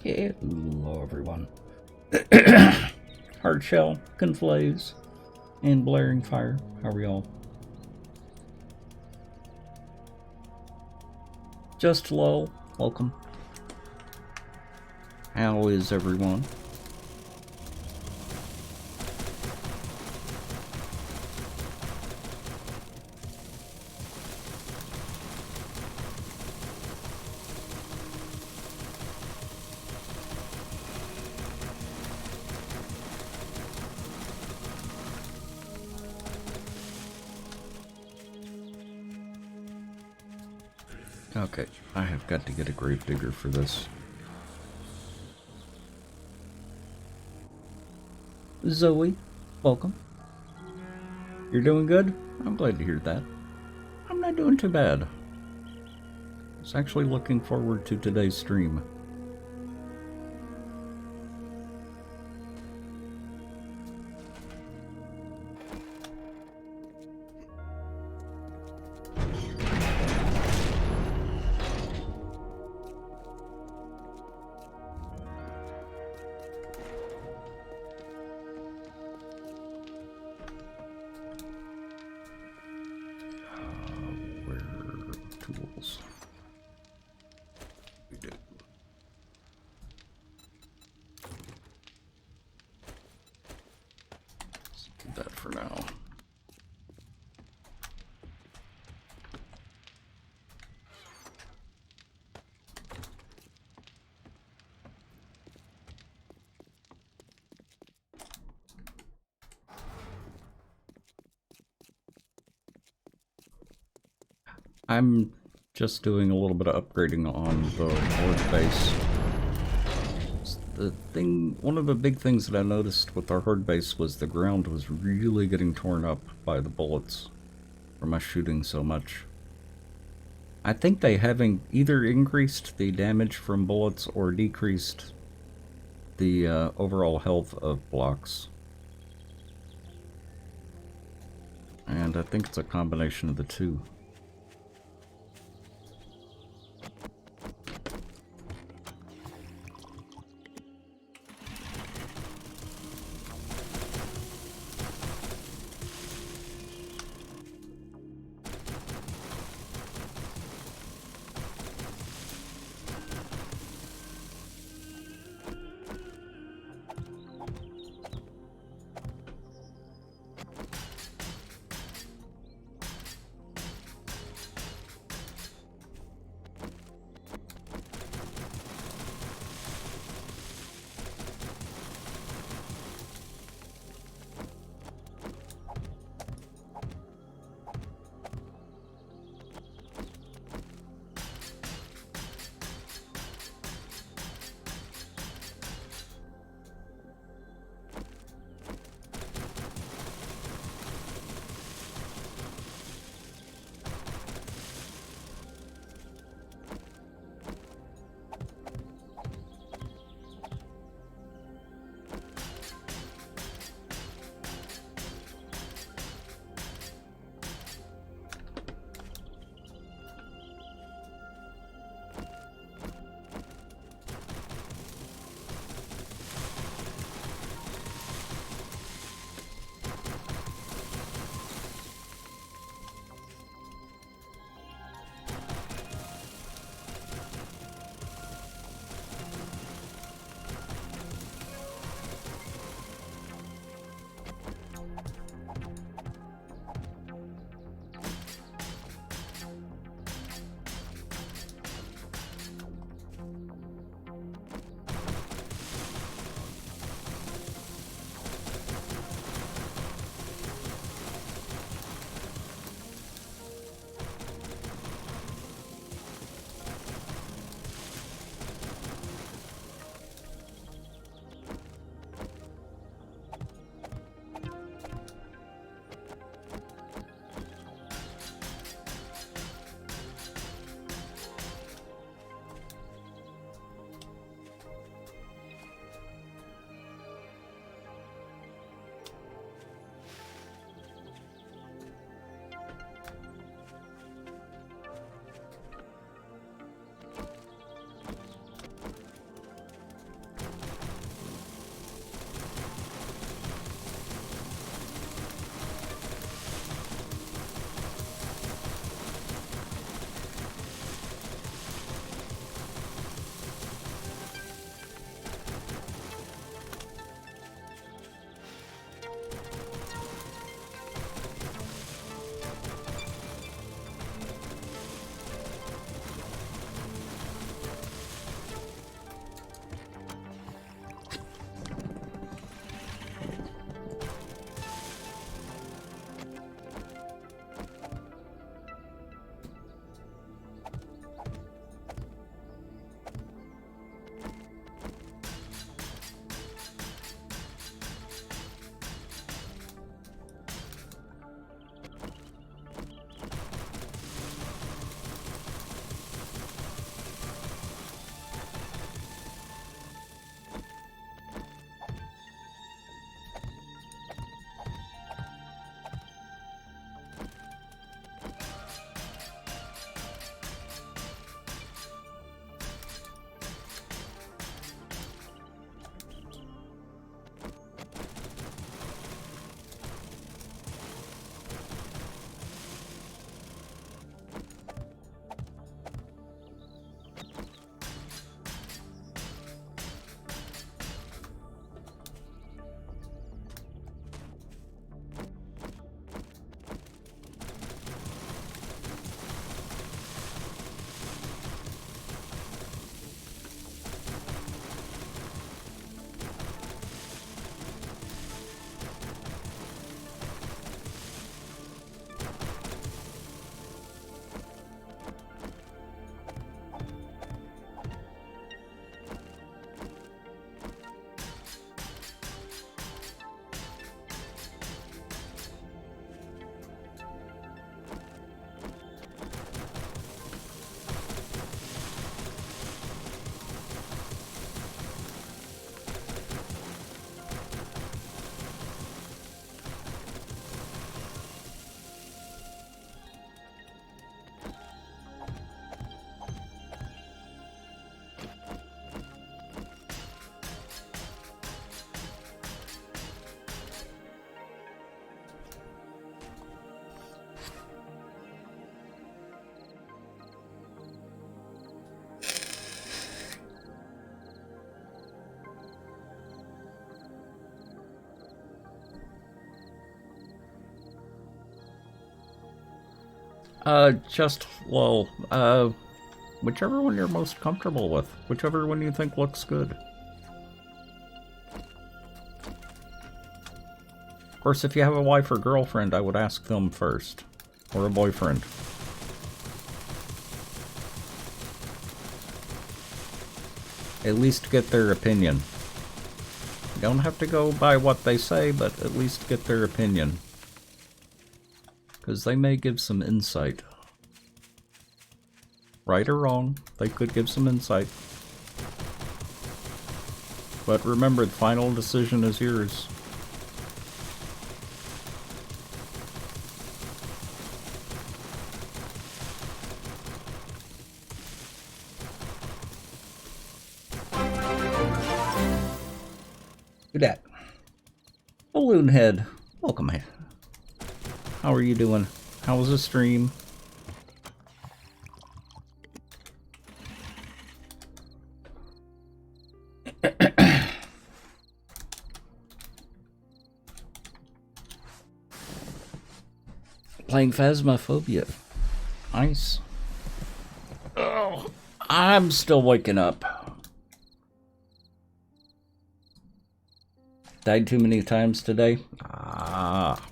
Hello, everyone. Hard shell, conflays, and blaring fire. How are y'all? Just lol. Welcome. How is everyone? Okay, I have got to get a gravedigger for this. Zoe, welcome. You're doing good? I'm glad to hear that. I'm not doing too bad. I was actually looking forward to today's stream. Tools. We do. Let's do that for now. I'm just doing a little bit of upgrading on the Horde base. One of the big things that I noticed with our Horde base was the ground was really getting torn up by the bullets from us shooting so much. I think they having either increased the damage from bullets or decreased the overall health of blocks. And I think it's a combination of the two. Well, whichever one you're most comfortable with. Whichever one you think looks good. Of course, if you have a wife or girlfriend, I would ask them first. Or a boyfriend. At least get their opinion. You don't have to go by what they say, but at least get their opinion. Because they may give some insight. Right or wrong, they could give some insight. But remember, the final decision is yours. Do that. Balloon Head, welcome here. How are you doing? How was the stream? Playing Phasmophobia. Nice. Oh, I'm still waking up. Died too many times today? Ah.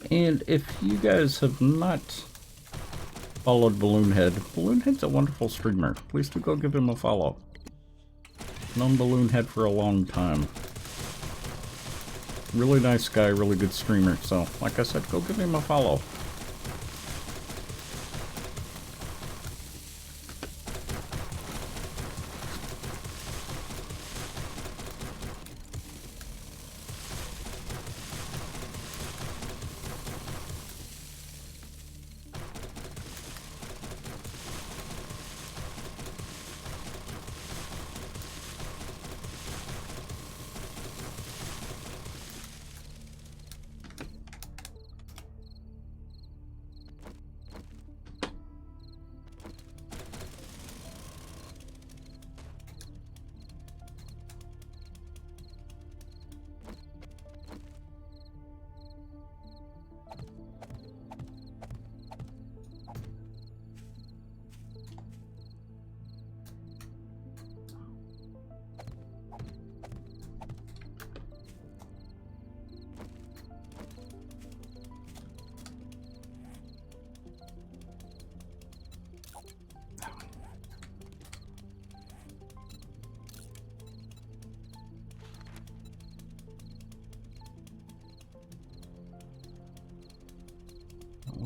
And if you guys have not followed Balloonhead, Balloonhead's a wonderful streamer. Please do go give him a follow. Known Balloonhead for a long time. Really nice guy, really good streamer. So, like I said, go give him a follow.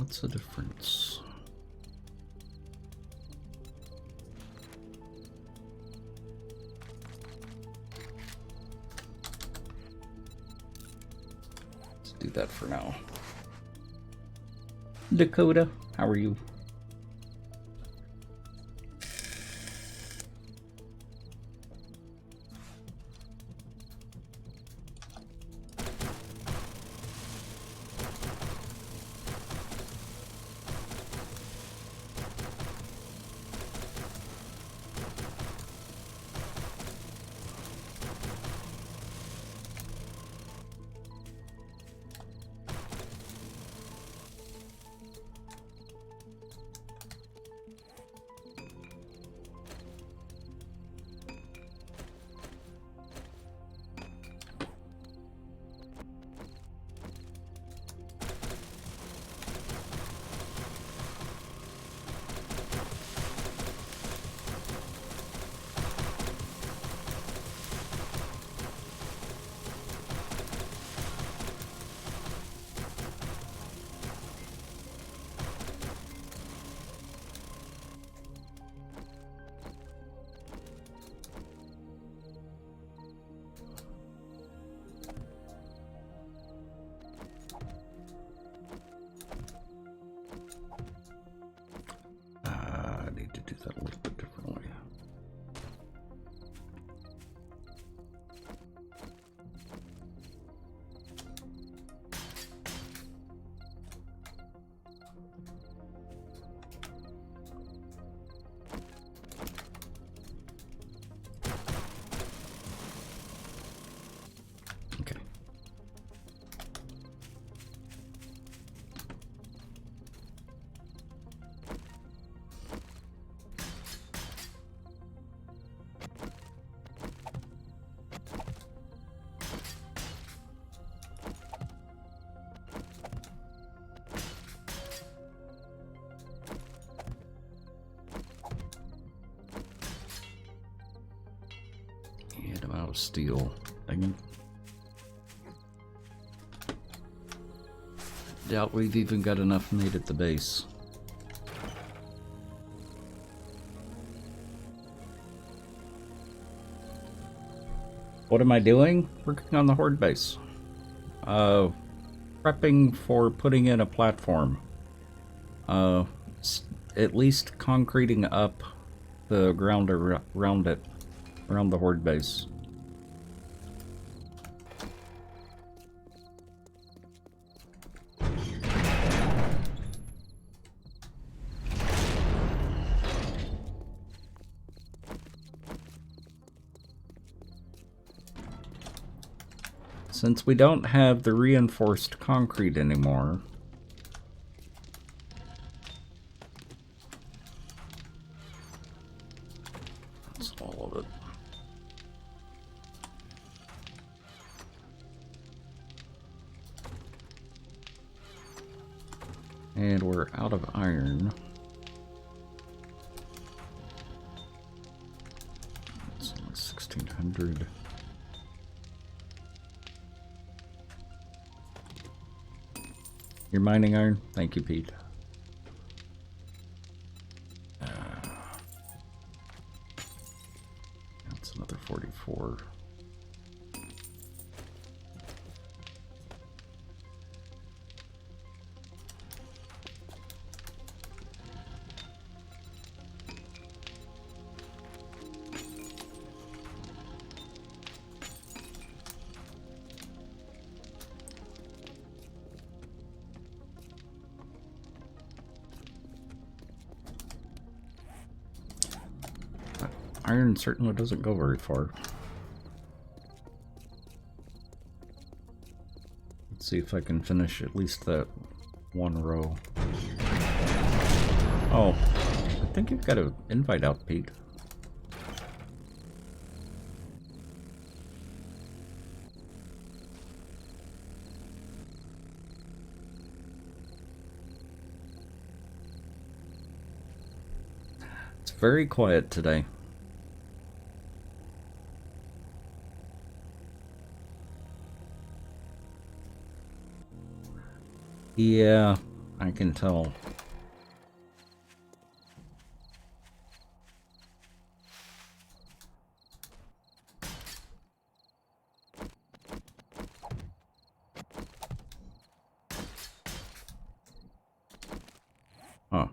what's the difference? Let's do that for now. Dakota, how are you? Do that a little bit differently. Okay. And I'm out of steel. Dang it. Doubt we've even got enough made at the base. What am I doing? Working on the Horde base. Prepping for putting in a platform. At least concreting up the ground around it. Around the Horde base. Since we don't have the reinforced concrete anymore, that's all of it. And we're out of iron. It's only 1,600. You're mining iron? Thank you, Pete. That's another 44. Iron certainly doesn't go very far. Let's see if I can finish at least that one row. Oh, I think you've got to invite out, Pete. It's very quiet today. Yeah, I can tell. Huh.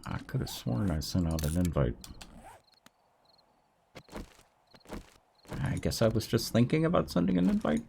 I could have sworn I sent out an invite. I guess I was just thinking about sending an invite.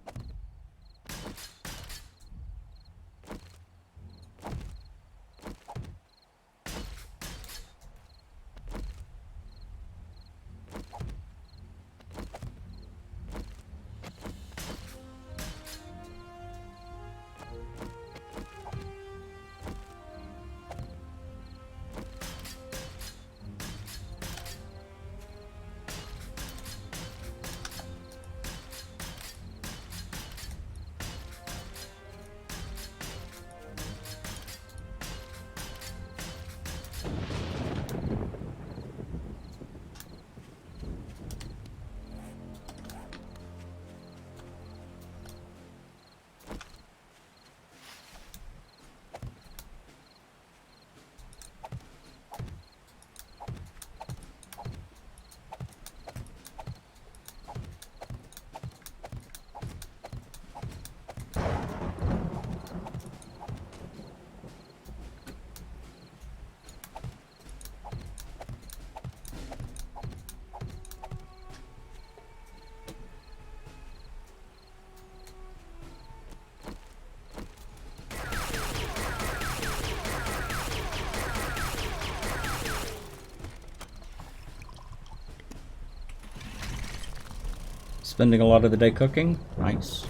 Spending a lot of the day cooking? Nice.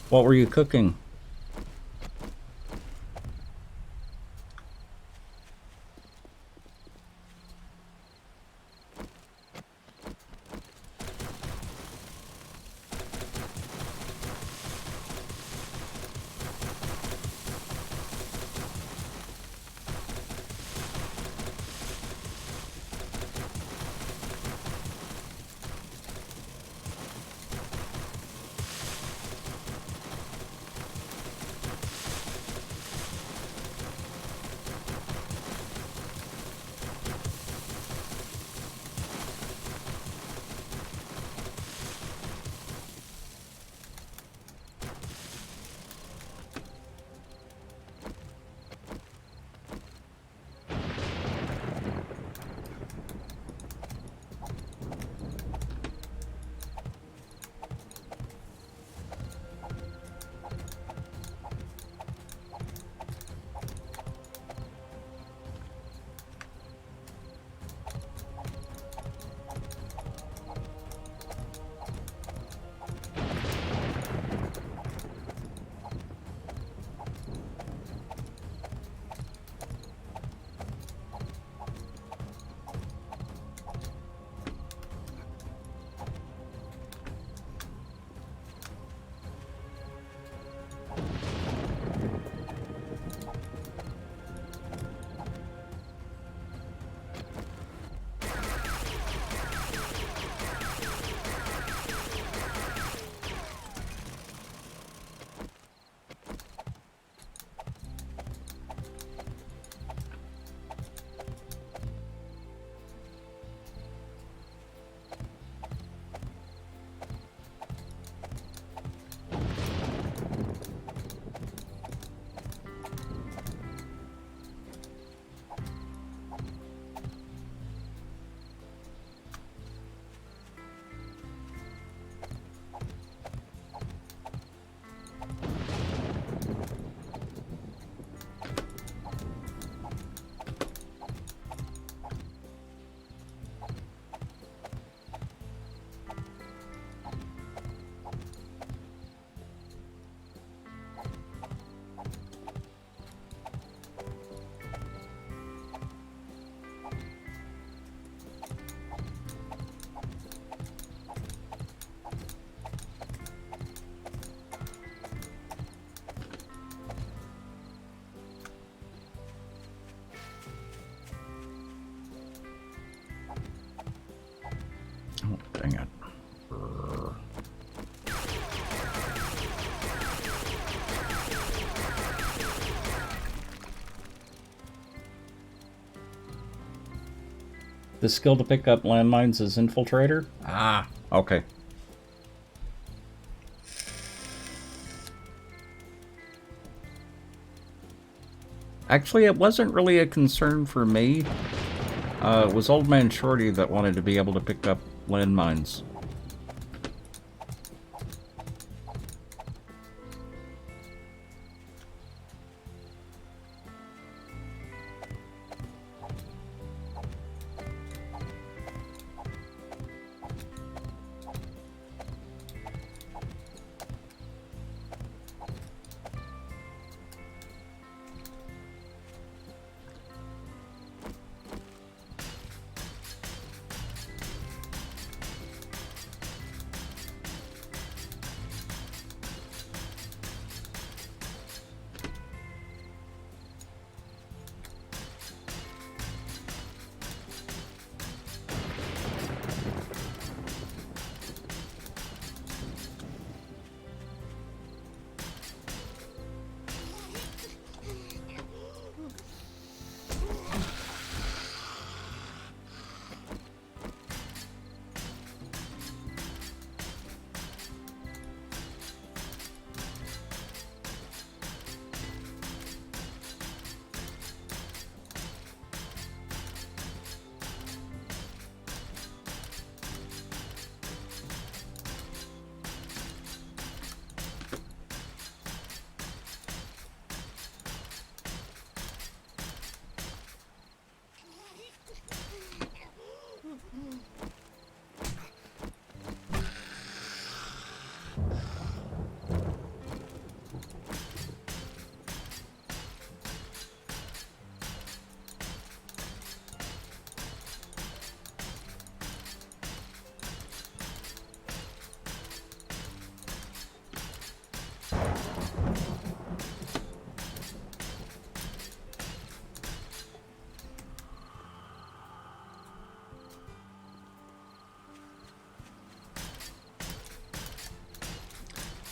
What were you cooking? The skill to pick up landmines is Infiltrator? Ah, okay. Actually, it wasn't really a concern for me. It was Old Man Shorty that wanted to be able to pick up landmines.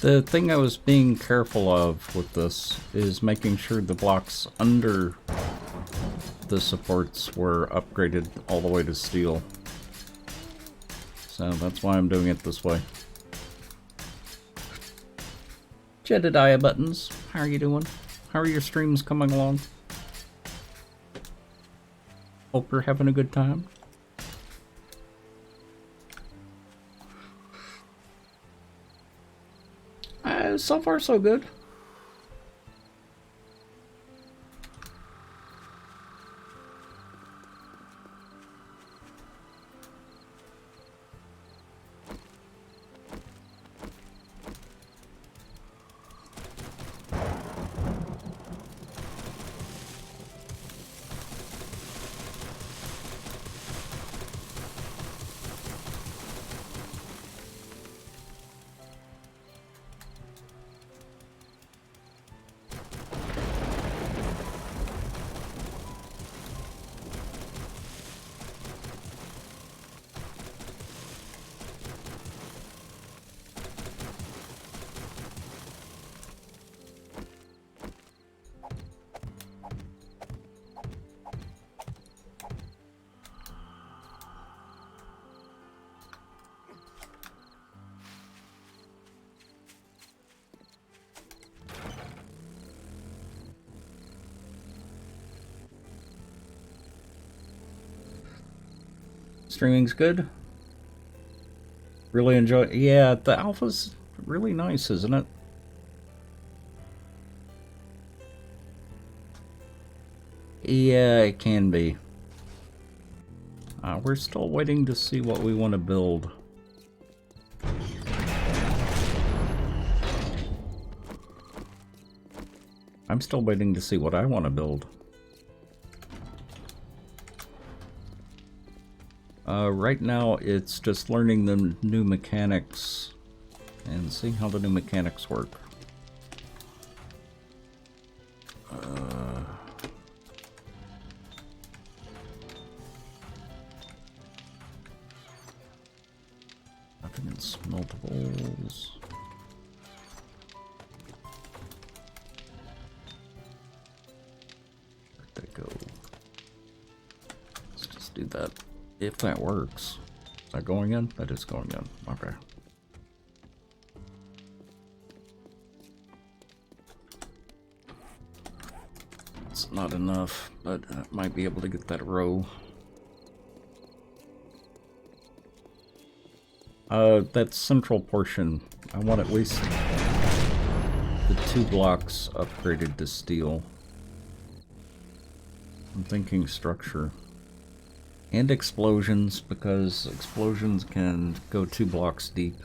The thing I was being careful of with this is making sure the blocks under the supports were upgraded all the way to steel. So that's why I'm doing it this way. Jedediah Buttons, how are you doing? How are your streams coming along? Hope you're having a good time. So far, so good. Streaming's good. Really enjoy. Yeah, the alpha's really nice, isn't it? Yeah, it can be. We're still waiting to see what we want to build. I'm still waiting to see what I want to build. Right now, it's just learning the new mechanics and seeing how the new mechanics work. Nothing in smeltables. Where'd that go? Let's just do that. If that works. Is that going in? That is going in. Okay. It's not enough, but I might be able to get that row. That central portion, I want at least the 2 blocks upgraded to steel. I'm thinking structure. And explosions, because explosions can go 2 blocks deep.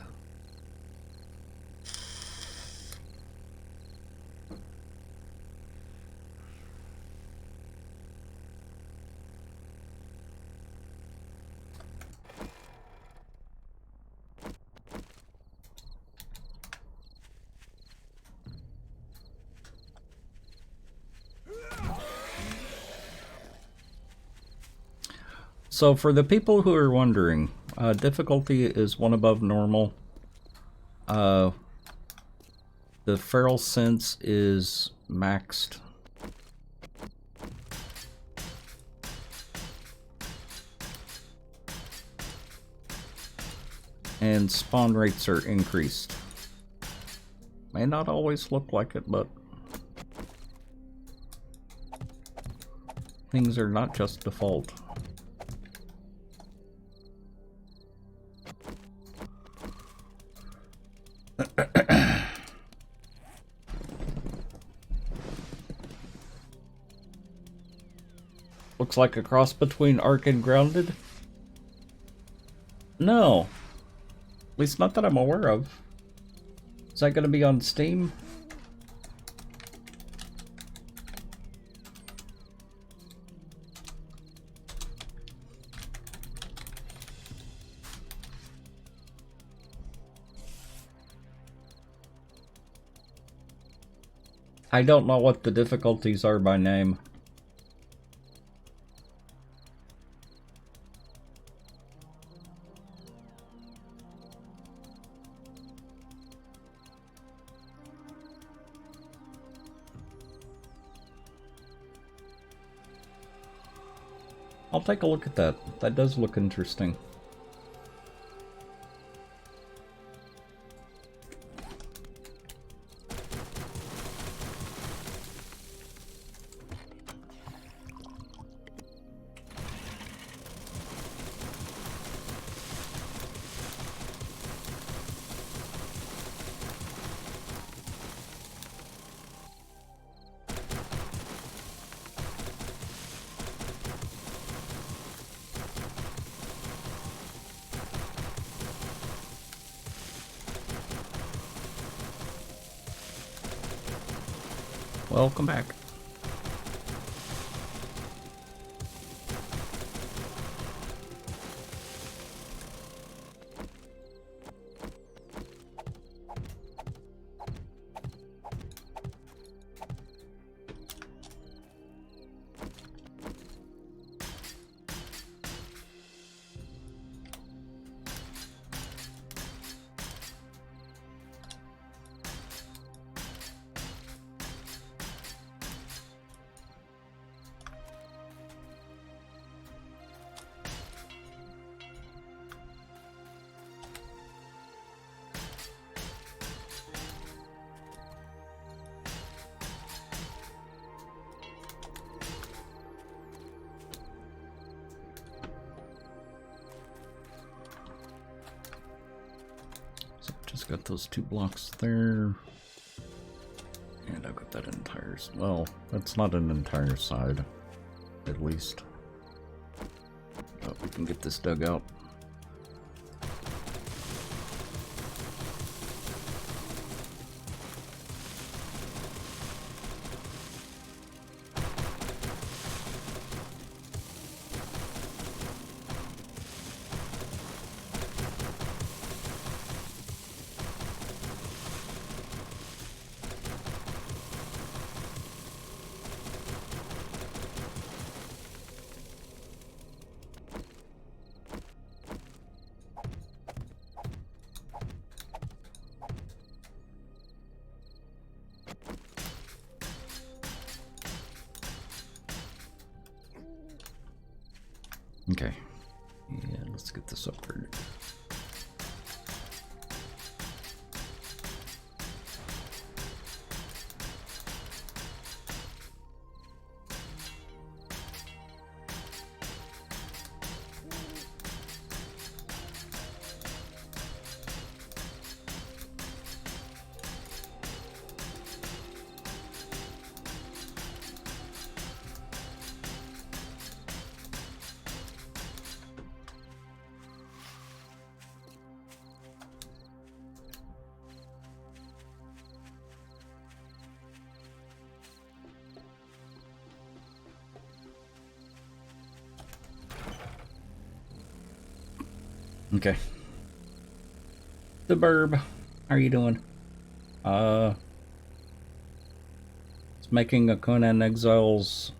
So for the people who are wondering, difficulty is 1 above normal. The feral sense is maxed. And spawn rates are increased. May not always look like it, but things are not just default. Looks like a cross between Ark and Grounded. No. At least not that I'm aware of. Is that going to be on Steam? I don't know what the difficulties are by name. I'll take a look at that. That does look interesting. Welcome back. Just got those 2 blocks there. And I've got that entire... Well, that's not an entire side, at least. But we can get this dug out. Okay. Yeah, let's get this upgraded. Okay. The Burb, how are you doing? It's making a Conan Exiles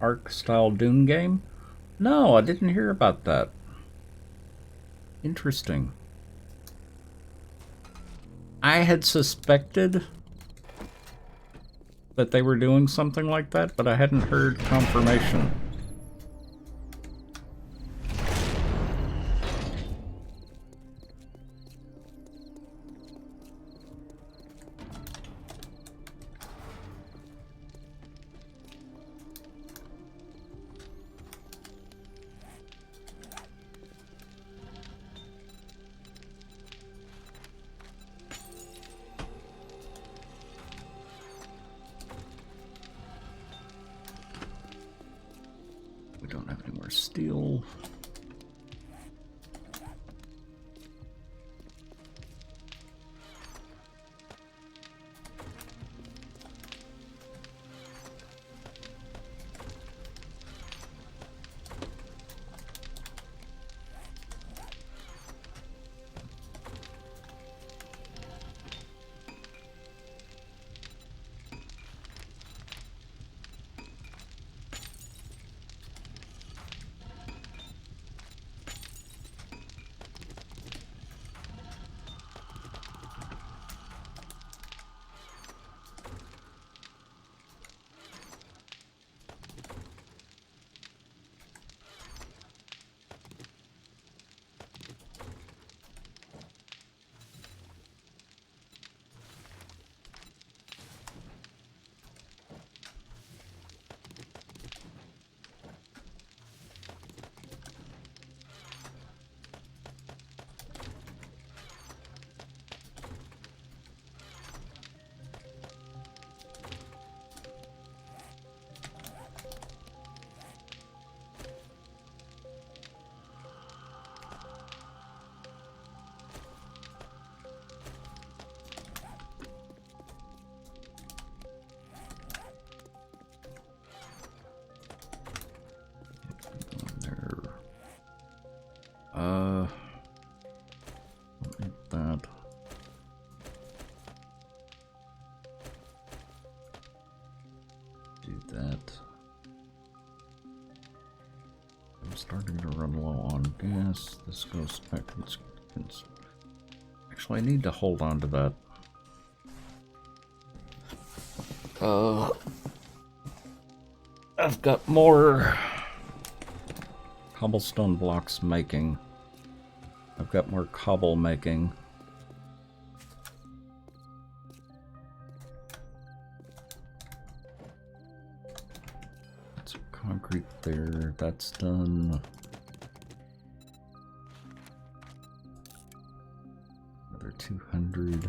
Ark style Dune game? No, I didn't hear about that. Interesting. I had suspected that they were doing something like that, but I hadn't heard confirmation. We don't have any more steel. That. Do that. I'm starting to run low on gas. This goes back. Actually, I need to hold on to that. I've got more cobblestone blocks making. I've got more cobble making. That's concrete there. That's done. Another 200.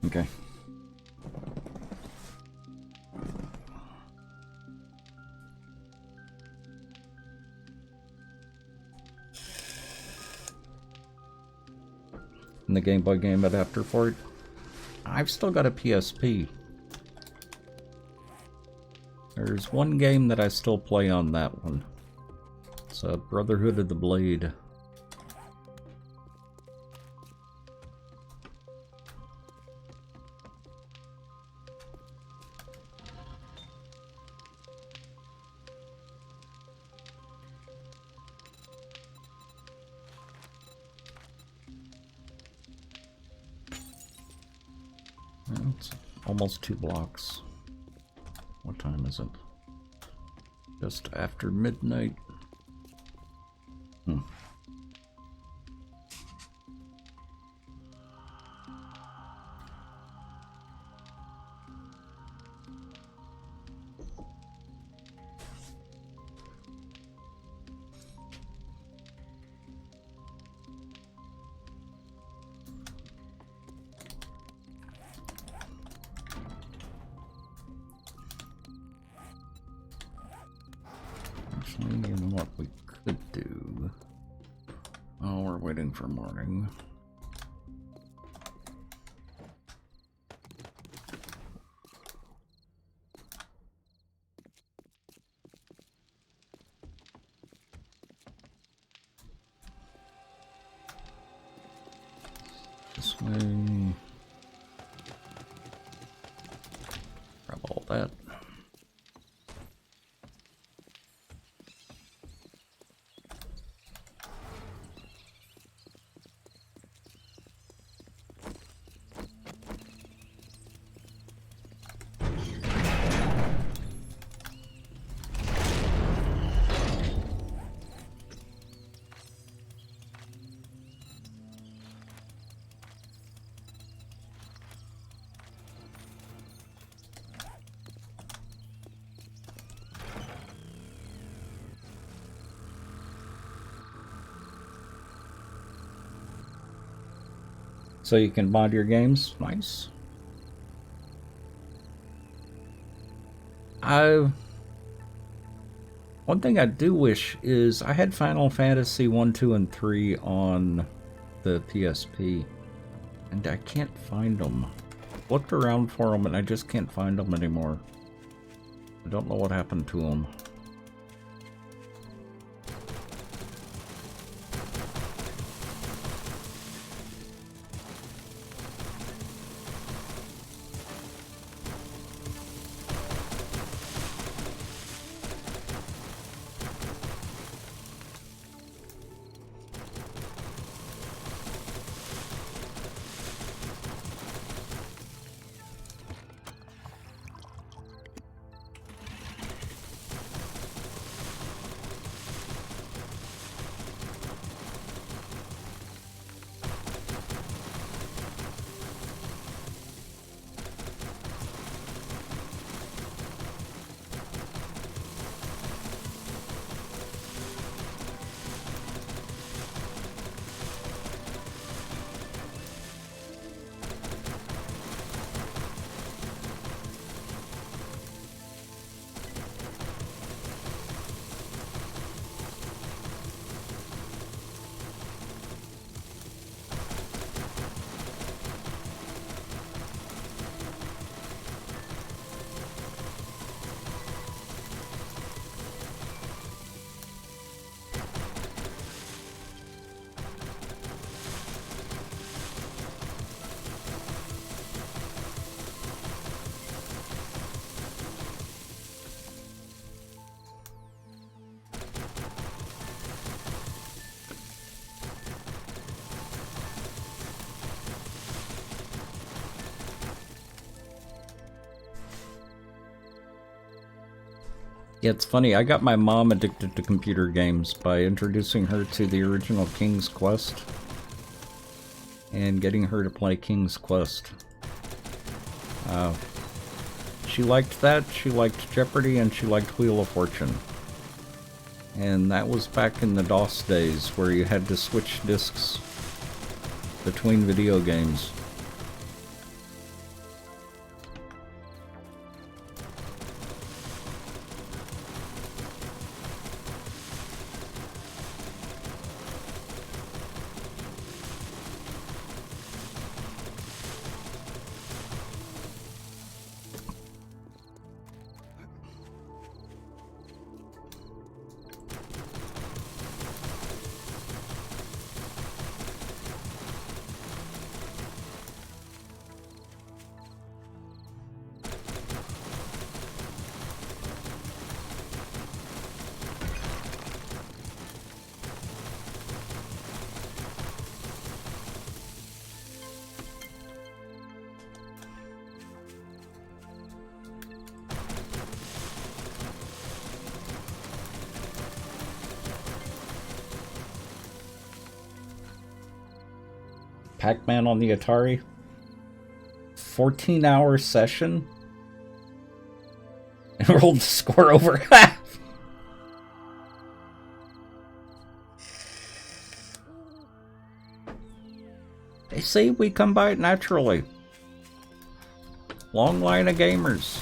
Okay. And the Game Boy Game adapter for it. I've still got a PSP. There's one game that I still play on that one. It's Brotherhood of the Blade. It's almost 2 blocks. What time is it? Just after midnight. Actually, you know what we could do? Oh, we're waiting for morning. This way. Grab all that. So you can mod your games. Nice. One thing I do wish is I had Final Fantasy 1, 2, and 3 on the PSP, and I can't find them. Looked around for them, and I just can't find them anymore. I don't know what happened to them. Yeah, it's funny. I got my mom addicted to computer games by introducing her to the original King's Quest and getting her to play King's Quest. She liked that, she liked Jeopardy, and she liked Wheel of Fortune. And that was back in the DOS days where you had to switch discs between video games. Pac-Man on the Atari. 14-hour session. And rolled the score over half. They say we come by it naturally. Long line of gamers.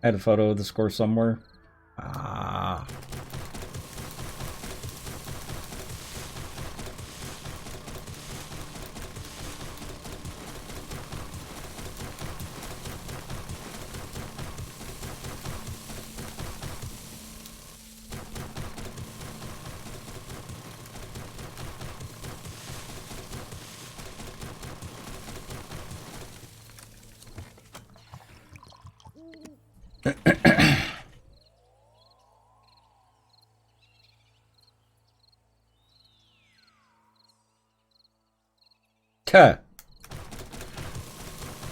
I had a photo of the score somewhere. Ah.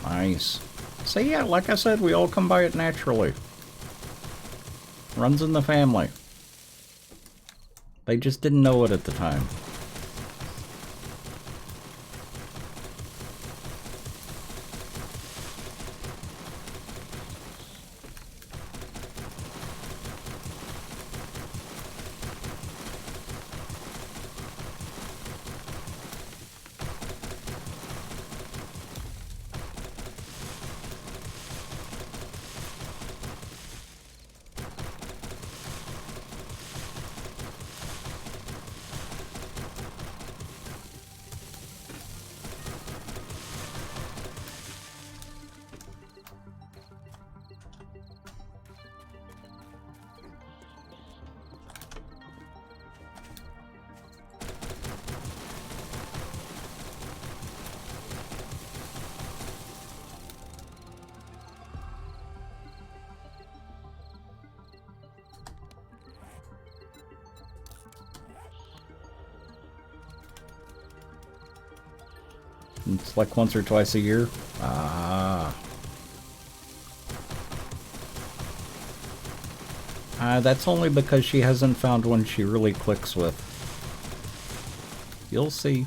Nice. So yeah, like I said, we all come by it naturally. Runs in the family. They just didn't know it at the time. It's like once or twice a year. Ah. That's only because she hasn't found one she really clicks with. You'll see.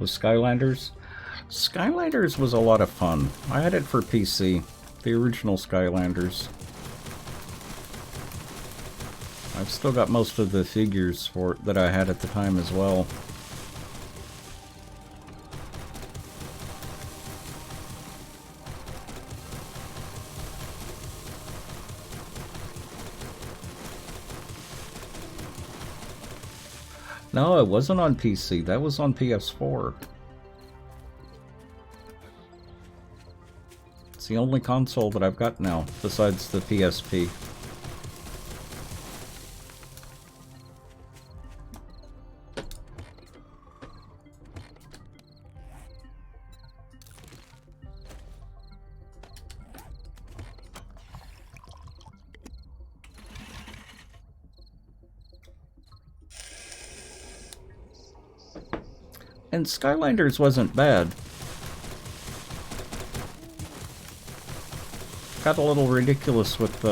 with Skylanders. Skylanders was a lot of fun. I had it for PC. The original Skylanders. I've still got most of the figures for it that I had at the time as well. No, it wasn't on PC. That was on PS4. It's the only console that I've got now, besides the PSP. And Skylanders wasn't bad. Got a little ridiculous with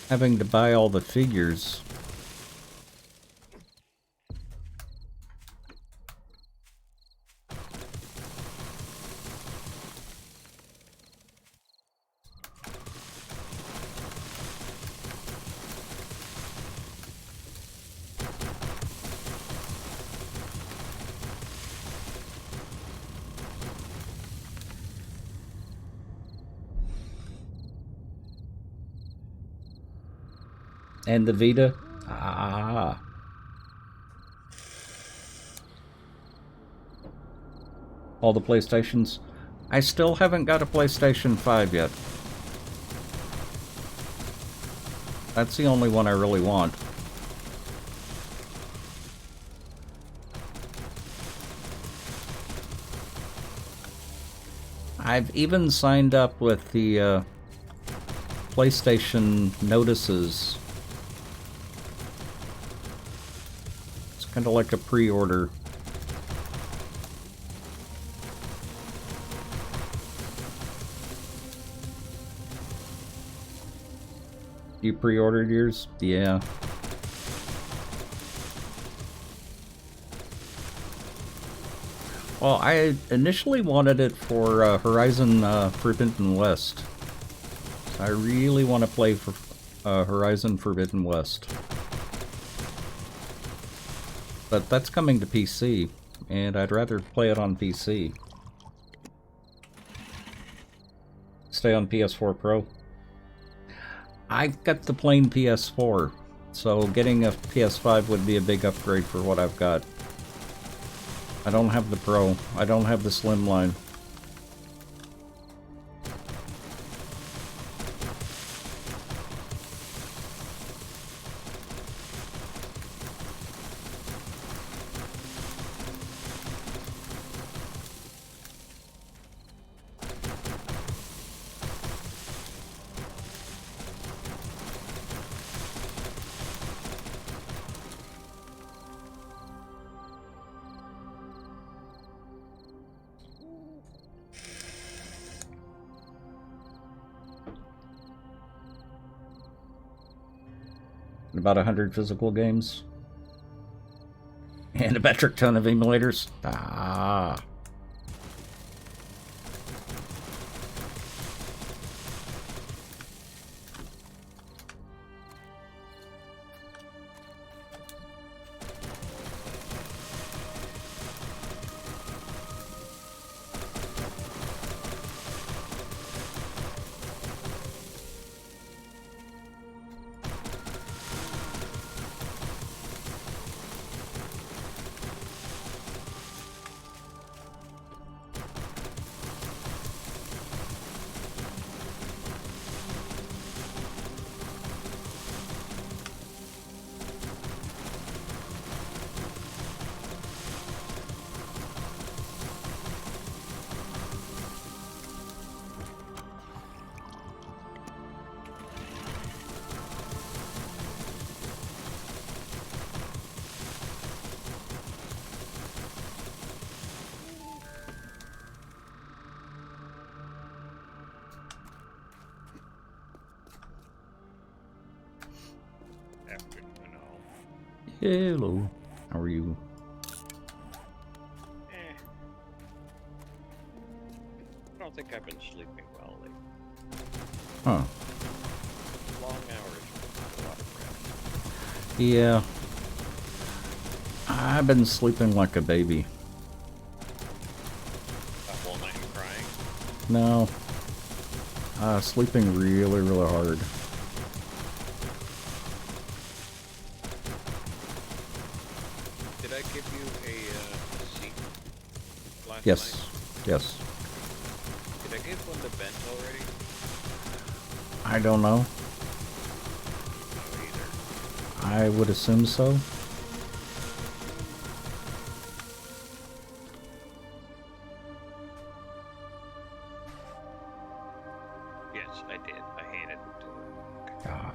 having to buy all the figures. And the Vita? Ah. All the PlayStations? I still haven't got a PlayStation 5 yet. That's the only one I really want. I've even signed up with the PlayStation notices. Kind of like a pre-order. You pre-ordered yours? Yeah. Well, I initially wanted it for Horizon Forbidden West. I really want to play for Horizon Forbidden West. But that's coming to PC, and I'd rather play it on PC. Stay on PS4 Pro. I've got the plain PS4, so getting a PS5 would be a big upgrade for what I've got. I don't have the Pro. I don't have the Slimline. About 100 physical games. And a metric ton of emulators. Ah. Afternoon all. Hello. How are you? think I've been sleeping well lately. Huh. Long hours, a lot of rest. Yeah. I've been sleeping like a baby. A whole night crying? No. Sleeping really, really hard. Did I give you a seat last Yes. night? Yes. Did I give one to Bent already? I don't know. No, either. I would assume so. Yes, I did. I handed it to him. Ah.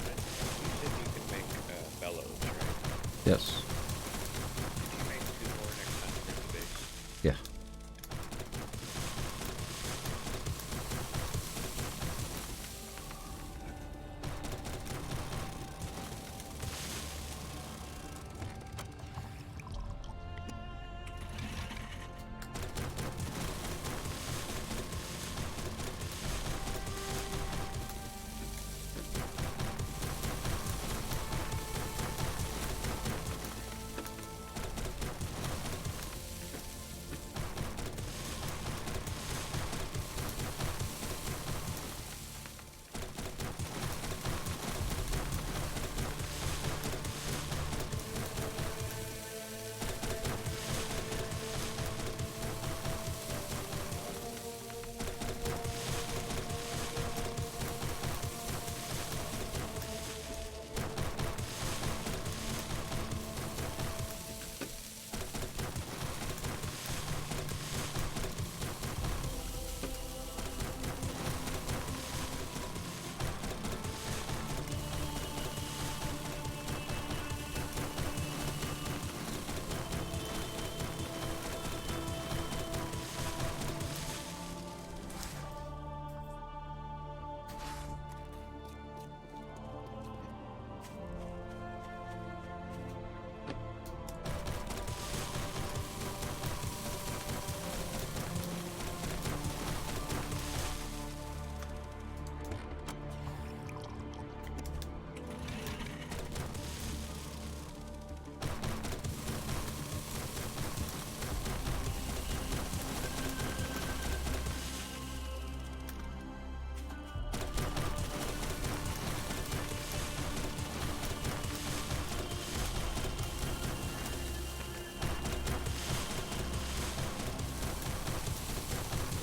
You said you can make bellows, right? Yes. Can you make 2 more next time for the base? Yeah.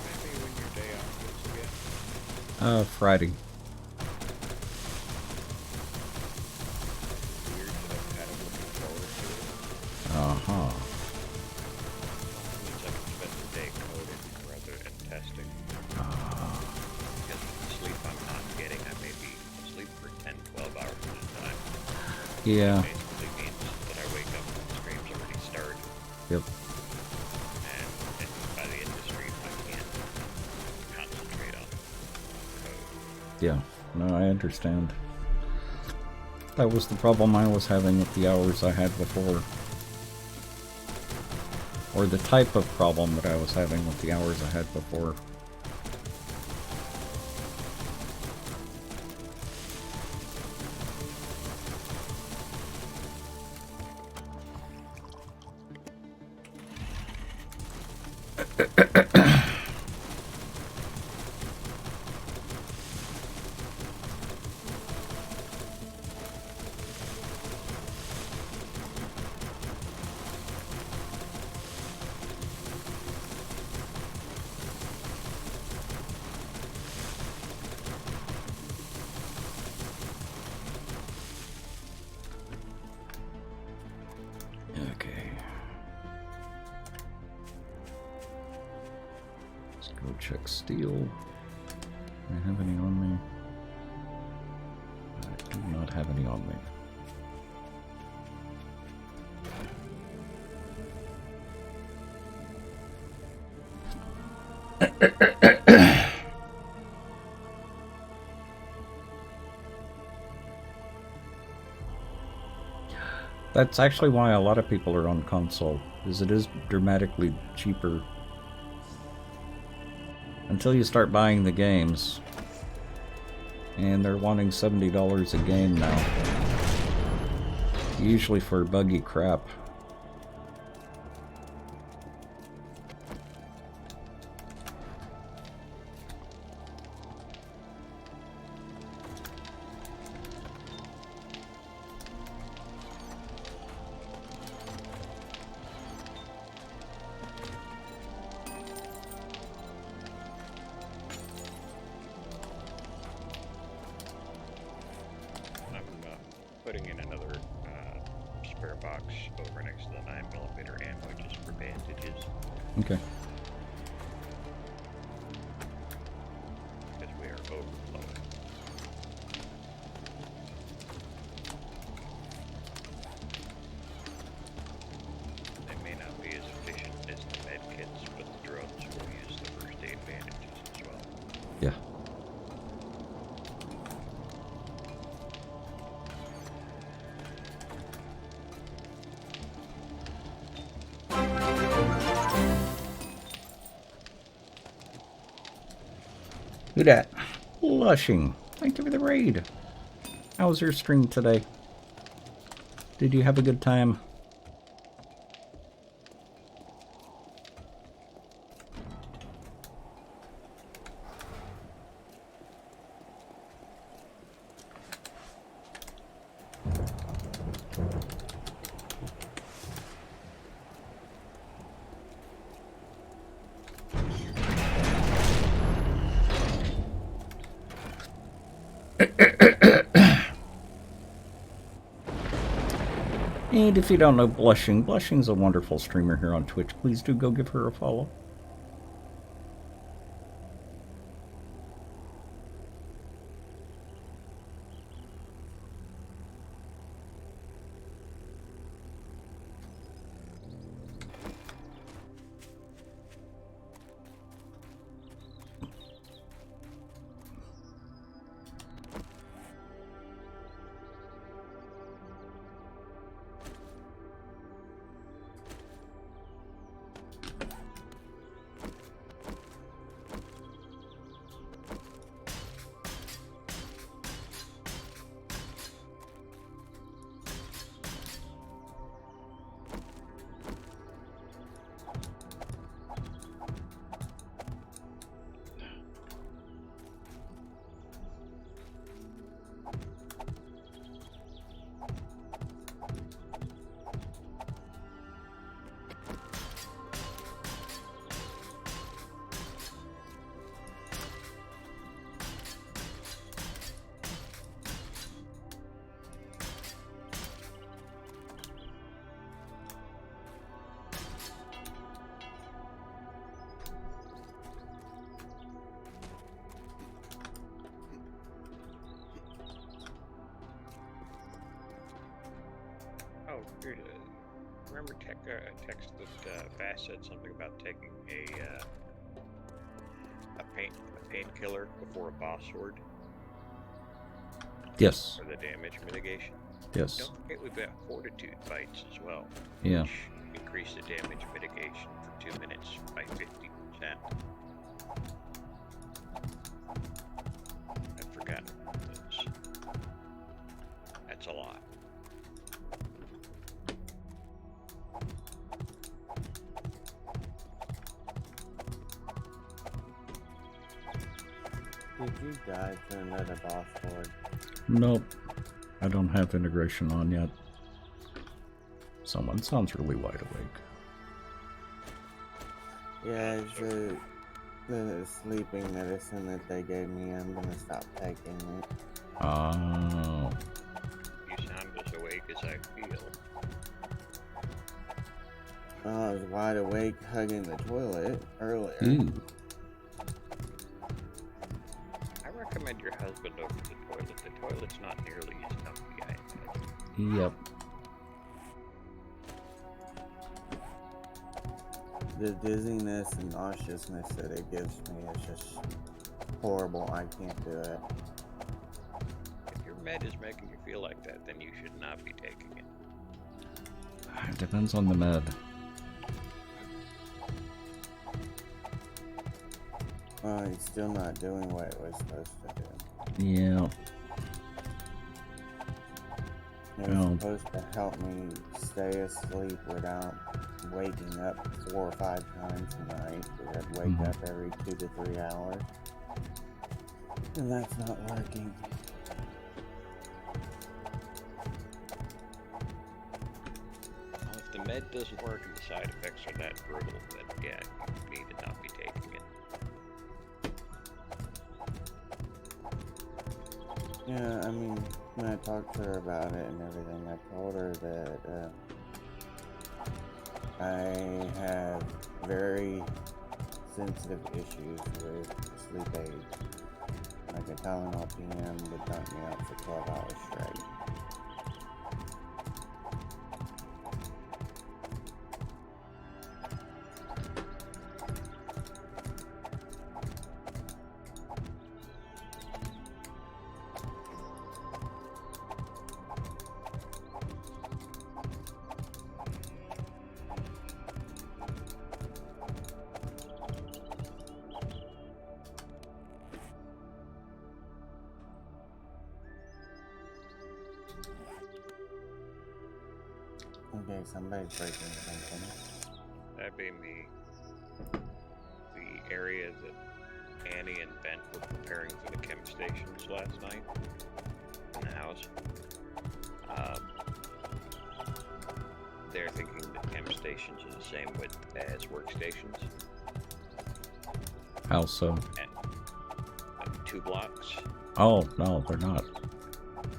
Remind me when your day off is again. Friday. Weird, but I'm kind of looking forward to it. Uh-huh. Means I can spend the day coding rather Yeah. Basically means that I wake up and the stream's already started. Yep. And by the end of the stream, I can't concentrate on code. Yeah. No, I understand. That was the problem I was having with the hours I had before. Or the type of problem that I was having with the hours I had before. Okay. Let's go check steel. Do I have any on me? I do not have any on me. That's actually why a lot of people are on console, is it is dramatically cheaper. Until you start buying the games. And they're wanting $70 a game now. Usually for buggy crap. Putting in another spare box over next to the 9mm ammo just for bandages. Okay. Because we are overflowing. They may not be as efficient as the med kits, but the drugs will use the first aid bandages as well. Yeah. Who dat? Lushing. Thank you for the raid. How was your stream today? Did you have a good time? And if you don't know Blushing, Blushing's a wonderful streamer here on Twitch. Please do go give her a follow. Oh, remember text that Bass said something about taking a painkiller before a boss horde Yes. for the damage mitigation? Yes. Don't forget we've got fortitude bites as well, Yeah. which increase the damage mitigation for 2 minutes by 50%. I've forgotten those. That's a lot. Did you die to another boss horde? Nope. I don't have integration on yet. Someone sounds really wide awake. Yeah, it's the sleeping medicine that they gave me. I'm gonna stop taking it. Oh. You sound as awake as I feel. I was wide awake hugging the toilet earlier. Ooh. I recommend your husband over the toilet. The toilet's not nearly as comfy, I imagine. Yep. The dizziness and nauseousness that it gives me is just horrible. I can't do it. If your med is making you feel like that, then you should not be taking it. It depends on the med. It's still not doing what it was supposed to do. Yeah. It was supposed to help me stay asleep without waking up 4 or 5 times a night. I'd wake up every 2 to 3 hours. And that's not working. Well, if the med doesn't work and the side effects are that brutal, then yeah, you need to not be taking it. Yeah, I mean, when I talked to her about it and everything, I told her that I have very sensitive issues with sleep aids. Like a Tylenol PM would knock me out for 12 hours straight. Okay, somebody's breaking something. That being the area that Annie and Bent were preparing for the chem stations last night in the house. They're thinking that chem stations are the same width as workstations. How so? And, 2 blocks. Oh, no, they're not.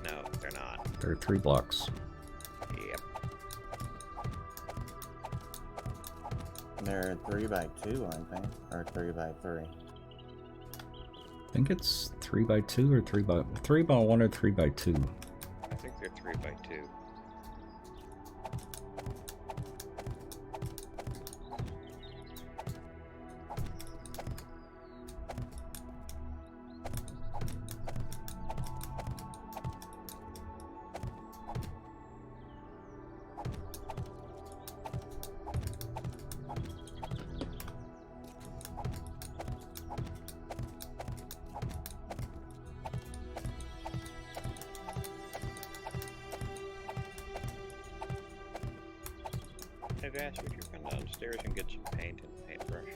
No, they're not. They're 3 blocks. Yep. They're 3x2, aren't they? Or 3x3? I think it's 3x2 or 3x1 or 3x2. I think they're 3x2. Hey Vash, would you come downstairs and get some paint and paintbrush?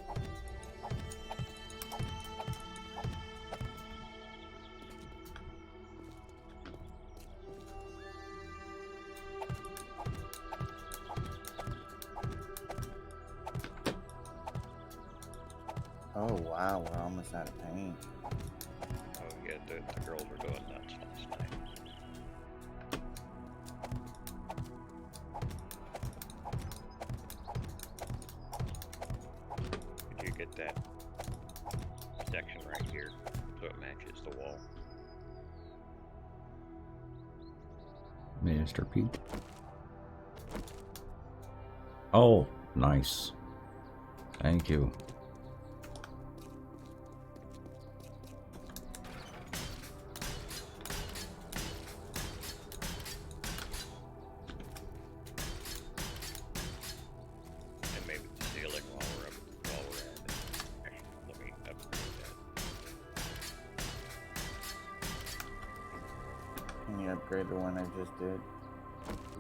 Oh wow, we're almost out of paint. Oh yeah, the girls were going nuts last night. Did you get that section right here so it matches the wall? Mr. Pete. Oh, nice. Thank you. And maybe the ceiling while we're at it. Actually, let me upgrade that. Can you upgrade the one I just did?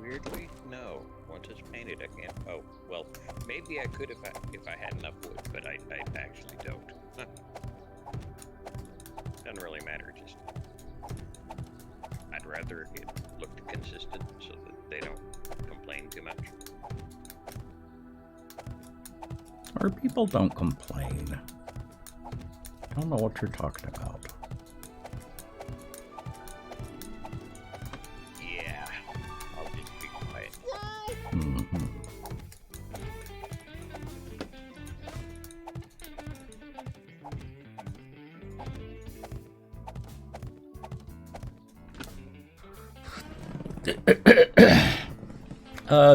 Weirdly, no. Once it's painted, I can't. Oh, well, maybe I could if I had enough wood, but I actually don't. Doesn't really matter. Just I'd rather it looked consistent so that they don't complain too much. Our people don't complain. I don't know what you're talking about. Yeah, I'll just be quiet. Mm-hmm.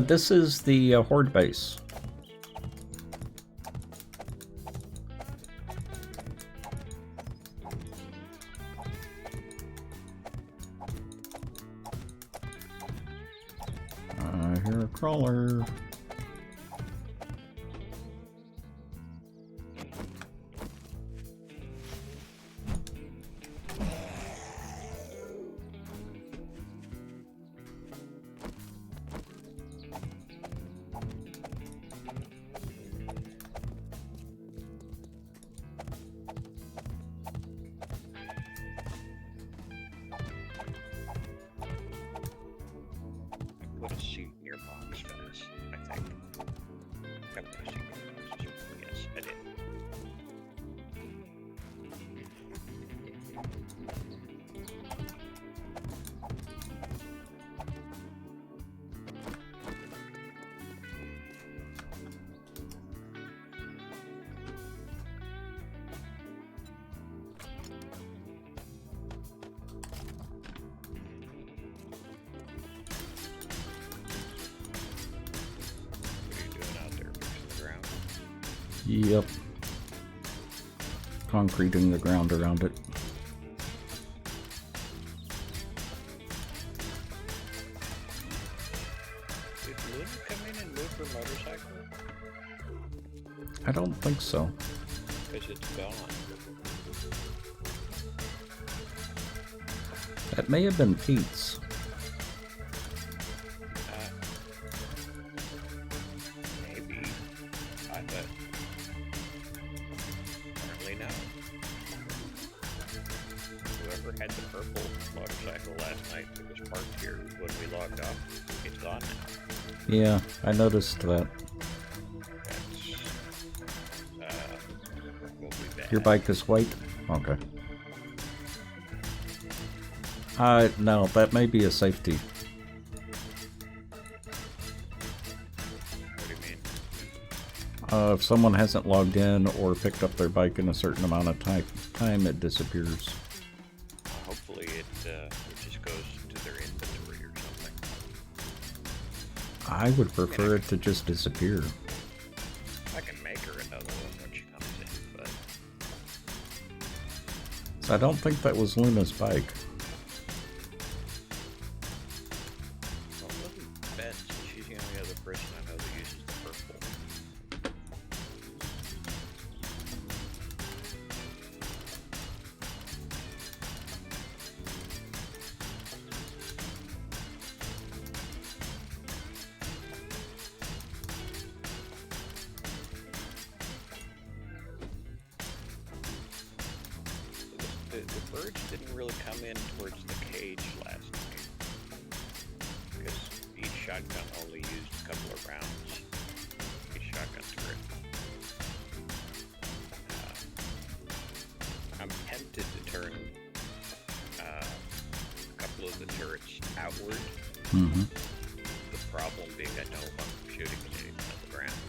This is the Horde base. I hear a crawler. Put a seat near box fast, I think. I put a seat near box. Yes, I did. What are you doing out there fixing the ground? Yep. Concreting the ground around it. Did Luna come in and move her motorcycle? I don't think so. Because it's gone. That may have been Pete's. Maybe. I bet. Apparently no. Whoever had the purple motorcycle last night that was parked here when we logged off, it's gone now. Yeah, I noticed that. That's, will be bad. Your bike is white? Okay. No, that may be a safety. What do you mean? If someone hasn't logged in or picked up their bike in a certain amount of time, it disappears. Hopefully it just goes to their inventory or something. I would prefer it to just disappear. I can make her another one when she comes in, but So I don't think that was Luna's bike. well, it wasn't Beth. She's the only other person I know that uses the purple. The birds didn't really come in towards the cage last night because each shotgun only used a couple of rounds. Each shotgun turret. I'm tempted to turn a couple of the turrets outward. Mm-hmm. The problem being I don't want them shooting anything on the ground.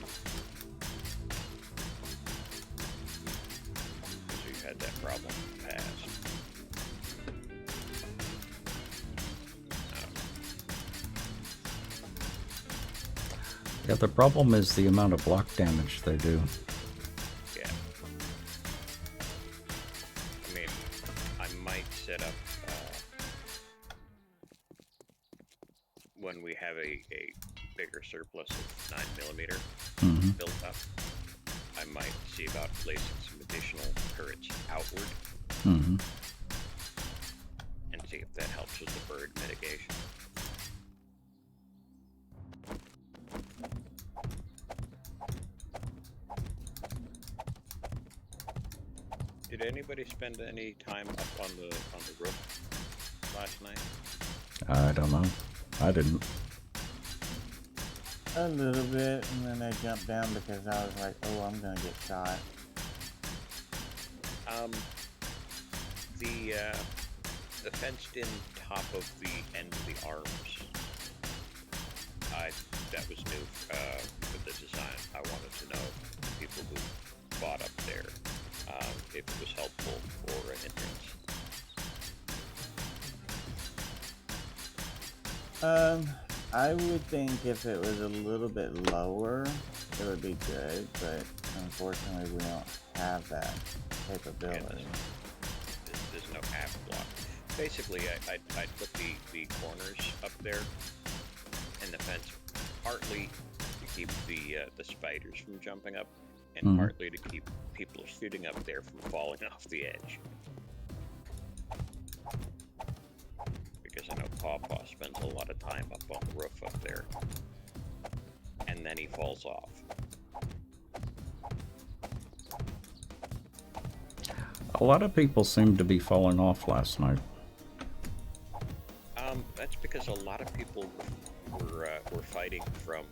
Because we've had that problem in the past. Yeah, the problem is the amount of block damage they do. Yeah. I mean, I might set up when we have a bigger surplus of 9mm built up. I might see about placing some additional turrets outward and see if that helps with the bird mitigation. Did anybody spend any time up on the roof last night? I don't know. I didn't. A little bit, and then I jumped down because I was like, oh, I'm gonna get shot. The fenced-in top of the end of the arms. That was new for the design. I wanted to know people who bought up there if it was helpful for an entrance. I would think if it was a little bit lower, it would be good, but unfortunately we don't have that capability. Yeah, there's no half block. Basically, I'd put the corners up there and the fence partly to keep the spiders from jumping up and partly to keep people shooting up there from falling off the edge. Because I know Pawpaw spends a lot of time up on the roof up there. And then he falls off. A lot of people seemed to be falling off last night. That's because a lot of people were fighting from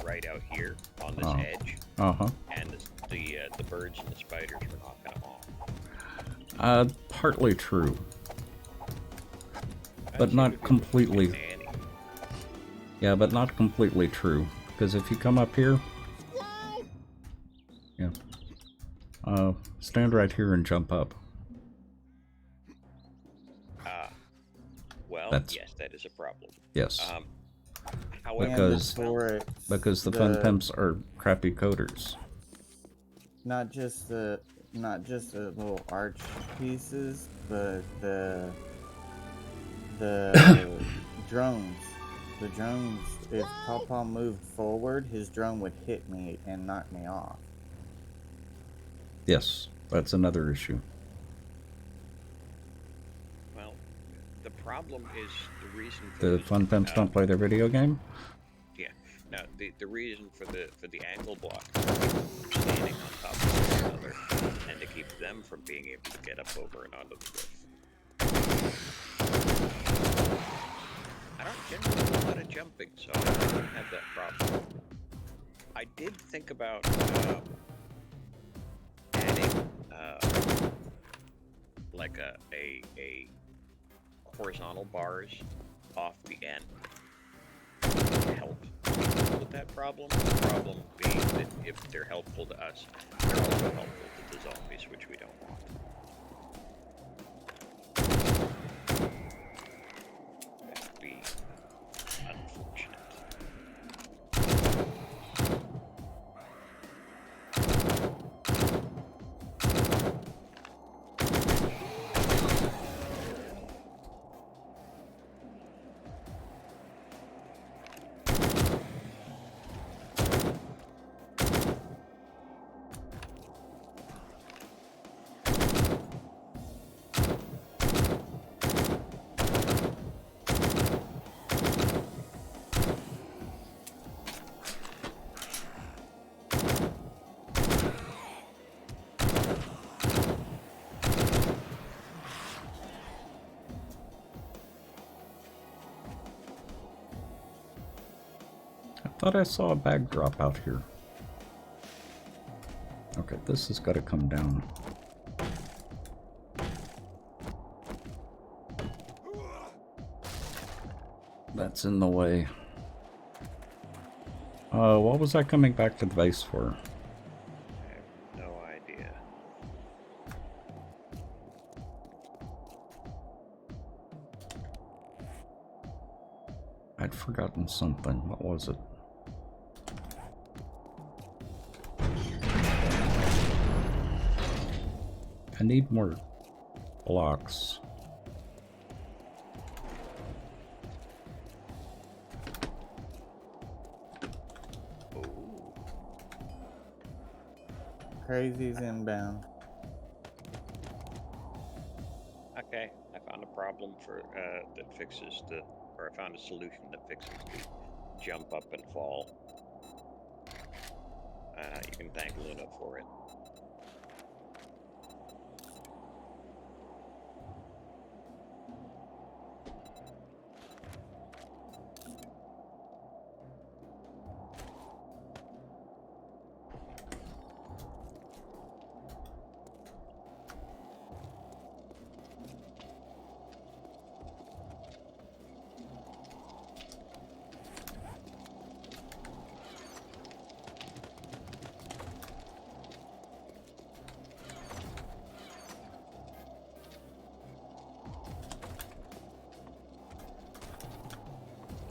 right out here on this edge. And the birds and the spiders were knocking them off. Partly true. But not completely. Yeah, but not completely true. Because if you come up here... Yeah. Stand right here and jump up. Well, yes, that is a problem. Yes. However, because the fun pimps are crappy coders. Not just the little arch pieces, but the drones. The drones, if Pawpaw moved forward, his drone would hit me and knock me off. Yes, that's another issue. Well, the problem is the reason for the fun pimps don't play their video game. Yeah. Now the reason for the angle block standing on top of one another and to keep them from being able to get up over and onto the roof. I don't generally do a lot of jumping, so I don't have that problem. I did think about adding like a horizontal bars off the end to help with that problem. The problem being that if they're helpful to us, they're also helpful to the zombies, which we don't want. That'd be unfortunate. I thought I saw a bag drop out here. Okay, this has got to come down. That's in the way. What was I coming back to the base for? I have no idea. I'd forgotten something. What was it? I need more blocks. Crazy's inbound. Okay, I found a problem for that fixes the, or I found a solution that fixes the jump up and fall. You can thank Luna for it.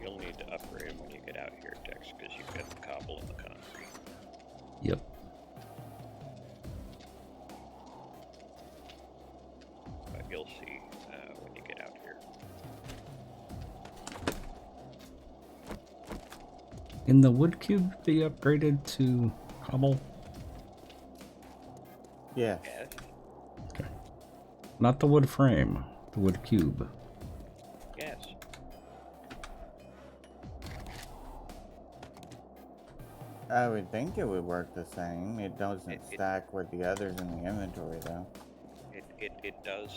You'll need to upgrade when you get out here, Tex, because you've got the cobble and the concrete. Yep. But you'll see when you get out here. Can the wood cube be upgraded to cobble? Yeah. Yes. Okay. Not the wood frame, the wood cube. Yes. I would think it would work the same. It doesn't stack with the others in the inventory, though. It does.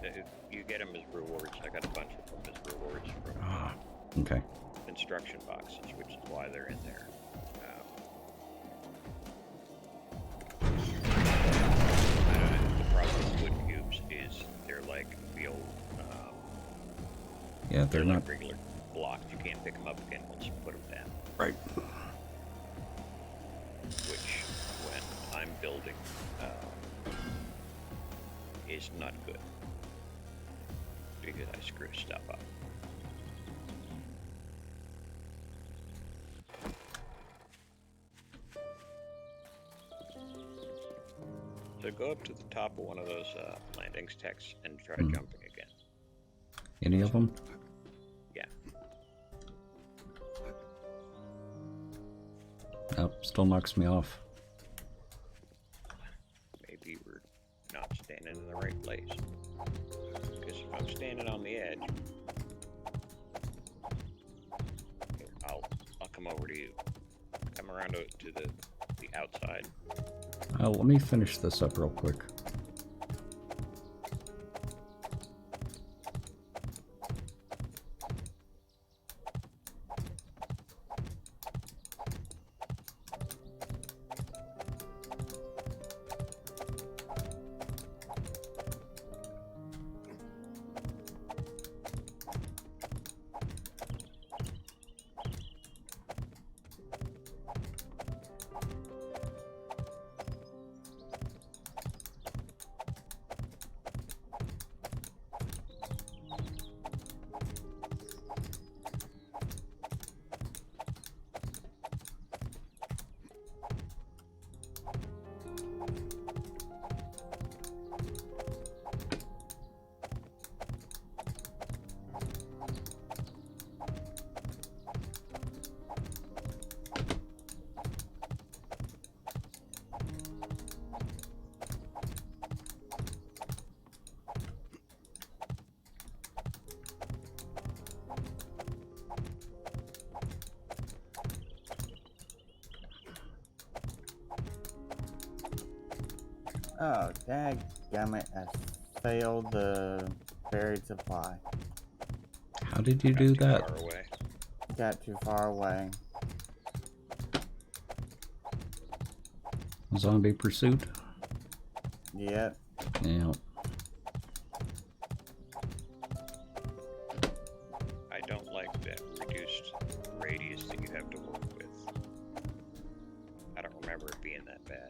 If you get them as rewards. I got a bunch of them as rewards from Okay. instruction boxes, which is why they're in there. The problem with wood cubes is they're like the old. Yeah, they're not like regular blocks. You can't pick them up again once you put them down. right. Which, when I'm building, is not good because I screw stuff up. So go up to the top of one of those landings, Tex, and try jumping again. Any of them? Yeah. Nope, still knocks me off. Maybe we're not standing in the right place. Because if I'm standing on the edge, here, I'll come over to you. Come around to the outside. Let me finish this up real quick. Oh, dadgummit, I failed the buried supply. How did you do that? Far away. Got too far away. Zombie pursuit? Yep. Yeah. I don't like that reduced radius that you have to work with. I don't remember it being that bad.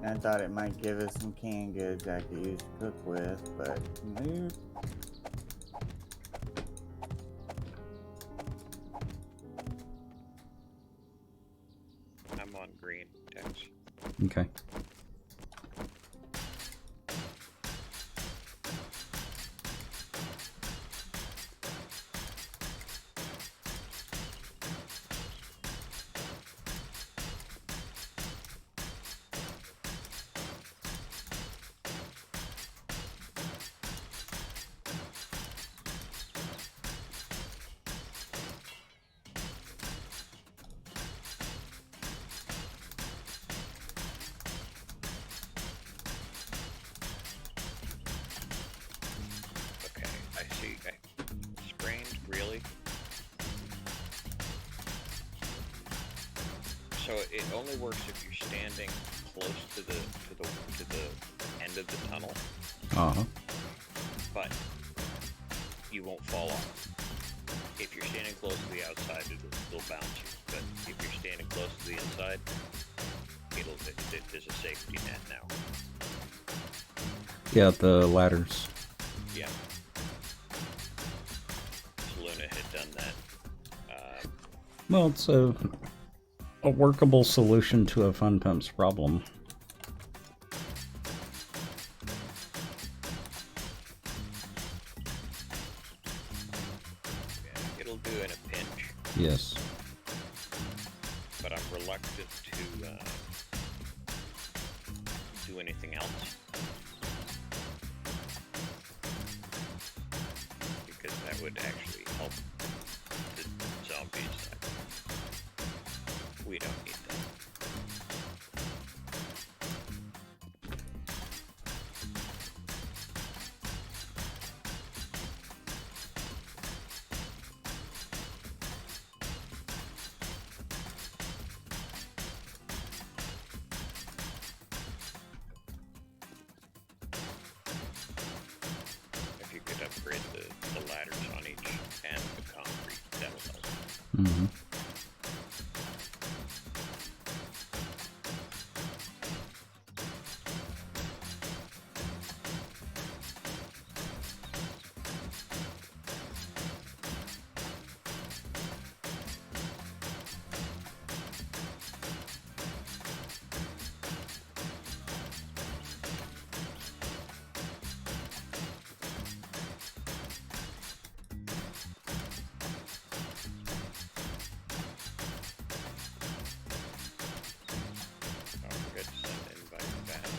I thought it might give us some canned goods I could use to cook with, but nope. I'm on green, Tex. Okay. Okay, I see. Sprained, really? So it only works if you're standing close to the end of the tunnel, Uh-huh. but you won't fall off. If you're standing close to the outside, it'll bounce you. But if you're standing close to the inside, there's a safety net now. Yeah, the ladders. Yeah. So Luna had done that. Well, it's a workable solution to a fun pump's problem. Yeah, it'll do in a pinch, Yes. but I'm reluctant to do anything else. Because that would actually help the zombies. We don't need that. If you could upgrade the ladders on each and the concrete, that'll help. Mm-hmm. Don't forget to send invite bats.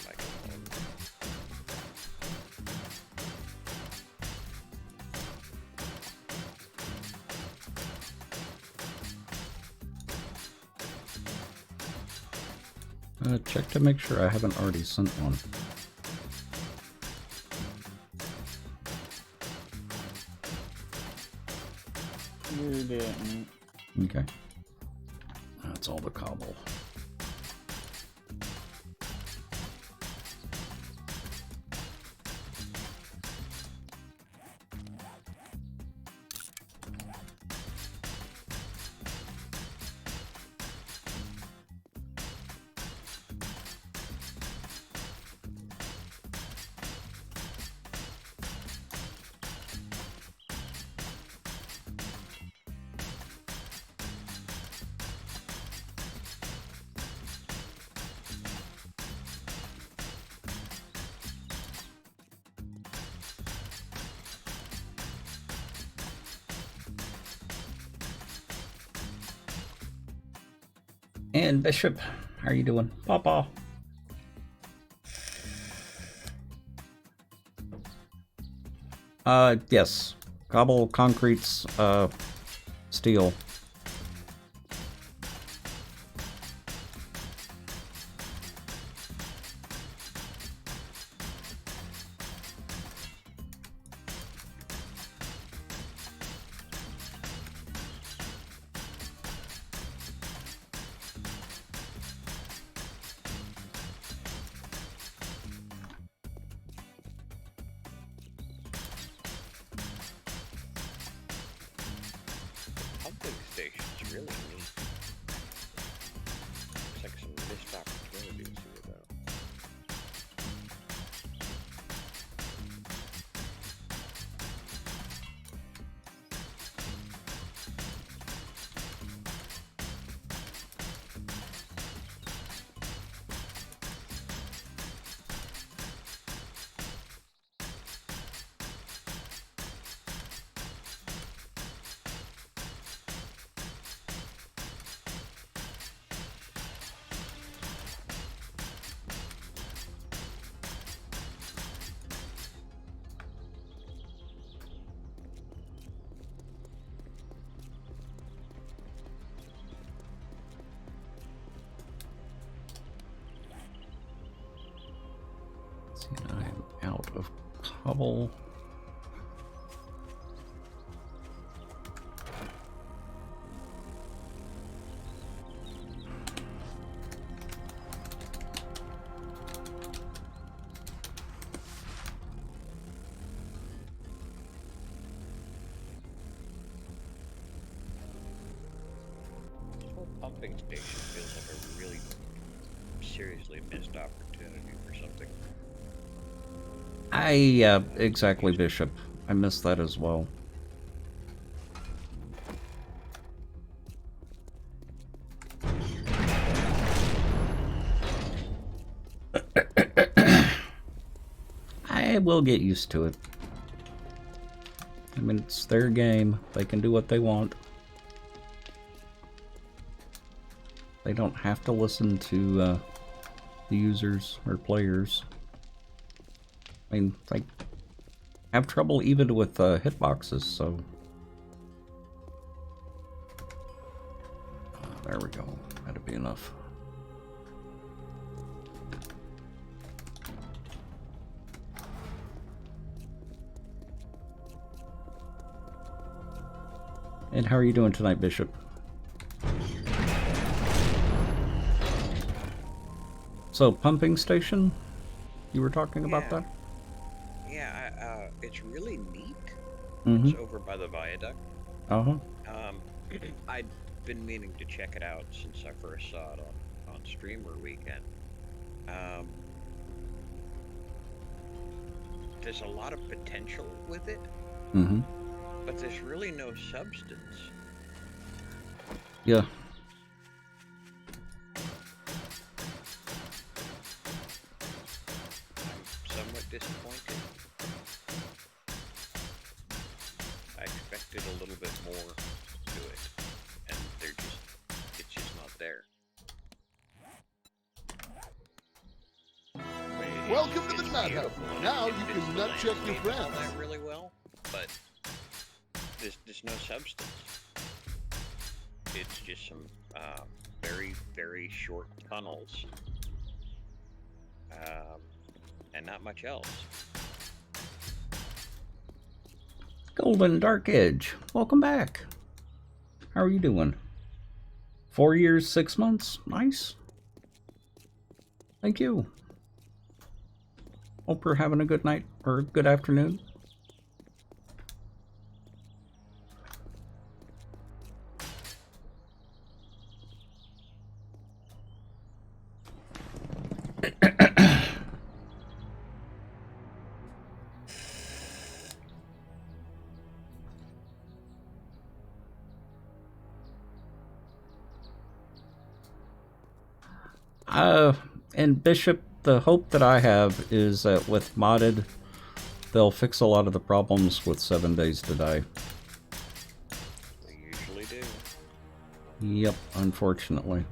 Microphone. Check to make sure I haven't already sent one. You didn't. Okay. That's all the cobble. And Bishop, how are you doing? Papa. Yes. Cobble, concretes, steel. pumping station's really neat. Looks like some missed opportunities here, though. See, I'm out of cobble. This whole pumping station feels like a really seriously missed opportunity for something. Exactly, Bishop. I missed that as well. I will get used to it. I mean, it's their game. They can do what they want. They don't have to listen to the users or players. I mean, they have trouble even with hitboxes, so... there we go. That'd be enough. And how are you doing tonight, Bishop? So, pumping station? You were talking about that? Yeah, it's really neat. Mm-hmm. It's over by the viaduct. Uh-huh. I'd been meaning to check it out since I first saw it on Streamer Weekend. There's a lot of potential with it, Mm-hmm. but there's really no substance. Yeah. I'm somewhat disappointed. I expected a little bit more to it, and it's just not there. Welcome to the Nut Hub. Beautiful. Now It you fits can the nut check your landscape and all friends. that really well, but there's no substance. It's just some very, very short tunnels, and not much else. Golden Dark Edge, welcome back. How are you doing? 4 years, 6 months? Nice. Thank you. Hope you're having a good night or good afternoon. And Bishop, the hope that I have is that with modded, they'll fix a lot of the problems with 7 Days to Die. They usually do. Yep, unfortunately.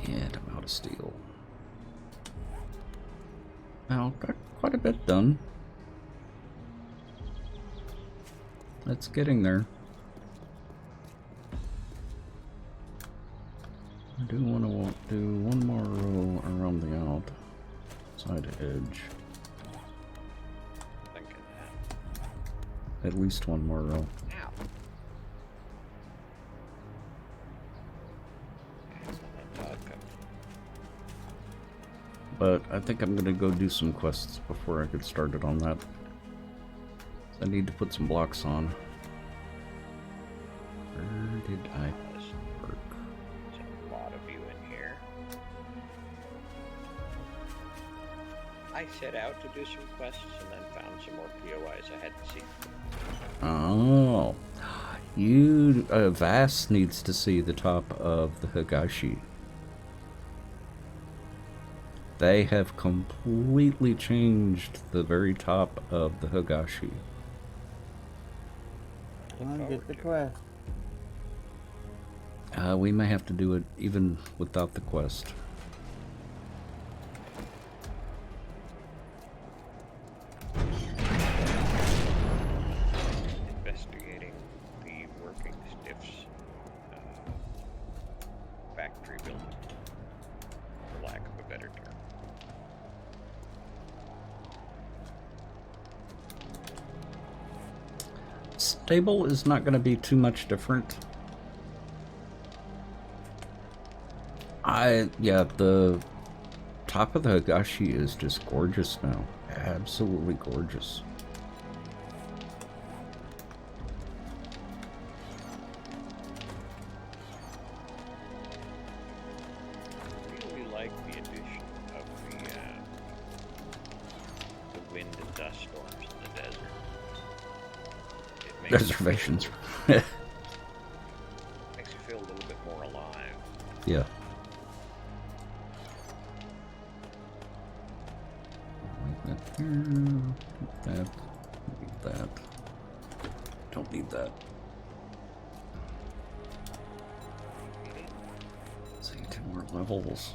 And I'm out of steel. Well, got quite a bit done. It's getting there. I do want to do one more row around the outside edge. Thinking At least one more row. that. Ow. And that dog comes. But I think I'm gonna go do some quests before I get started on that. I need to put some blocks on. Where did I work? There's a lot of you in here. I set out to do some quests and then found some more POIs I hadn't seen. Oh, you Vass needs to see the top of the Higashi. They have completely changed the very top of the Higashi. Come on, get the quest. We may have to do it even without the quest. Investigating the working stiffs factory building, for lack of a better term. Stable is not going to be too much different. Yeah, the top of the Higashi is just gorgeous now. Absolutely gorgeous. I really like the addition of the wind and dust storms in the desert. It makes Reservations. makes you feel a little bit more alive. Yeah. That. Need that. Don't need that. Let's see, 2 more levels.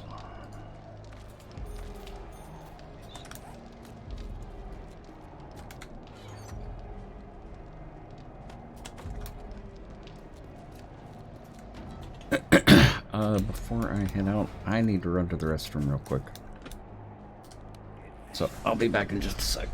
Before I head out, I need to run to the restroom real quick. So I'll be back in just a sec.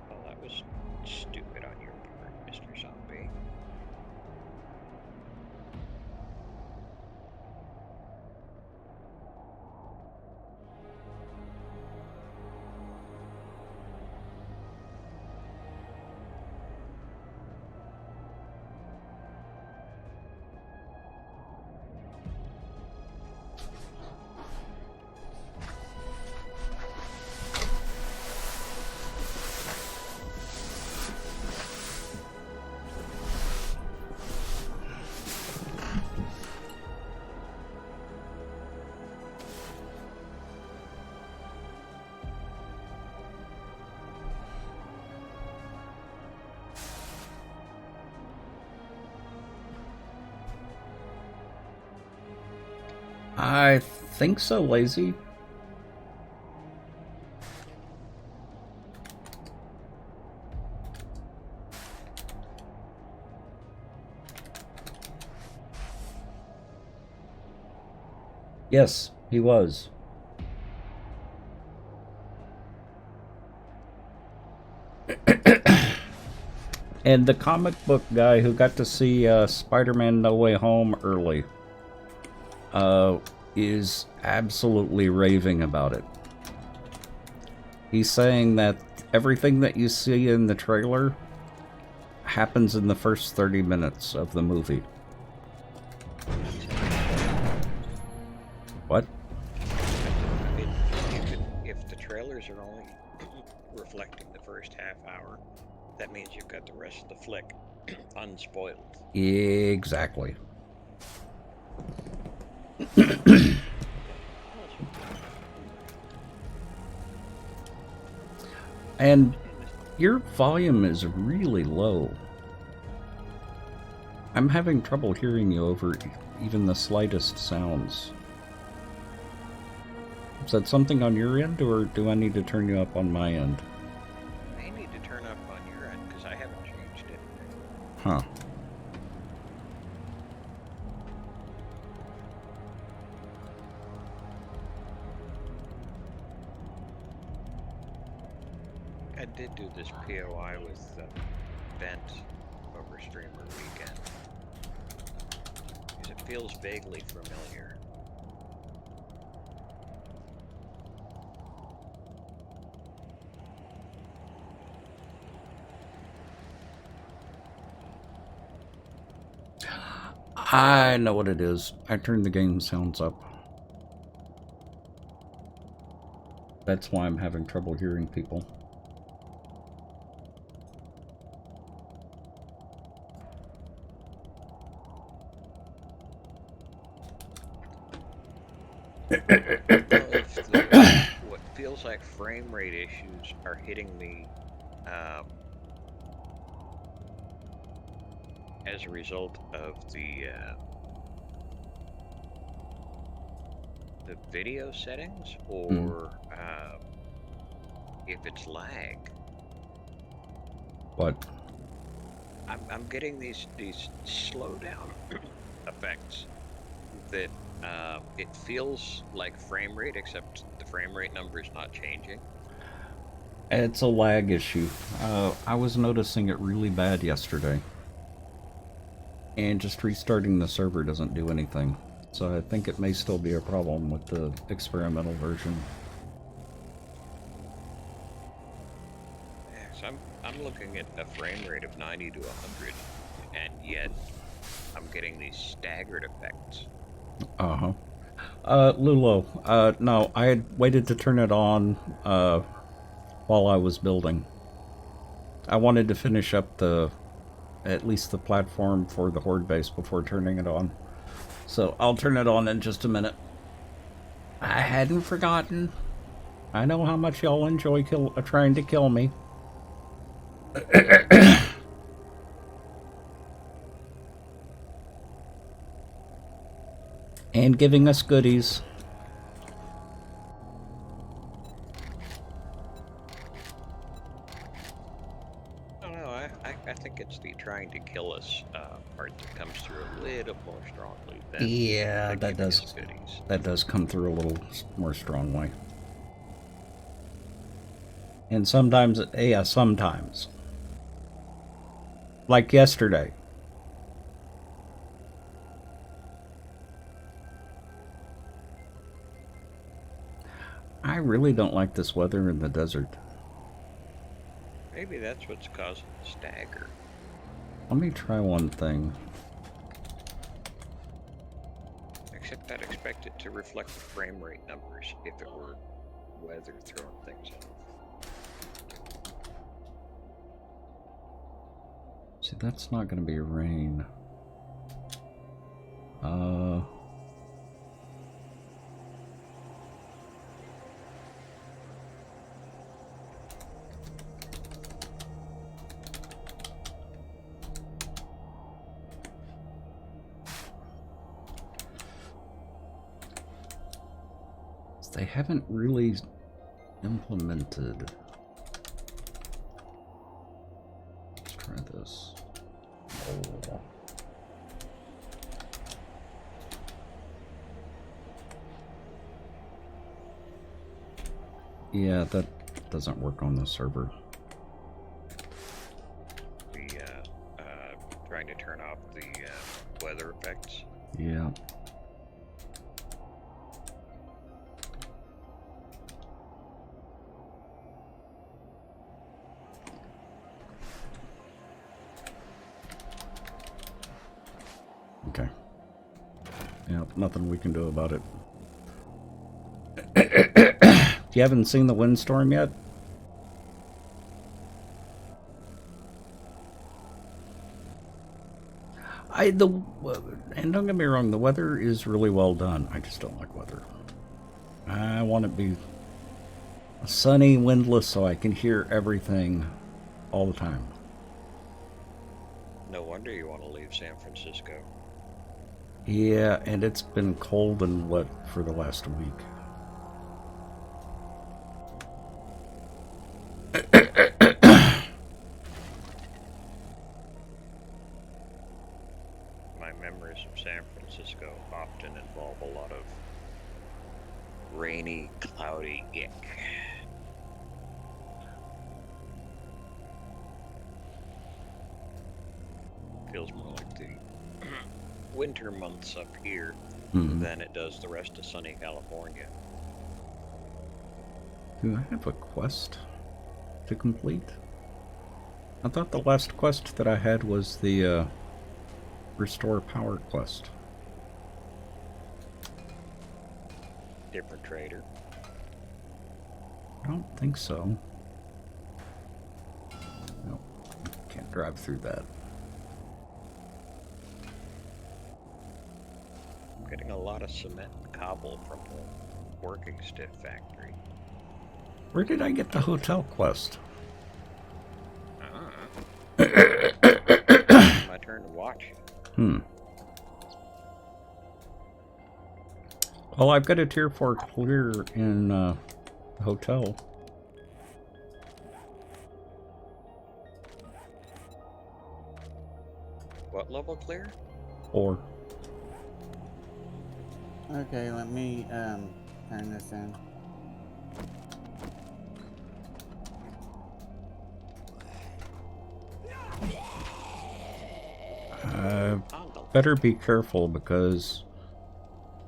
Well, that was stupid on your part, Mr. Zombie. I think so, Lazy. Yes, he was. And the comic book guy who got to see Spider-Man No Way Home early is absolutely raving about it. He's saying that everything that you see in the trailer happens in the first 30 minutes of the movie. What? If the trailers are only reflecting the first half hour, that means you've got the rest of the flick unspoiled. Exactly. And your volume is really low. I'm having trouble hearing you over even the slightest sounds. Is that something on your end, or do I need to turn you up on my end? I need to turn up on your end because I haven't changed it. Huh. I did do this POI with Bent over Streamer Weekend because it feels vaguely familiar. I know what it is. I turned the game sounds up. That's why I'm having trouble hearing people. What feels like frame rate issues are hitting me as a result of the video settings, or if it's lag. What? I'm getting these slowdown effects that it feels like frame rate, except the frame rate number is not changing. It's a lag issue. I was noticing it really bad yesterday. And just restarting the server doesn't do anything. So I think it may still be a problem with the experimental version. Yeah, so I'm looking at a frame rate of 90 to 100, and yet I'm getting these staggered effects. Uh-huh. Lulo, no, I had waited to turn it on while I was building. I wanted to finish up at least the platform for the Horde base before turning it on. So I'll turn it on in just a minute. I hadn't forgotten. I know how much y'all enjoy trying to kill me. And giving us goodies. I think it's the trying to kill us part that comes through a little more strongly than Yeah, that does. goodies. That does come through a little more strongly. And sometimes, yeah, sometimes. Like yesterday. I really don't like this weather in the desert. Maybe that's what's causing the stagger. Let me try one thing. Except I'd expect it to reflect the frame rate numbers if it were weather throwing things off. See, that's not going to be rain. They haven't really implemented. Let's try this. Oh. Yeah, that doesn't work on the server. The turn off the weather effects. Yeah. Okay. Yeah, nothing we can do about it. You haven't seen the windstorm yet? And don't get me wrong, the weather is really well done. I just don't like weather. I want it to be sunny, windless, so I can hear everything all the time. No wonder you want to leave San Francisco. Yeah, and it's been cold and wet for the last week. My memories of San Francisco often involve a lot of rainy, cloudy ick. Feels more like the winter months up here than it does the rest of sunny California. Do I have a quest to complete? I thought the last quest that I had was the Restore Power quest. Different trader. I don't think so. No, can't drive through that. I'm getting a lot of cement and cobble from the working stiff factory. Where did I get the hotel quest? My turn to watch. Well, I've got a tier 4 clear in the hotel. What level clear? 4. Okay, let me turn this in. Better be careful because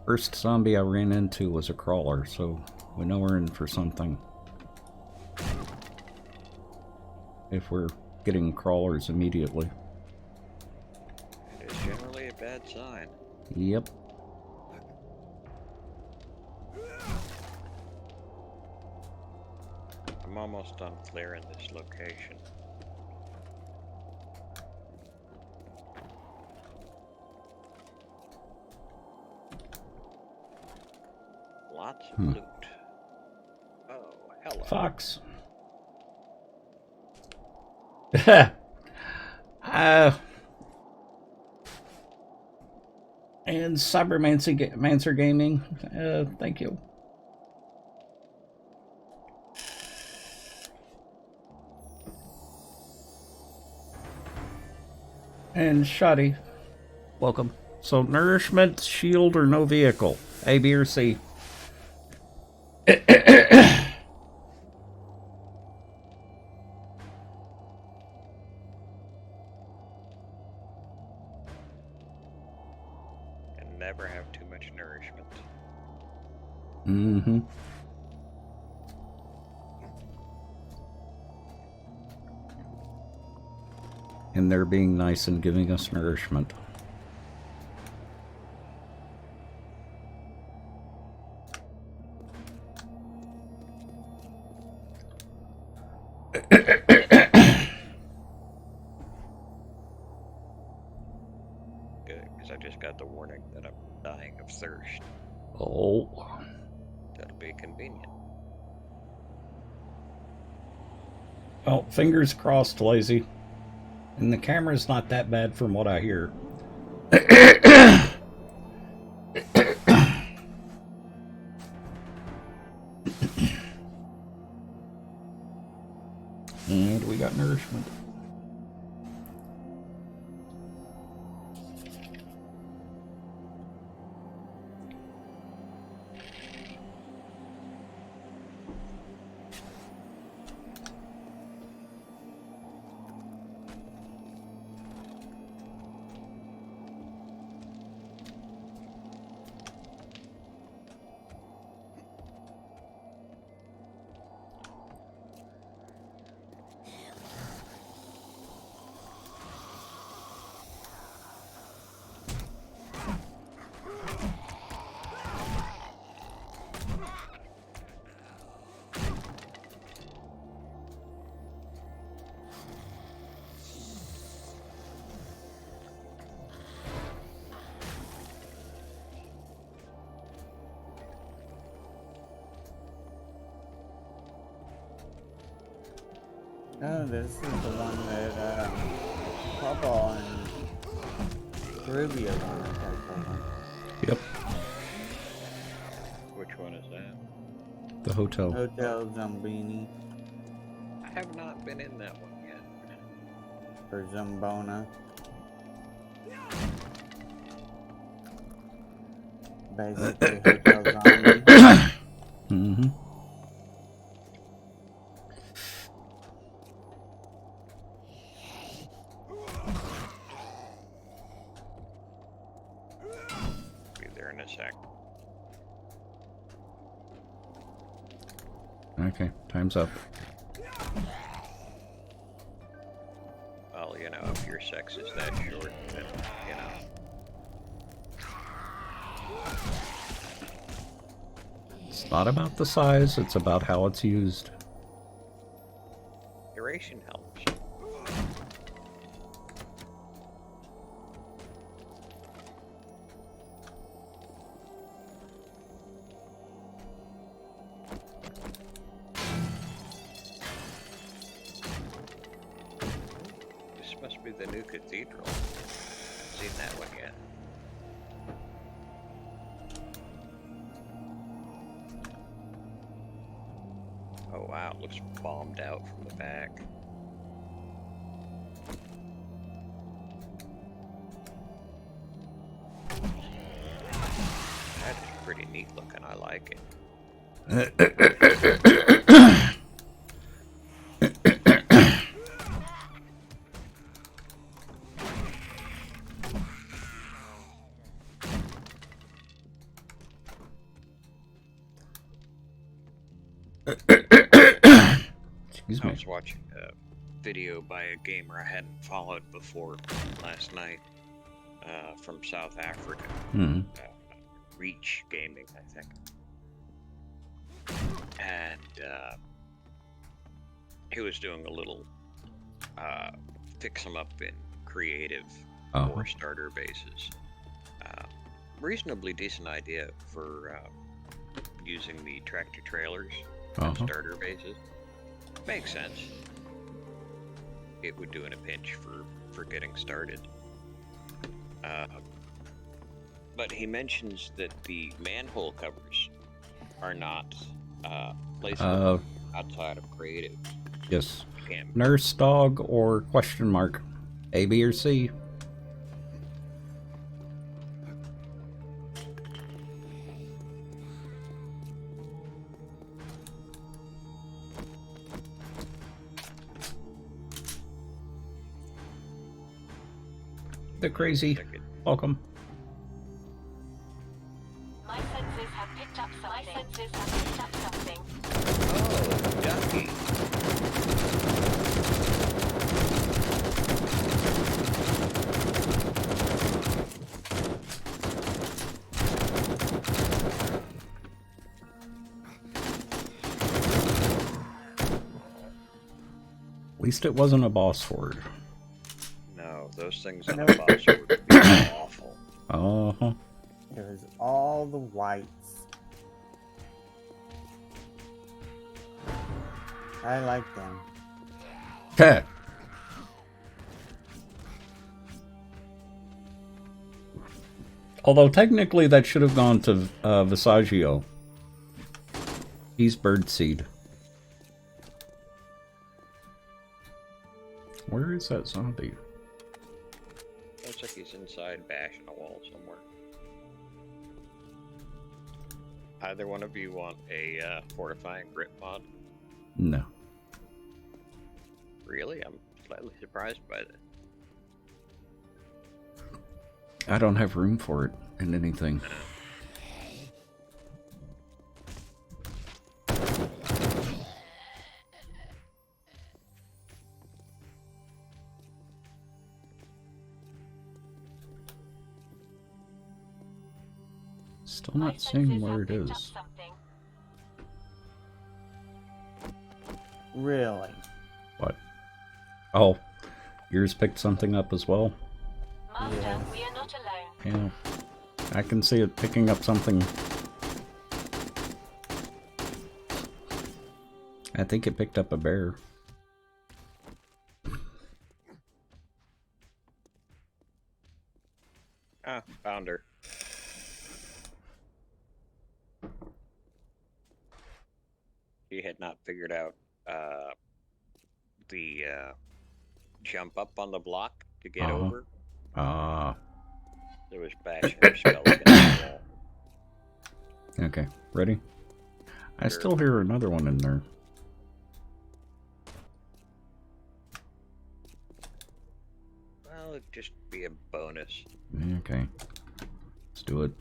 first zombie I ran into was a crawler, so we know we're in for something. If we're getting crawlers immediately. It is generally a bad sign. Yep. I'm almost done clearing this location. Lots of loot. Oh, hello. Fox. And Cybermancer Gaming, thank you. And Shoddy, welcome. So, nourishment, shield, or no vehicle? A, B, or C? And never have too much nourishment. Mm-hmm. And they're being nice and giving us nourishment. Good, because I just got the warning that I'm dying of thirst. Oh. That'll be convenient. Well, fingers crossed, Lazy. And the camera's not that bad from what I hear. And we got nourishment. Oh, this is the one that Papa and Ruby are going to take over. Yep, Which one is that? the hotel. Hotel Zumbini I have not been in that one yet. or Zumbona. Basically, Hotel Zombie. Mm-hmm. Be there in a sec. Okay, time's up. Well, you know, if your sex is that short, then, you know. It's not about the size, it's about how it's used. Duration helps. This must be the new cathedral. Haven't seen that one yet. Oh wow, it looks bombed out from the back. That is pretty neat looking, I like it. Excuse I me. was watching a video by a gamer I hadn't followed before last night from South Africa. Hmm. Reach Gaming, I think. And he was doing a little fix 'em up in creative for starter bases. Reasonably decent idea for using the tractor trailers as starter bases. Makes sense. It would do in a pinch for getting started. But he mentions that the manhole covers are not placeable outside of creative. Yes. Can't. Nurse, dog, or question mark? A, B, or C? The crazy. Welcome. My senses have picked up something. Oh, ducky. At least it wasn't a boss horde. No, those things on the boss would be awful. Uh-huh. It was all the whites. I like them. Okay. Although technically that should have gone to Visaggio. He's birdseed. Where is that zombie? Looks like he's inside bashing a wall somewhere. Either one of you want a fortifying grip mod? No. Really? I'm slightly surprised by that. I don't have room for it in anything. Still not seeing where it is. Really? What? Oh, yours picked something up as well? Master, Yeah. we are not alone. Yeah. I can see it picking up something. I think it picked up a bear. Ah, found her. She had not figured out the jump up on the block to get over. Ah. There was bashing her skull against the wall. Okay, ready? I Sure. still hear another one in there. Well, it'd just be a bonus. Okay. Let's do it.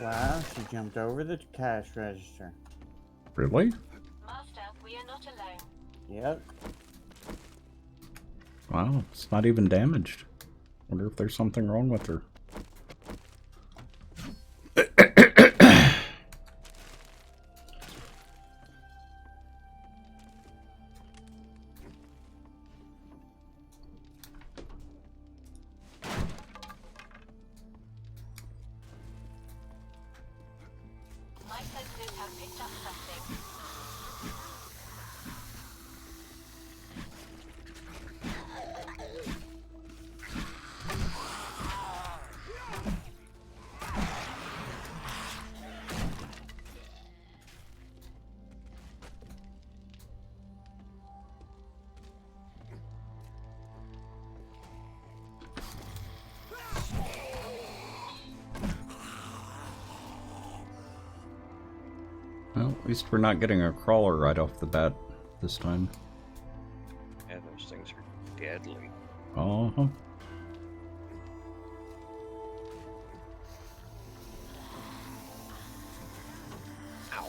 Wow, she jumped over the cash register. Really? Master, we are not alone. Yep. Wow, it's not even damaged. Wonder if there's something wrong with her. My senses have picked up something. Well, at least we're not getting a crawler right off the bat this time. Yeah, those things are deadly. Uh-huh. Ow.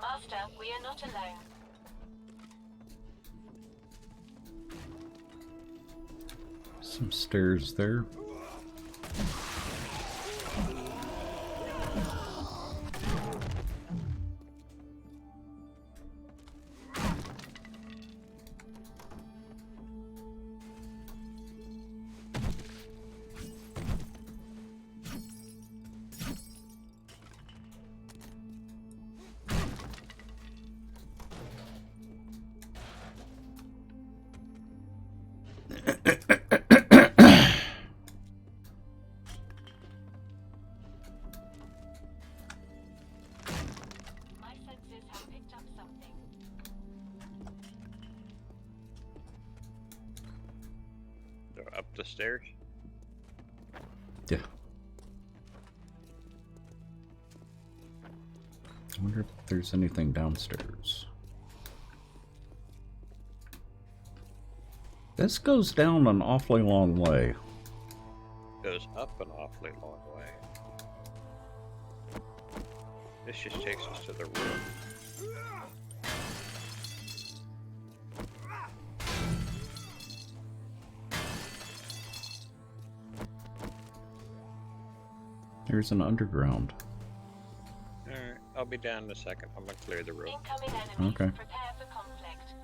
Master, we are not alone. Some stairs there. My senses have picked up something. So up the stairs. Yeah. I wonder if there's anything downstairs. This goes down an awfully long way. Goes up an awfully long way. This just takes us to the roof. There's an underground. Alright, I'll be down in a second. I'm gonna clear the room. Incoming enemies. Okay. Prepare for conflict.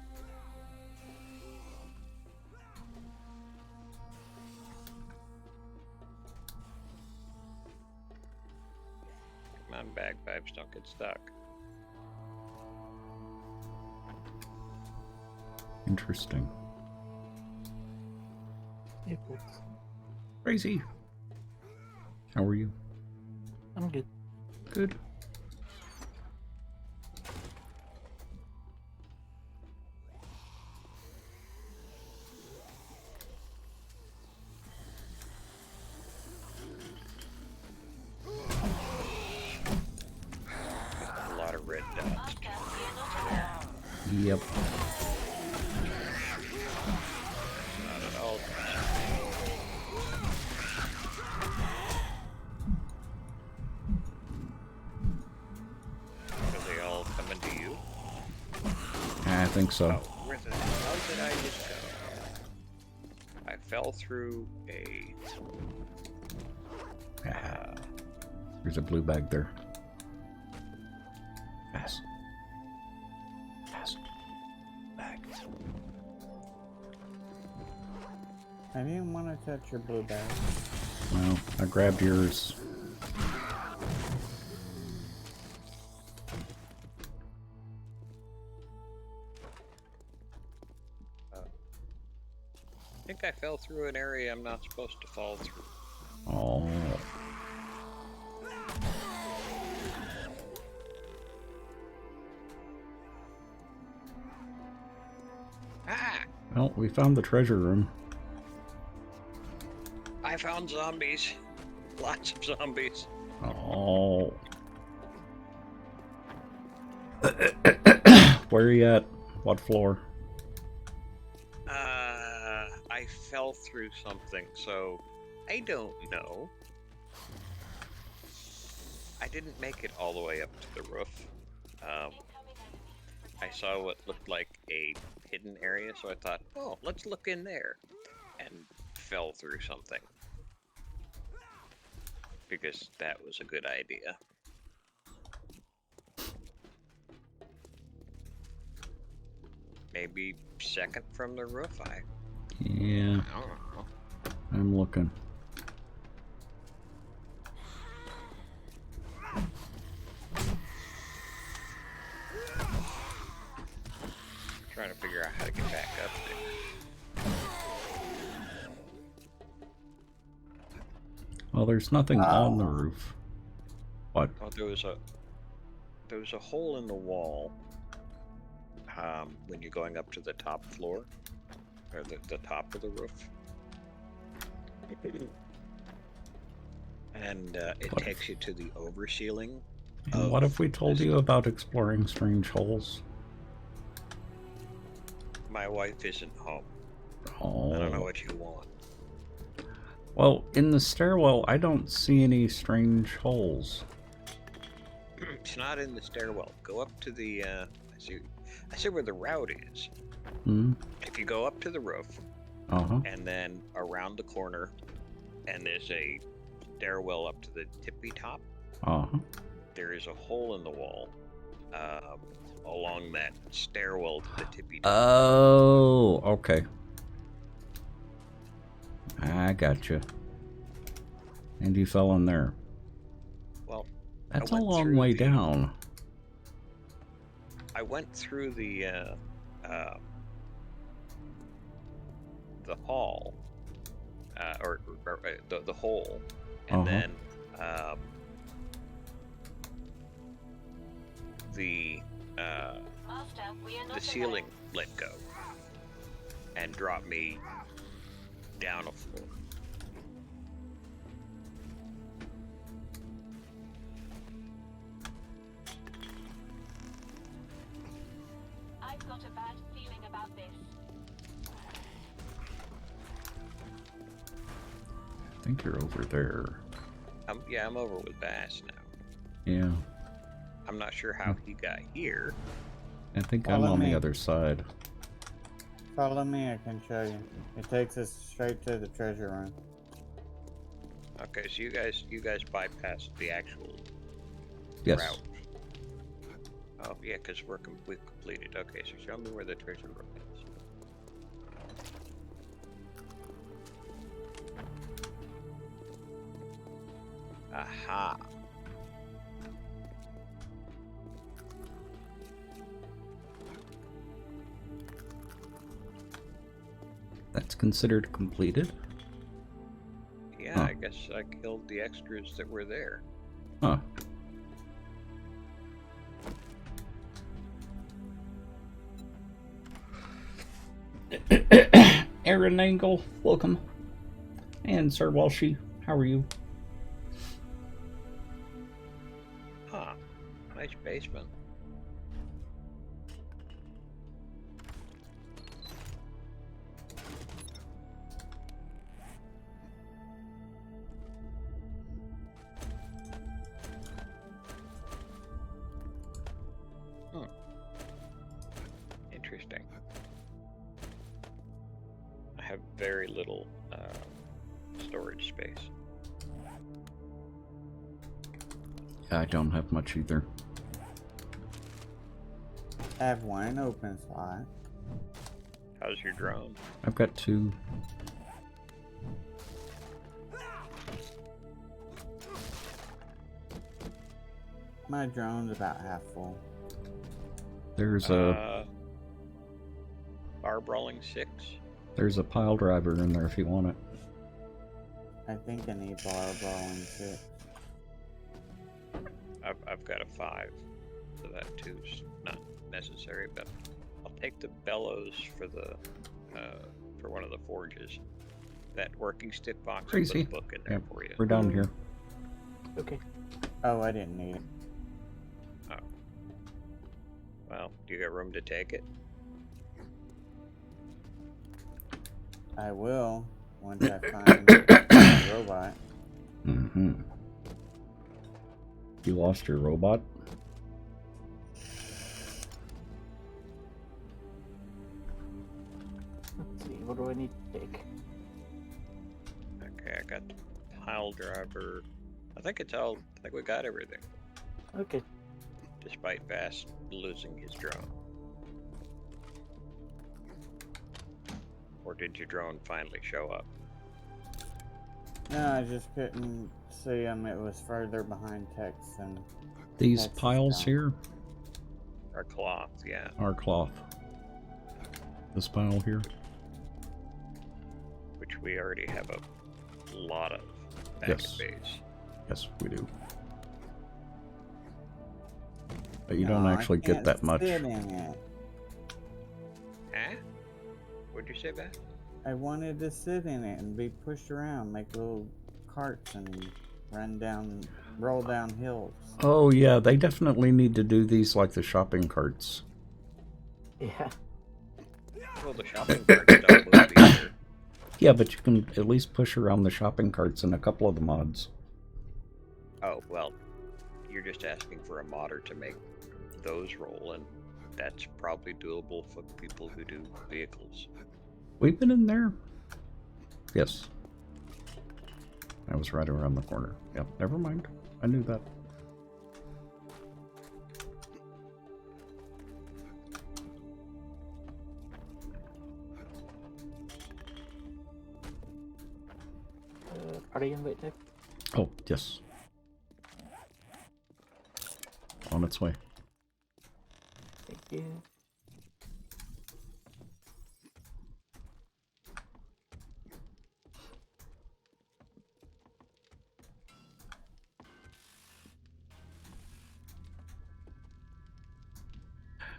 Come on, bagpipes, don't get stuck. Interesting. Hey, folks. Crazy. How are you? I'm good. Good. A lot of red dots. Master, we are not alone. Yep. Not at all. think so. Oh, where the hell did I just go? I fell through a... There's a blue bag there. Yes. Yes. Bag. I didn't want to touch your blue bag. Well, I grabbed yours. I think I fell through an area I'm not supposed to fall through. Oh. Ah! Well, we found the treasure room. I found zombies. Lots of zombies. Oh. Where are you at? What floor? I fell through something, so I don't know. I didn't make it all the way up to the roof. I saw what looked like a hidden area, so I thought, oh, let's look in there. And fell through something. Because that was a good idea. Maybe second from the roof? Yeah, I don't know. I'm looking. Trying to figure out how to get back up there. Well, there's nothing on the roof. What? Oh, there was a hole in the wall when you're going up to the top floor, or the top of the roof. And it What takes you to the overceiling. And what if we told you about exploring strange holes? My wife isn't home. Oh. I don't know what you want. Well, in the stairwell, I don't see any strange holes. It's not in the stairwell. Go up to the. I see where the route is. Hmm. If you go up to the roof, and then around the corner, and there's a stairwell up to the tippy top. There is a hole in the wall along that stairwell to the tippy top. Oh, okay. I gotcha. And you fell in there. Well, that's I a went long through way the- down. I went through the hall, or the hole, and then the Master, we are not the ceiling let go and dropped me down a floor. I've got a bad feeling about this. I think you're over there. Yeah, I'm over with Bass now. Yeah. I'm not sure how he got here. I think Follow I'm on me. the other side. Follow me, I can show you. It takes us straight to the treasure room. Okay, so you guys bypassed the actual Yes. route. Oh yeah, because we've completed. Okay, so show me where the treasure room is. Aha. That's considered completed? Yeah, Huh. I guess I killed the extras that were there. Huh. Aaron Angle, welcome. And Sir Walshy, how are you? Huh. Nice basement. Interesting. very little storage space. I don't have much either. I have one open spot. How's your drone? I've got 2. My drone's about half full. There's a Barb rolling 6. there's a pile driver in there if you want it. I think I need barb rolling 6. I've got a 5, so that 2's not necessary. But I'll take the bellows for the for one of the forges. That working stick box. I'll Crazy. put a book in there Yep, for you. we're down here. Okay. Oh, I didn't need it. Well, do you got room to take it? I will once I find a robot. Mm-hmm. You lost your robot? Let's see. What do I need to take? Okay, I got the pile driver. I think we got everything. Okay. Despite Bass losing his drone. Or did your drone finally show up? No, I just couldn't see him. It was further behind text than These Texas piles down. here Or cloth, yeah. are cloth. This pile here. Which we already have a lot of back Yes. at base. Yes, we do. But you don't No, I actually get can't that much. sit in it. Huh? What'd you say, Bass? I wanted to sit in it and be pushed around, make little carts and roll down hills. Oh yeah, they definitely need to do these like the shopping carts. Yeah. Well, the shopping carts don't move either. Yeah, but you can at least push around the shopping carts in a couple of the mods. Oh, well, you're just asking for a modder to make those roll, and that's probably doable for people who do vehicles. We've been in there. Yes. I was right around the corner. Yep, never mind. I knew that. Party invite type? Oh, yes. On its way. Thank you.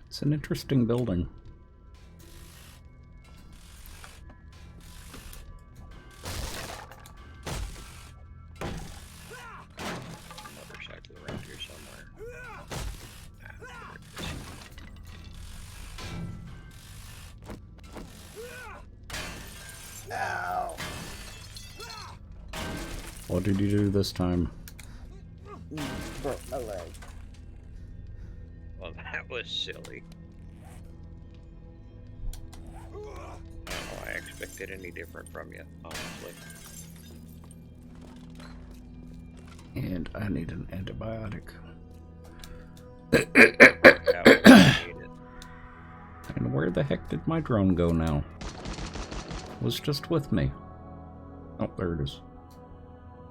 It's an interesting building. Motorcycle around here somewhere. Ow! What did you do this time? Broke my leg. Well, that was silly. I don't know I expected any different from you, honestly. And I need an antibiotic. That was needed. And where the heck did my drone go now? It was just with me. Oh, there it is.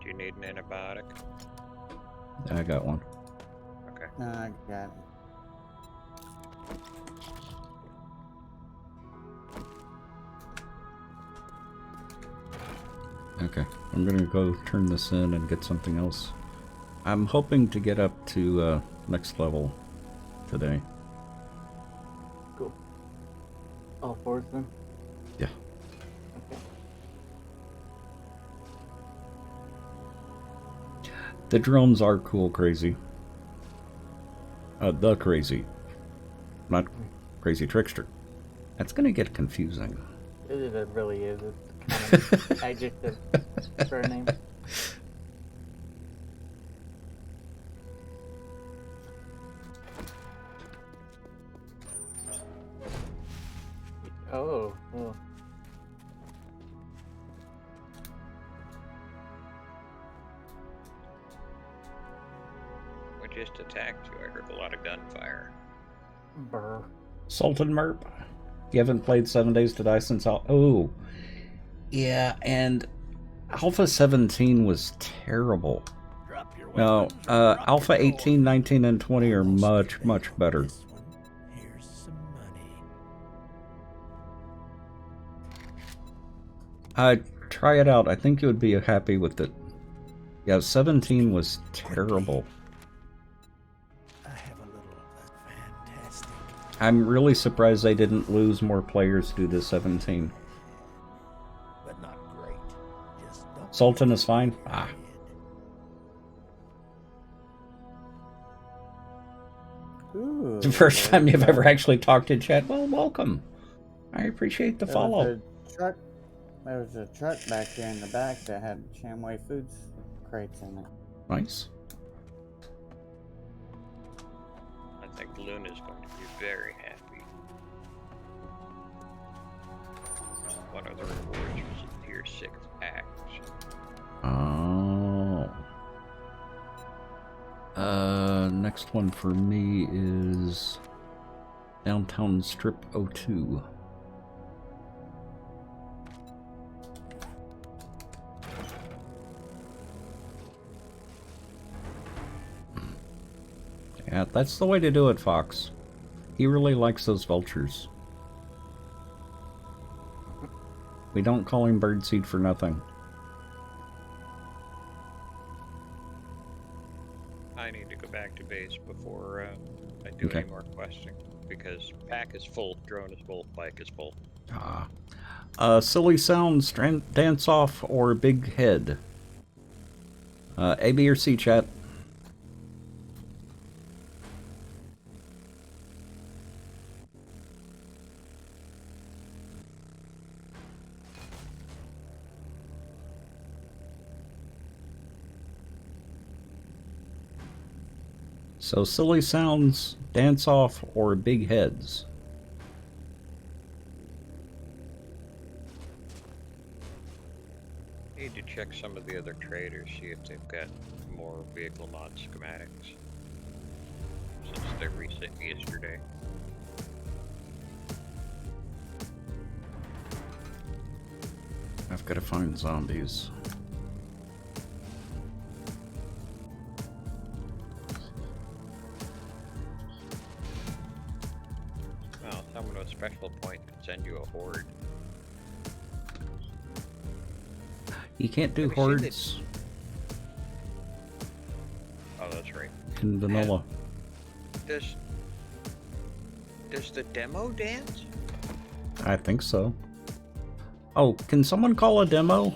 Do you need an antibiotic? I got one. Okay. No, I got it. Okay, I'm gonna go turn this in and get something else. I'm hoping to get up to next level today. Cool. All four of them? Yeah. Okay. The drones are cool crazy. The crazy. Not crazy trickster. That's gonna get confusing. It really is. It's kind of adjective for a name. Oh, oh. just attacked you. I heard a lot of gunfire. Brr. Sultan Merp, you haven't played 7 Days to Die since oh, yeah, and Alpha 17 was terrible. No, Alpha 18, 19, and 20 are much, much better. Try it out. I think you would be happy with it. Yeah, 17 was terrible. I'm really surprised they didn't lose more players due to 17. But not great. Just don't Sultan is fine? Ah. Ooh, The first time you've ever actually talked in chat. Well, welcome. I appreciate the follow. There was a truck back there in the back that had Shamway Foods crates in it. Nice. I think Luna's going to be very happy. One of the rewards was a tier 6 axe. Oh. Next one for me is Downtown Strip 02. Yeah, that's the way to do it, Fox. He really likes those vultures. We don't call him Birdseed for nothing. I need to go back to base before I do any more questing, because pack is full, drone is full, bike is full. Silly sounds, dance off, or big head. A, B, or C, chat. So silly sounds, dance off, or big heads. Need to check some of the other traders, see if they've got more vehicle mod schematics, since they reset yesterday. I've got to find zombies. Well, someone with special point could send you a horde. You can't do Have you seen hordes Oh, that's right. in vanilla. Does the demo dance? I think so. Oh, can someone call a demo?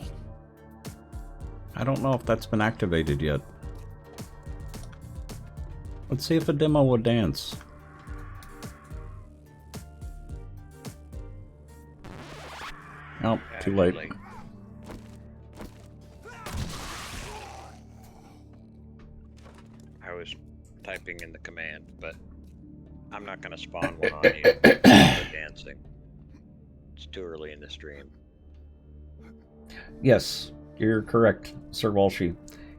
I don't know if that's been activated yet. Let's see if a demo will dance. Oh, Yeah, too late. I was typing in the command, but I'm not going to spawn one on you for dancing. It's too early in the stream. Yes, you're correct, Sir Walshy.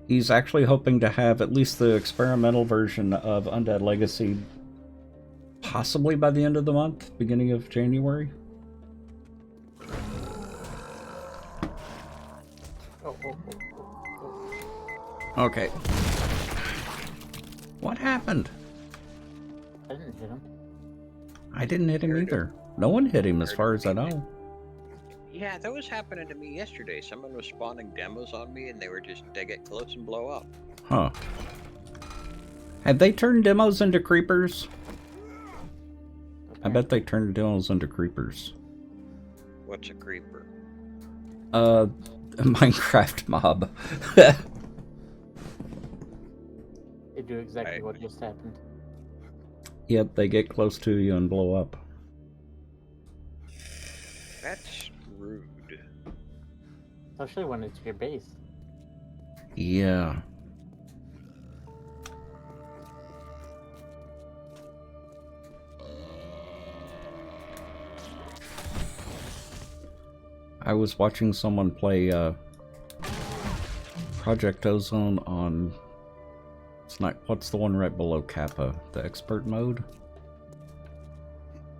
He's actually hoping to have at least the experimental version of Undead Legacy possibly by the end of the month, beginning of January. Okay. What happened? I didn't hit him. I didn't hit him either. No one hit him as far as I know. Yeah, that was happening to me yesterday. Someone was spawning demos on me and they get close and blow up. Huh. Have they turned demos into creepers? I bet they turned demos into creepers. What's a creeper? A Minecraft mob. They do exactly what just happened. Yep, they get close to you and blow up. That's rude. Especially when it's your base. Yeah. I was watching someone play Project Ozone on It's not. What's the one right below Kappa? The expert mode.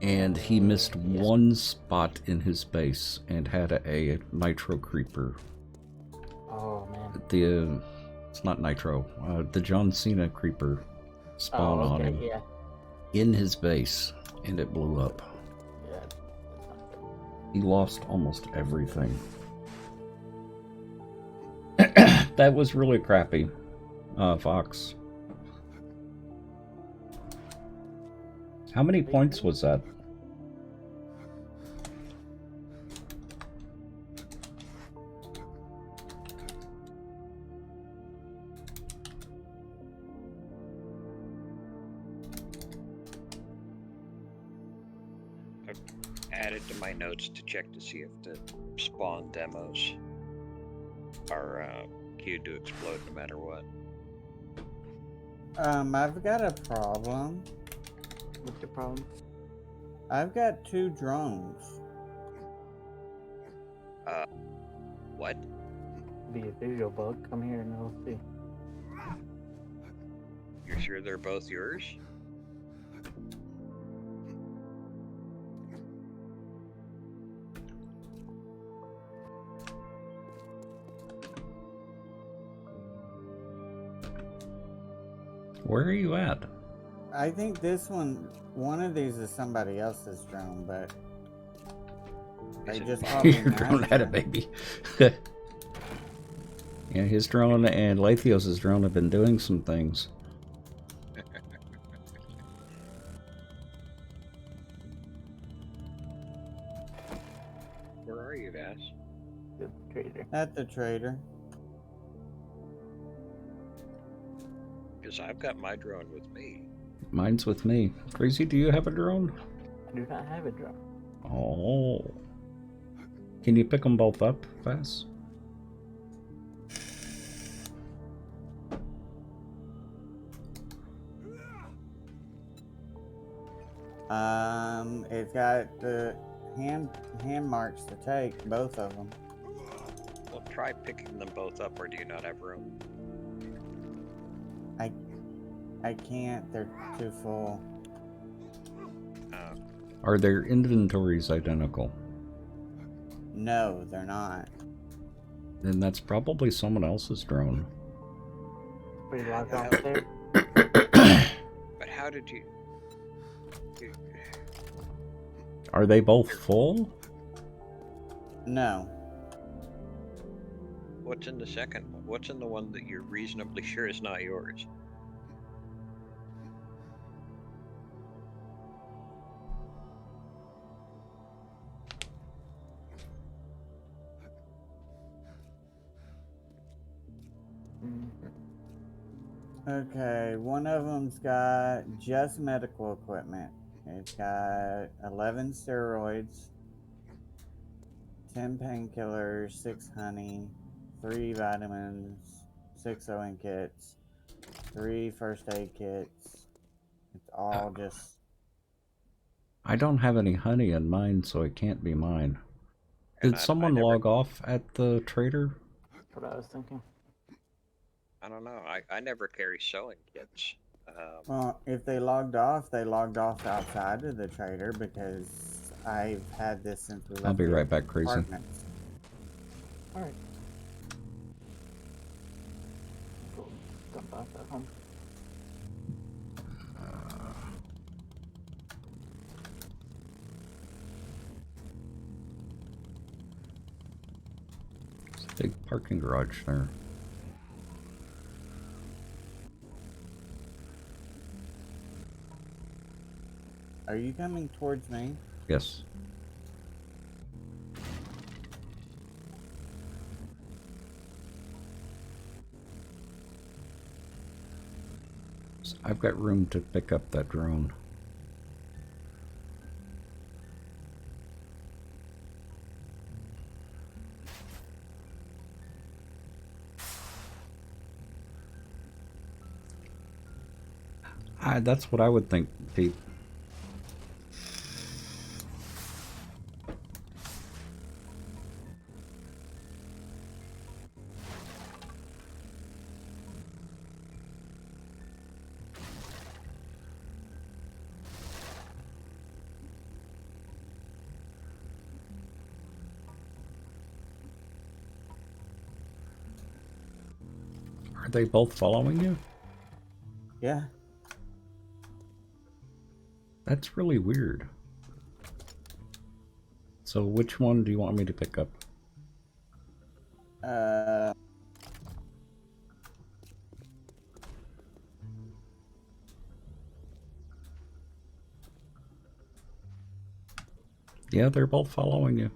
And he missed one spot in his base and had a nitro creeper. Oh man. It's not nitro. The John Cena creeper spawned on him Yeah. in his base, and it blew up. Yeah. That's not good. He lost almost everything. That was really crappy, Fox. How many points was that? I've added to my notes to check to see if the spawn demos are queued to explode no matter what. I've got a problem. What's your problem? I've got 2 drones. What? Be a visual bug. Come here and we'll see. You're sure they're both yours? Where are you at? I think this one of these is somebody else's drone, but Is I it just probably Your drone had a baby. Yeah, his drone and Lathios' drone have been doing some things. Where are you guys? The trader. at the trader. Because I've got my drone with me. Mine's with me. Crazy, do you have a drone? I do not have a drone. Oh. Can you pick them both up fast? It's got the hand marks to take, both of them. Well, try picking them both up, or do you not have room? I can't, they're too full. Are their inventories identical? No, they're not. Then that's probably someone else's drone. Pretty locked on Well, there. But how did you... Are they both full? No. What's in the second one? What's in the one that you're reasonably sure is not yours? Okay, one of them's got just medical equipment. It's got 11 steroids, 10 painkillers, 6 honey, 3 vitamins, 6 sewing kits, 3 first aid kits. It's all just... I don't have any honey in mine, so it can't be mine. And Did I someone never- log off at the trader? That's what I was thinking. I don't know. I never carry sewing kits. Well, if they logged off outside of the trader, because I've had this since we left I'll be the right back, Crazy. apartment. Alright. Go dump off at home. It's a big parking garage there. Are you coming towards me? Yes. I've got room to pick up that drone. That's what I would think, Pete. Are they both following you? Yeah. That's really weird. So which one do you want me to pick up? Yeah, they're both following you.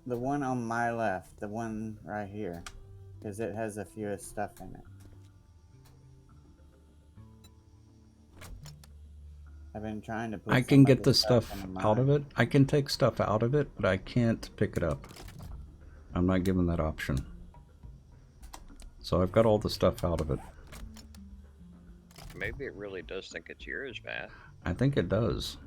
The one on my left, the one right here, because it has a few stuff in it. I've been trying to put I some can of get the stuff stuff in out of mine. it. I can take stuff out of it, but I can't pick it up. I'm not given that option. So I've got all the stuff out of it. Maybe it really does think it's yours, Matt. I think it does.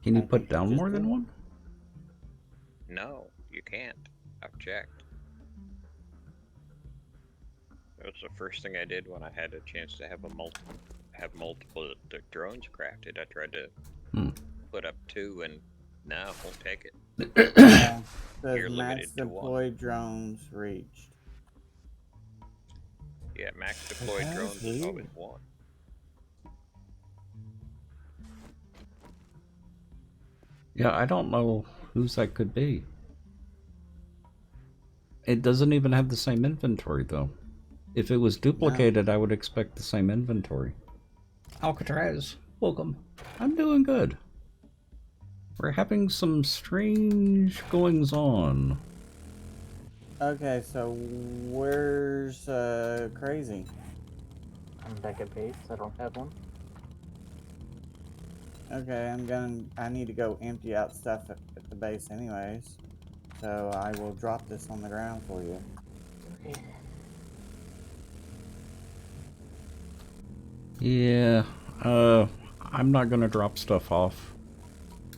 Can you I put think it down just more than did. one? No, you can't. I've checked. That was the first thing I did when I had a chance to have multiple drones crafted. I tried to put up 2 and no, won't take it. Yeah. You're Says max limited to 1. deployed drones reached. Yeah, max deployed That drones is is always weird. 1. Yeah, I don't know whose that could be. It doesn't even have the same inventory, though. If it was duplicated, I would expect the same inventory. Alcatraz, welcome. I'm doing good. We're having some strange goings-on. Okay, so where's Crazy? I'm back at base. I don't have one. Okay, I need to go empty out stuff at the base anyways. So I will drop this on the ground for you. Okay. Yeah, I'm not gonna drop stuff off.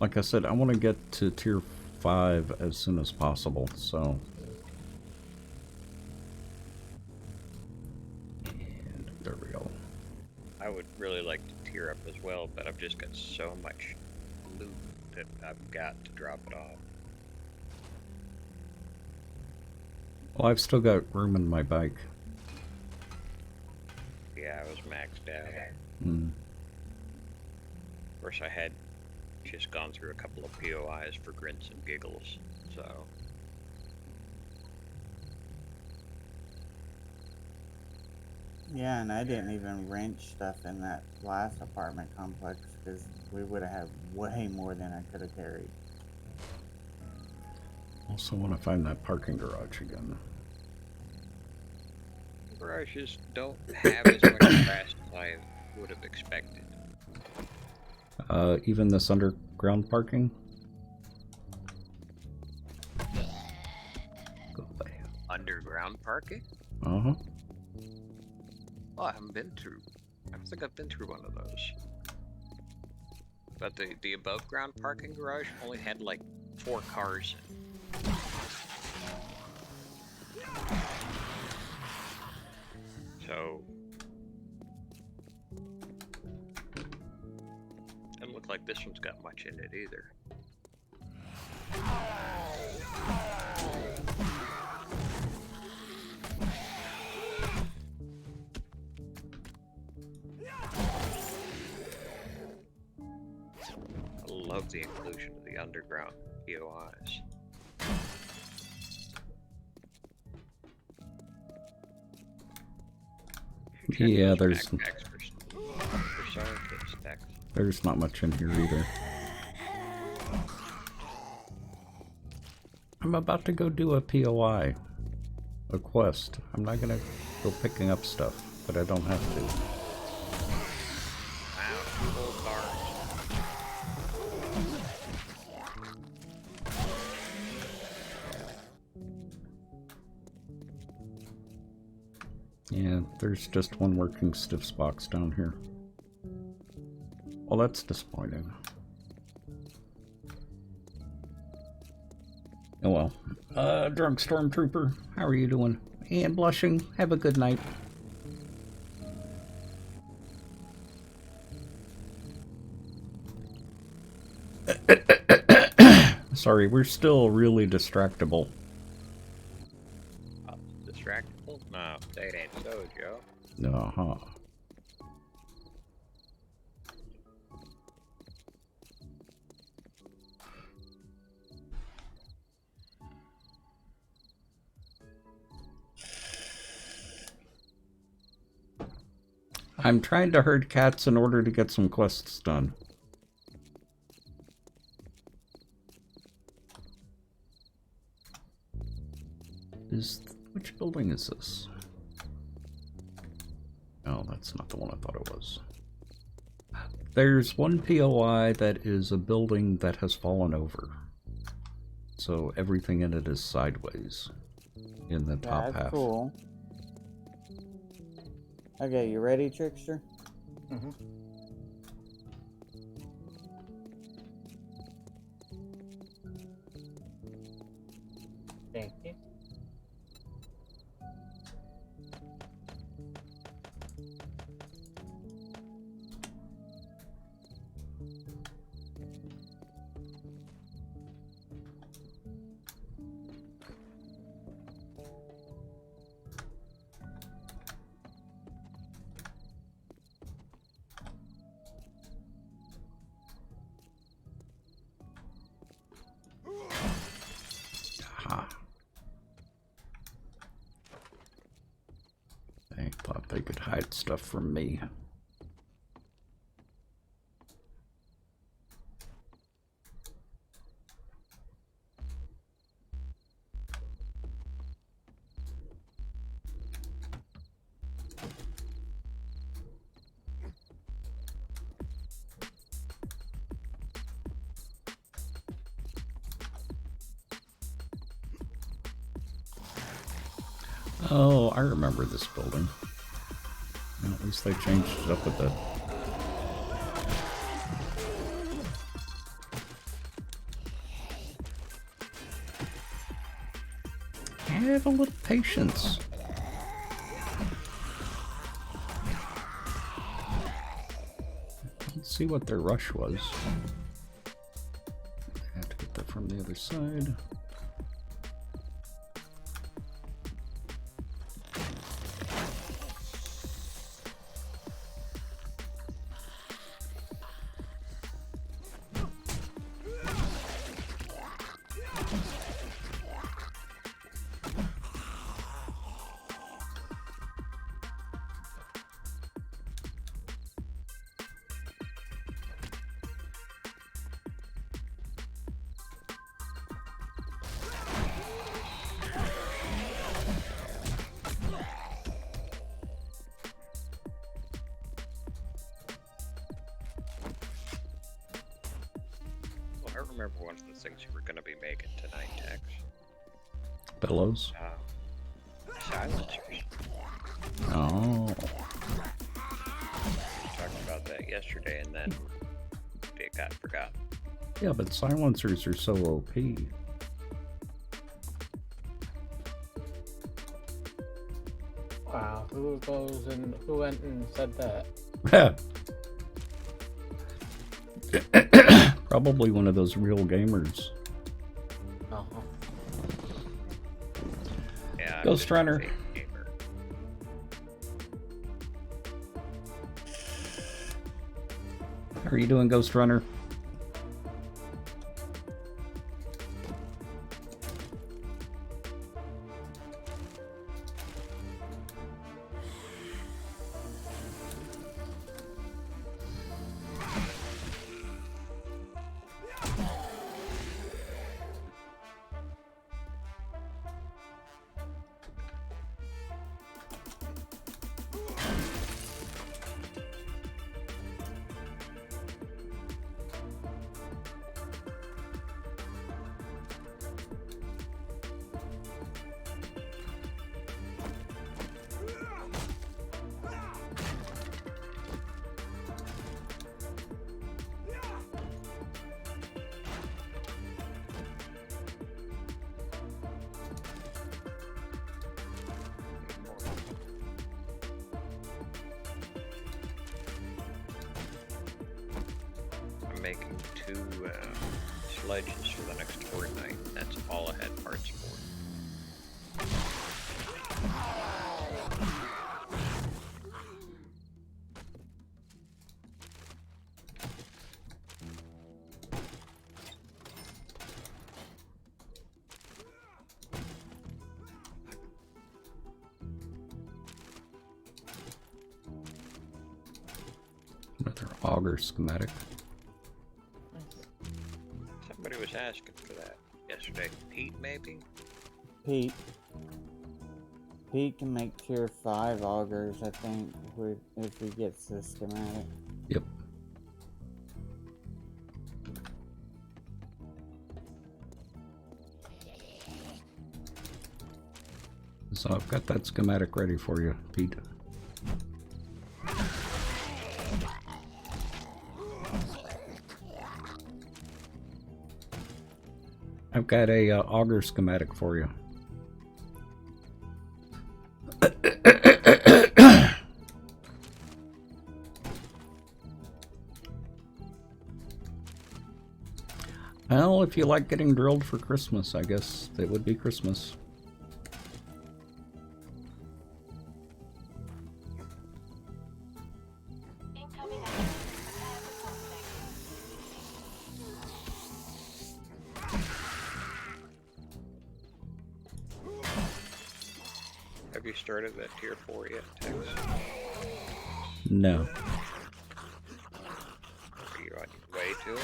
Like I said, I want to get to tier 5 as soon as possible, so... And there we go. I would really like to tier up as well, but I've just got so much loot that I've got to drop it off. Well, I've still got room in my bike. Yeah, I was maxed out. Mm. Of course, I had just gone through a couple of POIs for grins and giggles, so... Yeah, and I didn't even wrench stuff in that last apartment complex because we would have had way more than I could have carried. Also want to find that parking garage again. Garages don't have as much trash as I would have expected. Even this underground parking? Go away. Underground parking? Uh-huh. Oh, I haven't been through. I don't think I've been through one of those. But the above ground parking garage only had like 4 cars in. So doesn't look like this one's got much in it either. I love the inclusion of the underground POIs. Yeah, Those there's backpacks for sewing kit stacks. there's not much in here either. I'm about to go do a POI, a quest. I'm not gonna go picking up stuff, but I don't have to. Wow, full cars. Yeah, there's just one working stiffs box down here. Well, that's disappointing. Oh well. Drunk Stormtrooper, how are you doing? And Blushing, have a good night. Sorry, we're still really distractible. Distractible? No, that ain't so, Joe. Uh-huh. I'm trying to herd cats in order to get some quests done. Which building is this? Oh, that's not the one I thought it was. There's one POI that is a building that has fallen over. So everything in it is sideways in the top That's half. cool. Okay, you ready, Trickster? Mm-hmm. Thank you. Aha. They thought they could hide stuff from me. Oh, I remember this building. Well, at least they changed it up a bit. Have a little patience. Let's see what their rush was. I have to get that from the other side. I remember one of the things you were going to be making tonight, Tex. Bellows. Silencers. Oh. We talked about that yesterday, and then it got forgotten. Yeah, but silencers are so OP. Wow, who went and said that? Probably one of those real gamers. Uh-huh. Yeah, I'm Ghost just a Runner. fake gamer. How are you doing, Ghost Runner? I'm making two ledges for the next fortnight. That's all I had parts for. Another auger schematic. Somebody was asking for that yesterday. Pete, maybe? Pete. Pete can make tier 5 augers, I think, if he gets the schematic. Yep. So I've got that schematic ready for you, Pete. I've got a auger schematic for you. Well, if you like getting drilled for Christmas, I guess it would be Christmas. Incoming enemy. Prepare for conflict. Have you started that tier 4 yet, Tex? No. Are you on your way to it?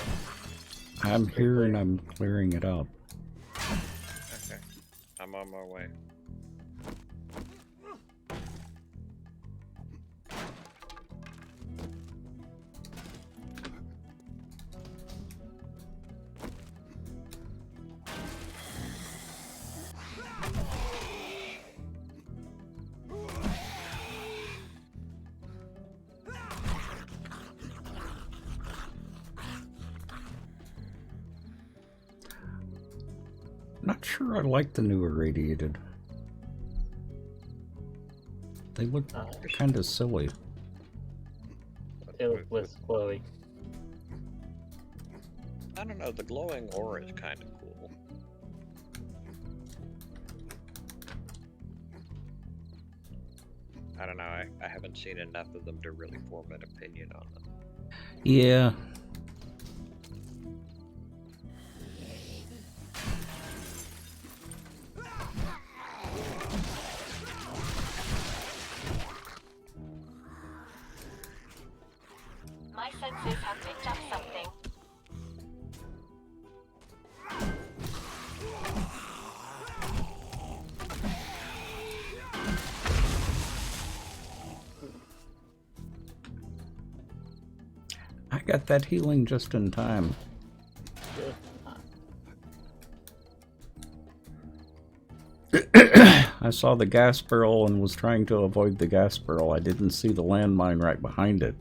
I'm here and I'm clearing it out. Okay. I'm on my way. Not sure I like the new irradiated. They look kind of silly. It look less glowy. I don't know, the glowing aura is kind of cool. I don't know, I haven't seen enough of them to really form an opinion on them. Yeah. My senses have picked up something. I got that healing just in time. I saw the gas barrel and was trying to avoid the gas barrel. I didn't see the landmine right behind it.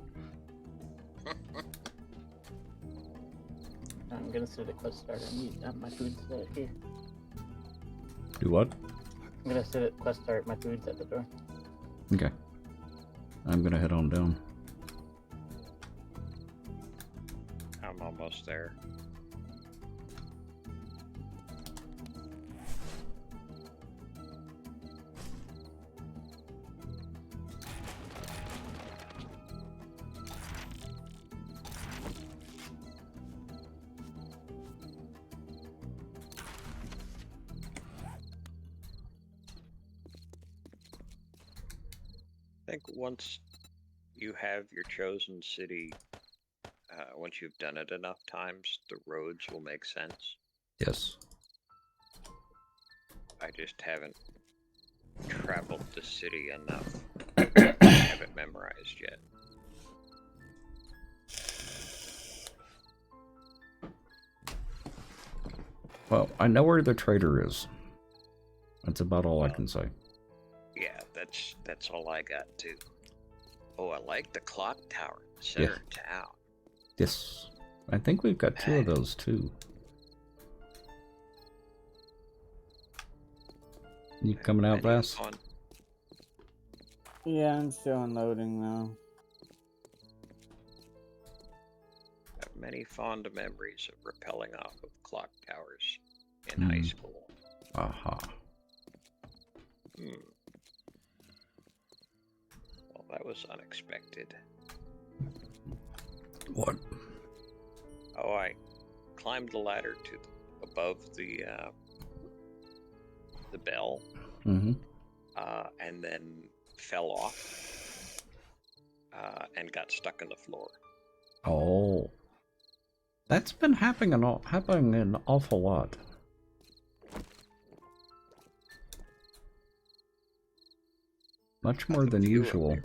I'm gonna sit at quest start and eat my food's here. Do what? I'm gonna sit at quest start, my food's at the door. Okay. I'm gonna head on down. I'm almost there. I think once you have your chosen city, once you've done it enough times, the roads will make sense. Yes. I just haven't traveled the city enough. I haven't memorized yet. Well, I know where the trader is. That's about all I can say. Yeah, that's all I got too. Oh, I like the clock tower in the center of town. Yes. I think we've got two of those too. You coming out, Vass? Yeah, I'm still unloading though. I have many fond memories of rappelling off of clock towers in high school. Aha. Well, that was unexpected. What? Oh, I climbed the ladder to above the bell, Mm-hmm. and then fell off and got stuck in the floor. Oh. That's been happening an awful lot. Much more than usual.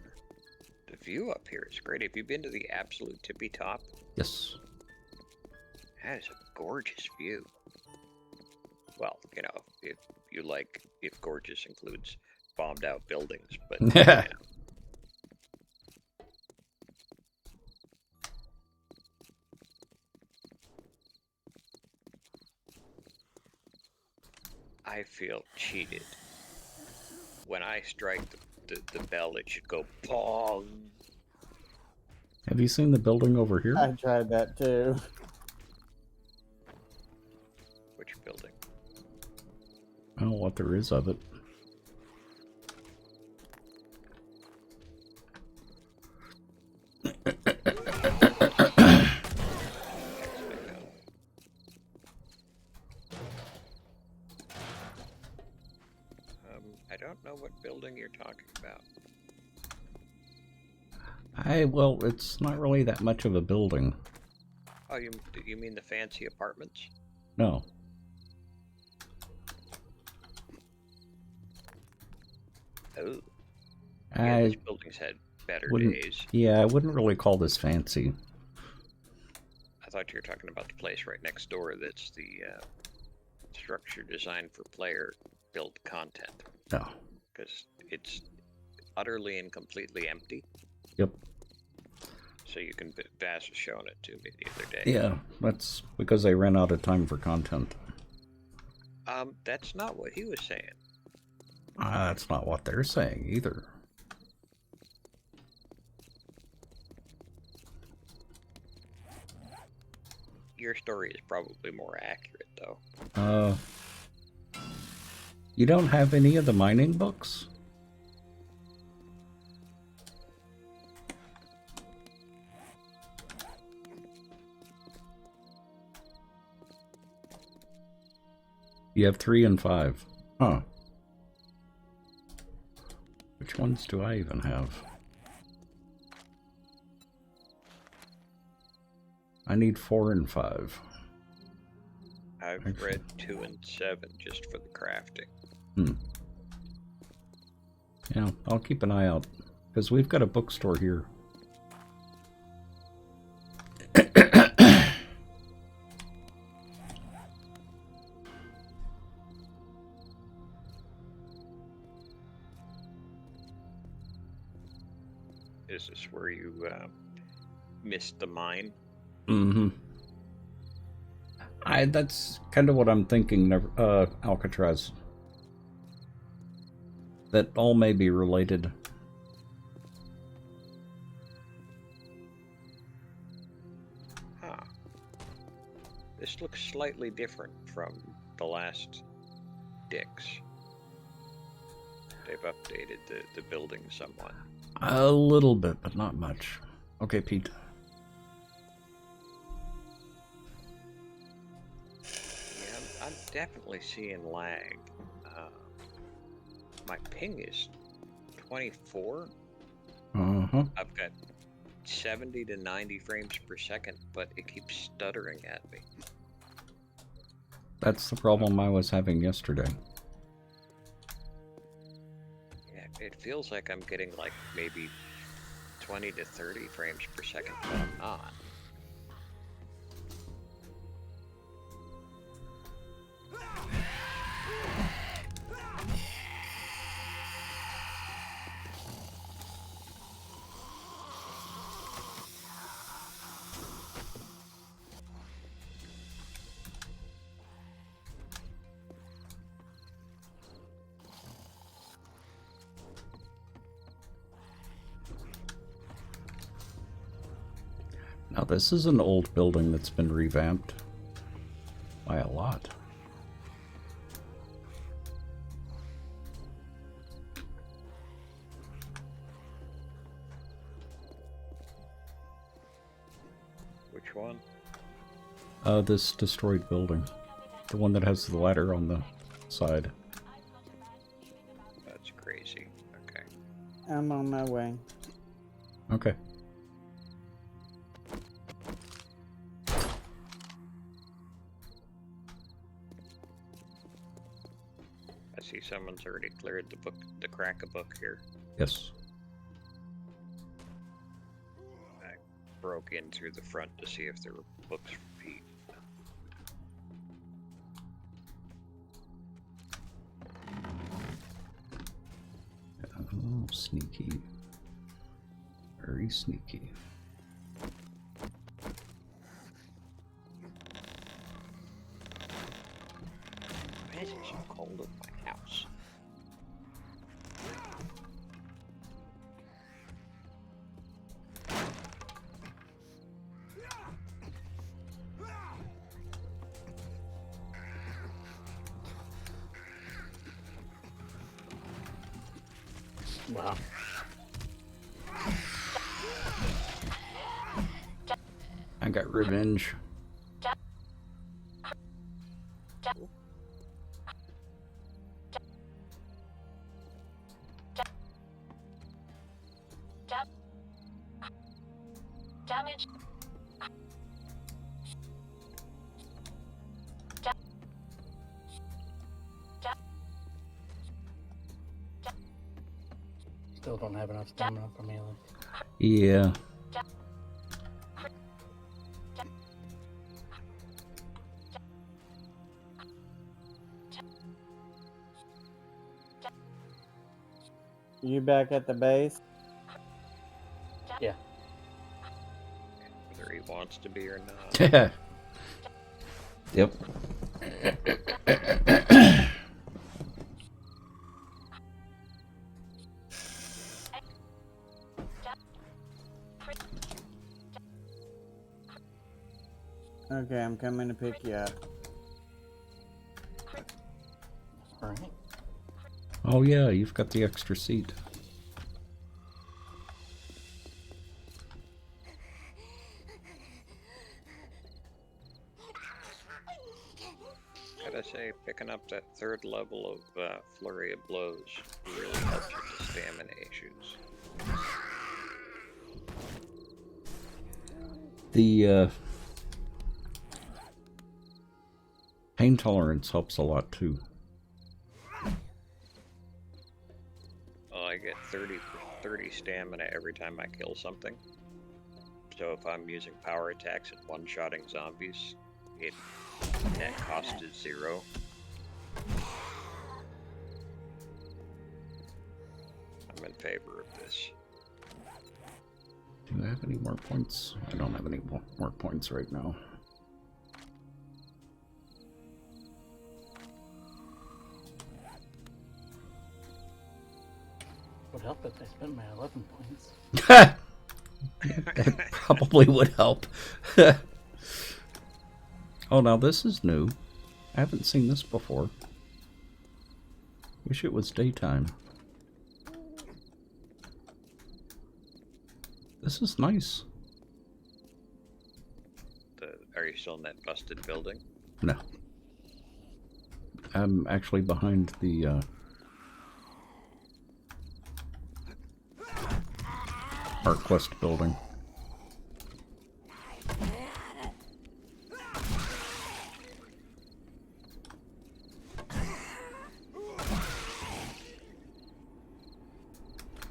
The view up here is great. Have you been to the absolute tippy top? Yes. That is a gorgeous view. Well, you know, if gorgeous includes bombed out buildings, but yeah. I feel cheated. When I strike the bell, it should go pong. Have you seen the building over here? I tried that too. Which building? I don't know what there is of it. I don't know what building you're talking about. Well, it's not really that much of a building. Oh, you mean the fancy apartments? No. Oh. Yeah, these buildings had better days. Yeah, I wouldn't really call this fancy. I thought you were talking about the place right next door that's the structure designed for player built content. No. Because it's utterly and completely empty. Yep. So you can... Bass was showing it to me the other day. Yeah, that's because they ran out of time for content. That's not what he was saying. That's not what they're saying either. Your story is probably more accurate, though. You don't have any of the mining books? You have 3 and 5. Huh. Which ones do I even have? I need 4 and 5. I've read 2 and 7 just for the crafting. Yeah, I'll keep an eye out, because we've got a bookstore here. Is this where you missed the mine? Mm-hmm. That's kind of what I'm thinking, Alcatraz. That all may be related. Huh. This looks slightly different from the last Dix. They've updated the building somewhat. A little bit, but not much. Okay, Pete. Yeah, I'm definitely seeing lag. My ping is 24. Uh-huh. I've got 70 to 90 frames per second, but it keeps stuttering at me. That's the problem I was having yesterday. Yeah, it feels like I'm getting like maybe 20 to 30 frames per second, but I'm not. Now this is an old building that's been revamped. By a lot. Which one? This destroyed building. The one that has the ladder on the side. That's crazy. Okay. I'm on my way. Okay. I see someone's already cleared the crack a book here. Yes. I broke in through the front to see if there were books for Pete. Oh, sneaky. Very sneaky. Why is it so cold in my house? Wow. I got revenge. Damage. Still don't have enough stamina for melee. Yeah. You back at the base? Yeah. Whether he wants to be or not. Yep. Okay, I'm coming to pick you up. Alright. Oh yeah, you've got the extra seat. Gotta say, picking up that third level of Flurry of Blows really helps with the stamina issues. The pain tolerance helps a lot too. Well, I get 30 stamina every time I kill something. So if I'm using power attacks and one-shotting zombies, it net cost is 0. I'm in favor of this. Do I have any more points? I don't have any more points right now. Would help if I spent my 11 points. That probably would help. Oh, now this is new. I haven't seen this before. Wish it was daytime. This is nice. Are you still in that busted building? No. I'm actually behind the ArtQuest building.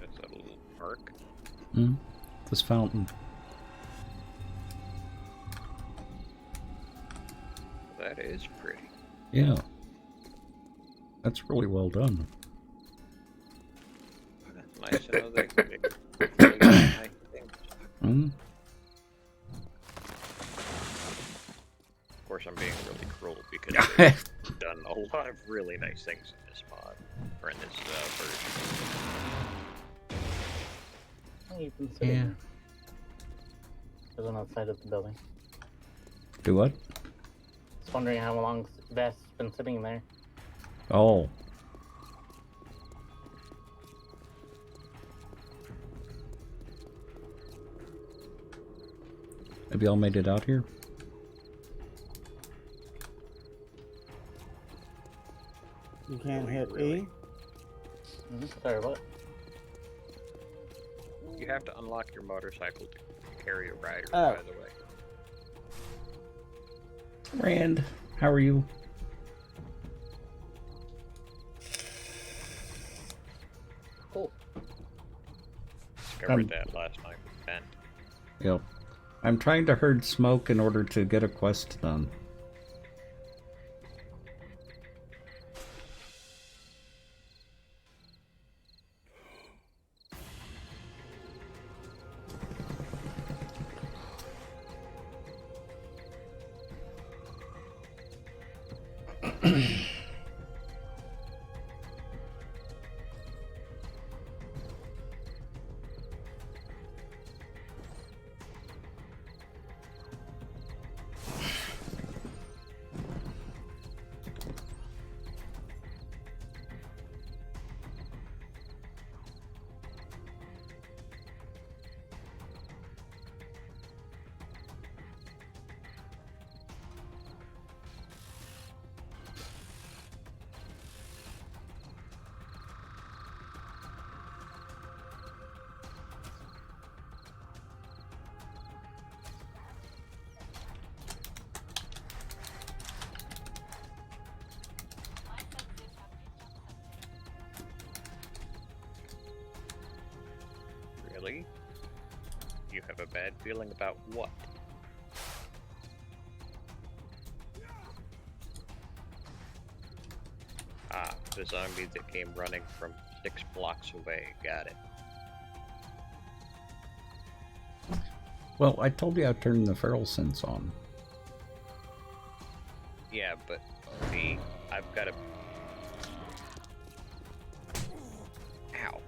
That's a little park. This fountain. That is pretty. Yeah. That's really well done. Nice to know they really got nice things. Mm. Of course, I'm being really cruel because they've done a lot of really nice things in this mod, or in this version. Oh, you've been sitting Yeah. there. There's one outside of the building. Do what? There's wondering how long Vest's been sitting there. Oh. Have y'all made it out here? You can't hit E? Sorry, what? You have to unlock your motorcycle to carry a rider, Oh. by the way. Rand, how are you? Cool. Discovered that last night with Ben. Yep. I'm trying to herd smoke in order to get a quest done. Really? You have a bad feeling about what? Ah, the zombie that came running from 6 blocks away. Got it. Well, I told you I turned the feral sense on. Yeah, but see, I've got a... Ow.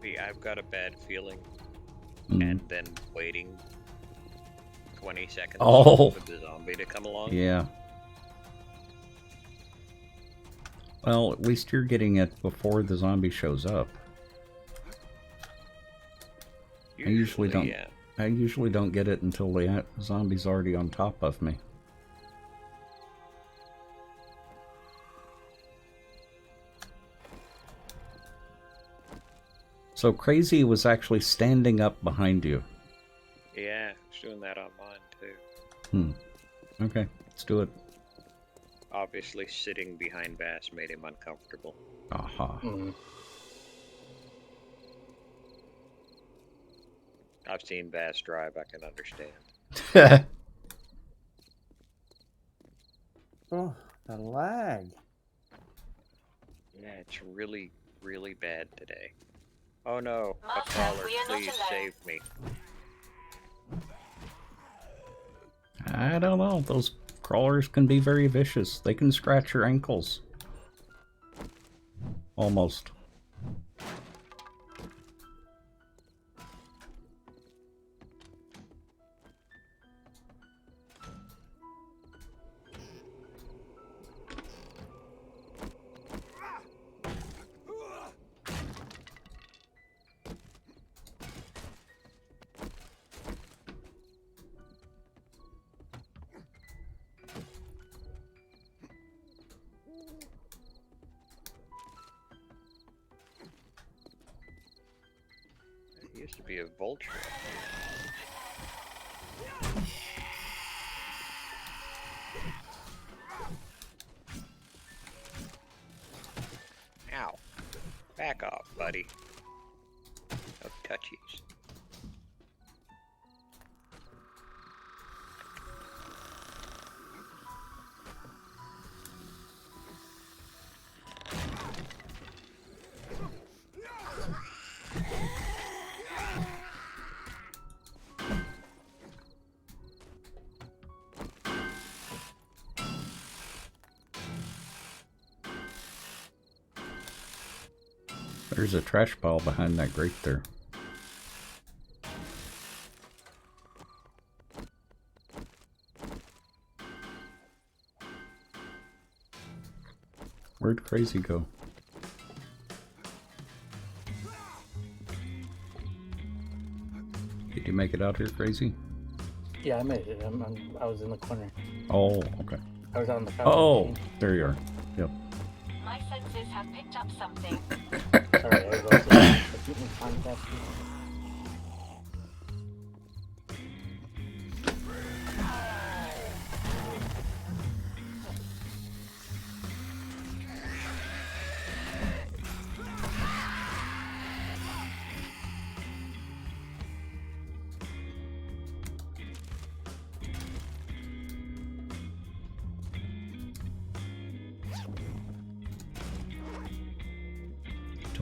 See, I've got a bad feeling, and then waiting 20 seconds Oh. for the zombie to come along. Yeah. Well, at least you're getting it before the zombie shows up. I usually don't. Yeah. I usually don't get it until the zombie's already on top of me. So Crazy was actually standing up behind you. Yeah, it's doing that on mine too. Okay, let's do it. Obviously, sitting behind Bass made him uncomfortable. Aha. I've seen Bass drive, I can understand. Oh, the lag. Yeah, it's really, really bad today. Oh no, a Master, crawler, we are not please alone. save me. I don't know. Those crawlers can be very vicious. They can scratch your ankles. Almost. It used to be a vulture. Ow. Back off, buddy. No touchies. There's a trash pile behind that grate there. Where'd Crazy go? Did you make it out here, Crazy? Yeah, I made it. I was in the corner. Oh, okay. I was on the couch. Oh, there you are. Yep. My senses have picked up something. Sorry, I was also in contact.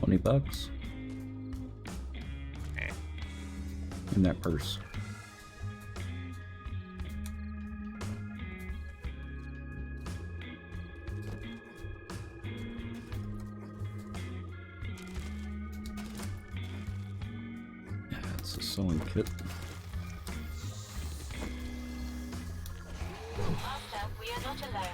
$20 in that purse. Yeah, it's a sewing kit. Master, we are not alone.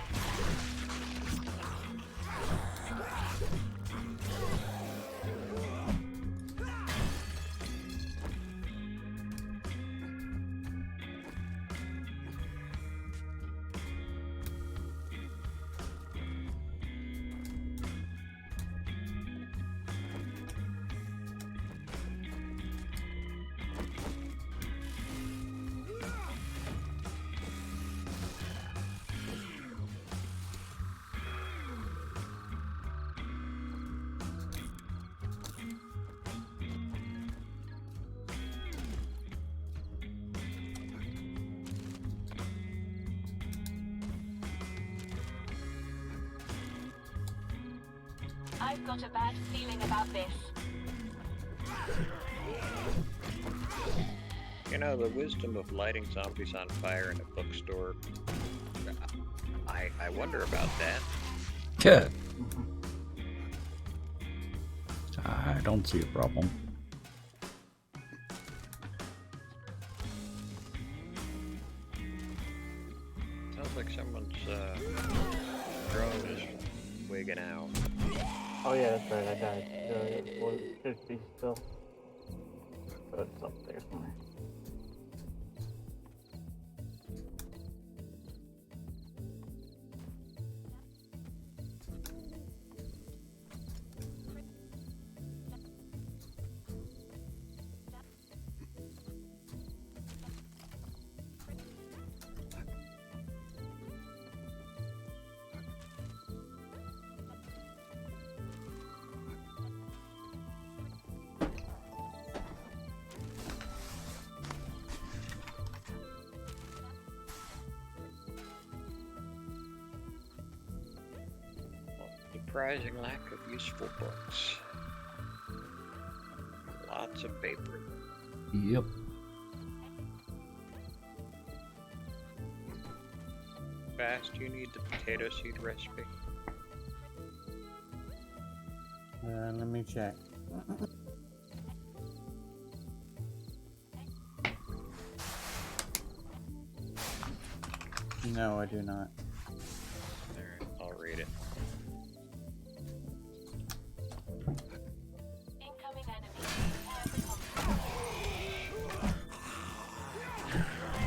I've got a bad feeling about this. You know, the wisdom of lighting zombies on fire in a bookstore. I wonder about that. Yeah. I don't see a problem. Sounds like someone's drone is wigging out. Oh yeah, that's right. I died. It should be still. But it's up there somewhere. Surprising lack of useful books. Lots of paper. Yep. Fast, you need the potato seed recipe. Let me check. No, I do not. Alright, I'll read it. Incoming enemy. Prepare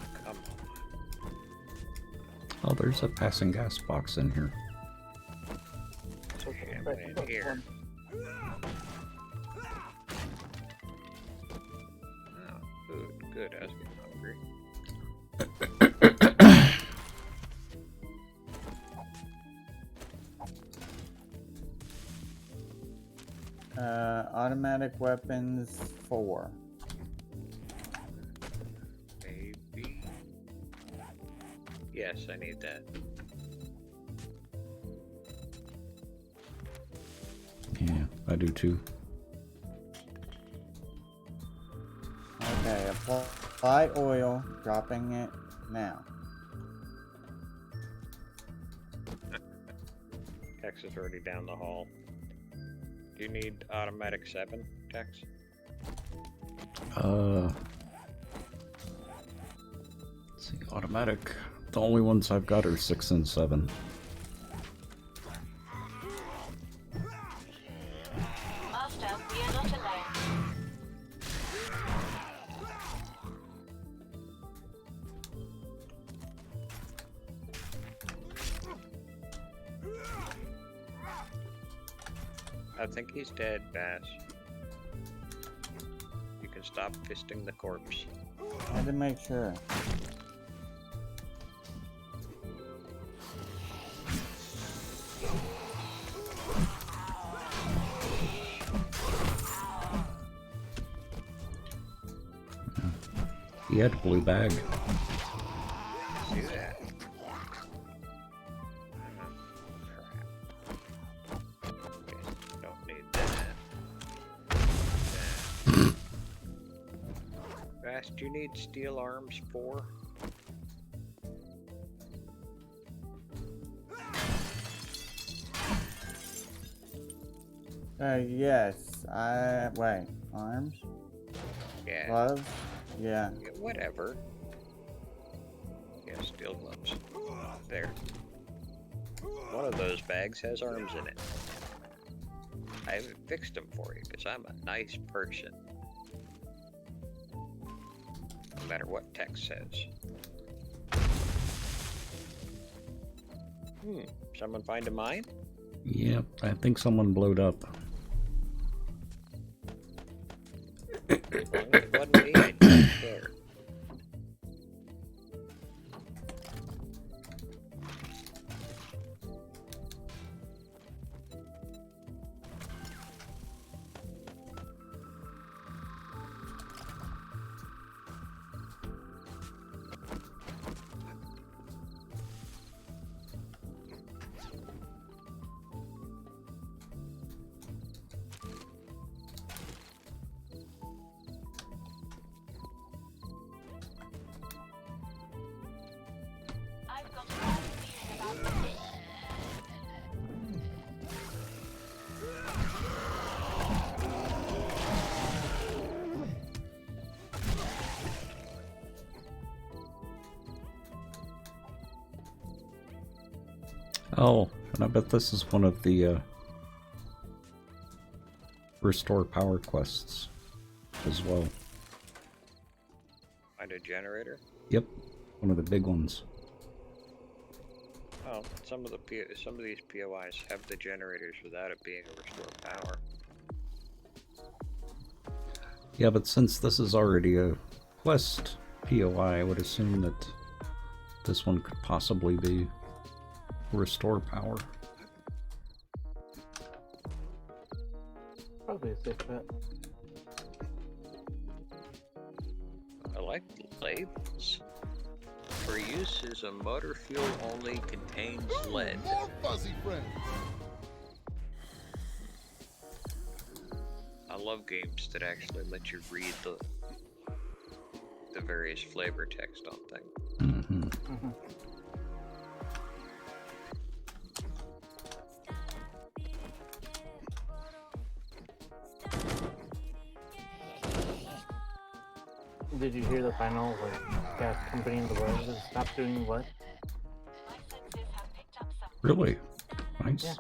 for combat. Come on. Oh, there's a passing gas box in here. Okay, I went in here. Oh, food. Good, I was getting hungry. Automatic weapons 4. Maybe. Yes, I need that. Yeah, I do too. Okay, apply oil, dropping it now. Tex is already down the hall. Do you need automatic 7, Tex? Let's see, automatic. The only ones I've got are 6 and 7. Master, we are not alone. I think he's dead, Bass. You can stop fisting the corpse. I had to make sure. He had a blue bag. See that? Crap. Okay, don't need that. Bass, do you need steel arms 4? Yes. Wait. Arms? Yeah. Gloves? Yeah. Yeah, whatever. Yeah, steel gloves. There. One of those bags has arms in it. I haven't fixed them for you because I'm a nice person. No matter what text says. Someone find a mine? Yep, I think someone blowed up. As long as it wasn't me, I don't care. I've got a bad feeling about this. Oh, and I bet this is one of the restore power quests as well. Find a generator? Yep, one of the big ones. Oh, some of these POIs have the generators without it being a restore power. Yeah, but since this is already a quest POI, I would assume that this one could possibly be restore power. Probably a safe bet. I like the labels. For use as a motor fuel only contains lead. More fuzzy friends. I love games that actually let you read the various flavor text on things. Mm-hmm. Did you hear the final gas company in the world has stopped doing what? My senses have picked up some. Really? Nice. Yeah.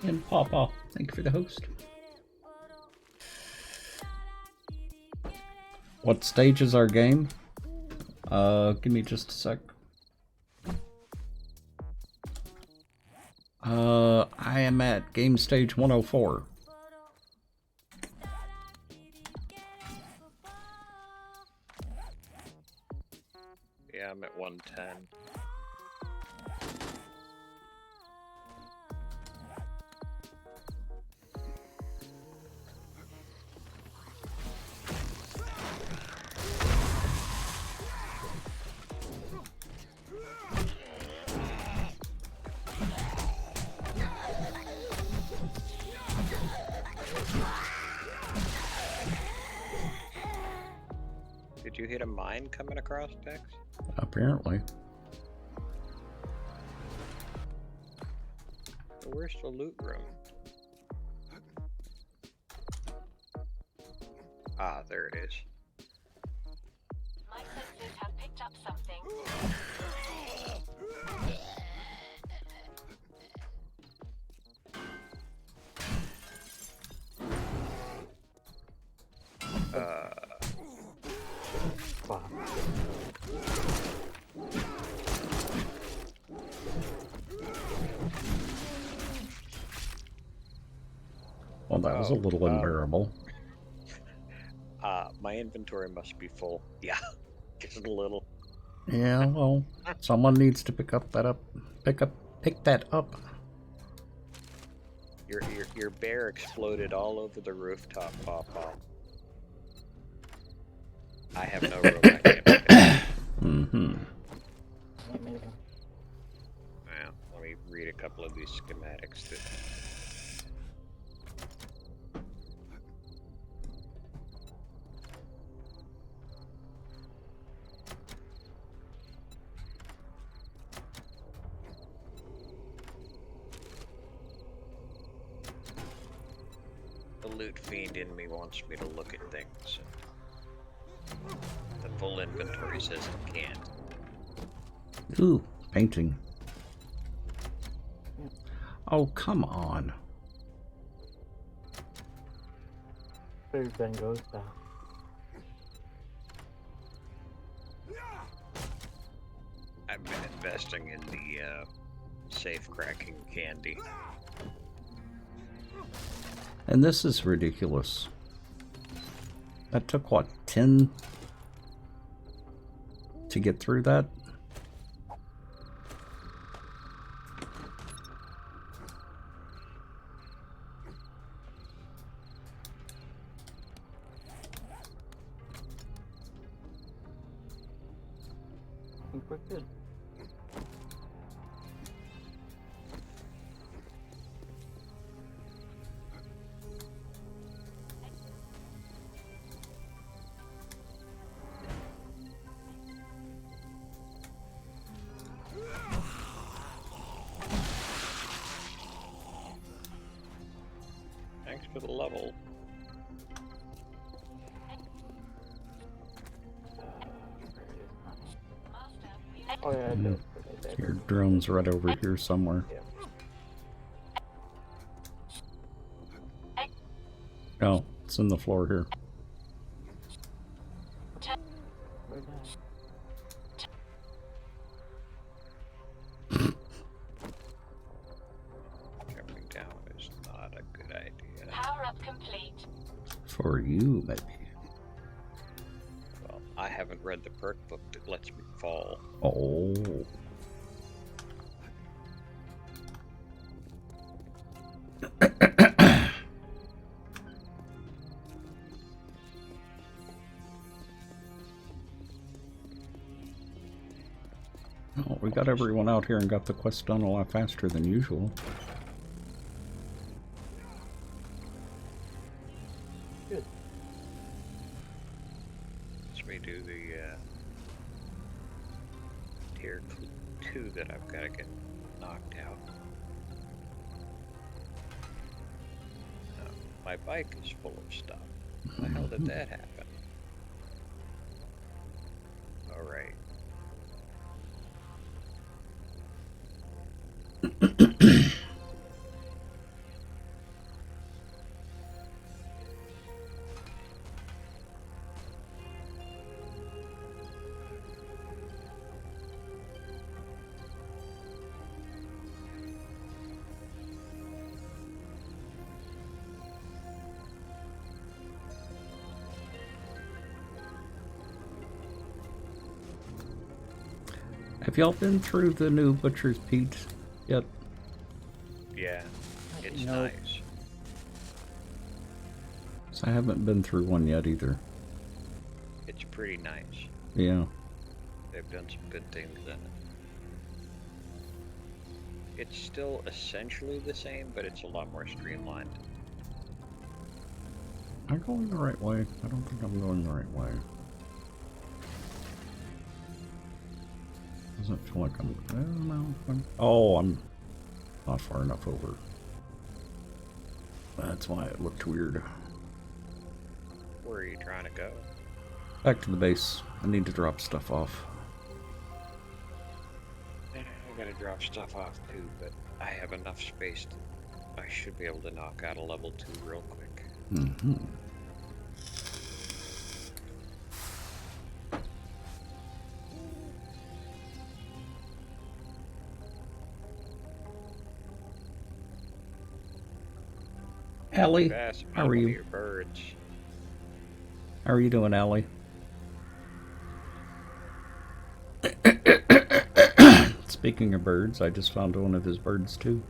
And Papa, thank you for the host. What stage is our game? Give me just a sec. I am at game stage 104. Yeah, I'm at 110. you hit a mine coming across, Dex? Apparently. Where's the loot room? Ah, there it is. My senses have picked up something. Wow. Well, that was a little unbearable. My inventory must be full. Yeah, just a little. Yeah, well, someone needs to pick that up. Your bear exploded all over the rooftop, Pawpaw. I have no room. I can't pick it up. Mm-hmm. Well, let me read a couple of these schematics too. The loot fiend in me wants me to look at things. The full inventory says it can't. Ooh, painting. Oh, come on. Food then goes down. I've been investing in the safe cracking candy. And this is ridiculous. That took, what, 10 to get through that? I think we're good. Thanks for the level. Oh yeah, I did. Your drone's right over here somewhere. Yeah. Oh, it's in the floor here. We're down. Jumping down is not a good idea. Power up complete. For you, maybe. Well, I haven't read the perk book that lets me fall. Oh. Oh, we got everyone out here and got the quest done a lot faster than usual. Good. Let me do the tier 2 that I've got to get knocked out. My bike is full of stuff. How the hell did that happen? Alright. Have y'all been through the new Butcher's Pete yet? Yeah, it's Nope. nice. So I haven't been through one yet either. It's pretty nice. Yeah. They've done some good things in it. It's still essentially the same, but it's a lot more streamlined. Am I going the right way? I don't think I'm going the right way. Doesn't feel like I'm. I don't know. I'm not far enough over. That's why it looked weird. Where are you trying to go? Back to the base. I need to drop stuff off. I gotta drop stuff off too, but I have enough space to. I should be able to knock out a level 2 real quick. Mm-hmm. Allie, Fast, how are one of you? your birds. How are you doing, Allie? Speaking of birds, I just found one of his birds too.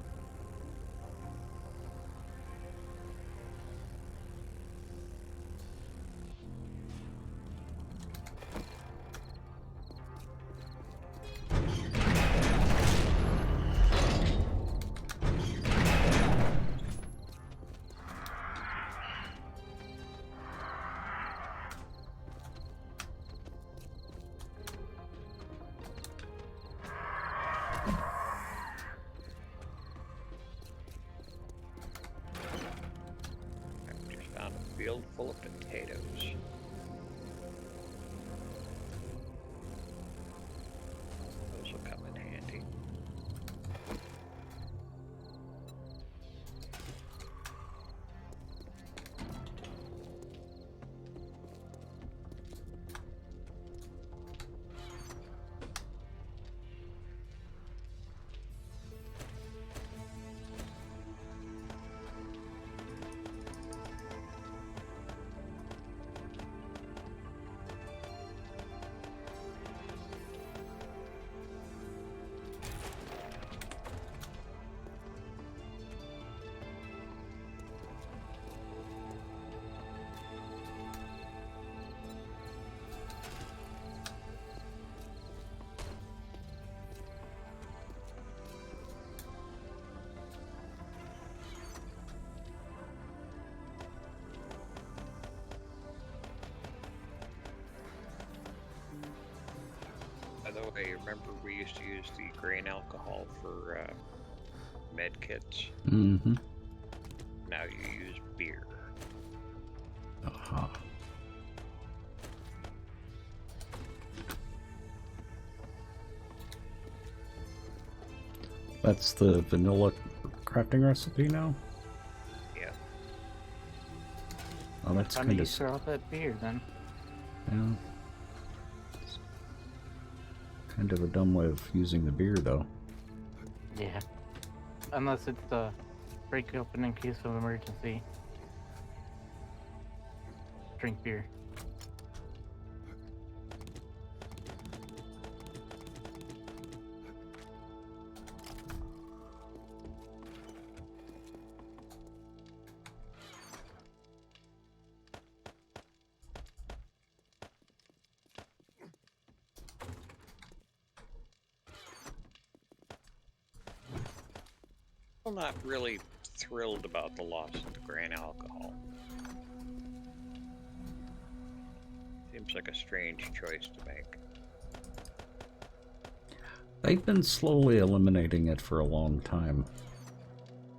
I just found a field full of potatoes. Those will come in handy. By the way, remember we used to use the grain alcohol for med kits? Mm-hmm. Now you use beer. Aha. That's the vanilla crafting recipe now? Yeah. Oh, that's Time kind to of... use all that beer then. Yeah. It's kind of a dumb way of using the beer, though. Yeah. Unless it's break open in case of emergency. Drink beer. I'm not really thrilled about the loss of the grain alcohol. Seems like a strange choice to make. They've been slowly eliminating it for a long time.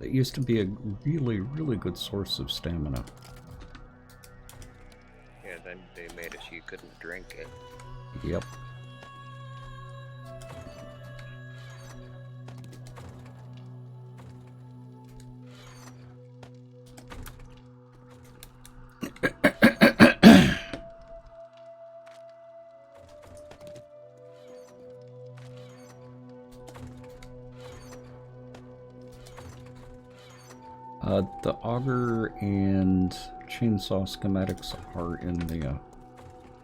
It used to be a really, really good source of stamina. Yeah, then they made it so you couldn't drink it. Yep. The auger and chainsaw schematics are in the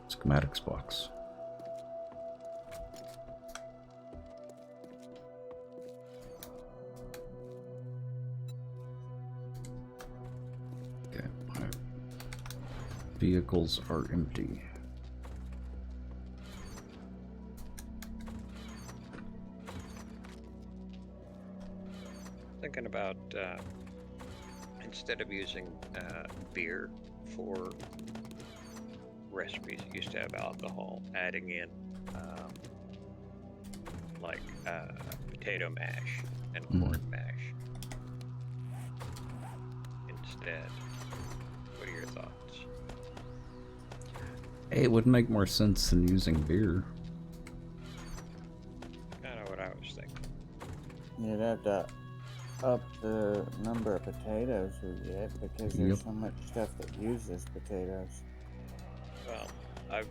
schematics box. Okay, my vehicles are empty. Thinking about instead of using beer for recipes that used to have alcohol, adding in like potato mash and Mhm. corn mash instead. What are your thoughts? It would make more sense than using beer. Kind of what I was thinking. You'd have to up the number of potatoes we get because there's Yep. so much stuff that uses potatoes. Well, I've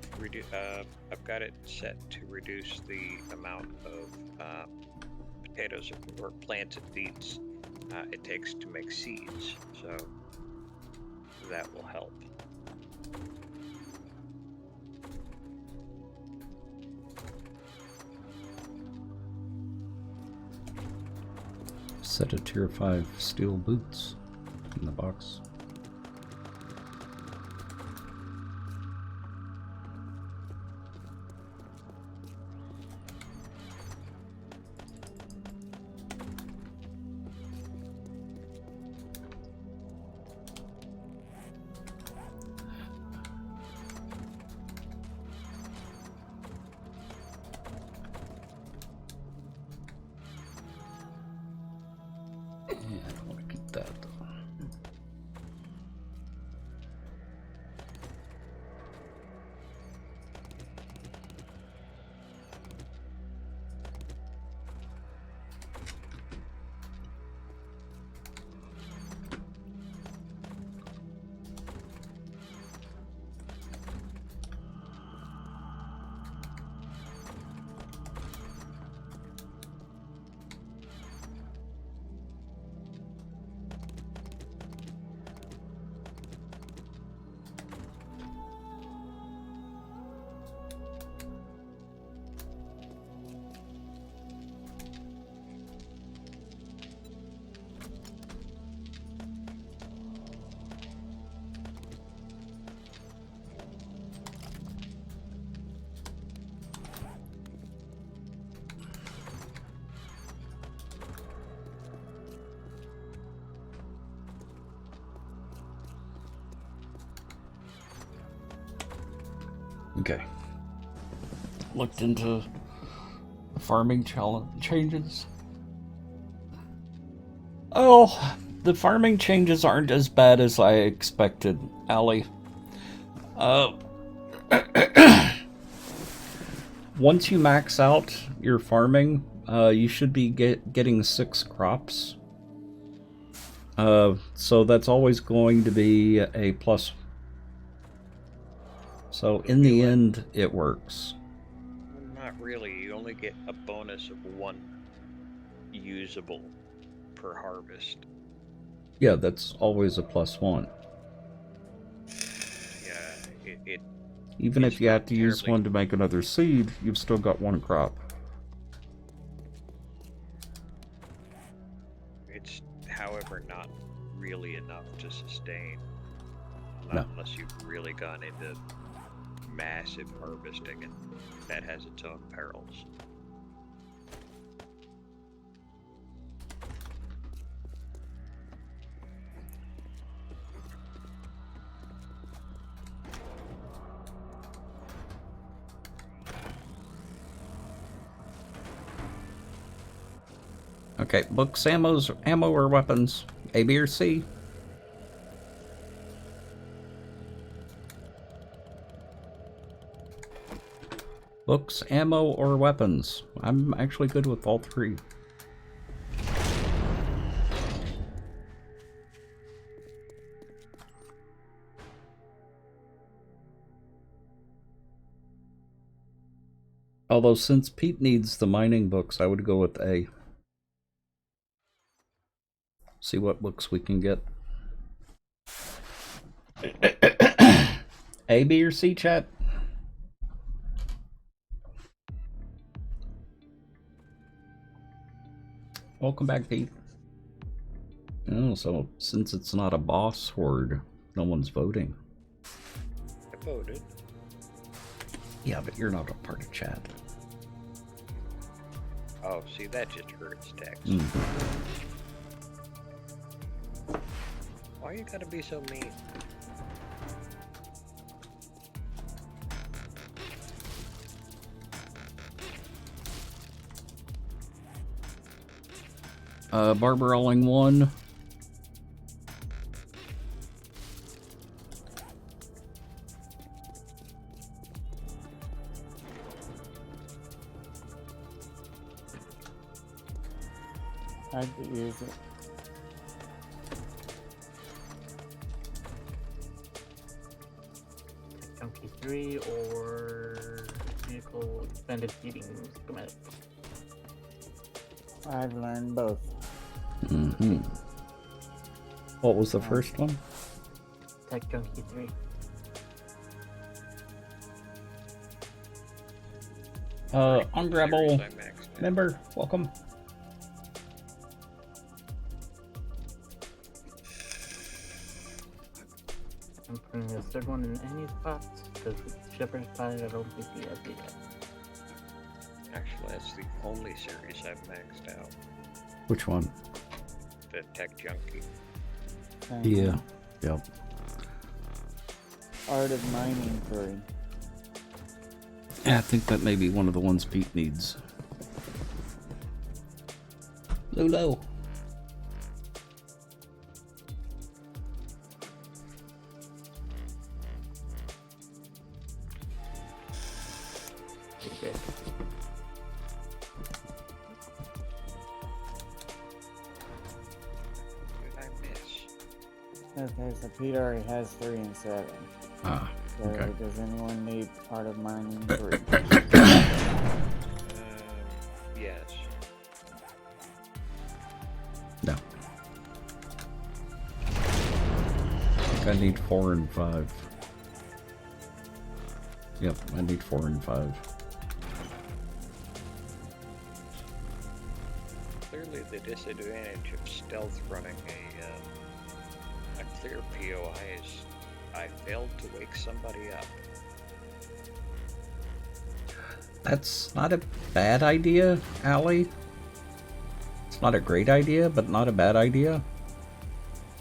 got it set to reduce the amount of potatoes or planted beets it takes to make seeds, so that will help. Set of tier 5 steel boots in the box. I want to keep that. Okay. Looked into the farming changes. Oh, the farming changes aren't as bad as I expected, Allie. Once you max out your farming, you should be getting 6 crops. So that's always going to be a plus. So in the end, it works. Not really. You only get a bonus of 1 usable per harvest. Yeah, that's always a +1. Yeah, it Even it's if you not have to use terribly- one to make another seed, you've still got 1 crop. It's, however, not really enough to sustain. No. Unless you've really gone into massive harvesting, and that has its own perils. Okay, books, ammo or weapons? A, B, or C? Books, ammo, or weapons? I'm actually good with all 3. Although since Pete needs the mining books, I would go with A. See what books we can get. A, B, or C, chat? Welcome back, Pete. Oh, so since it's not a boss horde, no one's voting. I voted. Yeah, but you're not a part of chat. Oh, see, that just hurts text. Why you gotta be so mean? Barbarelling 1. I could use it. Chunky 3 or vehicle extended heating schematic. I've learned both. Mm-hmm. What was the first one? Tech Junkie 3. Ungravel Series I maxed out. member, welcome. I'm putting this third one in any spots because with Shepherd's Pie, I don't think he has it yet. Actually, that's the only series I've maxed out. Which one? The Tech Junkie. Yeah. Yep. Art of Mining 3. I think that may be one of the ones Pete needs. Lolo. Okay. What did I miss? Okay, so Pete already has 3 and 7. Ah, So okay. does anyone need Art of Mining 3? Yes. No. I think I need 4 and 5. Yep, I need 4 and 5. Clearly, the disadvantage of stealth running a clear POI is I failed to wake somebody up. That's not a bad idea, Allie. It's not a great idea, but not a bad idea.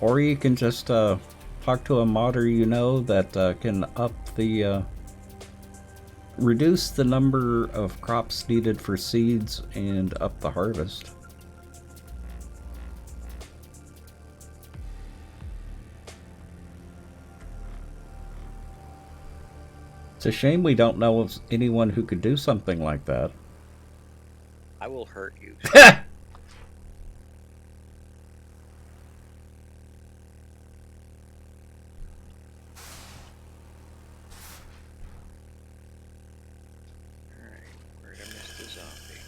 Or you can just talk to a modder you know that can up the reduce the number of crops needed for seeds and up the harvest. It's a shame we don't know of anyone who could do something like that. I will hurt you. Alright, where'd I miss the zombie?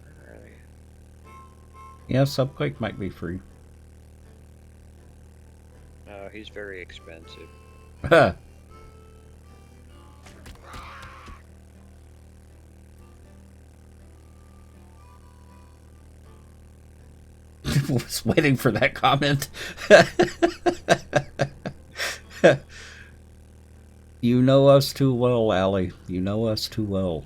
Where are they? Yeah, Subquake might be free. Oh, he's very expensive. Was waiting for that comment. You know us too well, Allie. You know us too well.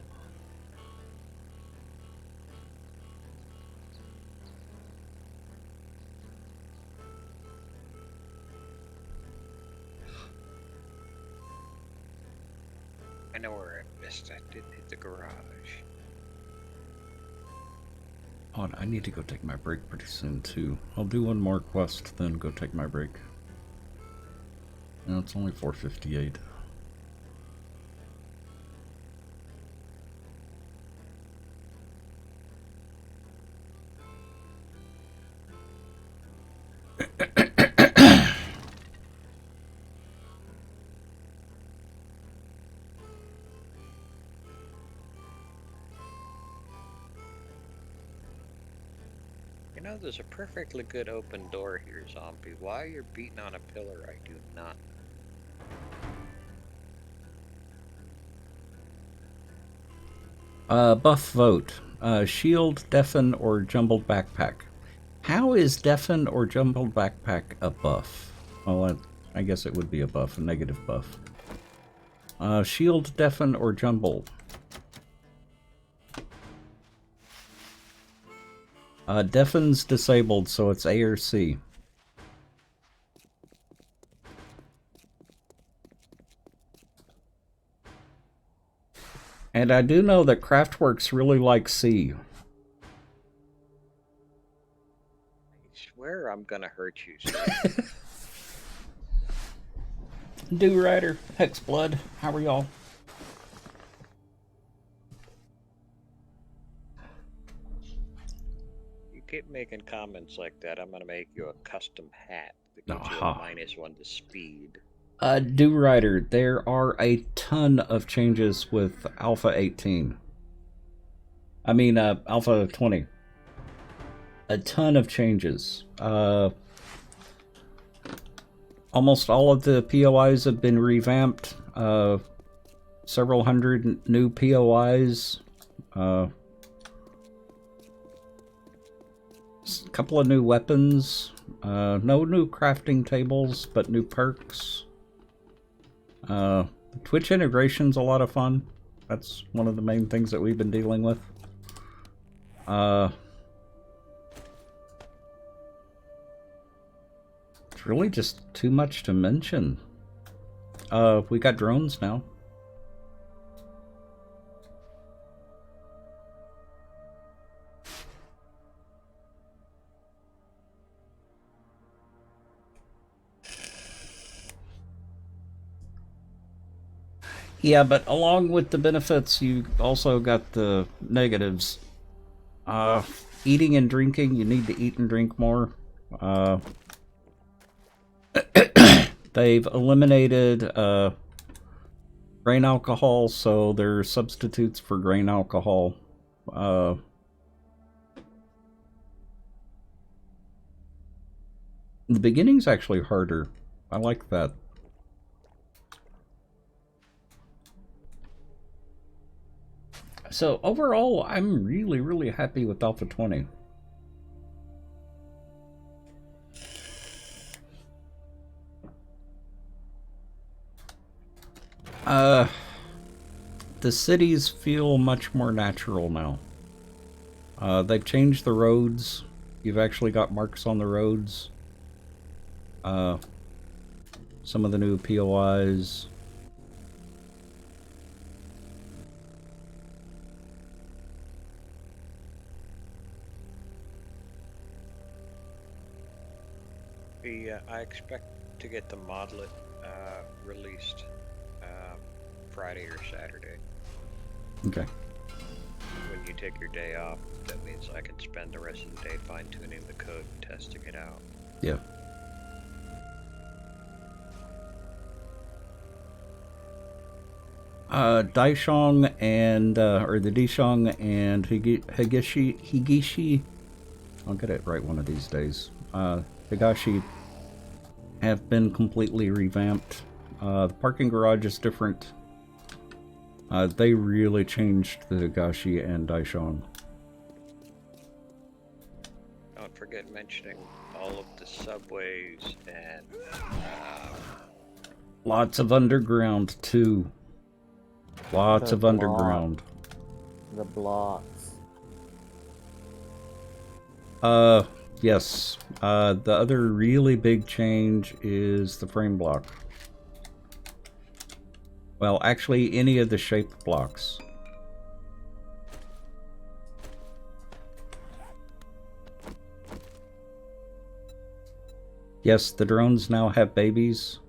I know where I missed. I didn't hit the garage. Oh, and I need to go take my break pretty soon, too. I'll do one more quest, then go take my break. No, it's only 4:58. You know, there's a perfectly good open door here, zombie. Why you're beating on a pillar, I do not know. Buff vote. Shield, Deafen, or Jumbled Backpack. How is Deafen or Jumbled Backpack a buff? Well, I guess it would be a buff, a negative buff. Shield, Deafen, or Jumble. Deafen's disabled, so it's A or C. And I do know that Craftworks really likes C. I swear I'm gonna hurt you. Sir. Do Rider, Hexblood, how are y'all? You keep making comments like that, I'm gonna make you a custom hat that gives you Aha. a -1 to speed. Do Rider, there are a ton of changes with Alpha 18. I mean, Alpha 20. A ton of changes. Almost all of the POIs have been revamped. Several hundred new POIs. A couple of new weapons. No new crafting tables, but new perks. Twitch integration's a lot of fun. That's one of the main things that we've been dealing with. It's really just too much to mention. We got drones now. Yeah, but along with the benefits, you also got the negatives. Eating and drinking, you need to eat and drink more. They've eliminated grain alcohol, so there's substitutes for grain alcohol. The beginning's actually harder. I like that. So overall, I'm really, really happy with Alpha 20. The cities feel much more natural now. They've changed the roads. You've actually got marks on the roads. Some of the new POIs. I expect to get the modlet released Friday or Saturday. Okay. When you take your day off, that means I can spend the rest of the day fine-tuning the code and testing it out. Yeah. Daishong and or the Dishong and Higishi, I'll get it right one of these days. Higashi have been completely revamped. The parking garage is different. They really changed the Higashi and Daishong. Don't forget mentioning all of the subways and Lots of underground too. Lots of underground. The blocks. Yes. The other really big change is the frame block. Well, actually, any of the shape blocks. Yes, the drones now have babies.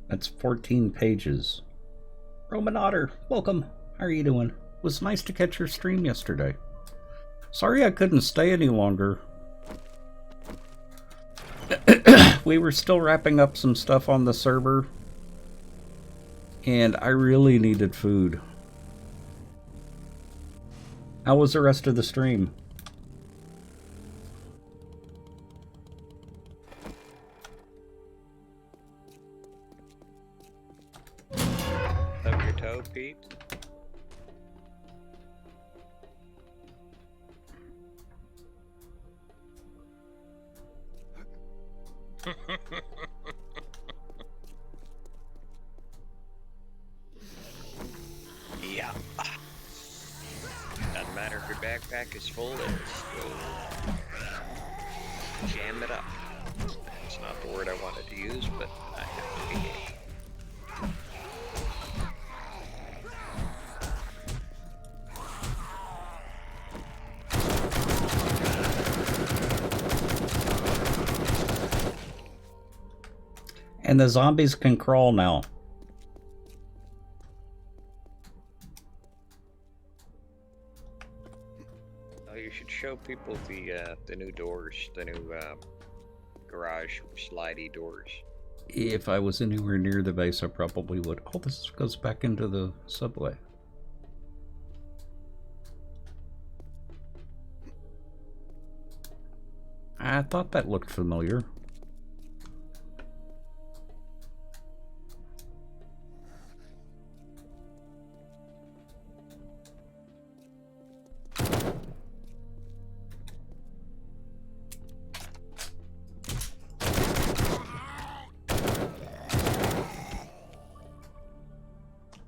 That's 14 pages. Roman Otter, welcome. How are you doing? It was nice to catch your stream yesterday. Sorry I couldn't stay any longer. We were still wrapping up some stuff on the server, and I really needed food. How was the rest of the stream? Stub your toe, Pete. Yeah. Doesn't matter if your backpack backpack is full, it'll still jam it up. It's not the word I wanted to use, but I have to behave. And the zombies can crawl now. Oh, you should show people the new doors, the new garage slidey doors. If I was anywhere near the base, I probably would. Oh, this goes back into the subway. I thought that looked familiar.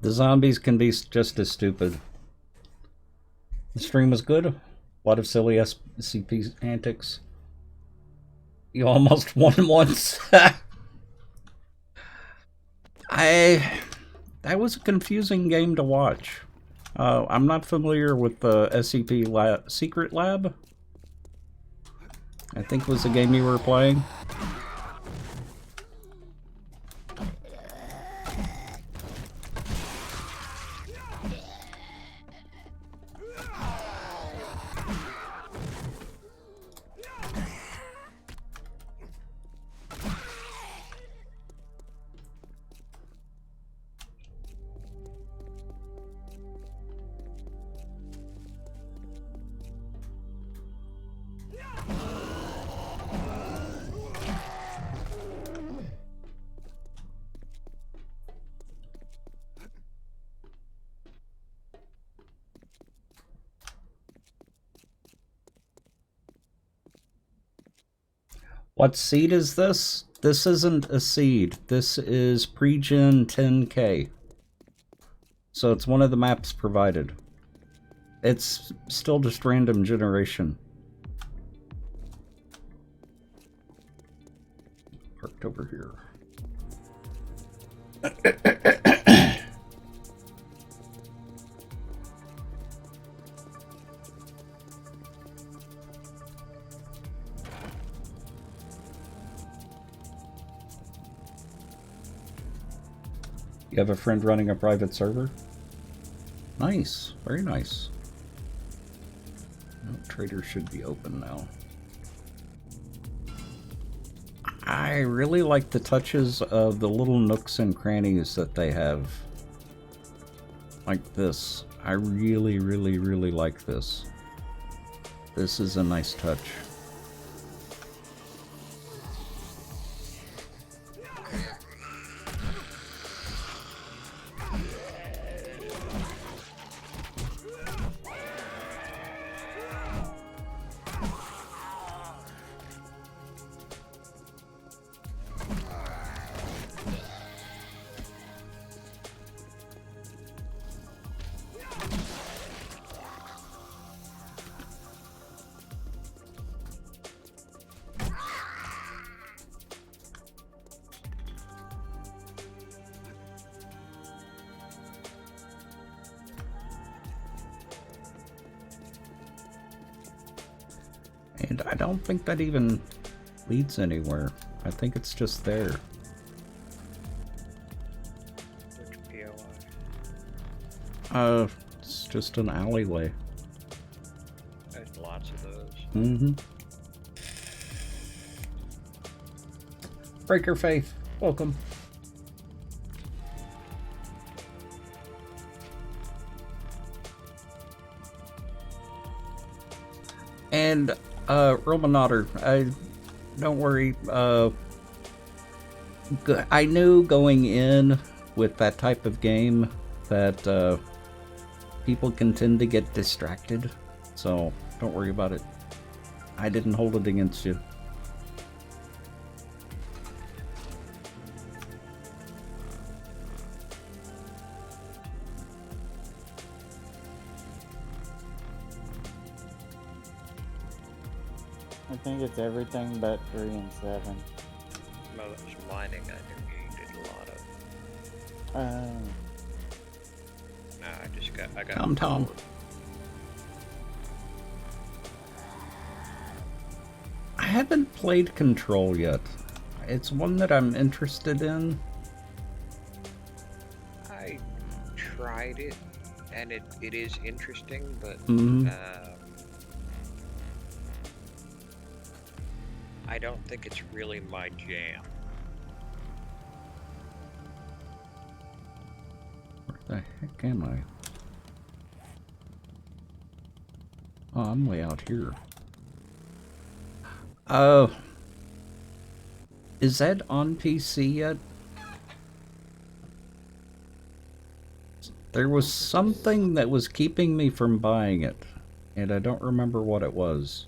The zombies can be just as stupid. The stream was good. A lot of silly SCP antics. You almost won once. That was a confusing game to watch. I'm not familiar with the SCP Secret Lab. I think was the game you were playing. What seed is this? This isn't a seed. This is Pregen 10K. So it's one of the maps provided. It's still just random generation. Parked over here. You have a friend running a private server? Nice. Very nice. Oh, trader should be open now. I really like the touches of the little nooks and crannies that they have. Like this. I really, really, really like this. This is a nice touch. And I don't think that even leads anywhere. I think it's just there. Which POI? It's just an alleyway. There's lots of those. Mm-hmm. Breaker Faith, welcome. And Romanotter, don't worry. I knew going in with that type of game that people can tend to get distracted, so don't worry about it. I didn't hold it against you. I think it's everything but 3 and 7. No, that was mining. I knew you did a lot of. Nah, I got. Tom. I haven't played Control yet. It's one that I'm interested in. I tried it, and it is interesting, but I don't think it's really my jam. Where the heck am I? Oh, I'm way out here. Oh. Is that on PC yet? There was something that was keeping me from buying it, and I don't remember what it was.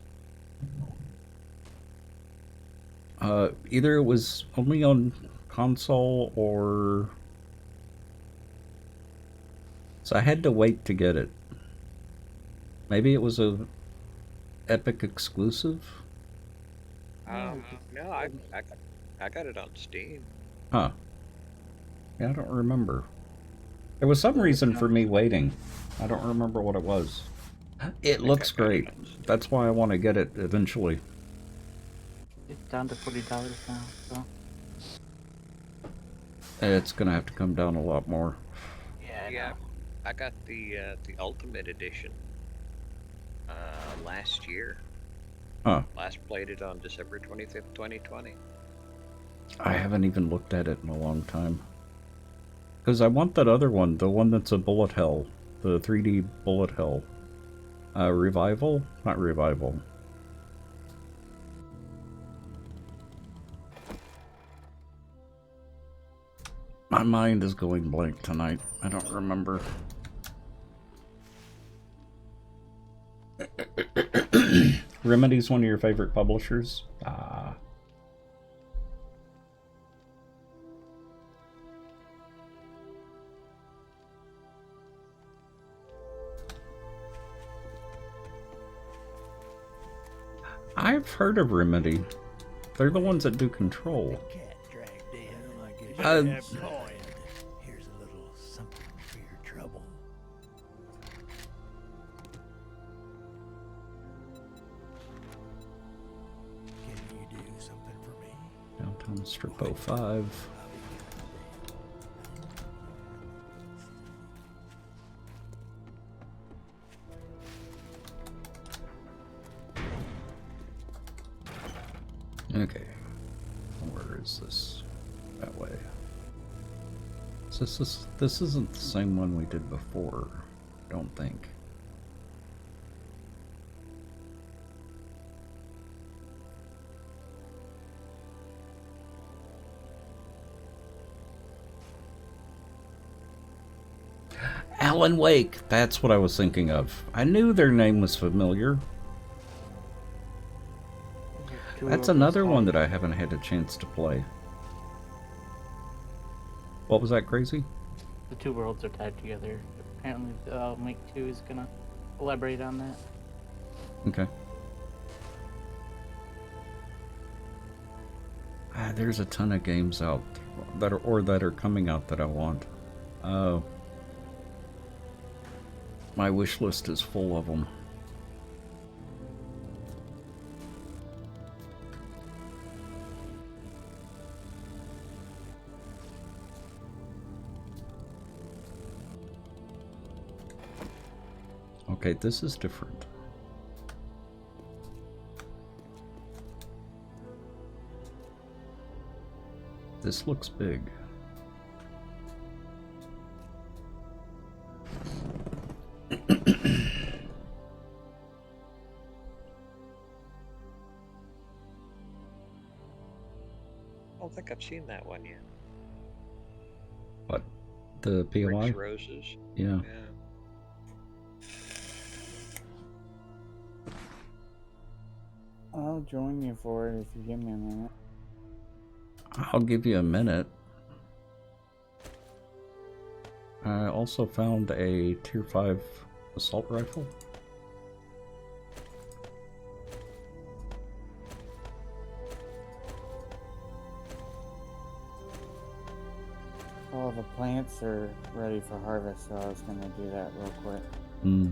Either it was only on console or... So I had to wait to get it. Maybe it was a Epic exclusive? No, I got it on Steam. Huh. Yeah, I don't remember. There was some reason for me waiting. I don't remember what it was. It looks great. That's why I want to get it eventually. It's down to $40 now, so. It's gonna have to come down a lot more. Yeah, I got the Ultimate Edition last year. Huh. Last played it on December 25th, 2020. I haven't even looked at it in a long time. Because I want that other one, the one that's a bullet hell. The 3D bullet hell. Revival? Not Revival. My mind is going blank tonight. I don't remember. Remedy's one of your favorite publishers? Ah. I've heard of Remedy. They're the ones that do Control. Here's a little something for your trouble. Can you do something for me? Downtown Strip 05. Okay. Where is this? That way. So this isn't the same one we did before, I don't think. Alan Wake! That's what I was thinking of. I knew their name was familiar. That's another one that I haven't had a chance to play. What was that, Crazy? The two worlds are tied together. Apparently, Make 2 is gonna elaborate on that. Okay. There's a ton of games out that are coming out that I want. Oh. My wish list is full of them. Okay, this is different. This looks big. I don't think I've seen that one yet. What? The POI? Rick's Roses. Yeah. I'll join you for it if you give me a minute. I'll give you a minute. I also found a tier 5 assault rifle. All the plants are ready for harvest, so I was gonna do that real quick. Hmm.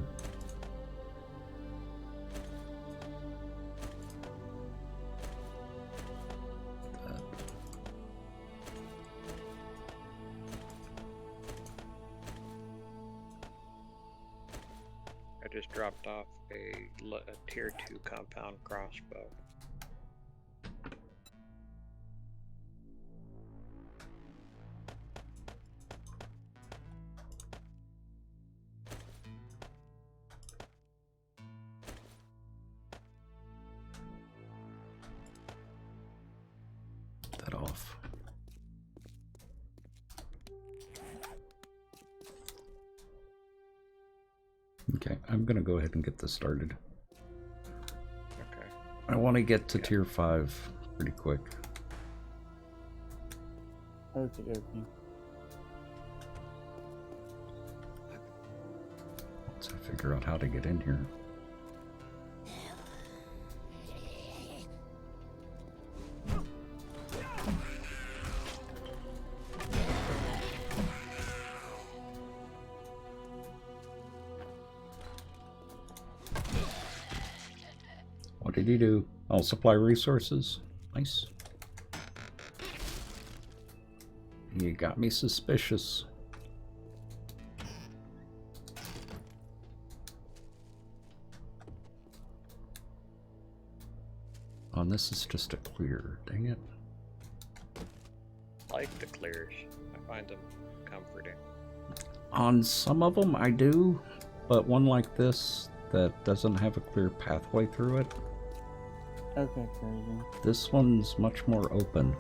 I just dropped off a tier 2 compound crossbow. That off. Okay, I'm gonna go ahead and get this started. Okay. I want to get to tier 5 pretty quick. Okie dokie. Once I figure out how to get in here. What did he do? Oh, supply resources. Nice. You got me suspicious. Oh, and this is just a clear. Dang it. Like the clears. I find them comforting. On some of them I do, but one like this that doesn't have a clear pathway through it. Okay, crazy. This one's much more open.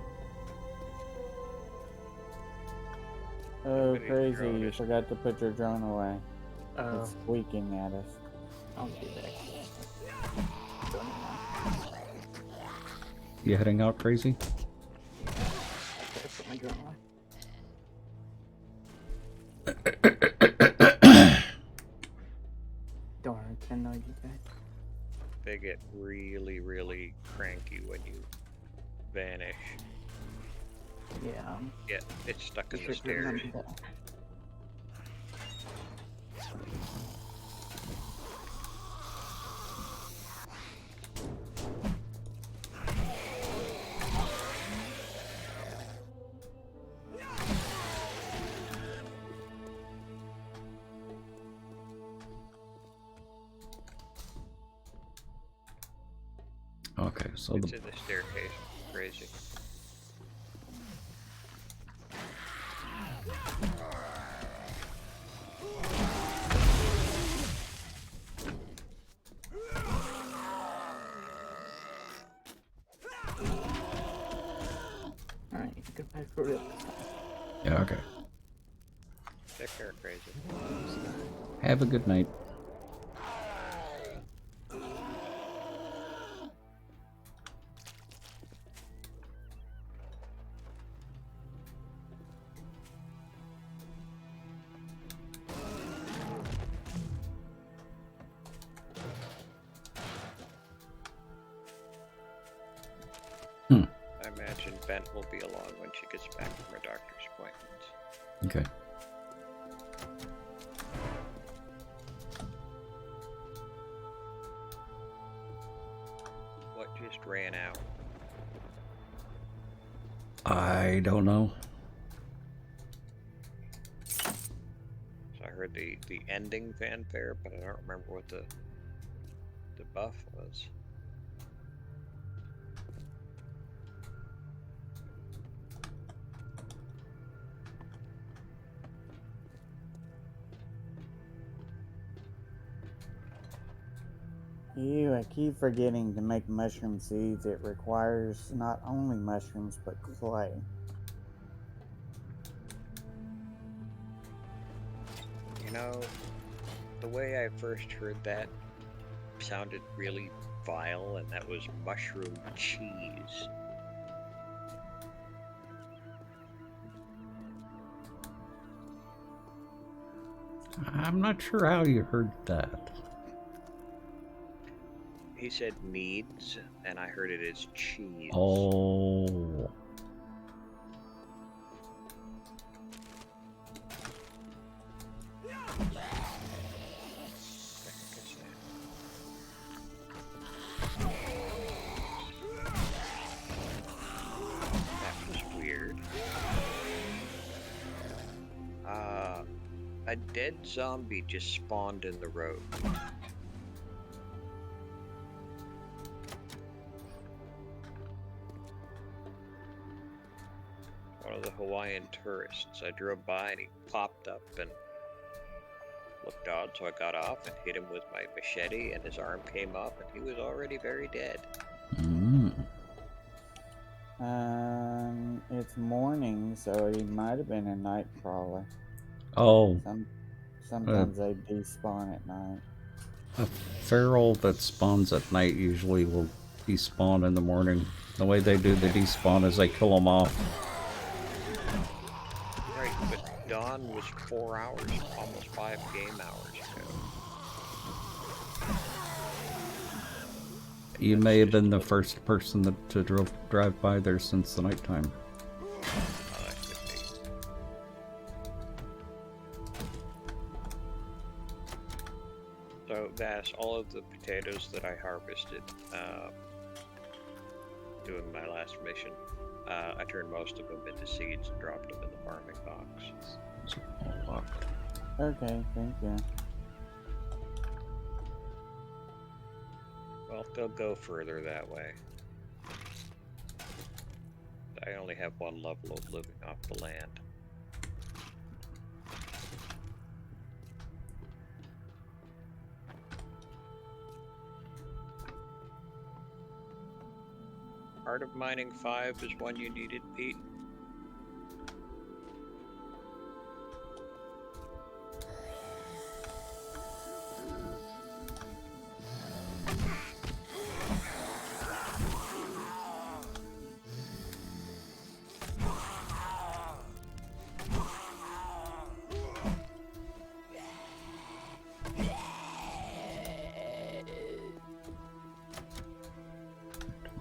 Oh, Somebody's crazy. drone You is- forgot to put your drone away. Oh, It's squeaking at us. I'll do that. Don't know. You heading out, Crazy? Okay, put my drone away. Darn, can I do that? They get really, really cranky when you vanish. Yeah, Yeah, it's stuck in the should stairs. remember that. Okay, so It's the in the staircase. Crazy. Alright, you can go back for real. yeah, okay. Take care, Crazy. Have a good night. I imagine Bent will be along when she gets back from her doctor's appointments. Okay. What just ran out? I don't know. So I heard the ending fanfare, but I don't remember what the buff was. I keep forgetting to make mushroom seeds. It requires not only mushrooms, but clay. You know, the way I first heard that sounded really vile, and that was mushroom cheese. I'm not sure how you heard that. He said needs, and I heard it as cheese. Oh. dead zombie just spawned in the road. One of the Hawaiian tourists. I drove by and he popped up and looked odd, so I got off and hit him with my machete, and his arm came up, and he was already very dead. Mm. It's morning, so he might have been a night crawler. Oh, Sometimes they despawn at night. a feral that spawns at night usually will despawn in the morning. The way they do the despawn is they kill them off. Right, but dawn was 4 hours, almost 5 game hours ago. You may have been the first person to drive by there since the nighttime. Oh, that could be. So that's all of the potatoes that I harvested doing my last mission. I turned most of them into seeds and dropped them in the farming box. Those are all locked. Okay, thank you. Well, they'll go further that way. I only have one level of living off the land. Art of Mining 5 is one you needed, Pete.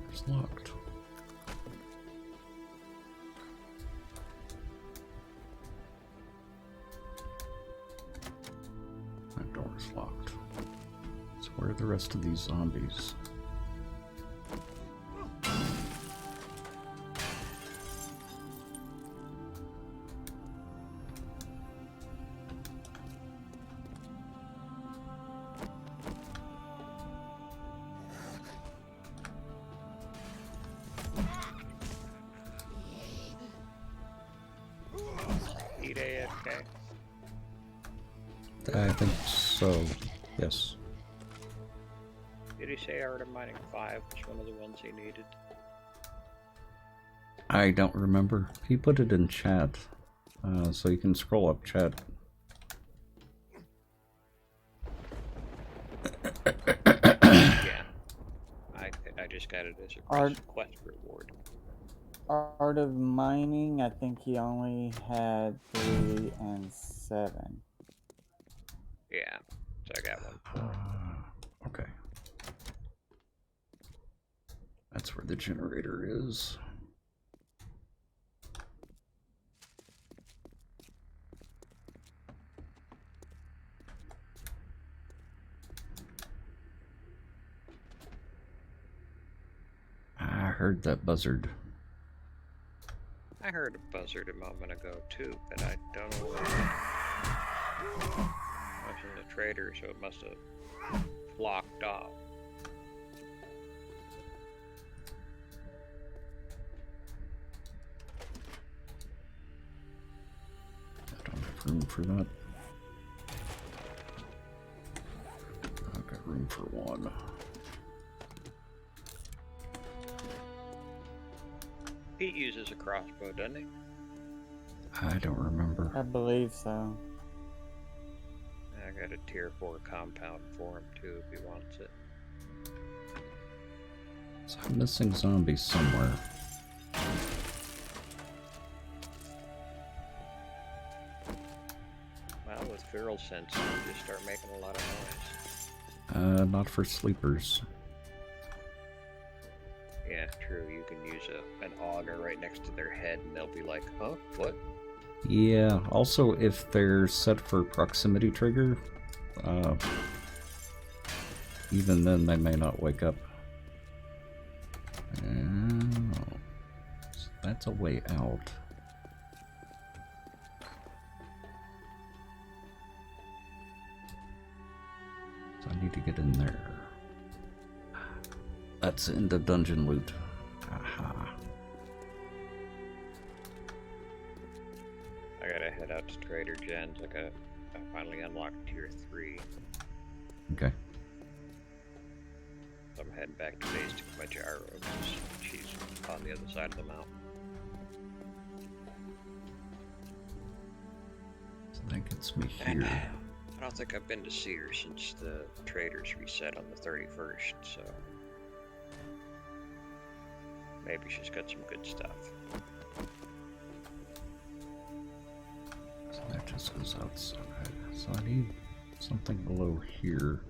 It's locked. That door is locked. So where are the rest of these zombies? Pete AFK. I think so. Yes. Did he say Art of Mining 5 was one of the ones he needed? I don't remember. He put it in chat. So you can scroll up chat. Yeah. I just got it as a quest reward. Art of Mining, I think he only had 3 and 7. Yeah. So I got one. Okay. That's where the generator is. I heard that buzzard. I heard a buzzard a moment ago too, but I don't know where. I was in the trader, so it must have flocked off. I don't have room for that. I've got room for one. Pete uses a crossbow, doesn't he? I don't remember. I believe so. I got a tier 4 compound for him too if he wants it. So I'm missing zombies somewhere. Well, with feral sense, you just start making a lot of noise. Not for sleepers. Yeah, true. You can use an auger right next to their head and they'll be like, huh? What? Yeah, also if they're set for proximity trigger, even then they may not wake up. Oh, so that's a way out. I need to get in there. That's in the dungeon loot. Aha. I gotta head out to Trader Jen's. I finally unlocked tier 3. Okay. So I'm heading back to base to get my gyro because she's on the other side of the mountain. So that gets me And here. I don't think I've been to see her since the traders reset on the 31st, so maybe she's got some good stuff. So that just goes outside. So I need something below here.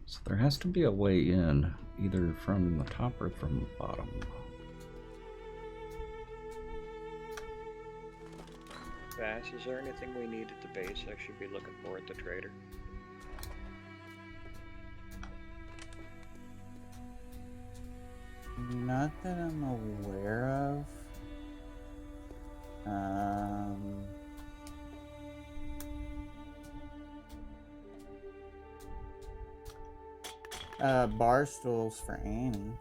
So there has to be a way in, either from the top or from the bottom. Bass, is there anything we need at the base I should be looking for at the trader? Not that I'm aware of. Bar stools for Annie.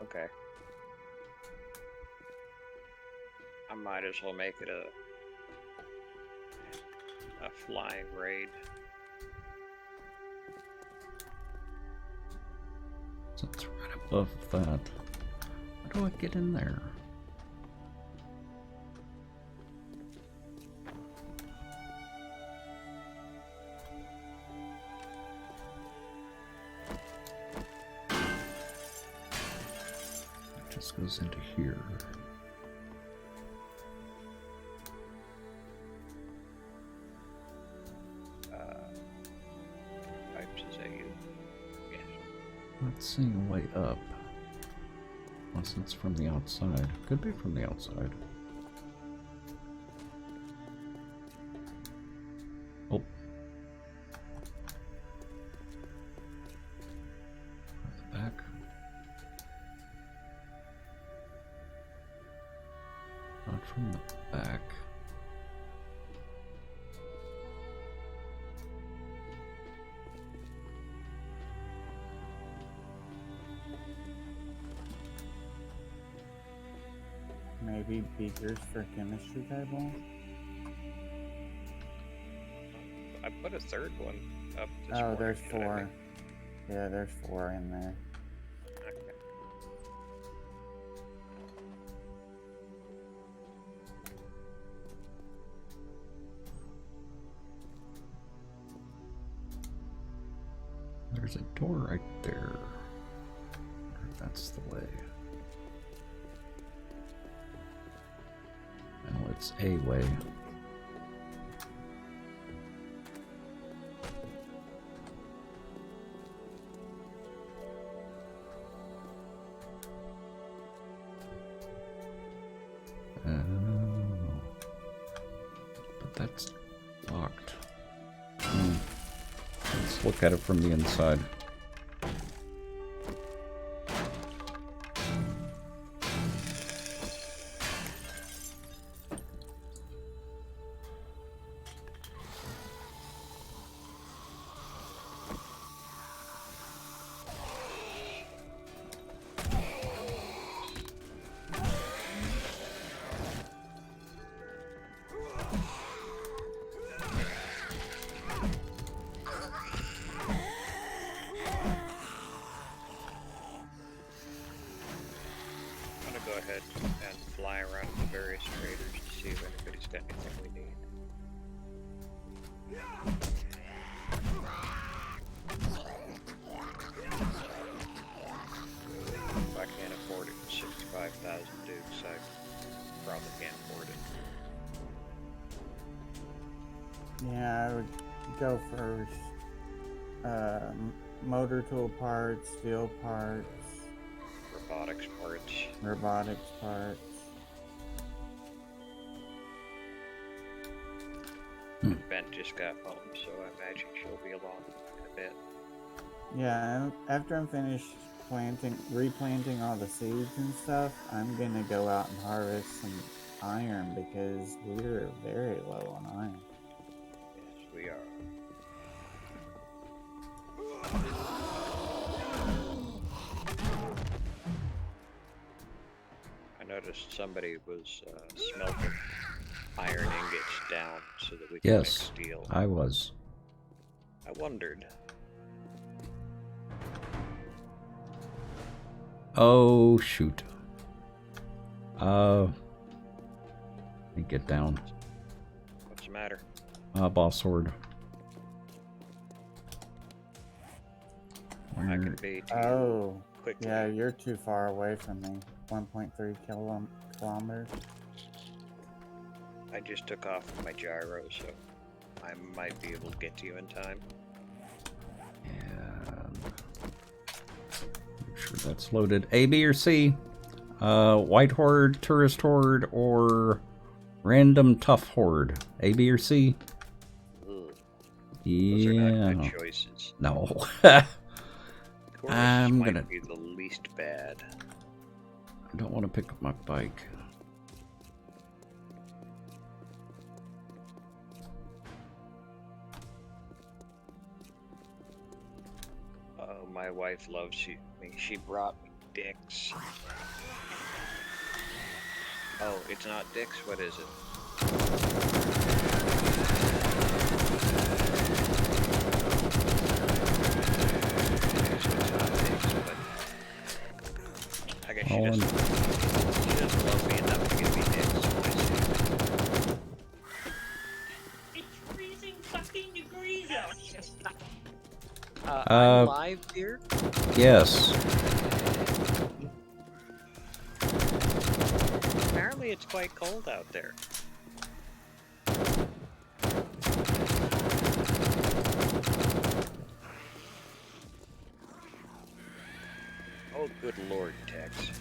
Okay. I might as well make it a flying raid. So it's right above that. How do I get in there? It just goes into here. Pipes, is that you? Yes. Not seeing a way up. Unless it's from the outside. Could be from the outside. Oh. At the back. Not from the back. Maybe beakers for chemistry table. I put a third one up this Oh, morning. there's did I 4. make- Yeah, there's 4 in there. Okay. There's a door right there. I wonder if that's the way. Well, it's a way. Oh. But that's locked. Let's look at it from the inside. I'm gonna go ahead and fly around the various traders to see if anybody's got anything we need. If I can't afford it for 65,000 dukes, I probably can't afford it. Yeah, I would go for motor tool parts, steel parts, Robotics parts. robotics parts. Bent just got home, so I imagine she'll be along in a bit. Yeah, after I'm finished replanting all the seeds and stuff, I'm gonna go out and harvest some iron because we're very low on iron. Yes, we are. I noticed somebody was smelting iron ingots down so that we could make Yes, steel. I was. I wondered. Oh, shoot. Let me get down. What's the matter? Boss Horde. I can be too Oh, quickly. yeah, you're too far away from me. 1.3 kilometers. I just took off my gyro, so I might be able to get to you in time. And make sure that's loaded. A, B, or C? White Horde, Tourist Horde, or Random Tough Horde? A, B, or C? Ugh, those Yeah. are not good choices. No. Tourist I'm might gonna- be the least bad. I don't want to pick up my bike. Oh, my wife loves me. She brought me dicks. Oh, it's not dicks? What is it? So it's not dicks, but I guess she Colin. doesn't love me enough to give me dicks. It's freezing fucking degrees out here. I'm live here? Yes. Apparently it's quite cold out there. Oh, good lord, Tex.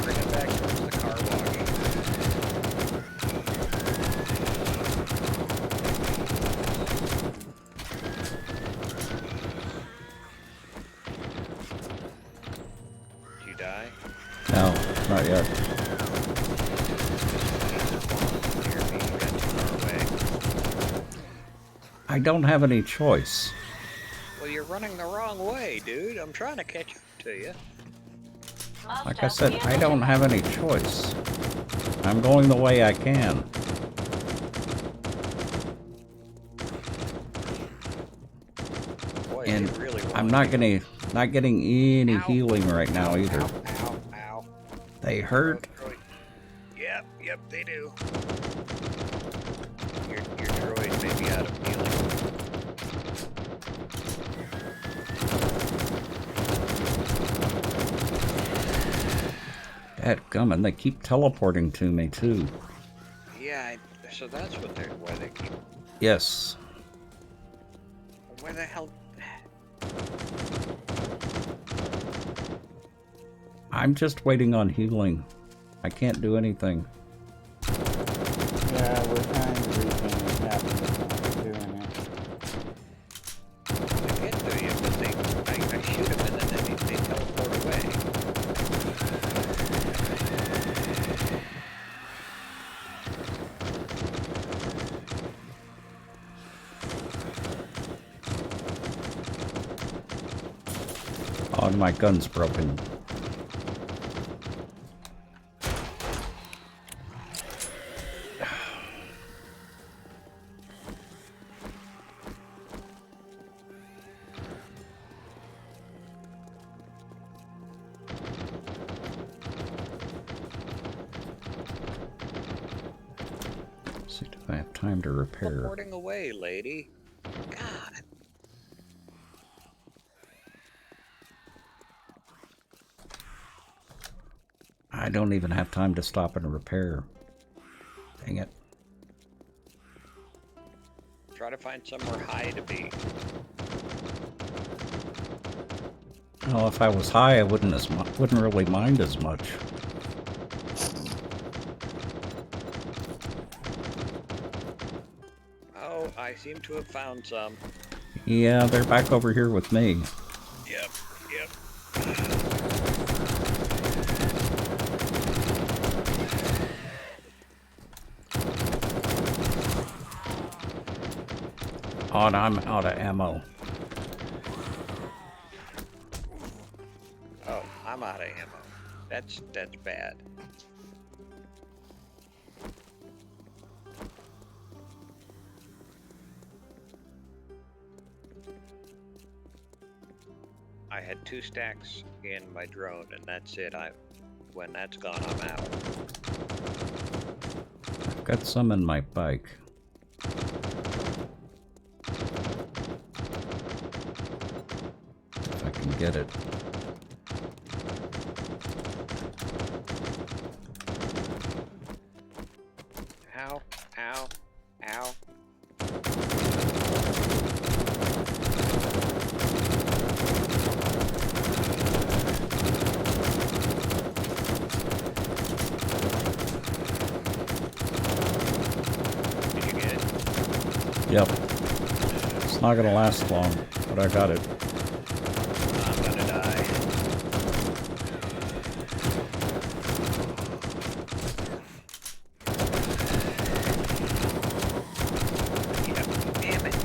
Bring it back towards the car wash. Did you die? No, not yet. Near me, you got too far away. I don't have any choice. Well, you're running the wrong way, dude. I'm trying to catch up to you. Like I said, I don't have any choice. I'm going the way I can. Boy, And you really I'm want not getting any Ow. healing right now either. Ow, ow, ow. They hurt. Yep, they do. Your droid may be out of healing. Dadgummit, they keep teleporting to me too. Yeah, so that's what why they keep. Yes. Where the hell? I'm just waiting on healing. I can't do anything. Yeah, we're trying to regain half of the doing it. I get to you, but I shoot them and then they teleport away. Oh, and my gun's broken. See if I have time to repair. Teleporting away, lady. God. I don't even have time to stop and repair. Dang it. Try to find somewhere high to be. Well, if I was high, I wouldn't really mind as much. I seem to have found some. Yeah, they're back over here with me. Yep, yep. Oh, and I'm out of ammo. Oh, I'm out of ammo. That's bad. I had 2 stacks in my drone, and that's it. When that's gone, I'm out. I've got some in my bike. If I can get it. Ow, ow, ow. Did you get it? Yep. It's not gonna last long, but I got it. I'm gonna die. Yep, damn it.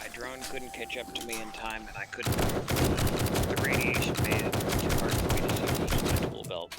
My drone couldn't catch up to me in time, and I couldn't. The radiation made it too hard for me to see my tool belt.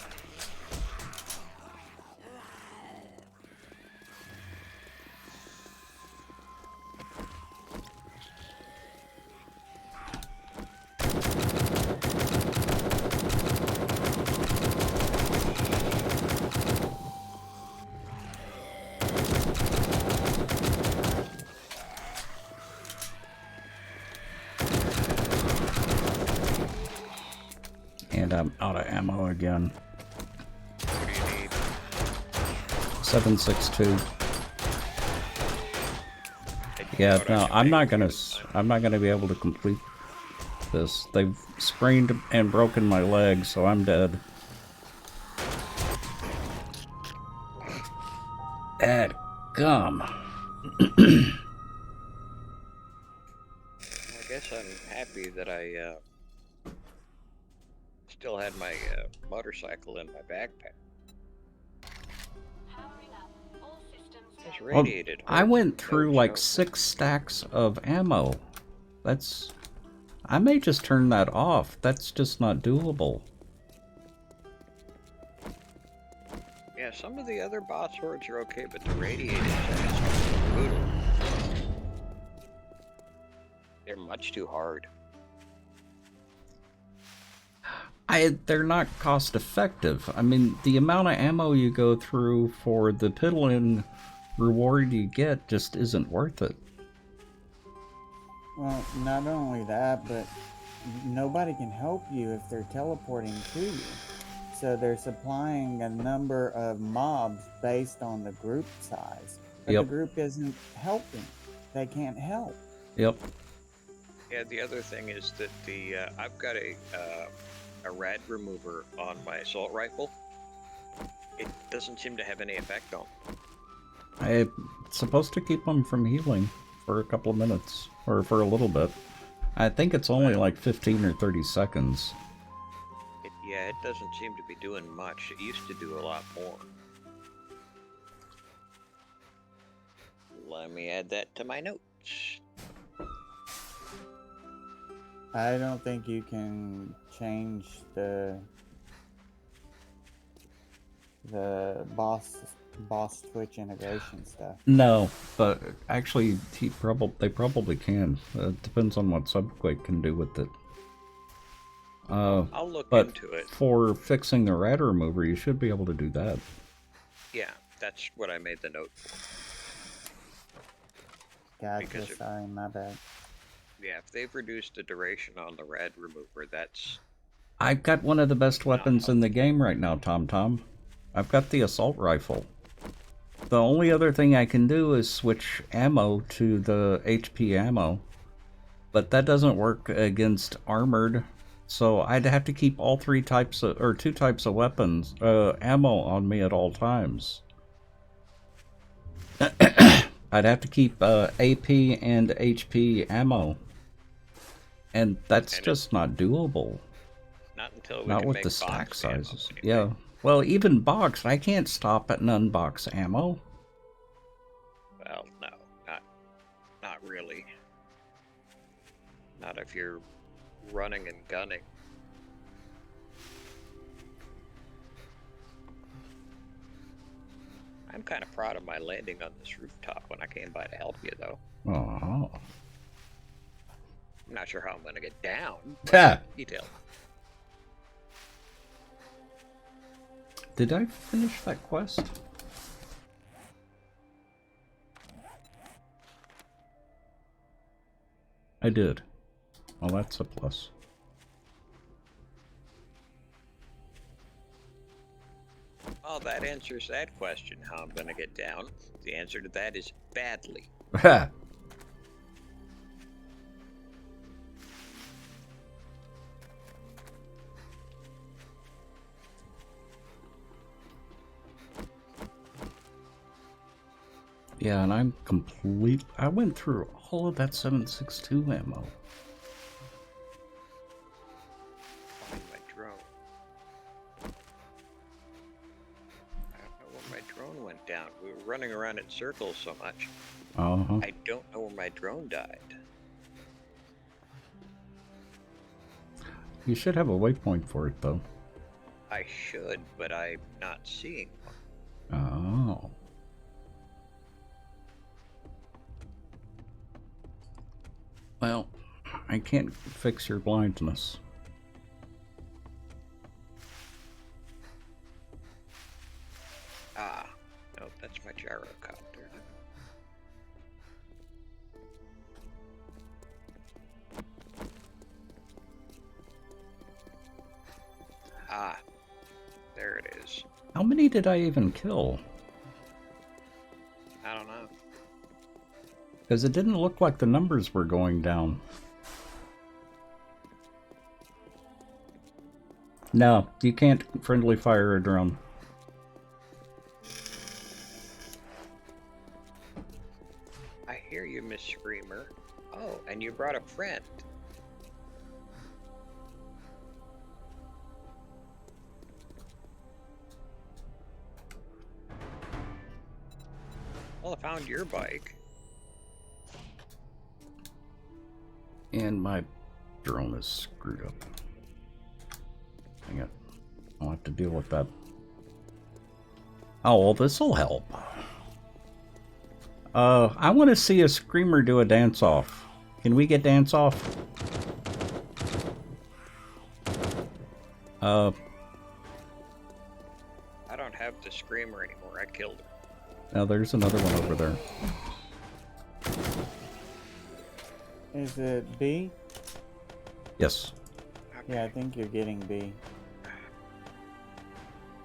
And I'm out of ammo again. What do you need? 7.62. Yeah, no, I'm not gonna be able to complete this. They've sprained and broken my leg, so I'm dead. At gum. I guess I'm happy that I still had my motorcycle in my backpack. Powering up. All systems It's go. radiated. I went No through like joke. 6 stacks of ammo. That's... I may just turn that off. That's just not doable. Yeah, some of the other boss hordes are okay, but the radiated is brutal. They're much too hard. They're not cost effective. I mean, the amount of ammo you go through for the piddling reward you get just isn't worth it. Well, not only that, but nobody can help you if they're teleporting to you. So they're supplying a number of mobs based on the group size. But Yep. the group isn't helping. They can't help. Yep. Yeah, the other thing is that I've got a rad remover on my assault rifle. It doesn't seem to have any effect on. It's supposed to keep them from healing for a couple of minutes, or for a little bit. I think it's only like 15 or 30 seconds. Yeah, it doesn't seem to be doing much. It used to do a lot more. Let me add that to my notes. I don't think you can change the boss Twitch integration stuff. No, but actually, they probably can. It depends on what Subquake can do with it. I'll look But into it. for fixing the rad remover, you should be able to do that. Yeah, that's what I made the note for. Gotcha, Because it- sorry, my bad. Yeah, if they've reduced the duration on the rad remover, that's... I've got one of the best weapons in the game right now, Tom. I've got the assault rifle. The only other thing I can do is switch ammo to the HP ammo. But that doesn't work against armored. So I'd have to keep all 2 types of weapons, ammo on me at all times. I'd have to keep AP and HP ammo. And that's And just not doable. Not until we Not can with make the stack boxed ammo, sizes. anyway. Yeah. Well, even boxed, I can't stop at an unbox ammo. Well, no, not really. Not if you're running and gunning. I'm kind of proud of my landing on this rooftop when I came by to help you, though. Oh. I'm not sure how I'm going to get down. Ha! Detail. Did I finish that quest? I did. Well, that's a plus. Well, that answers that question, how I'm going to get down. The answer to that is badly. Ha! Yeah, and I'm complete. I went through all of that 7.62 ammo. Find my drone. I don't know where my drone went down. We were running around in circles so much. Uh-huh. I don't know where my drone died. You should have a waypoint for it, though. I should, but I'm not seeing one. Oh. Well, I can't fix your blindness. Ah, no, that's my gyrocopter. Ah, there it is. How many did I even kill? I don't know. Because it didn't look like the numbers were going down. No, you can't friendly fire a drone. I hear you, Miss Screamer. Oh, and you brought a friend. Well, I found your bike. And my drone is screwed up. Dang it. I'll have to deal with that. Oh, well, this'll help. I want to see a Screamer do a dance-off. Can we get dance-off? I don't have the Screamer anymore. I killed her. Now there's another one over there. Is it B? Yes. Yeah, I think you're getting B.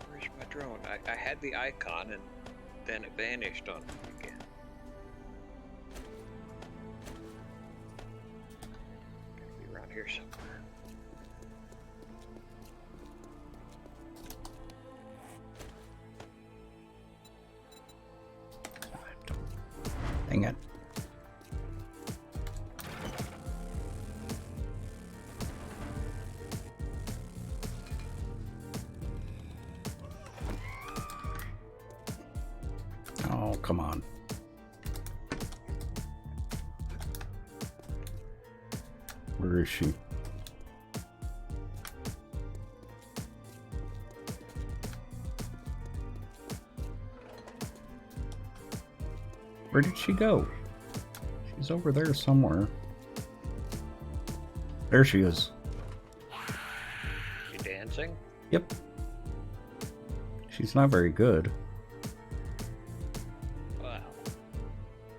Where's my drone? I had the icon and then it vanished on me again. Gotta be around here somewhere. Dang it. Oh, come on. Where is she? Where did she go? She's over there somewhere. There she is. You dancing? Yep. She's not very good. Wow.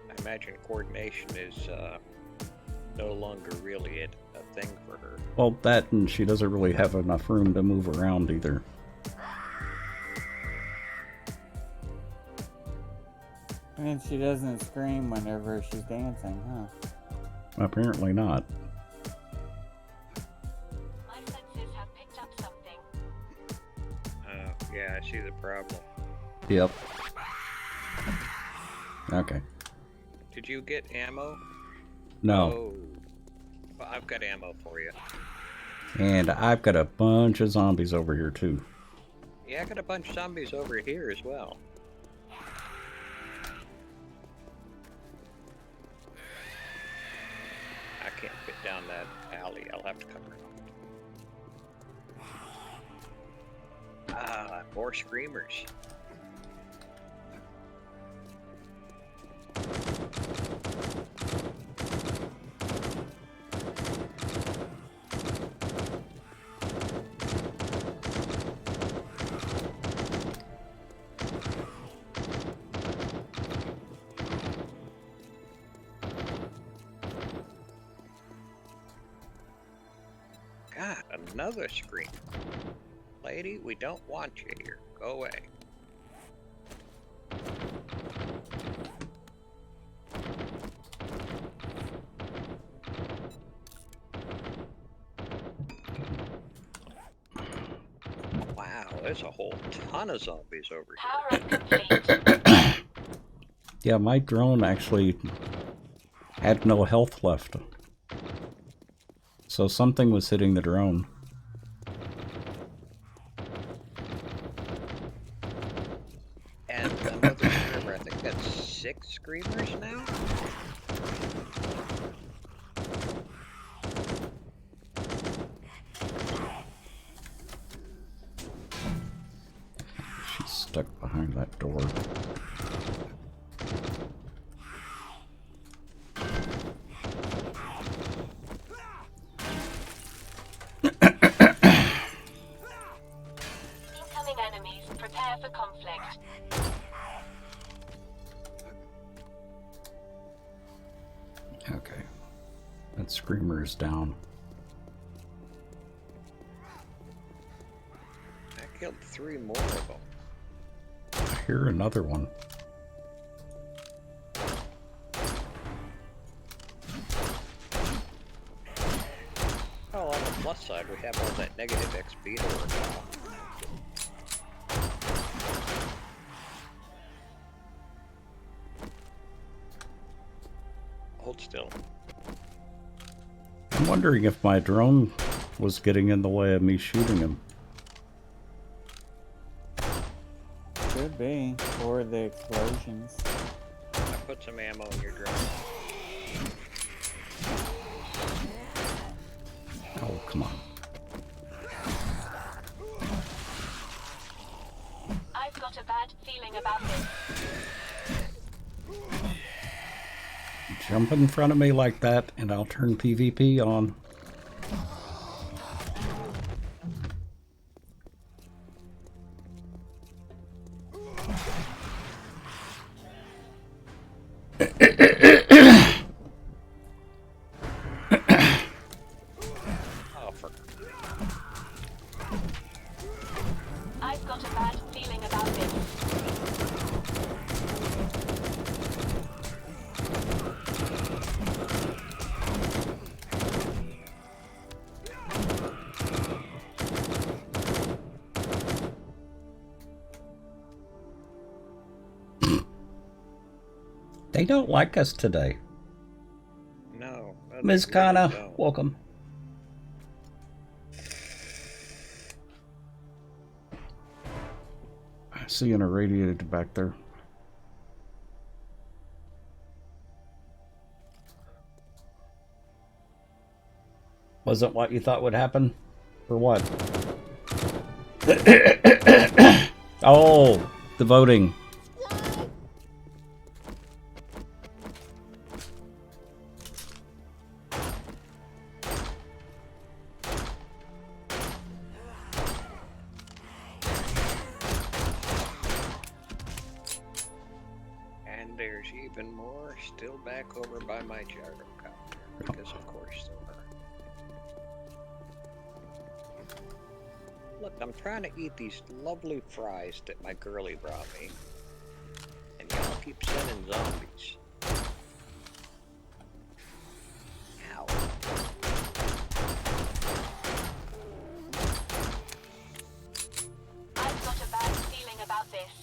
I imagine coordination is no longer really a thing for her. Well, that and she doesn't really have enough room to move around either. And she doesn't scream whenever she's dancing, huh? Apparently not. My senses have picked up something. Yeah, I see the problem. Yep. Okay. Did you get ammo? No. Oh. Well, I've got ammo for you. And I've got a bunch of zombies over here too. Yeah, I got a bunch of zombies over here as well. I can't fit down that alley. I'll have to come around. Ah, more screamers. God, another scream. Lady, we don't want you here. Go away. Wow, there's a whole ton of zombies over Power up complete. Yeah, my drone actually had no health left. So something was hitting the drone. And another screamer. I think that's 6 screamers now? She's stuck behind that door. Incoming enemies. Prepare for conflict. Okay. That screamer is down. I killed 3 more of them. I hear another one. Oh, on the plus side, we have all that negative XP to work on. Hold still. I'm wondering if my drone was getting in the way of me shooting him. Could be. Or the explosions. I put some ammo in your drone. Oh, come on. I've got a bad feeling about this. Jump in front of me like that, and I'll turn PvP on. Oh, for... I've got a bad feeling about this. They don't like us today. No. they Ms. really Kana, don't. welcome. I see an irradiated back there. Wasn't what you thought would happen? Or what? Oh, the voting. And there's even more still back over by my gyrocopter. Because of course there are. Look, I'm trying to eat these lovely fries that my girlie brought me. And y'all keep sending zombies. Ow. I've got a bad feeling about this.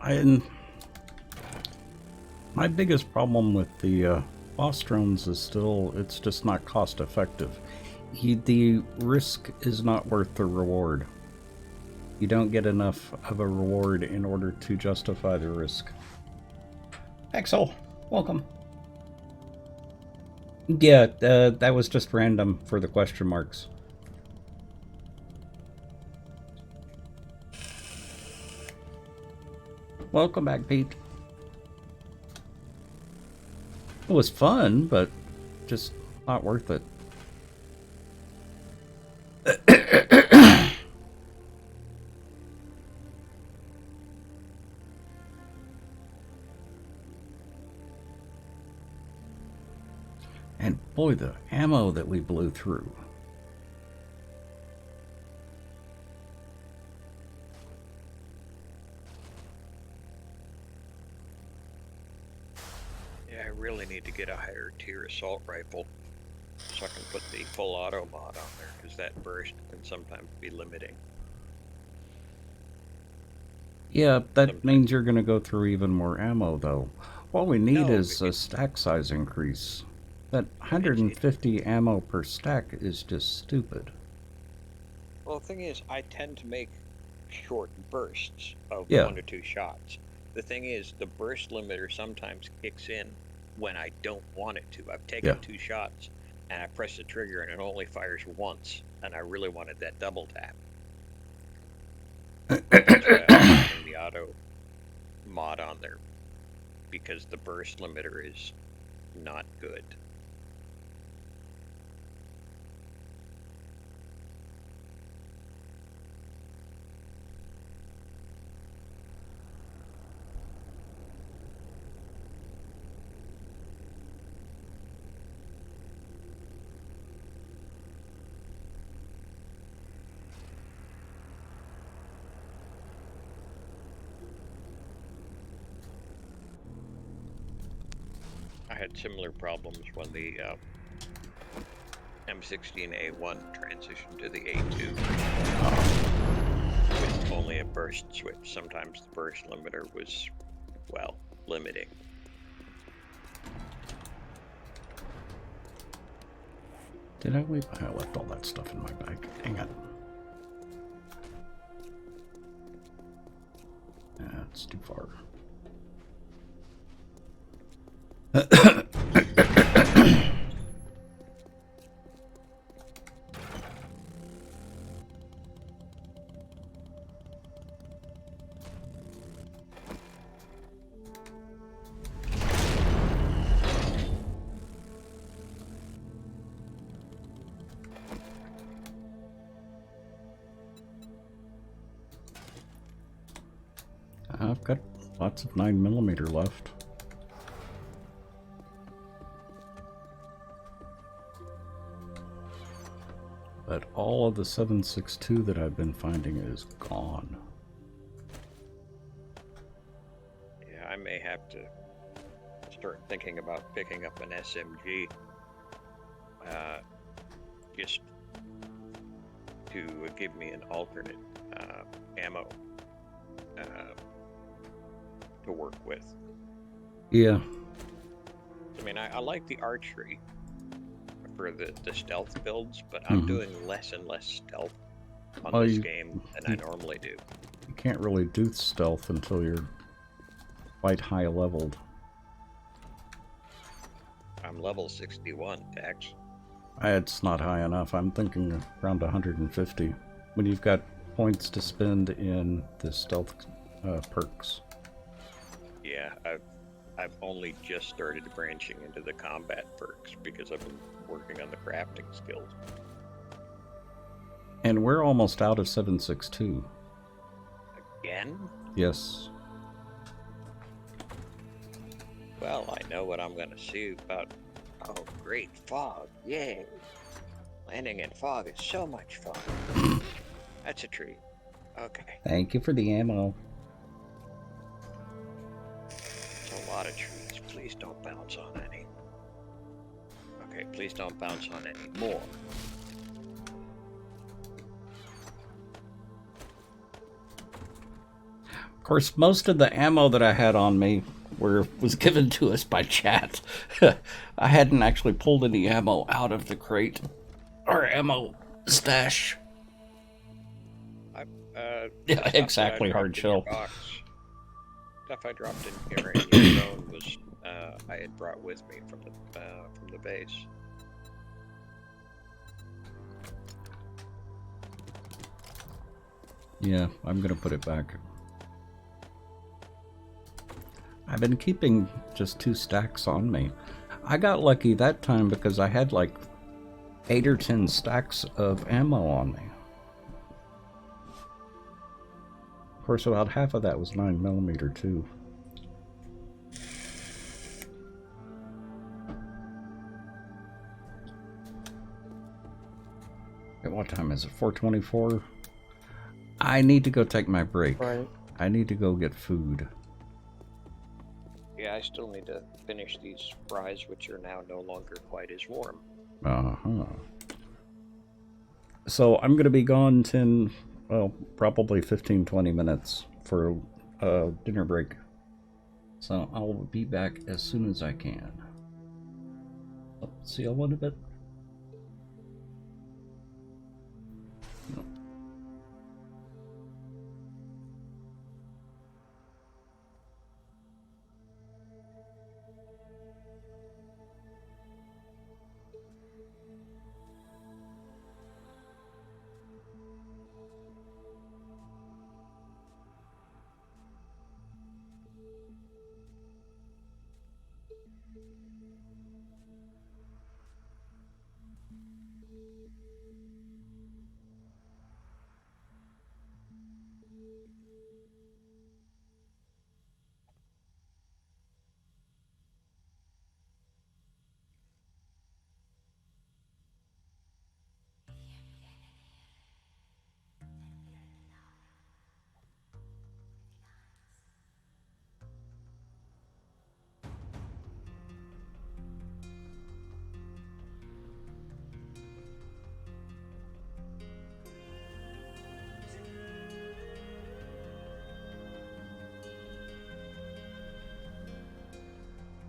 My biggest problem with the boss drones is still it's just not cost effective. The risk is not worth the reward. You don't get enough of a reward in order to justify the risk. Axel, welcome. Yeah, that was just random for the question marks. Welcome back, Pete. It was fun, but just not worth it. And boy, the ammo that we blew through. Yeah, I really need to get a higher tier assault rifle so I can put the full auto mod on there, because that burst can sometimes be limiting. Yeah, that means you're going to go through even more ammo, though. All we need is a stack size increase. That 150 ammo per stack is just stupid. Well, the thing is, I tend to make short bursts of 1 to 2 shots. The thing is, the burst limiter sometimes kicks in when I don't want it to. I've taken 2 shots, and I press the trigger, and it only fires once, and I really wanted that double tap. That's why I'm putting the auto mod on there, because the burst limiter is not good. I had similar problems when the M16A1 transitioned to the A2 with only a burst switch. Sometimes the burst limiter was, well, limiting. Did I leave? I left all that stuff in my bag. Hang on. That's too far. I've got lots of 9mm left. But all of the 7.62 that I've been finding is gone. Yeah, I may have to start thinking about picking up an SMG just to give me an alternate ammo to work with. Yeah. I mean, I like the archery for the stealth builds, but I'm doing less and less stealth on this game than I normally do. You can't really do stealth until you're quite high leveled. I'm level 61, Dex. It's not high enough. I'm thinking around 150. When you've got points to spend in the stealth perks. Yeah, I've only just started branching into the combat perks because I've been working on the crafting skills. And we're almost out of 7.62. Again? Yes. Well, I know what I'm gonna see about... Oh, great fog. Yay. Landing in fog is so much fun. That's a treat. Okay. Thank you for the ammo. It's a lot of trees. Please don't bounce on any. Okay, please don't bounce on any more. Of course, most of the ammo that I had on me was given to us by chat. I hadn't actually pulled any ammo out of the crate or ammo stash. The Yeah, stuff exactly, that I hard dropped in your shell. box, stuff I dropped in your phone was I had brought with me from the base. Yeah, I'm gonna put it back. I've been keeping just 2 stacks on me. I got lucky that time because I had like 8 or 10 stacks of ammo on me. Of course, about half of that was 9mm too. At what time is it? 4:24? I need to go take my break. Right. I need to go get food. Yeah, I still need to finish these fries, which are now no longer quite as warm. Uh-huh. So I'm going to be gone probably 15-20 minutes for a dinner break. So I'll be back as soon as I can. See y'all in a bit.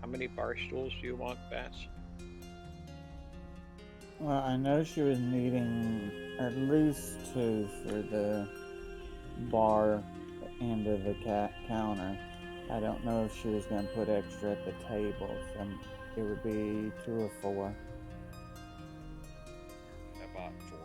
How many bar stools do you want, Bass? Well, I know she was needing at least 2 for the bar end of the counter. I don't know if she was going to put extra at the table, so it would be 2 or 4. I bought 4.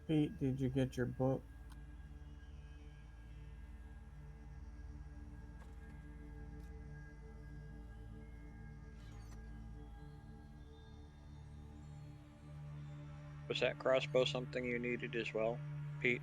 Pete, did you get your book? Was that crossbow something you needed as well, Pete?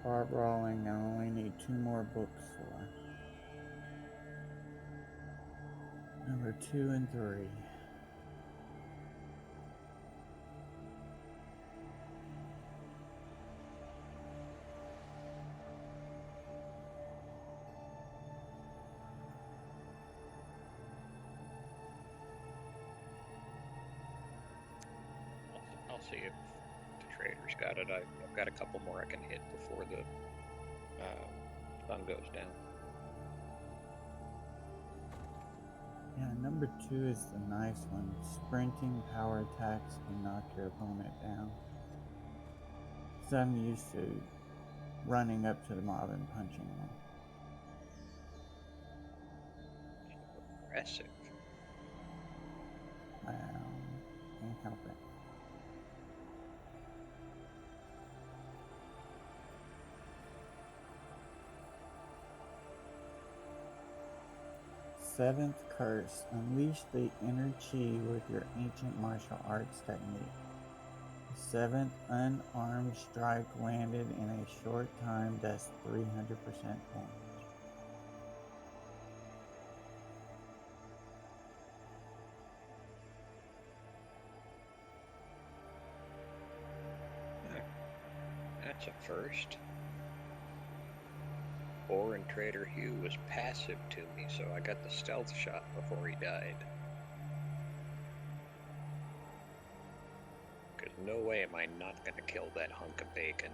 Bar brawling, I only need 2 more books for. Number 2 and 3. I'll see if the trader's got it. I've got a couple more I can hit before the sun goes down. Yeah, number 2 is the nice one. Sprinting power attacks can knock your opponent down. So I'm used to running up to the mob and punching them. Aggressive. Well, can't help it. Seventh curse. Unleash the inner chi with your ancient martial arts technique. The 7th unarmed strike landed in a short time does 300% damage. That's a first. Or in Trader Hugh was passive to me, so I got the stealth shot before he died. Because no way am I not going to kill that hunk of bacon.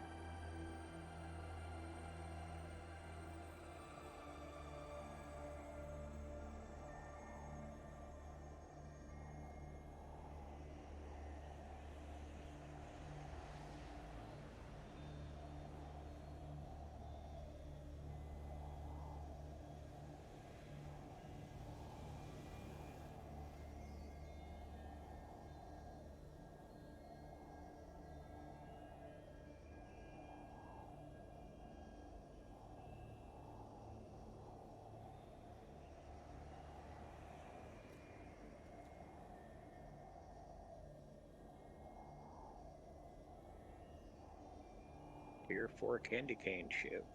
Tier 4 candy cane ship.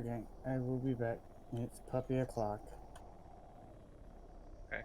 Okay, I will be back. It's puppy o'clock. Okay.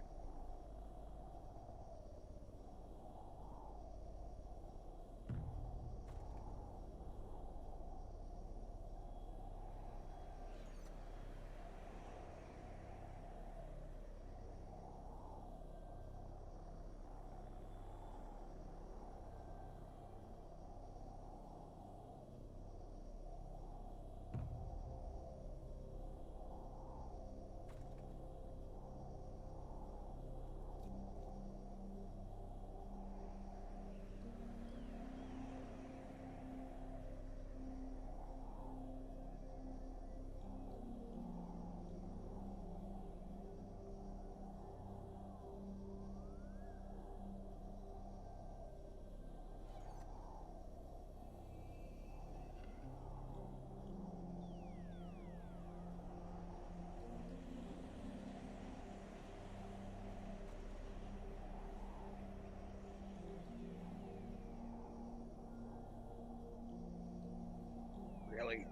Really?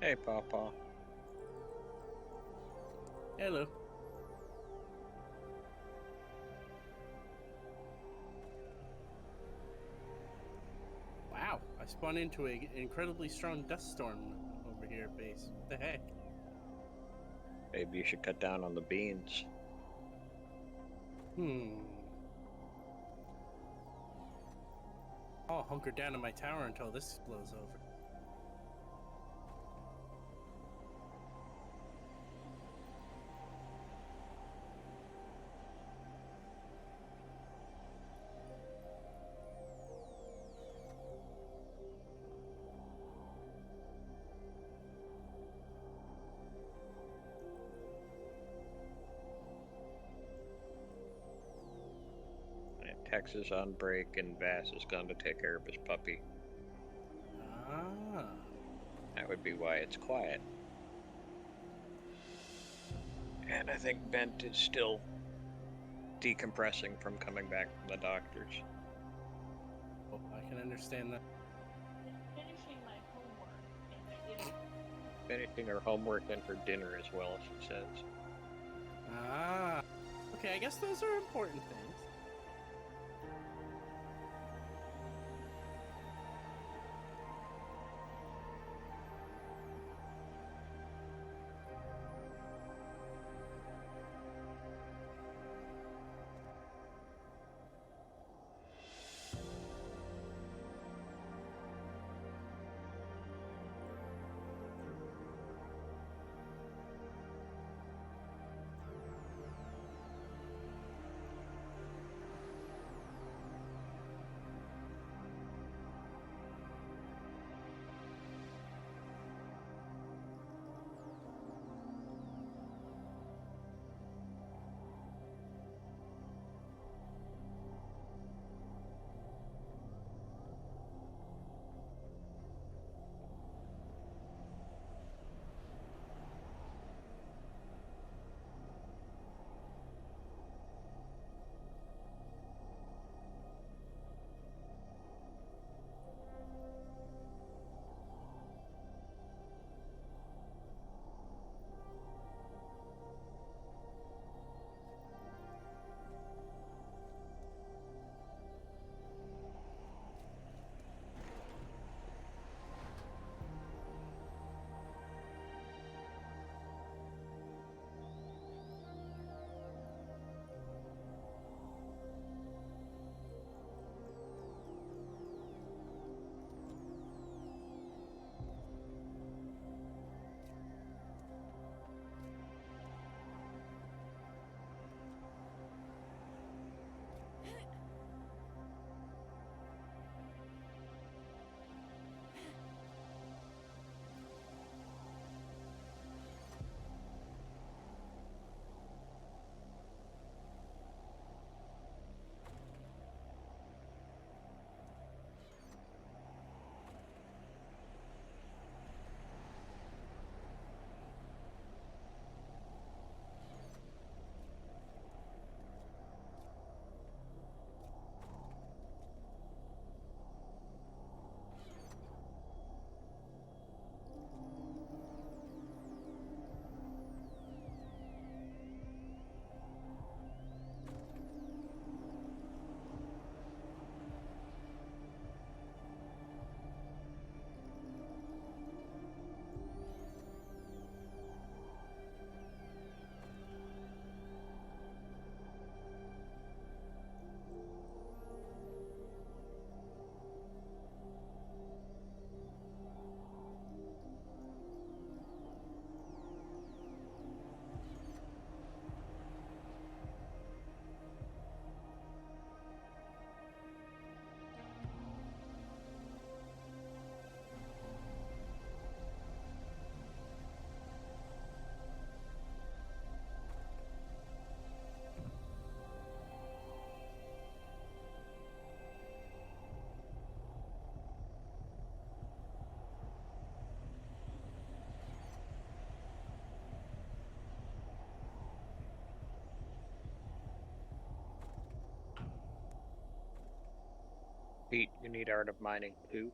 Hey, Pawpaw. Hello. Wow, I spun into an incredibly strong dust storm over here at base. What the heck? Maybe you should cut down on the beans. I'll hunker down in my tower until this blows over. Tex is on break, and Vass is gone to take care of his puppy. Ah. That would be why it's quiet. And I think Bent is still decompressing from coming back from the doctor's. Oh, I can understand that. Finishing my homework and I didn't. Finishing her homework and her dinner as well, she says. Ah. Okay, I guess those are important things. Pete, you need Art of Mining too.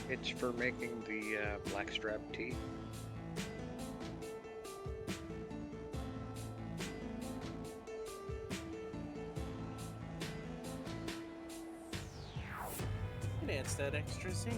It's for making the blackstrap tea. Finance that extra zinc.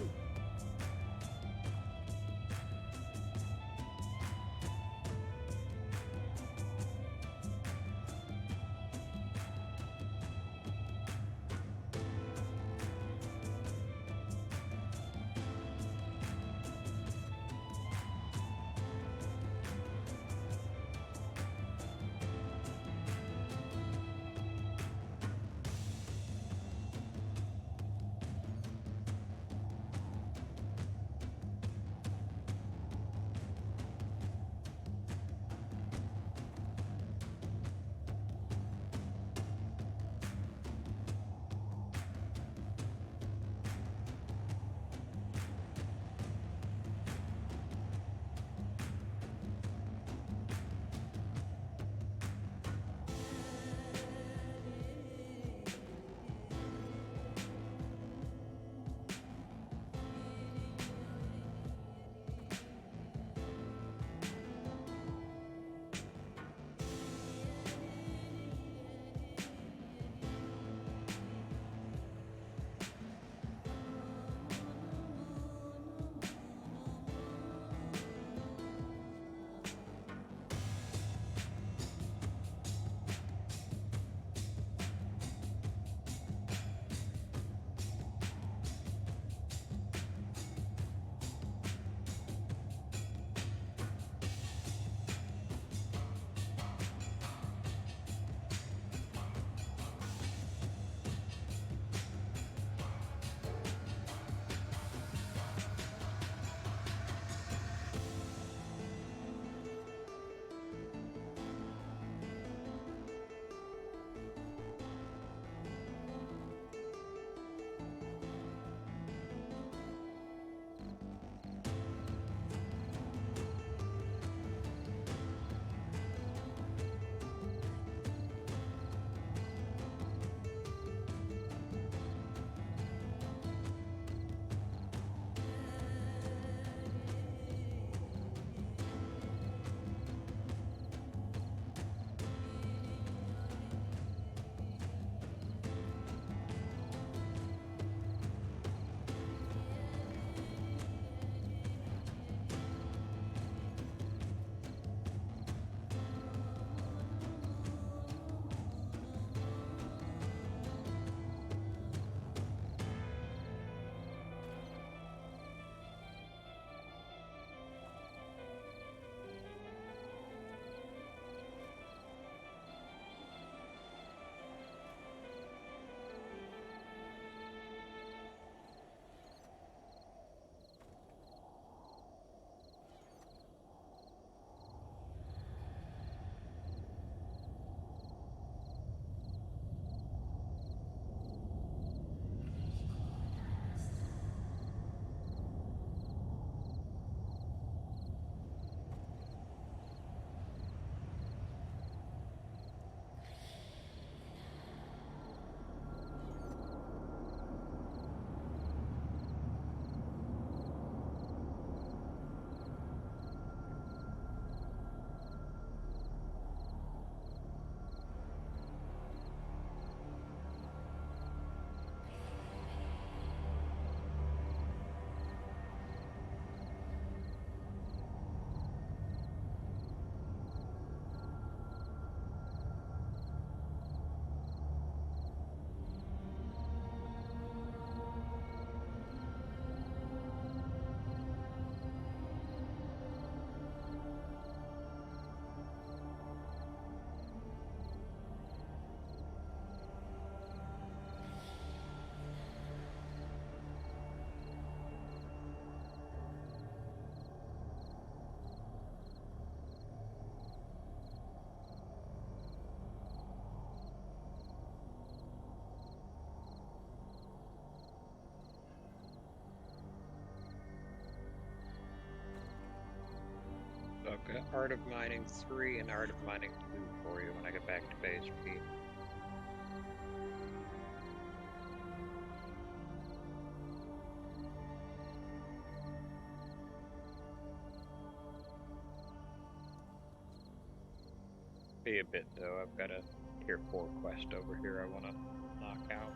got Art of Mining 3 and Art of Mining 2 for you when I get back to base, Pete. Be a bit though. I've got a tier 4 quest over here I want to knock out.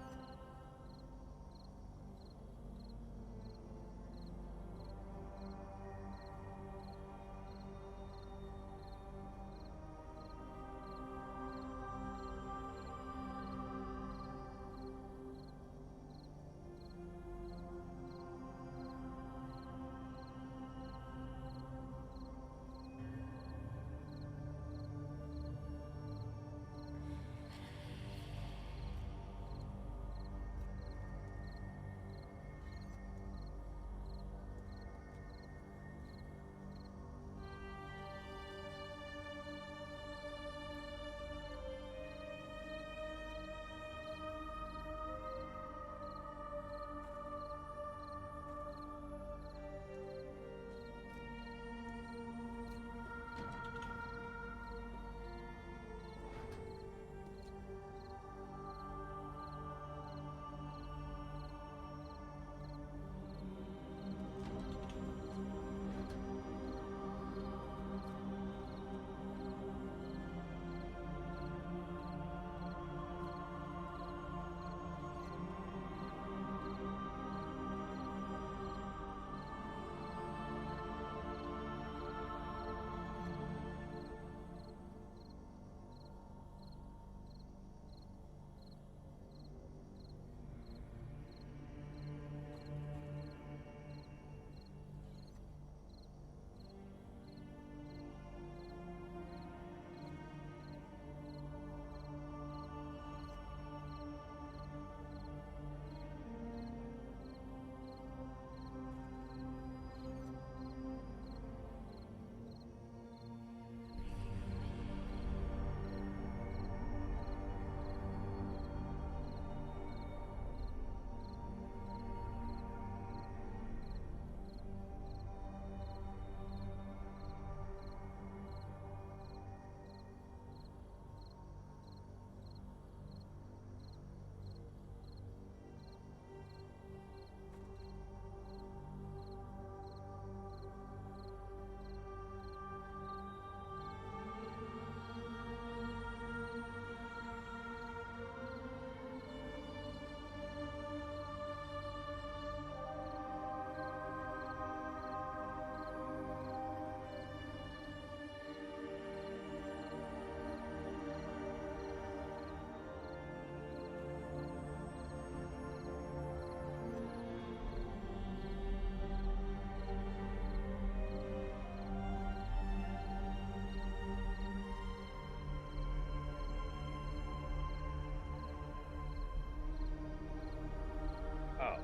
Oh,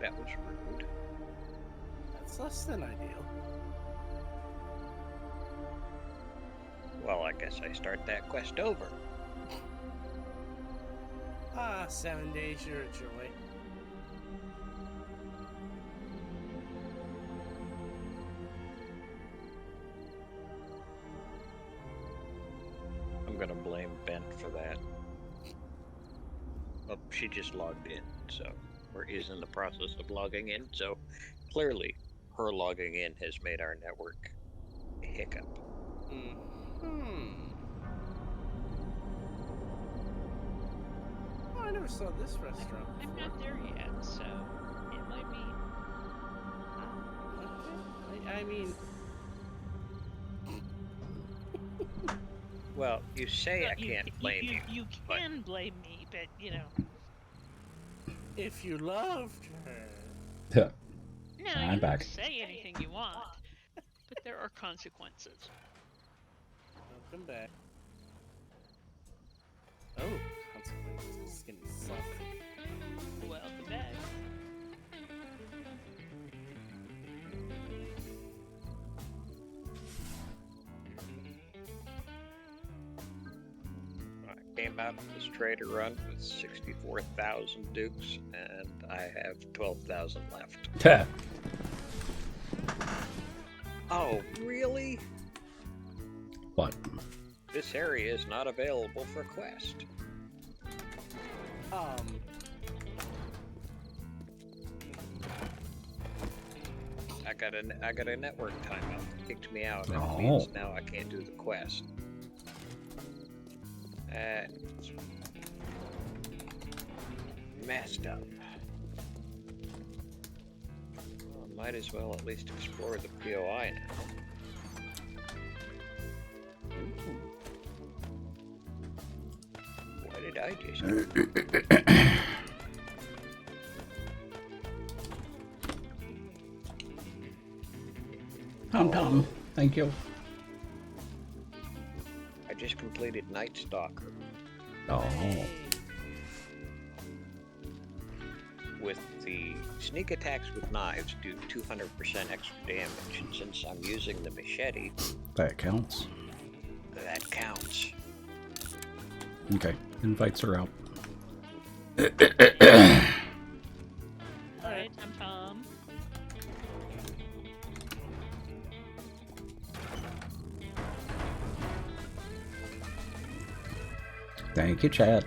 that was rude. That's less than ideal. Well, I guess I start that quest over. 7 days, you're a joy. I'm gonna blame Bent for that. Well, she just logged in, so, or is in the process of logging in, so clearly her logging in has made our network hiccup. Oh, I never saw this restaurant. I'm not there yet, so it might be. Okay. I mean, Well, you say I can't blame you. You can blame me, but you know. if you loved her. Yeah. No, I'm you back. can say anything you want, but there are consequences. Welcome back. Oh, consequences. Skin suck. Welcome back. I came out of this trader run with 64,000 dukes, and I have 12,000 left. Oh, really? What? This area is not available for quest. I got a network timeout. It kicked me out. That Oh. means now I can't do the quest. Messed up. Well, might as well at least explore the POI now. Ooh. What did I just do? Tom, thank you. I just completed Night Stalker Oh. with the sneak attacks with knives do 200% extra damage, and since I'm using the machete, That counts. that counts. Okay, invites are out. Alright, Tom. Thank you, chat.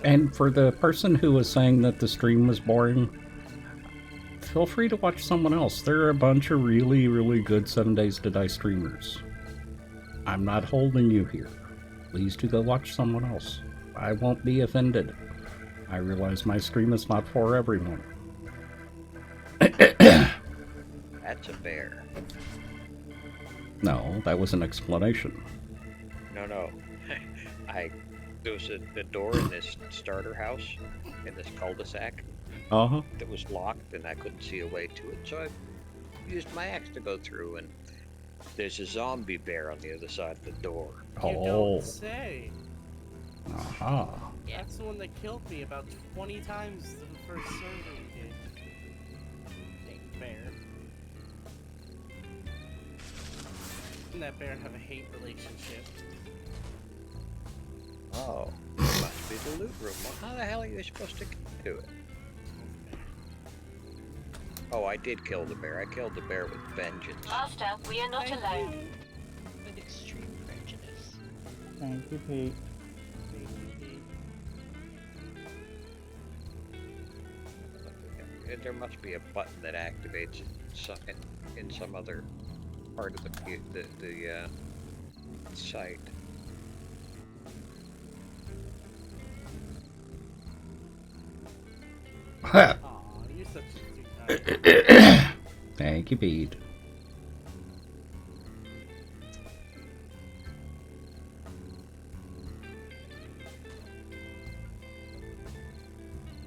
And for the person who was saying that the stream was boring, feel free to watch someone else. There are a bunch of really, really good 7 Days to Die streamers. I'm not holding you here. Please do go watch someone else. I won't be offended. I realize my stream is not for everyone. That's a bear. No, that was an explanation. No. There was a door in this starter house, in this cul-de-sac, Uh-huh. that was locked, and I couldn't see a way to it, so I used my axe to go through, and there's a zombie bear on the other side of the door. You Oh. don't say. Aha. That's the one that killed me about 20 times the first server we did. Dang bear. And that bear have a hate relationship. Oh, it must be the loot room. Well, how the hell are you supposed to get to it? Oh, I did kill the bear. I killed the bear with vengeance. Master, we are not alone. With extreme prejudice. Thank you, Pete. There must be a button that activates it in some other part of the site. Aw, you're such a sweet guy. Thank you, Pete.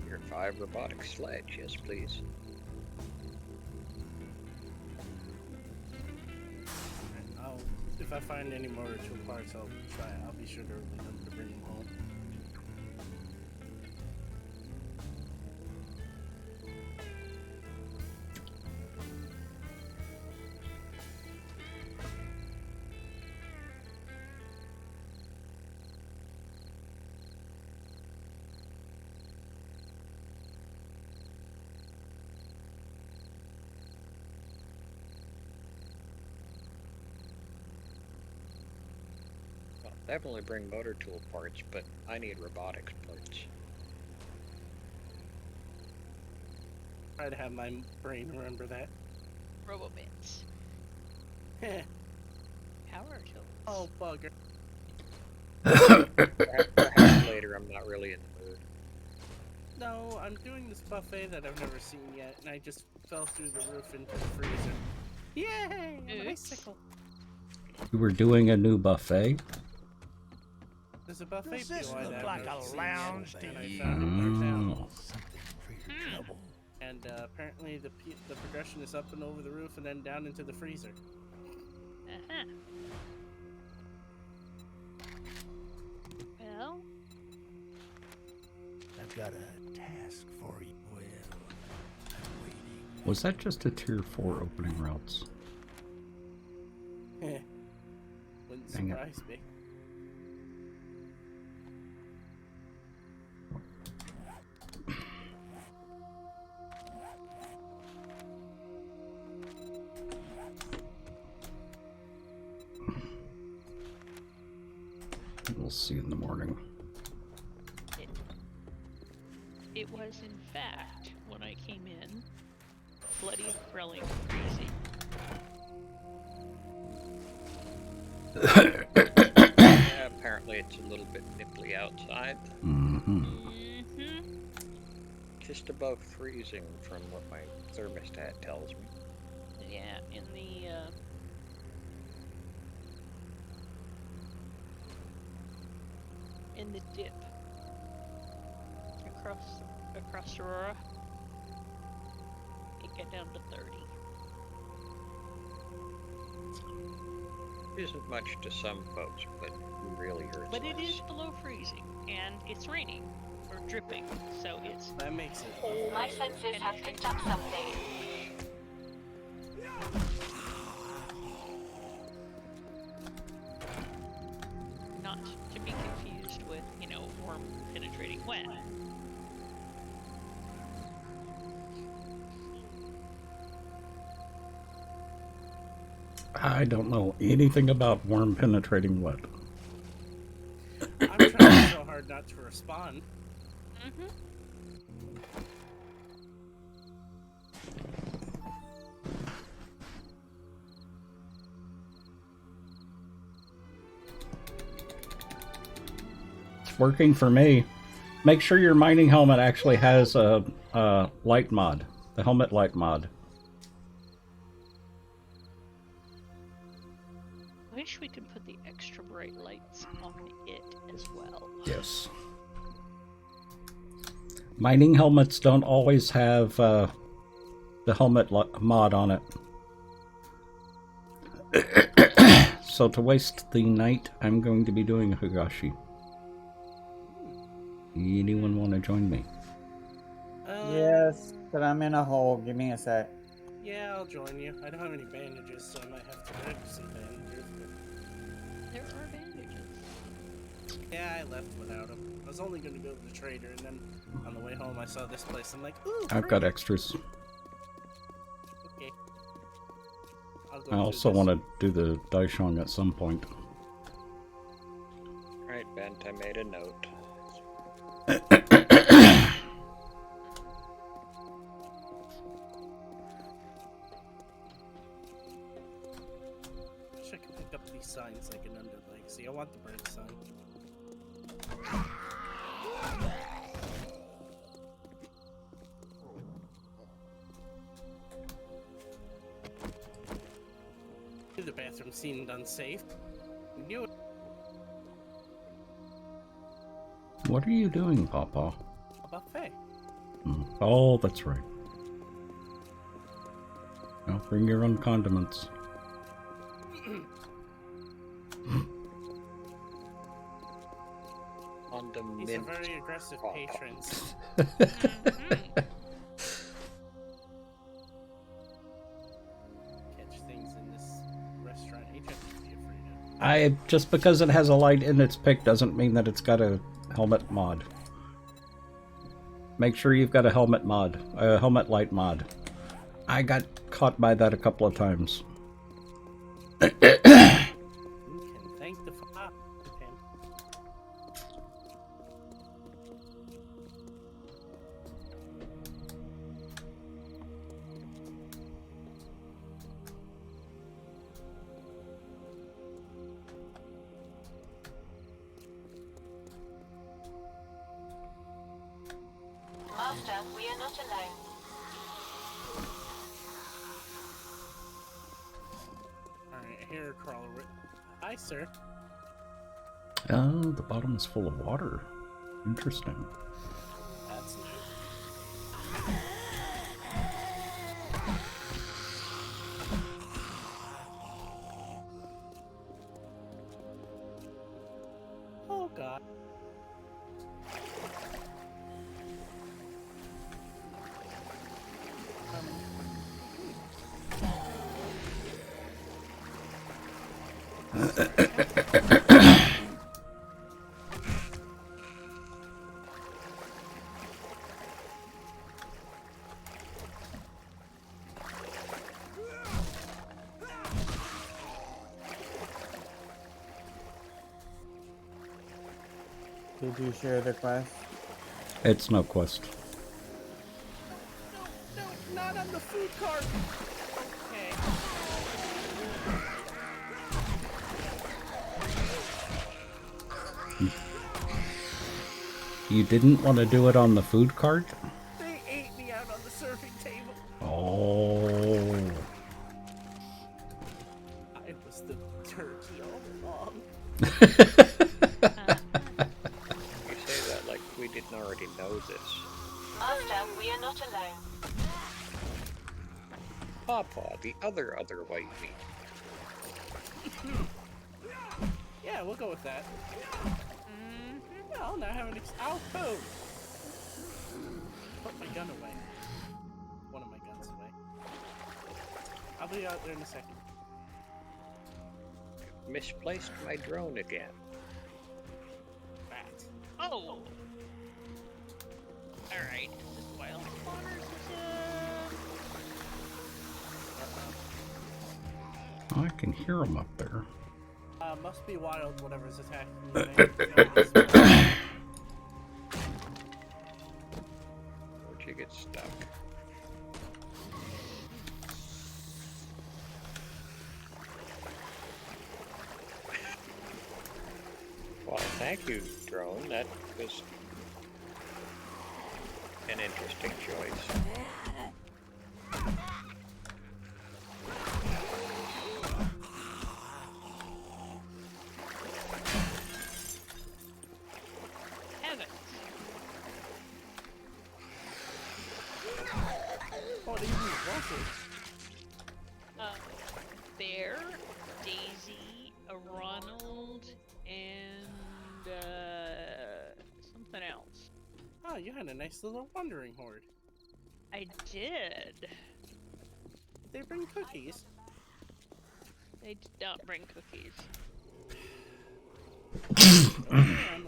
Your 5 robotic sledge, yes please. If I find any more ritual parts, I'll be sure to bring them home. Definitely bring motor tool parts, but I need robotics parts. Try to have my brain remember that. Robobits. Heh. Power tools. Oh, bugger. Perhaps later, I'm not really in the mood. No, I'm doing this buffet that I've never seen yet, and I just fell through the roof into the freezer. Yay! A bicycle. You were doing a new buffet? There's a buffet Does this POI look that like I've a never seen lounge yet, to and I you? found it in our town. Something for your trouble. And apparently the progression is up and over the roof and then down into the freezer. Uh-huh. Well, I've got a task for you. Well, I'm waiting. Was that just a tier 4 opening routes? Wouldn't Dang it. surprise me. We'll see in the morning. It was, in fact, when I came in, bloody grilling crazy. Yeah, apparently it's a little bit nipply outside. Mm-hmm. Mm-hmm. Just above freezing from what my thermostat tells me. Yeah, in the dip across Aurora, it got down to 30. Isn't much to some folks, but really hurts. But it less. is below freezing, and it's raining or dripping, so it's That makes it. My senses have picked up something. not to be confused with, warm, penetrating wet. I don't know anything about worm penetrating wet. I'm trying so hard not to respond. Mm-hmm. It's working for me. Make sure your mining helmet actually has a light mod, the helmet light mod. Wish we could put the extra bright lights on it as well. Yes. Mining helmets don't always have the helmet mod on it. So to waste the night, I'm going to be doing Higashi. Anyone want to join me? Yes, but I'm in a hole. Give me a sec. Yeah, I'll join you. I don't have any bandages, so I might have to grab some bandages. There are bandages. Yeah, I left without them. I was only going to go to the trader, and then on the way home I saw this place. I'm like, ooh, I've got extras. Okay. I'll go I also want to do the Daishong at some point. Alright, Bent, I made a note. Wish I could pick up these signs like an underlay. See, I want the bird sign. The bathroom seemed unsafe. Knew it. What are you doing, Papa? A buffet. Oh, that's right. Now bring your own condiments. On the These are mint. very aggressive patrons. Catch things in this restaurant. You have to be afraid of. Just because it has a light in its pick doesn't mean that it's got a helmet mod. Make sure you've got a helmet mod, a helmet light mod. I got caught by that a couple of times. You can thank the Father, Tim. Master, we are not alone. Alright, hair crawler. Hi, sir. Oh, the bottom is full of water. Interesting. That's nice. Oh, God. Did you share the quest? It's no quest. No, not on the food cart. Okay. You didn't want to do it on the food cart? They ate me out on the serving table. Oh. I was the turkey all along. You say that like we didn't already know this. Master, we are not alone. Pawpaw, the other white meat. Yeah, we'll go with that. Well, now I have an ow, boom! Put my gun away. One of my guns away. I'll be out there in a second. Misplaced my drone again. Rat. Oh! Alright, is this wild waters? I can hear them up there. Must be wild, whatever's attacking me. Where'd you get stuck? Well, thank you, drone. That was an interesting choice. Heavens! What even was it? Bear, Daisy, a Ronald, and something else. Oh, you had a nice little wandering horde. I did. Did they bring cookies? They did not bring cookies.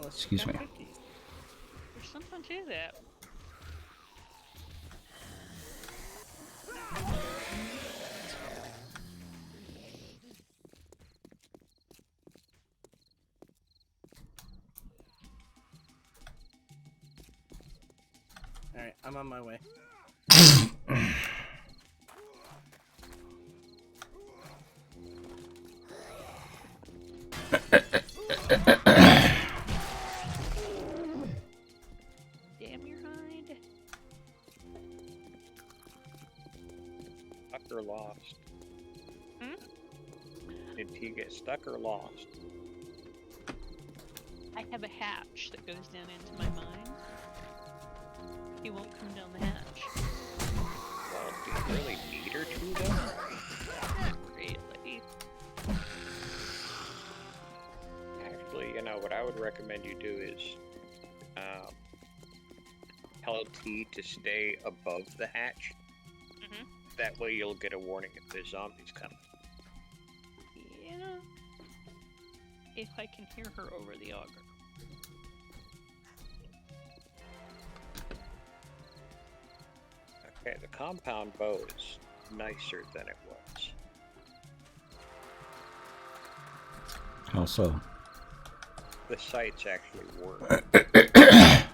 Excuse me. Cookies. There's something to that. Alright, I'm on my way. Damn your hide. Stuck or lost? Hmm? Did he get stuck or lost? I have a hatch that goes down into my mine. He won't come down the hatch. Well, do you really need her to, though? Not really. Actually, you know, what I would recommend you do is tell T to stay above the hatch. Mhm. That way you'll get a warning if there's zombies coming. Yeah. If I can hear her over the auger. Okay, the compound bow is nicer than it was. How so? The sights actually work.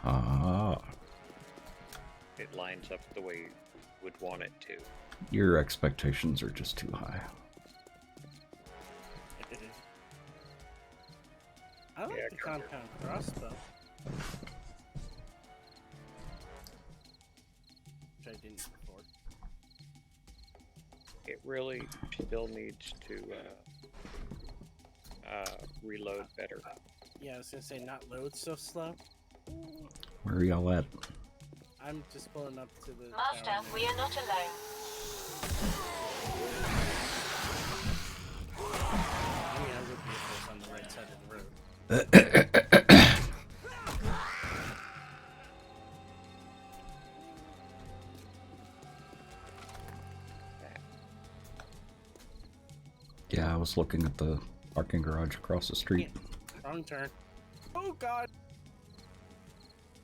Ah, It lines up the way you would want it to. your expectations are just too high. I like Yeah, the come here. compound crossbow. Which I didn't before. It really still needs to reload better. Yeah, I was gonna say not load so slow. Where are y'all at? I'm just pulling up to the Master, tower. we are not alone. I mean, I would be if I was on the right side of the road. Yeah, I was looking at the parking garage across the street. Wrong turn. Oh god!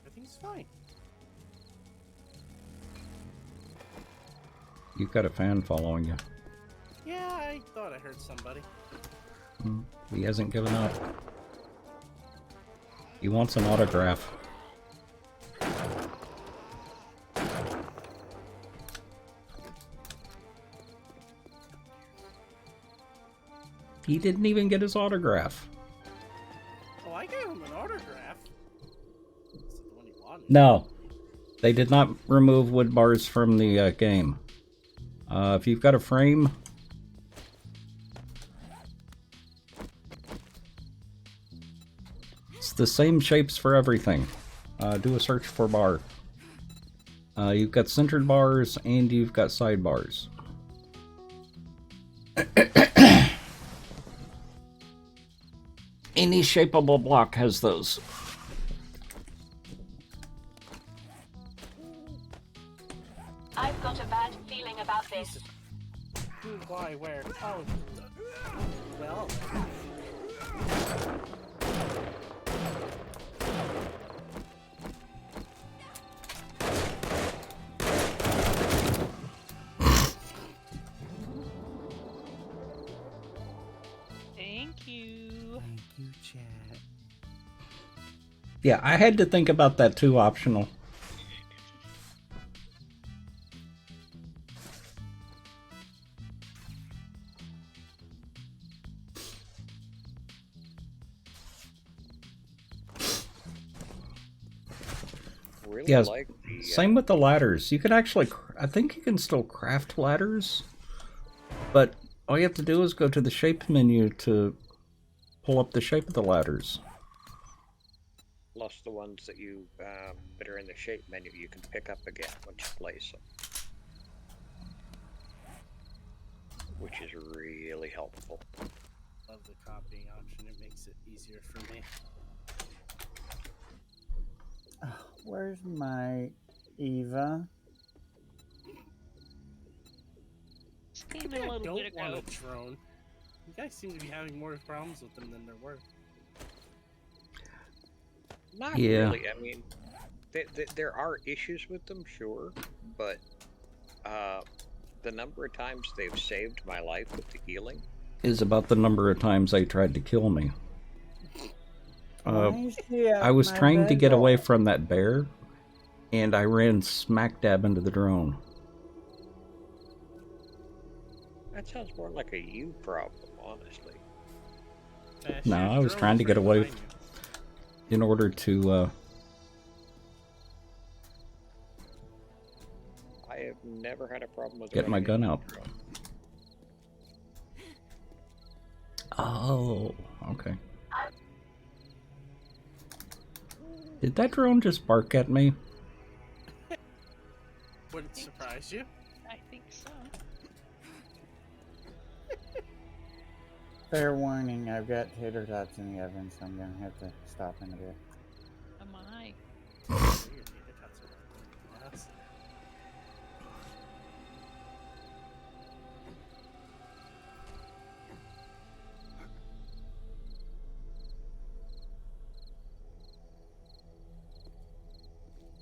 Everything's fine. You've got a fan following you. Yeah, I thought I heard somebody. He hasn't given up. He wants an autograph. He didn't even get his autograph. Oh, I gave him an autograph. This is the one he wanted. No. They did not remove wood bars from the game. If you've got a frame... It's the same shapes for everything. Do a search for bar. You've got centered bars and you've got side bars. Any shapeable block has those. I've got a bad feeling about this. Who, why, where? Oh. Well. Thank you. Thank you, chat. Yeah, I had to think about that too, optional. Really Yes, like the, same with the ladders. You can actually, I think you can still craft ladders, but all you have to do is go to the shape menu to pull up the shape of the ladders. plus the ones that you that are in the shape menu you can pick up again once you place them, which is really helpful. Love the copying option. It makes it easier for me. Where's my Eva? Just came in Maybe a I little don't bit want ago. a drone. You guys seem to be having more problems with them than there were. Not Yeah. really. I mean, there are issues with them, sure, but the number of times they've saved my life with the healing Is about the number of times they tried to kill me. Why is she at I was my trying to get away bedroll? from that bear, and I ran smack dab into the drone. That sounds more like a you problem, honestly. No, I was trying to get away in order to, I have never had a problem with get my running gun into out. a drone. Oh, okay. Did that drone just bark at me? Wouldn't surprise you. I think so. Fair warning, I've got tater tots in the oven, so I'm gonna have to stop in a bit. Am I? Weird, tater tots are nuts.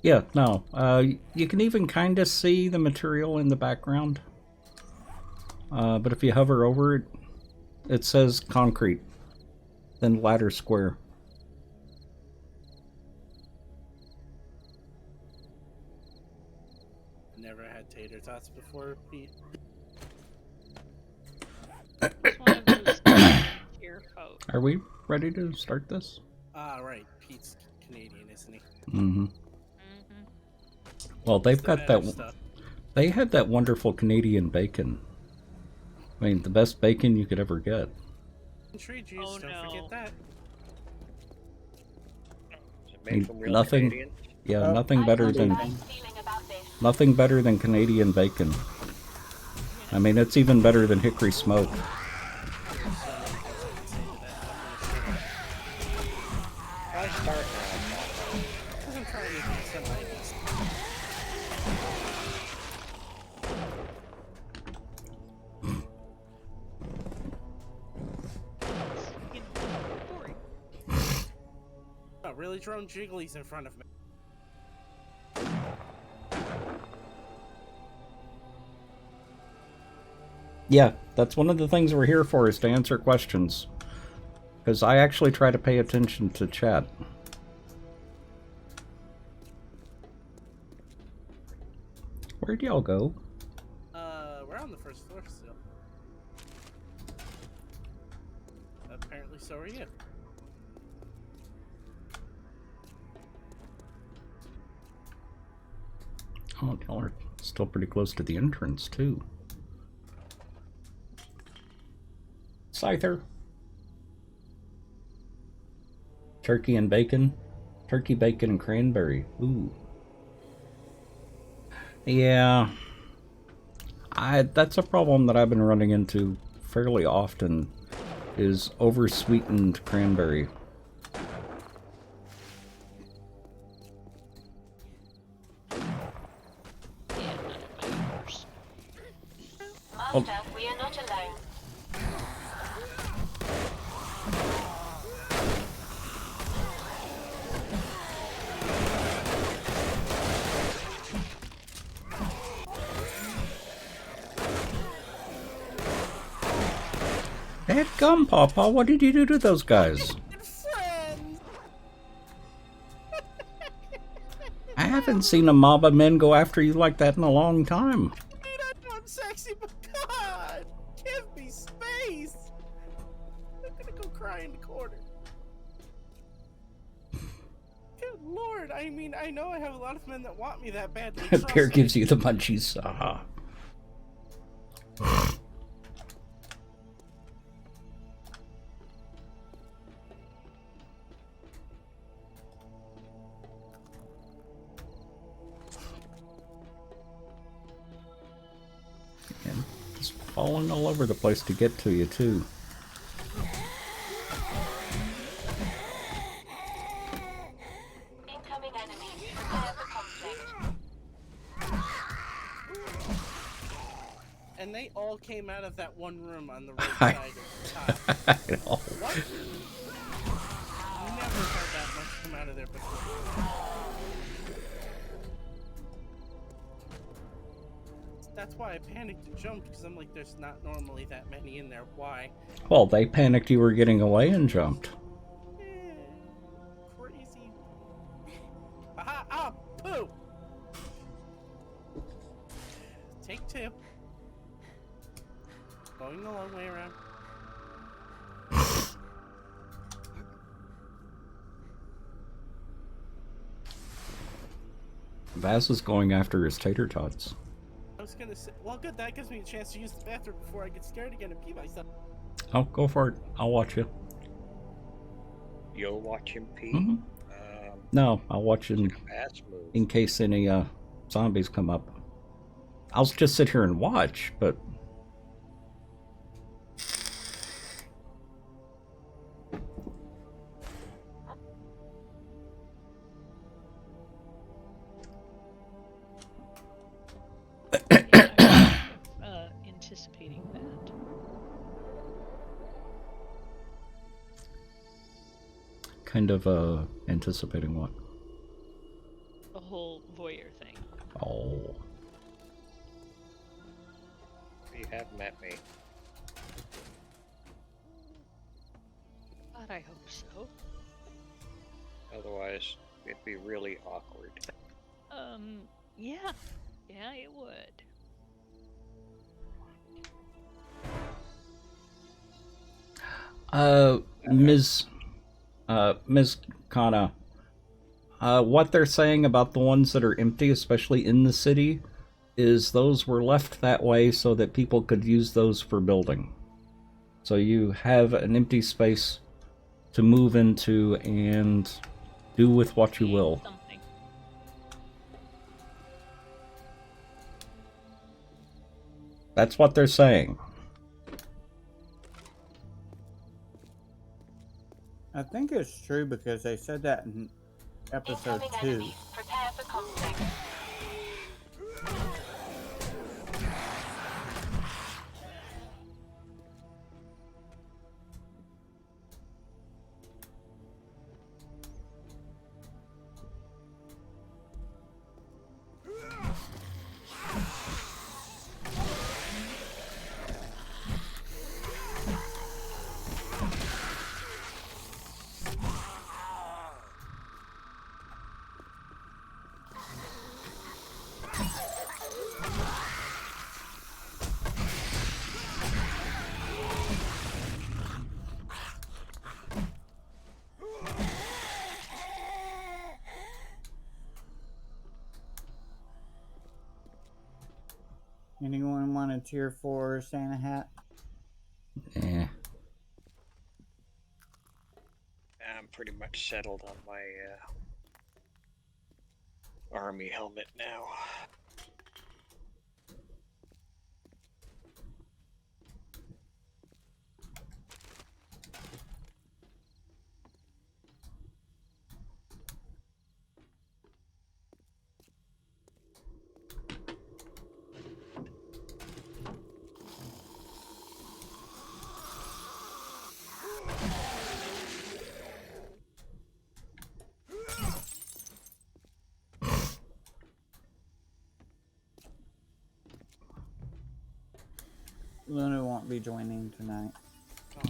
Yeah, no. You can even kind of see the material in the background. But if you hover over it, it says concrete, then ladder square. Never had tater tots before, Pete. It's one of those here folk. Are we ready to start this? Ah, right. Pete's Canadian, isn't he? Mm-hmm. Mm-hmm. Well, they've The got better that. stuff. They had that wonderful Canadian bacon. I mean, the best bacon you could ever get. Tree juice, Oh, don't no. forget that. Is it made from real Nothing- Canadians? Yeah, Oh, nothing I've better got a than bad feeling about this. nothing better than Canadian bacon. I mean, it's even better than hickory smoke. I start now. I'm trying to be semi-decent. You know, boring. Oh, really? Drone Jiggly's in front of me. Yeah, that's one of the things we're here for, is to answer questions. Because I actually try to pay attention to chat. Where'd y'all go? We're on the first floor still. Apparently, so are you. Oh, y'all are still pretty close to the entrance, too. Scyther. Turkey and bacon. Turkey, bacon, and cranberry. Ooh. Yeah. That's a problem that I've been running into fairly often, is over-sweetened cranberry. Master, we are not alone. Dadgum, Pawpaw, what did you do to those guys? Friends! I haven't seen a mob of men go after you like that in a long time. I know I'm sexy, but God, give me space. I'm gonna go cry in the corner. Good Lord, I mean, I know I have a lot of men that want me that badly. Bear gives you the munchies. And just falling all over the place to get to you, too. Incoming enemy. Prepare for conflict. And they all came out of that one room on the right side of the top. I know. What? Never had that much come out of there before. That's why I panicked and jumped, because I'm like, there's not normally that many in there. Why? Well, they panicked you were getting away and jumped. Crazy. Aha! Ah! Poo! Take two. Going the long way around. Vaz is going after his tater tots. I was gonna say, well, good, that gives me a chance to use the bathroom before I get scared again and pee myself. Oh, go for it. I'll watch you. You'll watch him pee? Mm-hmm. No, I'll watch him in case any zombies come up. I'll just sit here and watch, but... Anticipating that. Kind of anticipating what? The whole voyeur thing. Oh. You have met me. God, I hope so. Otherwise, it'd be really awkward. Yeah. Yeah, it would. Ms. Kana, what they're saying about the ones that are empty, especially in the city, is those were left that way so that people could use those for building. So you have an empty space to move into and do with what you will. Something. That's what they're saying. I think it's true because they said that in episode Incoming 2. enemy. Prepare for conflict. Anyone want a tier 4 Santa hat? Eh. I'm pretty much settled on my army helmet now. Luna won't be joining tonight.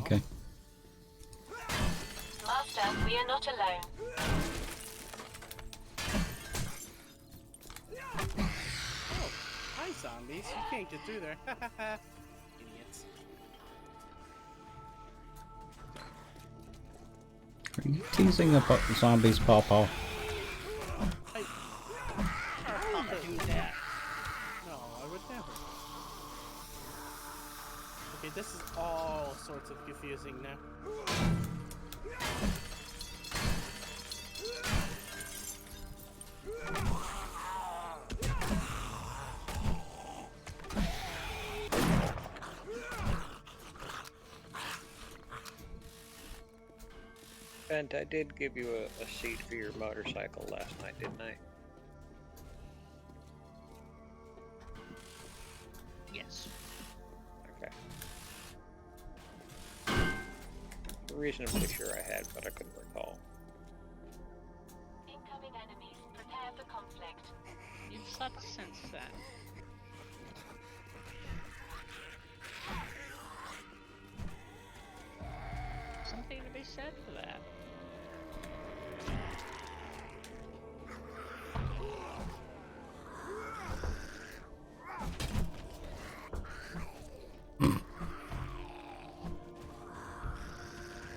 Okay. Master, we are not alone. Oh, hi zombies. You can't get through there. Idiots. Are you teasing the zombies, Pawpaw? I do that. No, I would never. Okay, this is all sorts of confusing now. And I did give you a seat for your motorcycle last night, didn't I? Yes. Okay. Reasonably sure I had, but I couldn't recall. Incoming enemies. Prepare for conflict. You just have to sense that. Something to be said for that.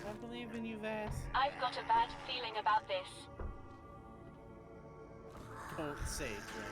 I believe in you, Vass. I've got a bad feeling about this. Don't say, Dre.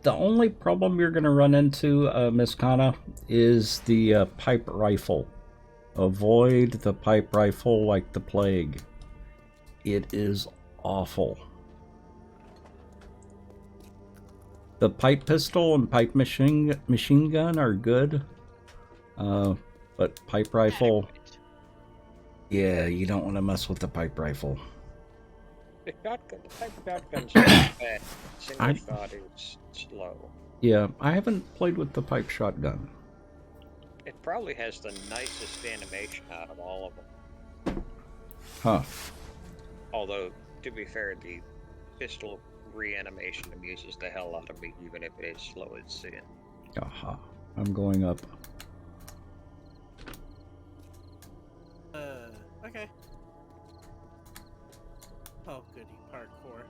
The only problem you're going to run into, Miss Kana, is the pipe rifle. Avoid the pipe rifle like the plague. It is awful. The pipe pistol and pipe machine gun are good, but pipe rifle, Adequate. yeah, you don't want to mess with the pipe rifle. The shotgun, the type of shotgun's not bad. Single shot is slow. Yeah, I haven't played with the pipe shotgun. It probably has the nicest animation out of all of them. Huh. Although, to be fair, the pistol reanimation amuses the hell out of me, even if it is slow as sin. Aha. I'm going up. Okay. Oh, goody, parkour.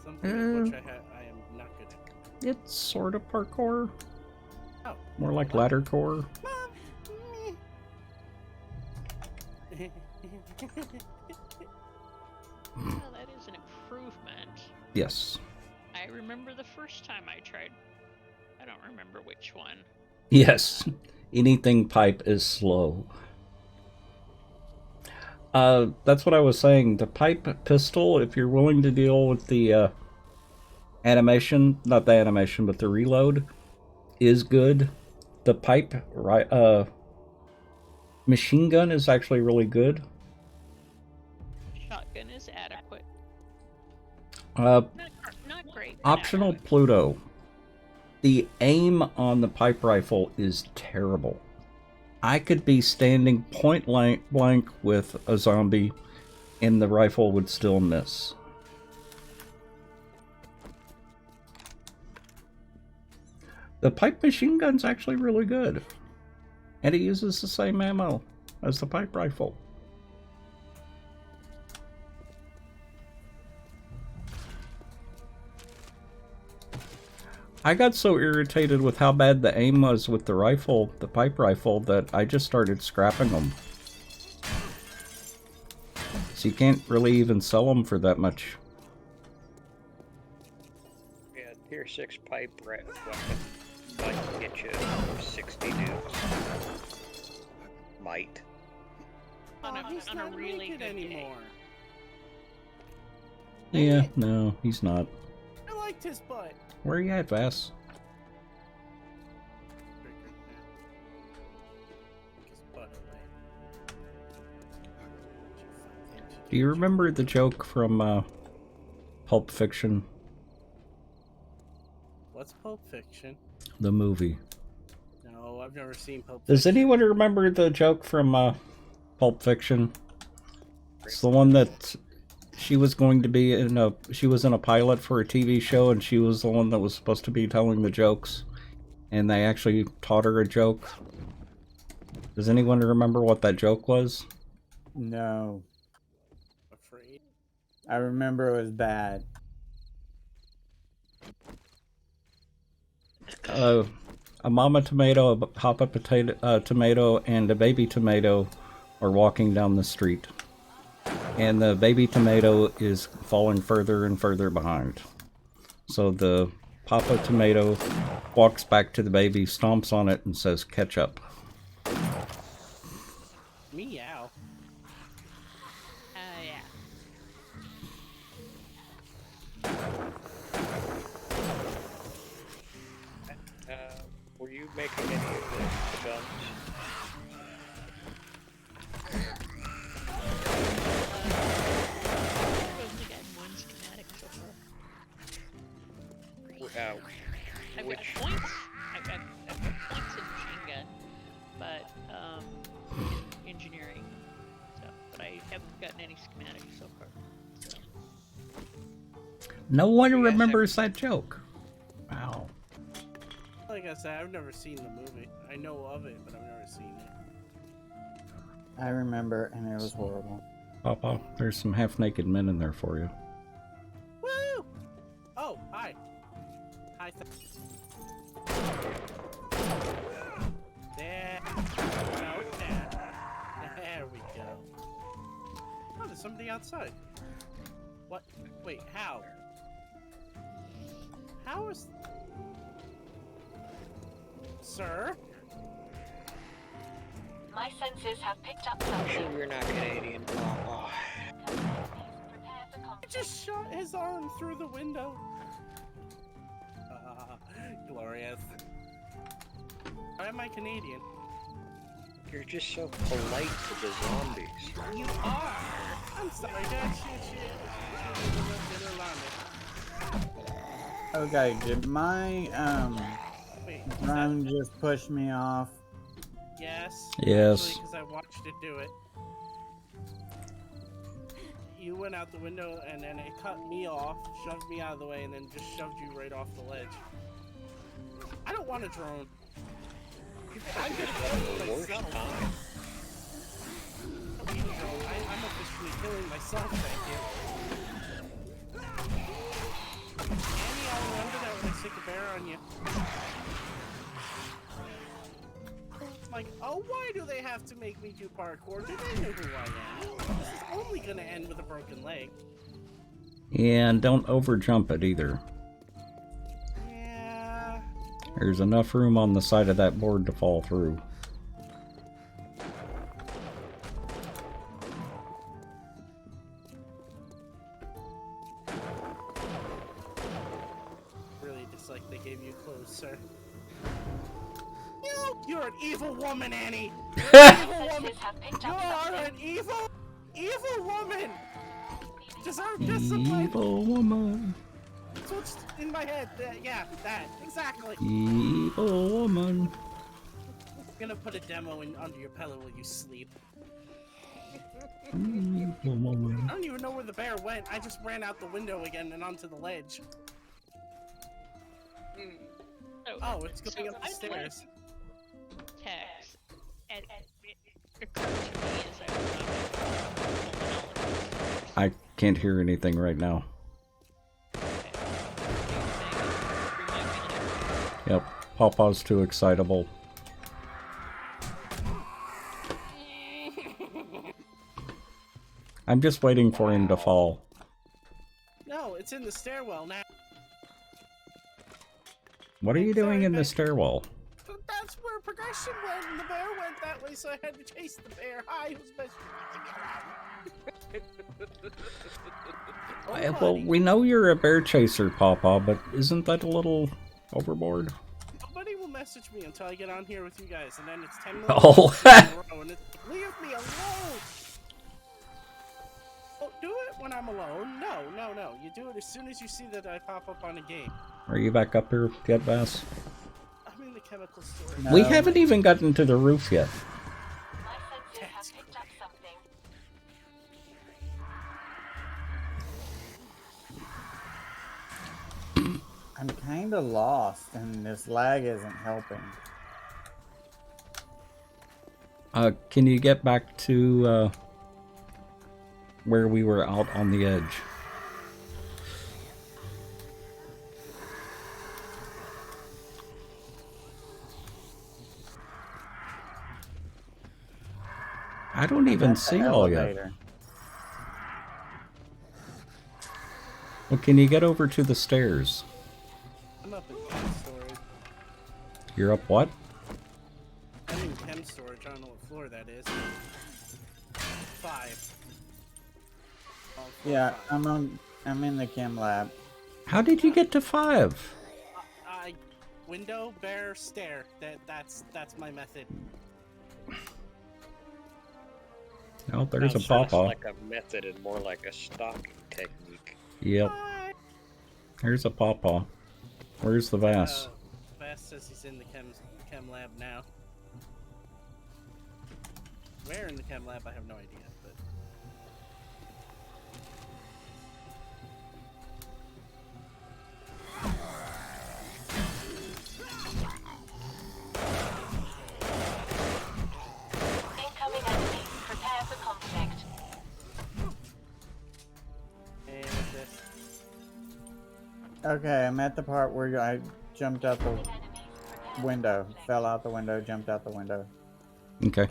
Something of which I am not good at. It's sort of parkour. Oh. More like ladder core. Well, that is an improvement. Yes. I remember the first time I tried. I don't remember which one. Yes. Anything pipe is slow. That's what I was saying. The pipe pistol, if you're willing to deal with the animation, not the animation, but the reload, is good. The pipe machine gun is actually really good. Shotgun is adequate. Not Not great. but optional adequate. Pluto. The aim on the pipe rifle is terrible. I could be standing point blank with a zombie and the rifle would still miss. The pipe machine gun's actually really good. And it uses the same ammo as the pipe rifle. I got so irritated with how bad the aim was with the rifle, the pipe rifle, that I just started scrapping them. So you can't really even sell them for that much. Yeah, tier 6 pipe weapon might get you 60 dudes. Might. He's on a not really naked good anymore. Yeah, no, he's not. I liked his butt. Where are you at, Vass? Do you remember the joke from Pulp Fiction? What's Pulp Fiction? The movie. No, I've never seen Pulp Fiction. Does anyone remember the joke from Pulp Fiction? It's the one that she was going to be in a... She was in a pilot for a TV show, and she was the one that was supposed to be telling the jokes. And they actually taught her a joke. Does anyone remember what that joke was? No. Afraid. I remember it was bad. A mama tomato, a papa tomato, and a baby tomato are walking down the street. And the baby tomato is falling further and further behind. So the papa tomato walks back to the baby, stomps on it, and says, "Catch up." Meow. Yeah. Were you making any of the guns? I've only gotten one schematic so far. I've got points. I've got points in machine gun, but in engineering. So, but I haven't gotten any schematics so far. So. No one remembers that joke. Wow. Like I said, I've never seen the movie. I know of it, but I've never seen it. I remember, and it was horrible. Papa, there's some half-naked men in there for you. Woo! Oh, hi. Hi. There. No, there. There we go. Oh, there's somebody outside. What? Wait, how? How is... Sir? My senses have picked up I'm something. sure you're not Canadian. Oh. Prepare for I combat. just shot his arm through the window. Glorious. Why am I Canadian? You're just so polite to the zombies. You are! I'm sorry, Dad. Shit. Okay, did my Wait, drone just push me off? yes. Yes. Because I watched it do it. You went out the window and then it cut me off, shoved me out of the way, and then just shoved you right off the ledge. I don't want a drone. I'm gonna kill The worst myself. time. I don't need a drone. I'm officially killing myself, thank you. Annie, I'll remember that when I stick a bear on you. Like, oh, why do they have to make me do parkour? Do they know who I am? This is only gonna end with a broken leg. And don't overjump it either. Yeah. There's enough room on the side of that board to fall through. Really dislike they gave you clothes, sir. You're an evil woman, Annie! You're an evil woman! Senses have picked You up are something. an evil woman! Deserve discipline! Evil woman. That's what's in my head. Yeah, that. Exactly. Evil woman. I'm gonna put a demo under your pillow while you sleep. Evil woman. I don't even know where the bear went. I just ran out the window again and onto the ledge. So So, Oh, it's going so up the I played stairs. Tex, and it occurred to me as I was talking. I can't hear anything right now. Yep, Pawpaw's too excitable. I'm just waiting for him to fall. No, it's in the stairwell now. What are you doing in the stairwell? That's where progression went, and the bear went that way, so I had to chase the bear. Hi, who's best Well, we know you're a bear chaser, Pawpaw, but isn't that a little overboard? Nobody will message me until I get on here with you guys, and then it's 10 minutes Oh. in a row, and it's, leave me alone! Don't do it when I'm alone. No, no, no. You do it as soon as you see that I pop up on a game. Are you back up here yet, Bass? I'm in the chemical store. No. We haven't even gotten to the roof yet. My sensors have picked up something. I'm kind of lost, and this lag isn't helping. Can you get back to where we were out on the edge? I don't even That's the see all yet. elevator. Well, can you get over to the stairs? I'm up in chem storage. You're up what? I'm in chem storage. I don't know what floor that is. 5. Oh, floor Yeah, 5. I'm in the chem lab. How did you get to 5? Window, bear, stair. That's my method. Oh, there's a Sounds Pawpaw. like a method and more like a stalking technique. Yep. Hi. Here's a Pawpaw. Where's the Vass? Vass says he's in the chem lab now. Where in the chem lab, I have no idea. But Incoming enemy. Prepare for conflict. and this. Okay, I'm at the part where I jumped out the Enemies. Prepare for window, conflict. fell out the window, jumped out the window. Okay.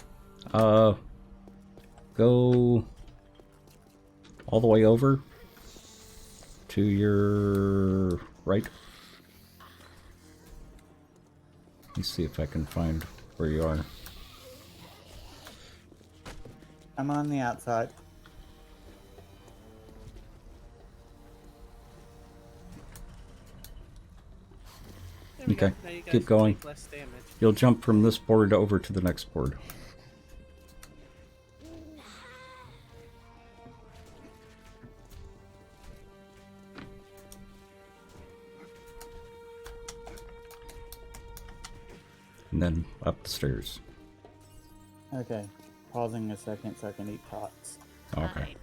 Go all the way over to your right. Let me see if I can find where you are. I'm on the outside. There we Okay, go. Now you guys keep going. take less damage. You'll jump from this board over to the next board. And then up the stairs. Okay, pausing a second so I can eat tots. Okay. Hi,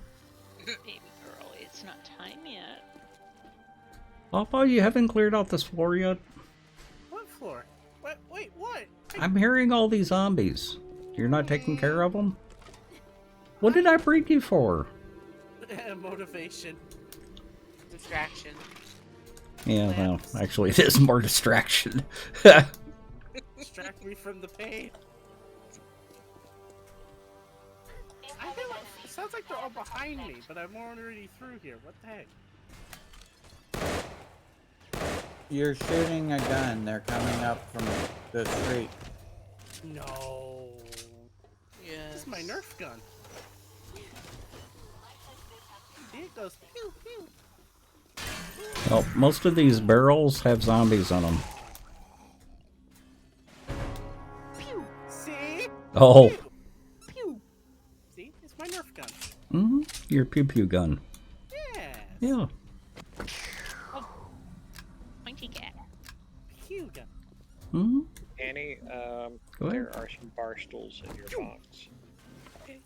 baby girl, it's not time yet. Papa, you haven't cleared out this floor yet? What floor? Wait, what? I'm hearing all these zombies. You're not taking care of them? What did I bring you for? Motivation. Distraction. Yeah, well, actually, it is more distraction. Distract me from the pain. I Incoming feel like, enemy. it sounds like they're all behind me, but I'm already through here. What the heck? You're shooting a gun. They're coming up from the street. No. Yes. This is my Nerf gun. See, it goes pew pew. Well, most of these barrels have zombies on them. Pew. See? Oh. Pew. Pew. See, it's my Nerf gun. Mm-hmm. Your pew-pew gun. Yes. Yeah. Pointy cat. Pew gun. Mm-hmm. Annie, Go ahead. there are some bar stools in your box. Okay.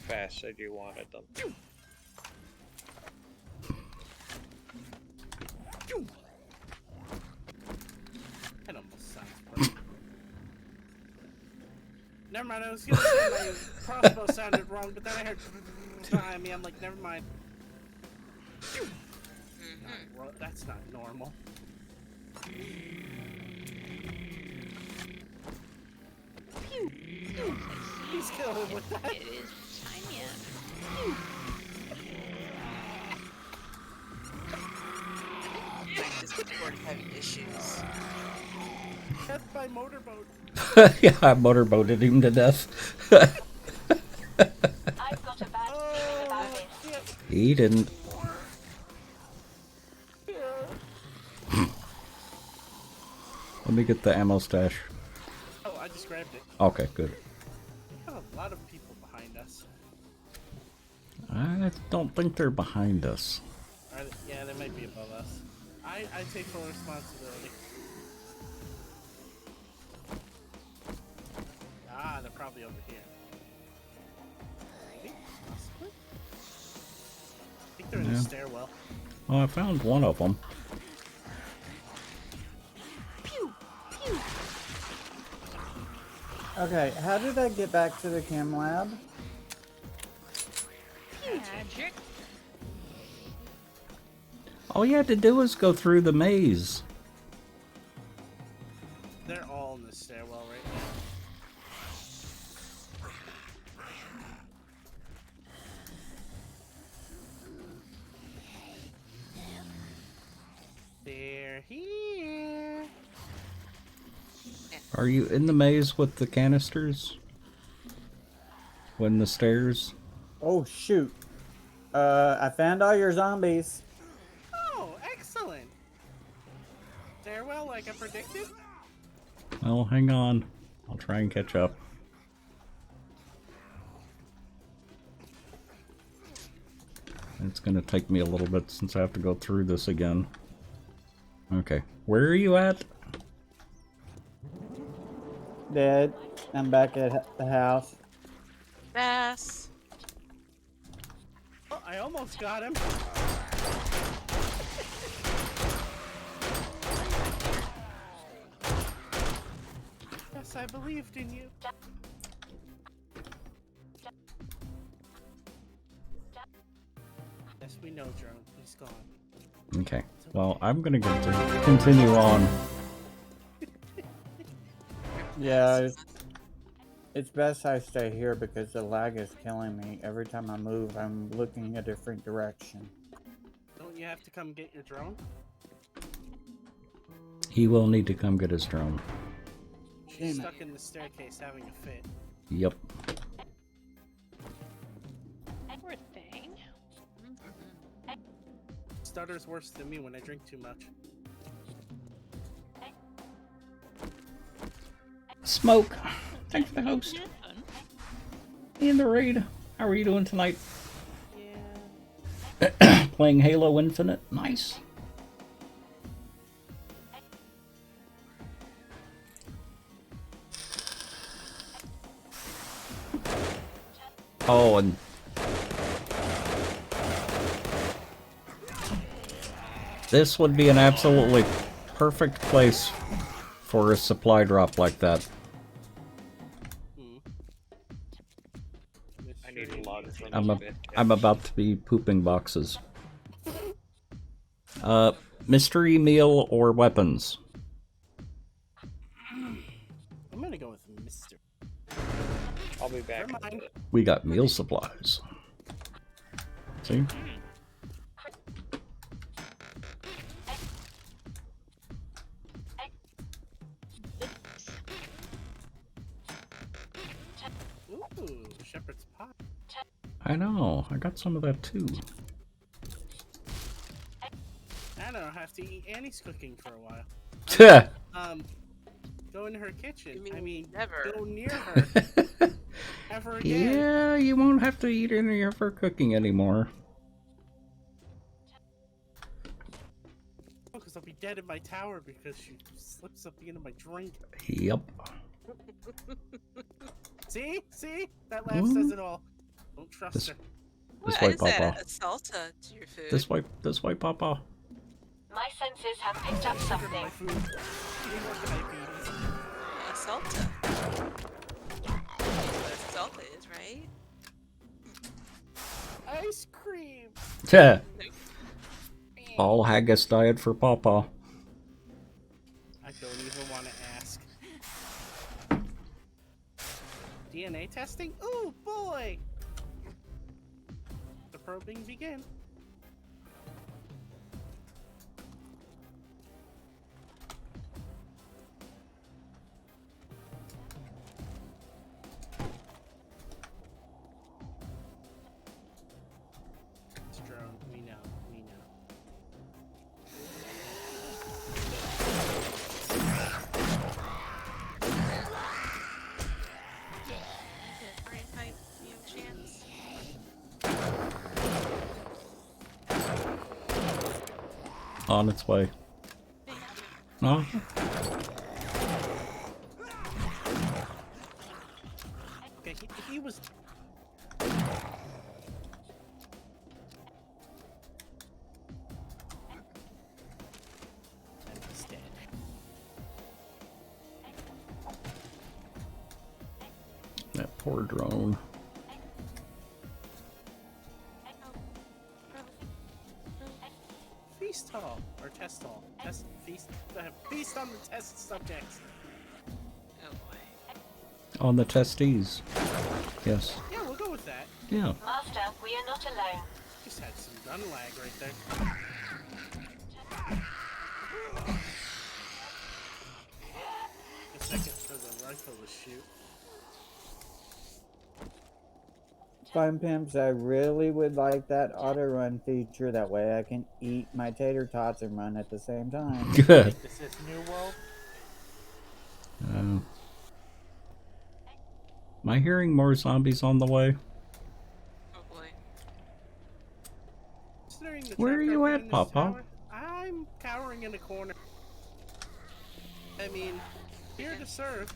Fast said you wanted them. Never mind, I was gonna say my crossbow sounded wrong, but then I heard behind me. I'm like, never mind. Well, that's not normal. Pew! He's killing with that. It is time yet. This Discord having issues. Death by motorboat. Yeah, I motorboated him to death. I've got a bad feeling about this. He didn't. Let me get the ammo stash. Oh, I just grabbed it. Okay, good. Got a lot of people behind us. I don't think they're behind us. Yeah, they might be above us. I take full responsibility. Ah, they're probably over here. Maybe? Possibly? I think they're in the stairwell. Well, I found one of them. Pew! Pew! Okay, how did I get back to the chem lab? Magic. All you had to do was go through the maze. They're all in the stairwell right now. They're here. Are you in the maze with the canisters? When the stairs? Oh shoot. I found all your zombies. Oh, excellent. Stairwell like I predicted? Well, hang on. I'll try and catch up. It's gonna take me a little bit since I have to go through this again. Okay. Where are you at? Dead. I'm back at the house. Bass. Oh, I almost got him. Yes, I believed in you. Yes, we know, Drone. He's gone. Okay. Well, I'm gonna continue on. Yeah, it's best I stay here because the lag is killing me. Every time I move, I'm looking a different direction. Don't you have to come get your drone? He will need to come get his drone. She's stuck in the staircase having a fit. Yep. Poor thing. Stutter's worse than me when I drink too much. Smoke. Thanks for the host. In the raid. How are you doing tonight? Yeah. Playing Halo Infinite. Nice. Oh, and this would be an absolutely perfect place for a supply drop like that. I need a lot of I'm about to be pooping boxes. Mystery meal or weapons? I'm gonna go with Mr. I'll be back. Never mind. We got meal supplies. See? Ooh, shepherd's pie. I know. I got some of that too. I don't have to eat Annie's cooking for a while. Go in her kitchen. You I mean, never. go near her. Ever again. Yeah, you won't have to eat any of her cooking anymore. Because I'll be dead in my tower because she slipped something into my drink. Yep. See? See? That laugh says it all. Don't trust This- her. This What way, is that? Papa. A salsa to your food? This way, Papa. My senses have picked up something. My food. Eating more than I feed. A salsa. salt is, right? Ice cream. Yeah. All haggis diet for Papa. I don't even want to ask. DNA testing? Ooh, boy! The probing begin. It's drone. We know. We know. Brain pipe, you have a chance. On its way. Thank you. No? Okay, he was. And he's dead. That poor drone. Feast hall or test hall. Test feast. Feast on the test subjects. Oh boy. On the testes. Yes. Yeah, we'll go with that. Yeah. Master, we are not alone. Just had some gun lag right there. A second for the rifle to shoot. Fun Pimps, I really would like that auto run feature. That way I can eat my tater tots and run at the same time. Good. This is New World. Am I hearing more zombies on the way? Oh boy. Considering the Where track are you record at, in this Papa? tower, I'm cowering in a corner. I mean, here to serve.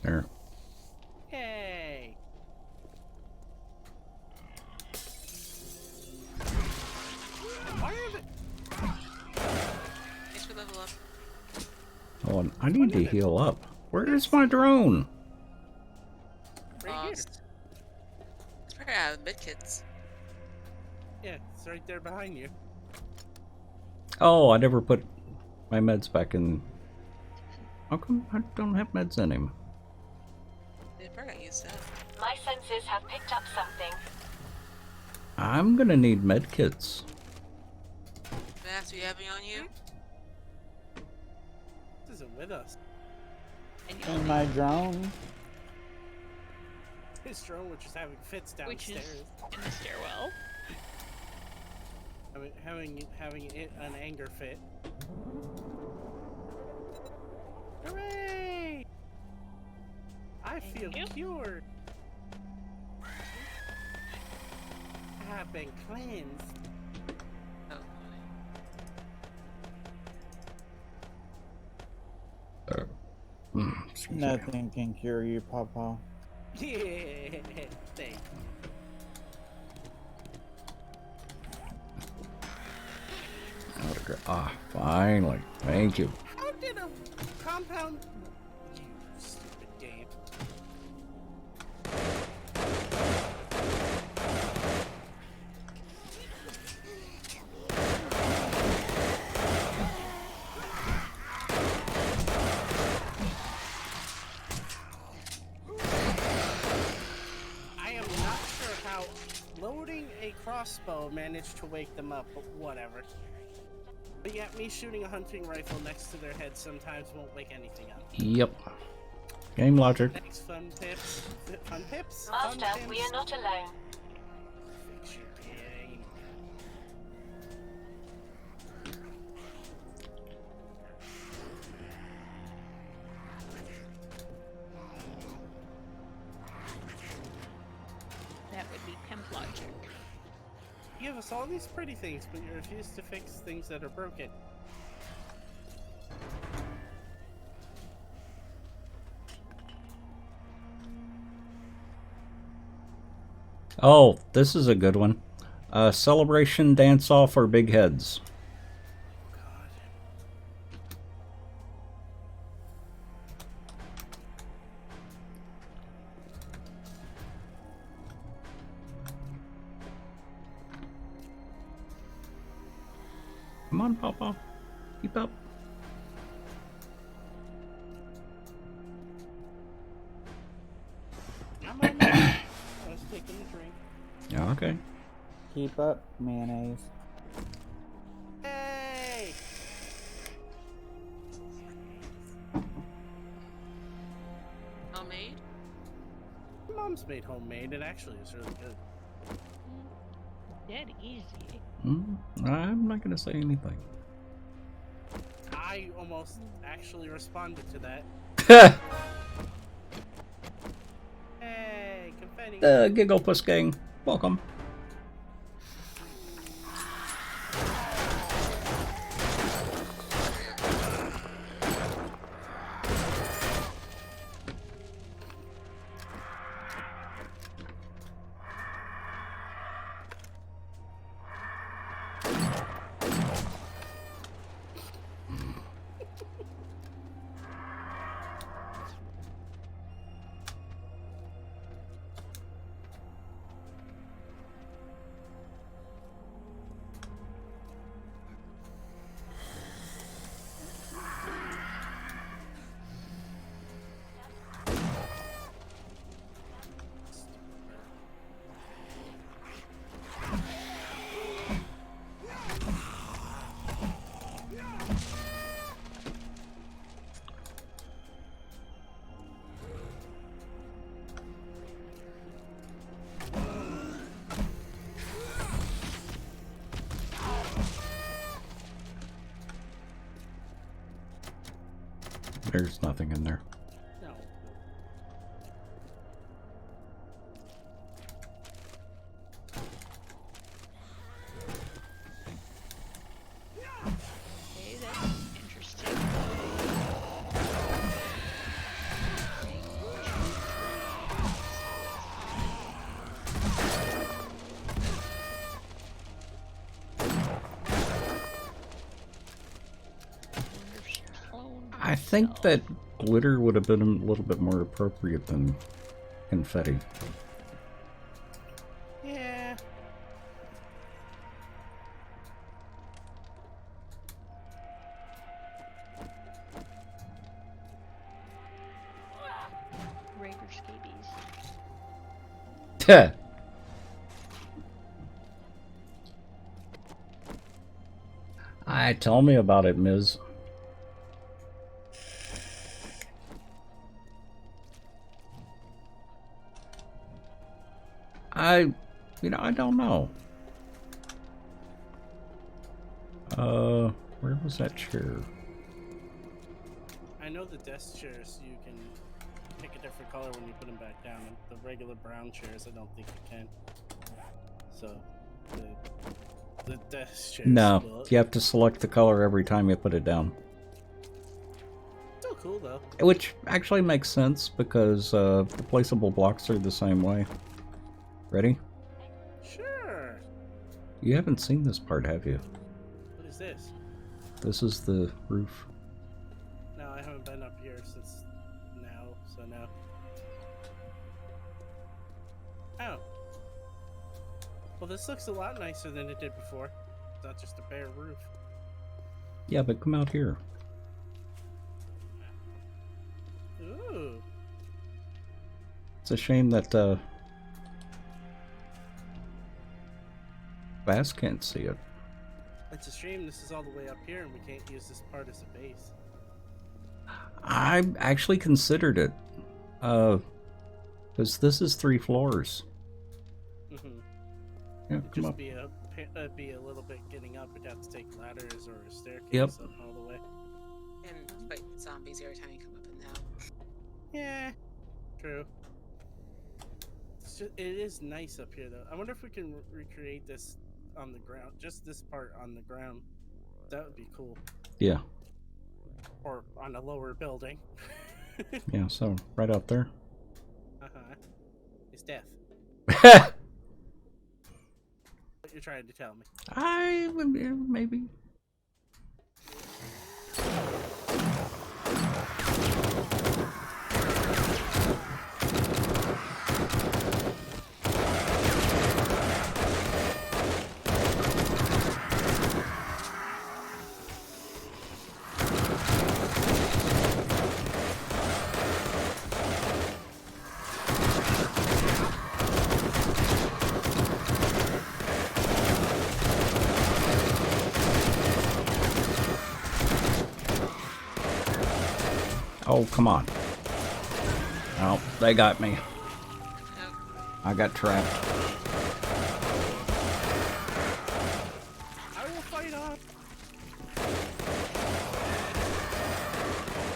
There. Hey. Why are the... Thanks for level up. Oh, I need to heal up. Where is my drone? Right here. Lost. It's probably out of the medkits. Yeah, it's right there behind you. Oh, I never put my meds back in. How come I don't have meds in him? They probably got used up. My senses have picked up something. I'm gonna need medkits. Mass, do you have any on you? This isn't with us. And my drone. His drone, which is having fits Which downstairs. is in the stairwell. Having it an anger fit. Hooray! I feel you. cured. I've been cleansed. Oh boy. Excuse me. Nothing can cure you, Papa. Yeah, thank you. Ah, finally. Thank you. How did a compound... You stupid game. I am not sure how loading a crossbow managed to wake them up, but whatever. But yeah, me shooting a hunting rifle next to their head sometimes won't wake anything up. Yep. Game logic. Thanks, Fun Pips. Fun Pips? Master, Fun we are not alone. Fix your pain. That would be pimp logic. You give us all these pretty things, but you refuse to fix things that are broken. Oh, this is a good one. Celebration dance-off or big heads? God. Come on, Papa. Keep up. I'm on my way. I was taking a drink. Yeah, okay. Keep up, mayonnaise. Hey! Homemade? Mom's made homemade. It actually is really good. Dead easy. I'm not gonna say anything. I almost actually responded to that. Hey, confetti. Giggle Puss Gang, welcome. There's nothing in there. No. Okay, that's interesting. I think that glitter would have been a little bit more appropriate than confetti. Yeah. Raider scabies. Tell me about it, Ms. I don't know. Where was that chair? I know the desk chairs you can pick a different color when you put them back down. And the regular brown chairs, I don't think you can. So, the desk chairs. No, will. you have to select the color every time you put it down. Still cool though. Which actually makes sense because the placeable blocks are the same way. Ready? Sure. You haven't seen this part, have you? What is this? This is the roof. No, I haven't been up here since now, so no. Oh. Well, this looks a lot nicer than it did before. It's not just a bare roof. Yeah, but come out here. Ooh. It's a shame that Bass can't see it. It's a shame this is all the way up here and we can't use this part as a base. I actually considered it. Because this is 3 floors. Mm-hmm. Yeah, It'd come just up. be a little bit getting up. We'd have to take ladders or a staircase Yep. up all the way. And fight zombies every time you come up and down. Yeah, true. It's just, it is nice up here though. I wonder if we can recreate this on the ground. Just this part on the ground. That would be cool. Yeah. Or on a lower building. Yeah, so right out there. Uh-huh. It's death. what you're trying to tell me. Maybe. Oh, come on. Oh, they got me. I got trapped. I will fight up.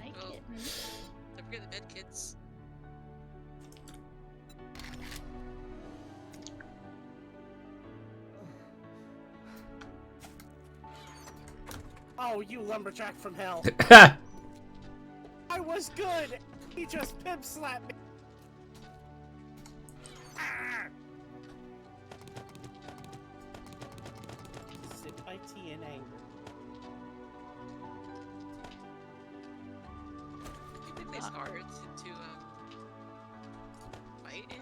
Hi, kitten. Don't forget the med kits. Oh, you lumberjack from hell. I was good. He just pimp slapped me. Ah! Sip my tea in anger. I think it's hard to fight in.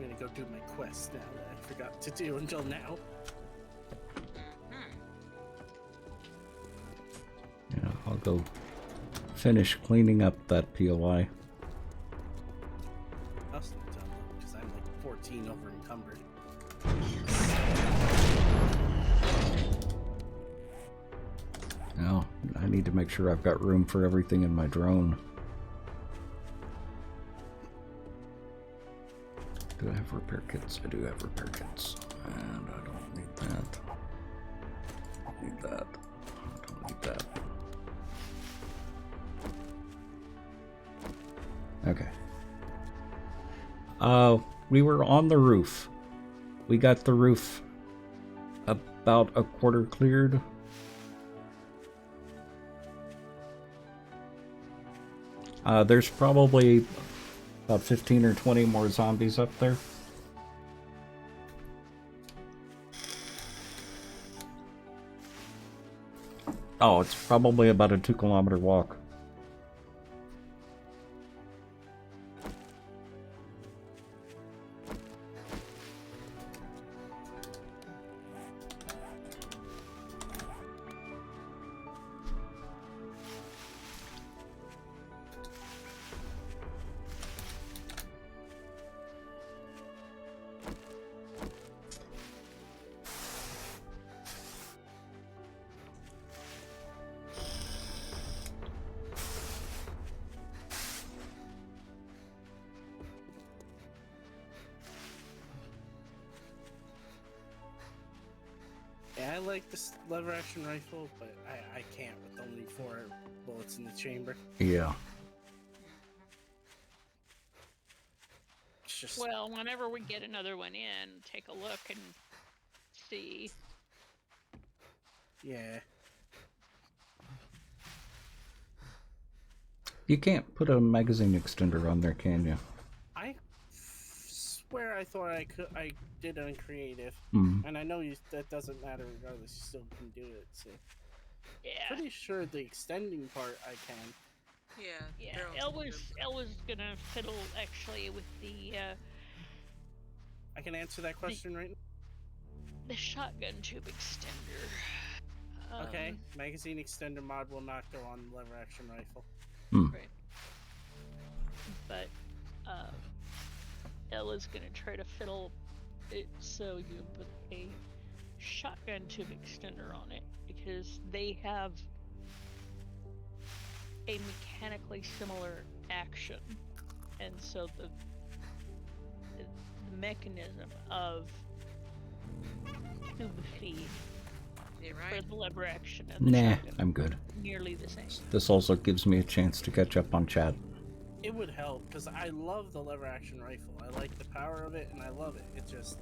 I'm gonna go do my quest now that I forgot to do until now. Yeah, I'll go finish cleaning up that POI. I'll still tell them because I'm like 14 over encumbered. Now, I need to make sure I've got room for everything in my drone. Do I have repair kits? I do have repair kits. And I don't need that. I need that. I don't need that. Okay. We were on the roof. We got the roof about a quarter cleared. There's probably about 15 or 20 more zombies up there. Oh, it's probably about a 2-kilometer walk. Yeah, I like this lever action rifle, but I can't with only 4 bullets in the chamber. Yeah. It's just Well, whenever we get another one in, take a look and see. yeah. You can't put a magazine extender on there, can you? I swear I thought I could. I did on creative, and I know that doesn't matter regardless. You still can do it. So Yeah. pretty sure the extending part I can. Yeah. Elle was gonna fiddle actually with the I can answer that question right now. the shotgun tube extender. Okay, magazine extender mod will not go on the lever action rifle. Right. But Ella's gonna try to fiddle it so you put a shotgun tube extender on it because they have a mechanically similar action, and so the mechanism of tube feed for the lever action and the Nah, shotgun I'm good. nearly the same. This also gives me a chance to catch up on chat. It would help because I love the lever action rifle. I like the power of it and I love it. It's just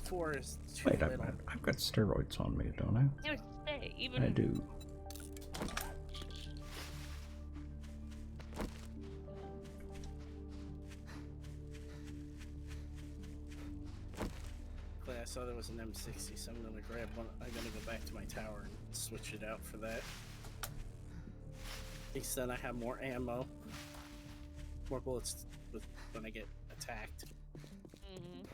4 is too Wait, little. I've got steroids on me, don't I? I would say even I do. I saw there was an M60, so I'm gonna grab one. I'm gonna go back to my tower and switch it out for that. At least then I have more ammo, more bullets when I get attacked. Mm-hmm.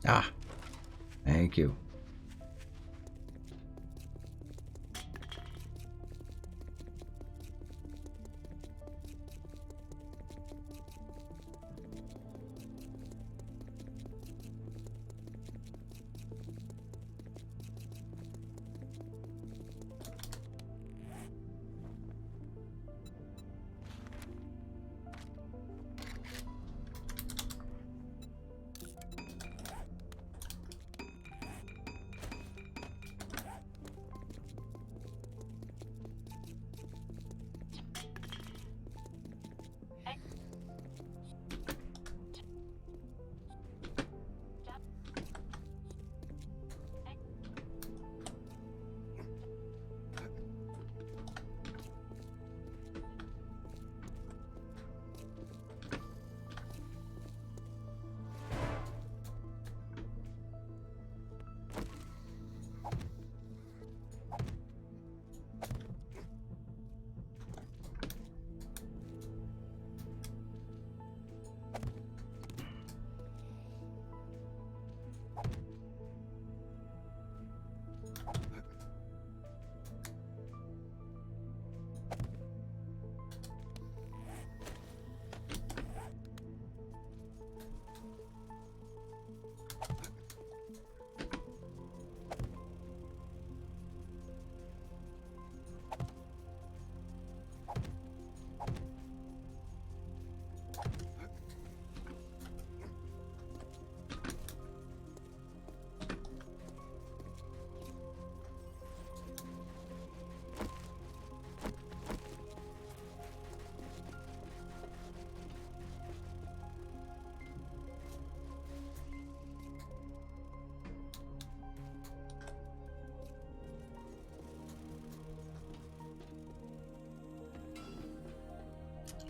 Ah, thank you.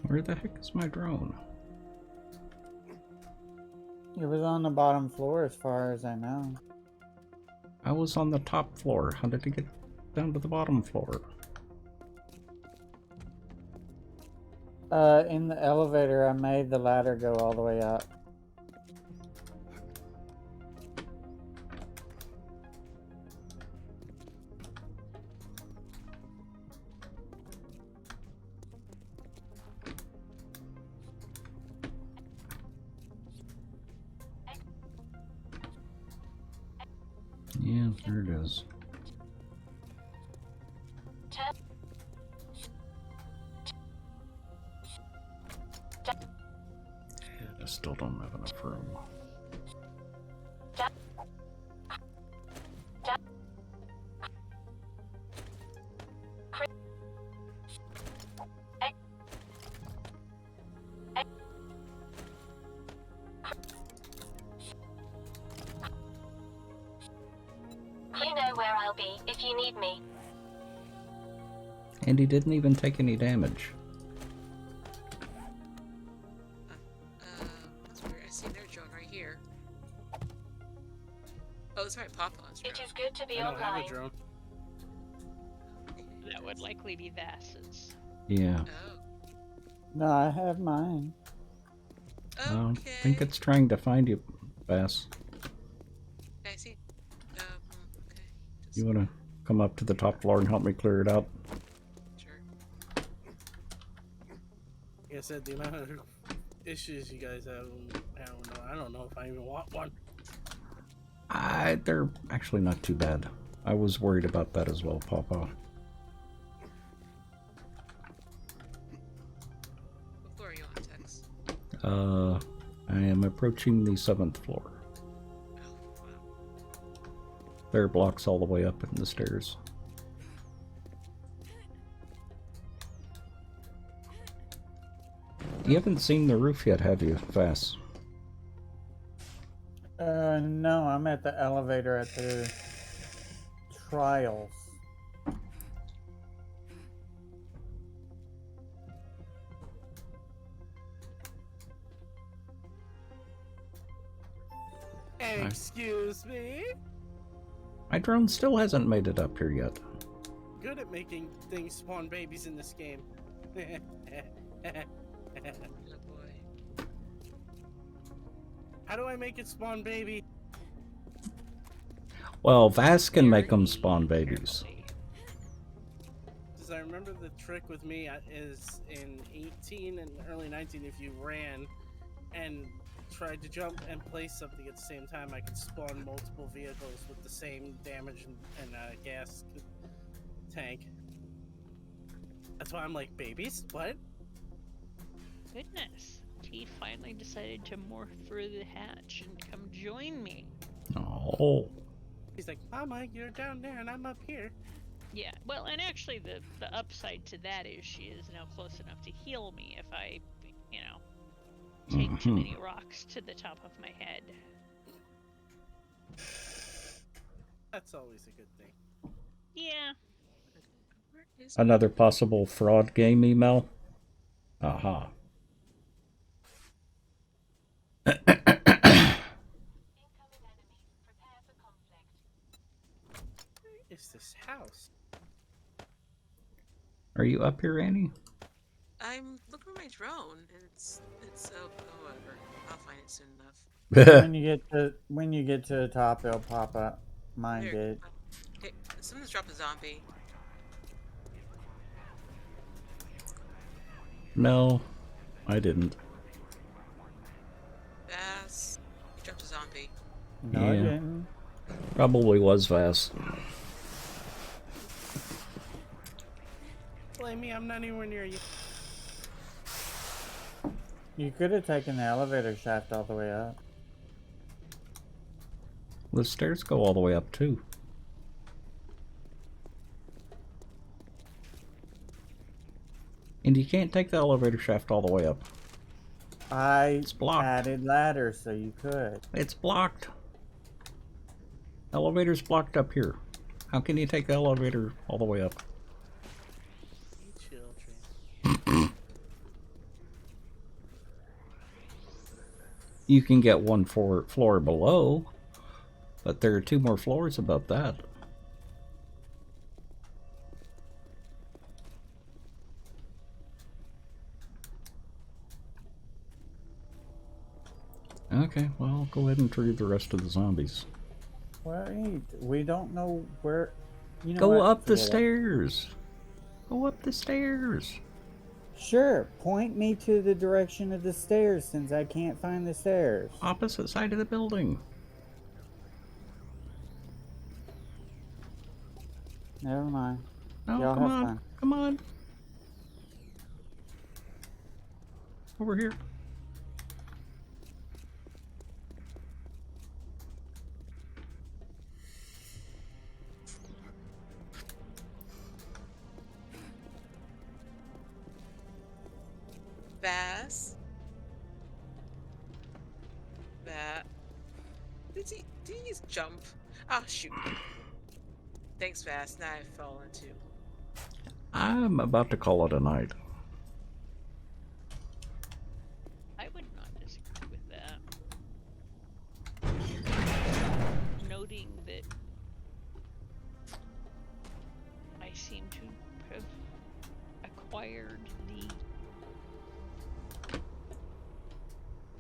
Where the heck is my drone? It was on the bottom floor as far as I know. I was on the top floor. How did it get down to the bottom floor? In the elevator, I made the ladder go all the way up. Yeah, there it is. I still don't have enough room. You know where I'll be if you need me. And he didn't even take any damage. That's weird. I see their drone right here. Oh, that's right, Papa-On's drone. It is good to be I don't have a online. drone. That would likely be Vass's. Yeah. Oh. No, I have mine. I Okay. think it's trying to find you, Bass. I see. Okay. Just You want to come up to the top floor and help me clear it out? sure. I said, the amount of issues you guys have, I don't know if I even want one. They're actually not too bad. I was worried about that as well, Papa. What floor are you on, Tex? I am approaching the 7th floor. Oh, wow. There are blocks all the way up in the stairs. You haven't seen the roof yet, have you, Vass? No, I'm at the elevator at the trials. Excuse me? My drone still hasn't made it up here yet. Good at making things spawn babies in this game. Oh boy. How do I make it spawn baby? Well, Vass can make them spawn babies. Because I remember the trick with me is in 18 and early 19, if you ran and tried to jump and place something at the same time, I could spawn multiple vehicles with the same damage and gas tank. That's why I'm like, babies? What? Goodness. T finally decided to morph through the hatch and come join me. Oh. He's like, Mama, you're down there and I'm up here. Yeah, well, and actually the upside to that is she is now close enough to heal me if I, you know, take too many rocks to the top of my head. That's always a good thing. Yeah. Where is Another possible fraud game email? Aha. Where is this house? Are you up here, Annie? I'm looking for my drone, and it's oh, whatever. I'll find it soon enough. when you get to the top, it'll pop up. Mine There. did. Okay, someone's dropped a zombie. No, I didn't. Bass. You dropped a zombie. No, I Yeah. didn't. Probably was Vass. Blame me, I'm not anywhere near you. You could have taken the elevator shaft all the way up. The stairs go all the way up, too. And you can't take the elevator shaft all the way up. I blocked. added ladders so you could. It's blocked. Elevator's blocked up here. How can you take the elevator all the way up? You children. You can get one floor below, but there are 2 more floors above that. Okay, well, go ahead and trigger the rest of the zombies. Wait, we don't know where. You know Go what? up the Forget it. stairs. Go up the stairs. Sure, point me to the direction of the stairs since I can't find the stairs. Opposite side of the building. Never mind. No, Y'all come have on. fun. Come on. Over here. Bass. That. Did he just jump? Oh shoot. Thanks, Bass. Now I've fallen too. I'm about to call it a night. I would not disagree with that. Noting that I seem to have acquired the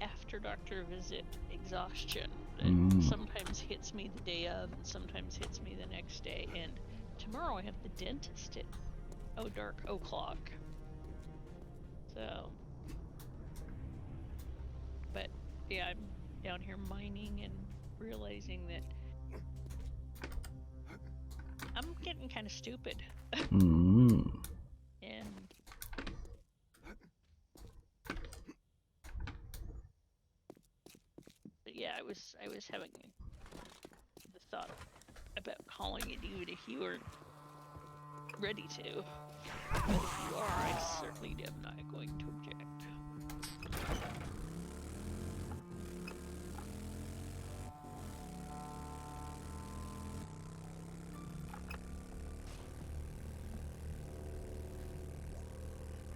after doctor visit exhaustion that sometimes hits me the day of and sometimes hits me the next day, and tomorrow I have the dentist at dark o'clock. So But yeah, I'm down here mining and realizing that I'm getting kind of stupid. Mm. And but yeah, I was having the thought about calling it even if you were ready to. But if you are, I certainly am not going to object.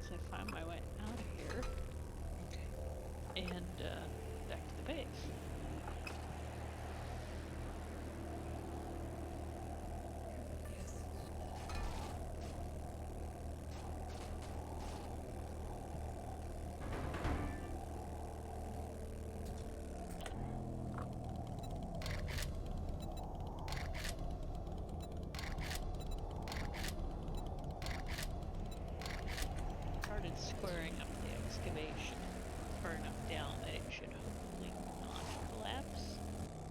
So I find my way out of here. And back to the base. Started squaring up the excavation far enough down that it should hopefully not collapse.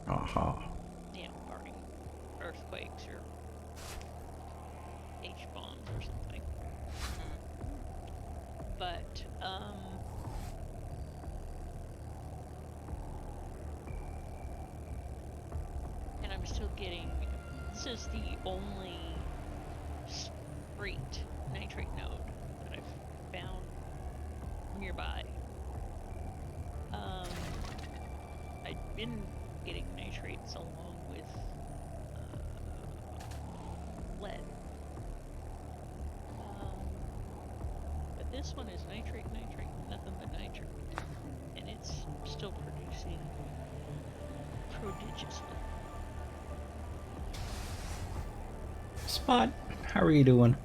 Aha. Yeah, barring earthquakes or H-bombs or something. But, and I'm still getting, this is the only straight nitrate node that I've found nearby. I'd been getting nitrates along with lead. But this one is nitrate, nothing but nitrate. And it's still producing prodigiously. Spot, how are you doing?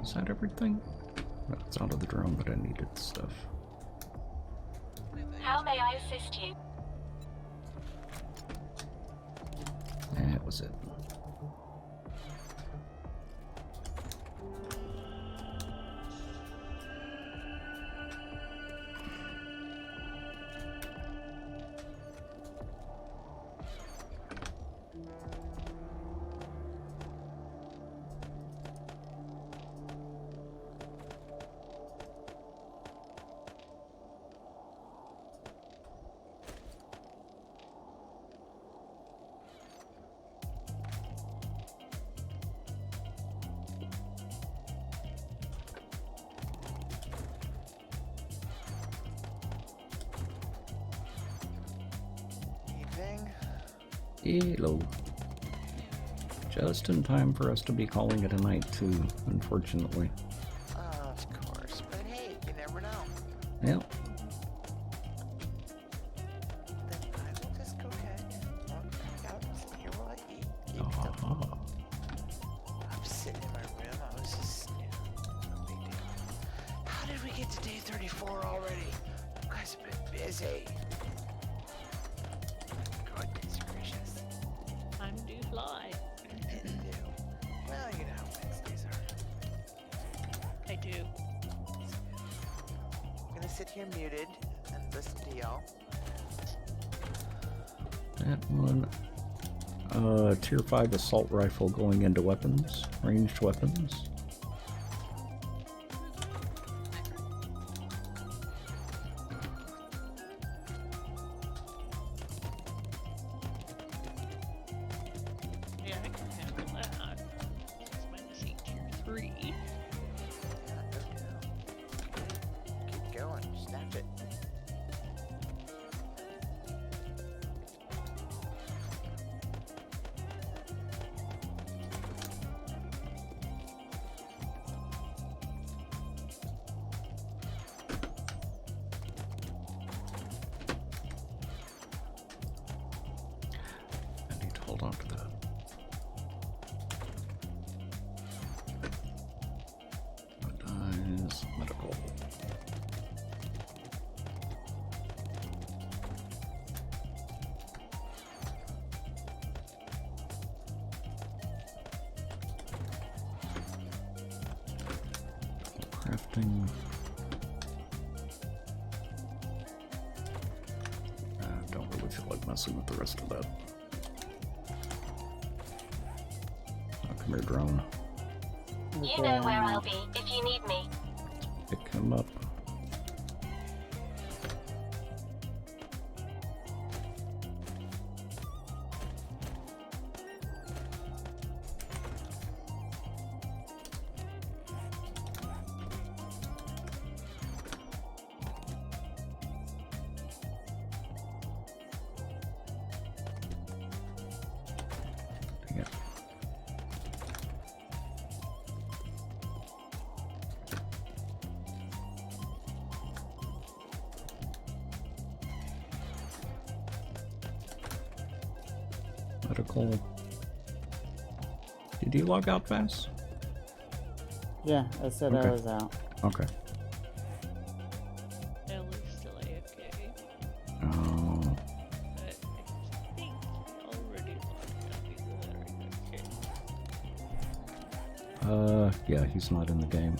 Is that everything? No, it's out of the drone, but I needed stuff. How may I assist you? That was it. Hello. Just in time for us to be calling it a night, too, unfortunately. Of course, but hey, you never know. Yep. Then I will just go ahead and walk back out and sit here while I eat. I'm sitting in my room. I was just, no big deal. How did we get to day 34 already? You guys have been busy. Goodness gracious. precious. Time do fly. It do. Well, you know how Wednesdays are. I do. I'm gonna sit here muted and listen to y'all. That one. Tier 5 assault rifle going into weapons, ranged weapons. Yeah, I can handle that. It's my missing tier 3. Yeah, go down. Keep going. Snap it. I need to hold on to that. Dies, medical. Crafting. Don't really feel like messing with the rest of that. Oh, come here, drone. You know where I'll be if you need me. Pick him up. Dang it. Medical. Did you log out fast? Yeah, I said Okay. I was out. Okay. Ellie's still AFK. Oh, But I think he already logged out people that are AFK. yeah, he's not in the game.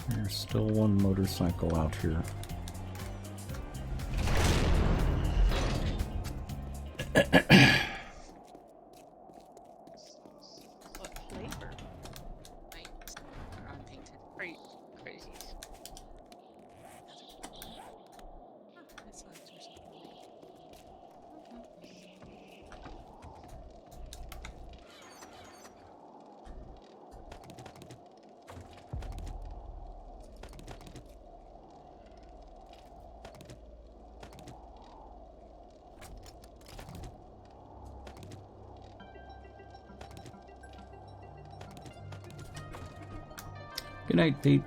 There's still one motorcycle out here. What flavor? White or unpainted. Crazies. This one's just Good night, Pete.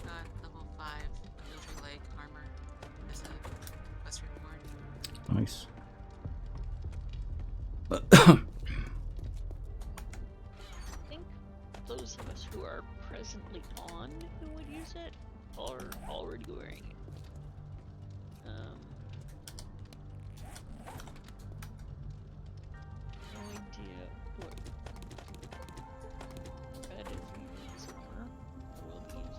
got level 5 military leg armor as a quest reward. Nice. I think those of us who are presently on who would use it are already wearing it. No idea what Red is using or will be using.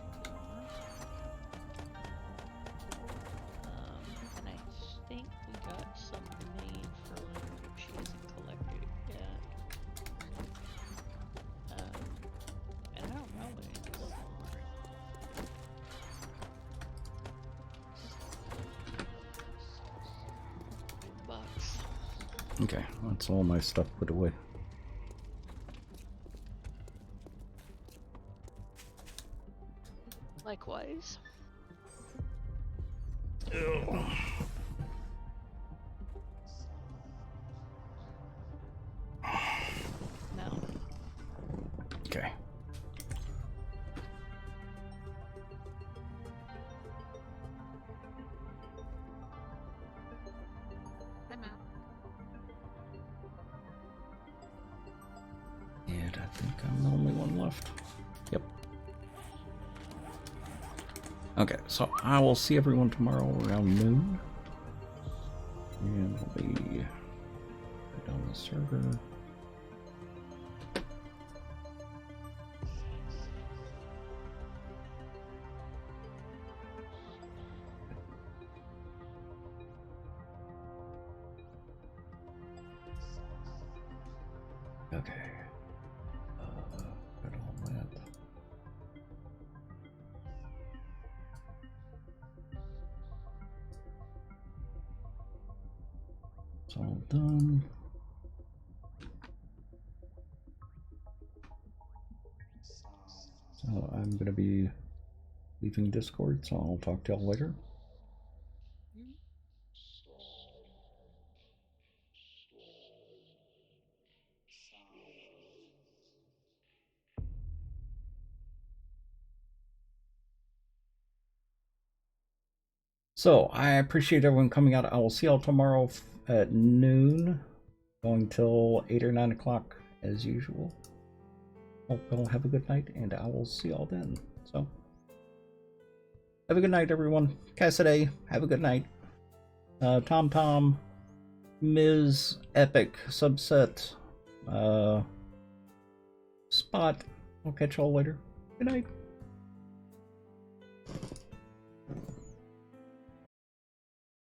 Okay, that's all my stuff put away. Likewise. No. Okay. I'm out. And I think I'm the only one left. Yep. Okay, so I will see everyone tomorrow around noon. And I'll be on the server. Okay. Got all that. It's all done. So I'm going to be leaving Discord, so I'll talk to y'all later. So I appreciate everyone coming out. I will see y'all tomorrow at noon, going till 8 or 9 o'clock as usual. Hope y'all have a good night, and I will see y'all then. So have a good night, everyone. Cassidy, have a good night. Tom, Ms. Epic, Subset, Spot. I'll catch y'all later. Good night.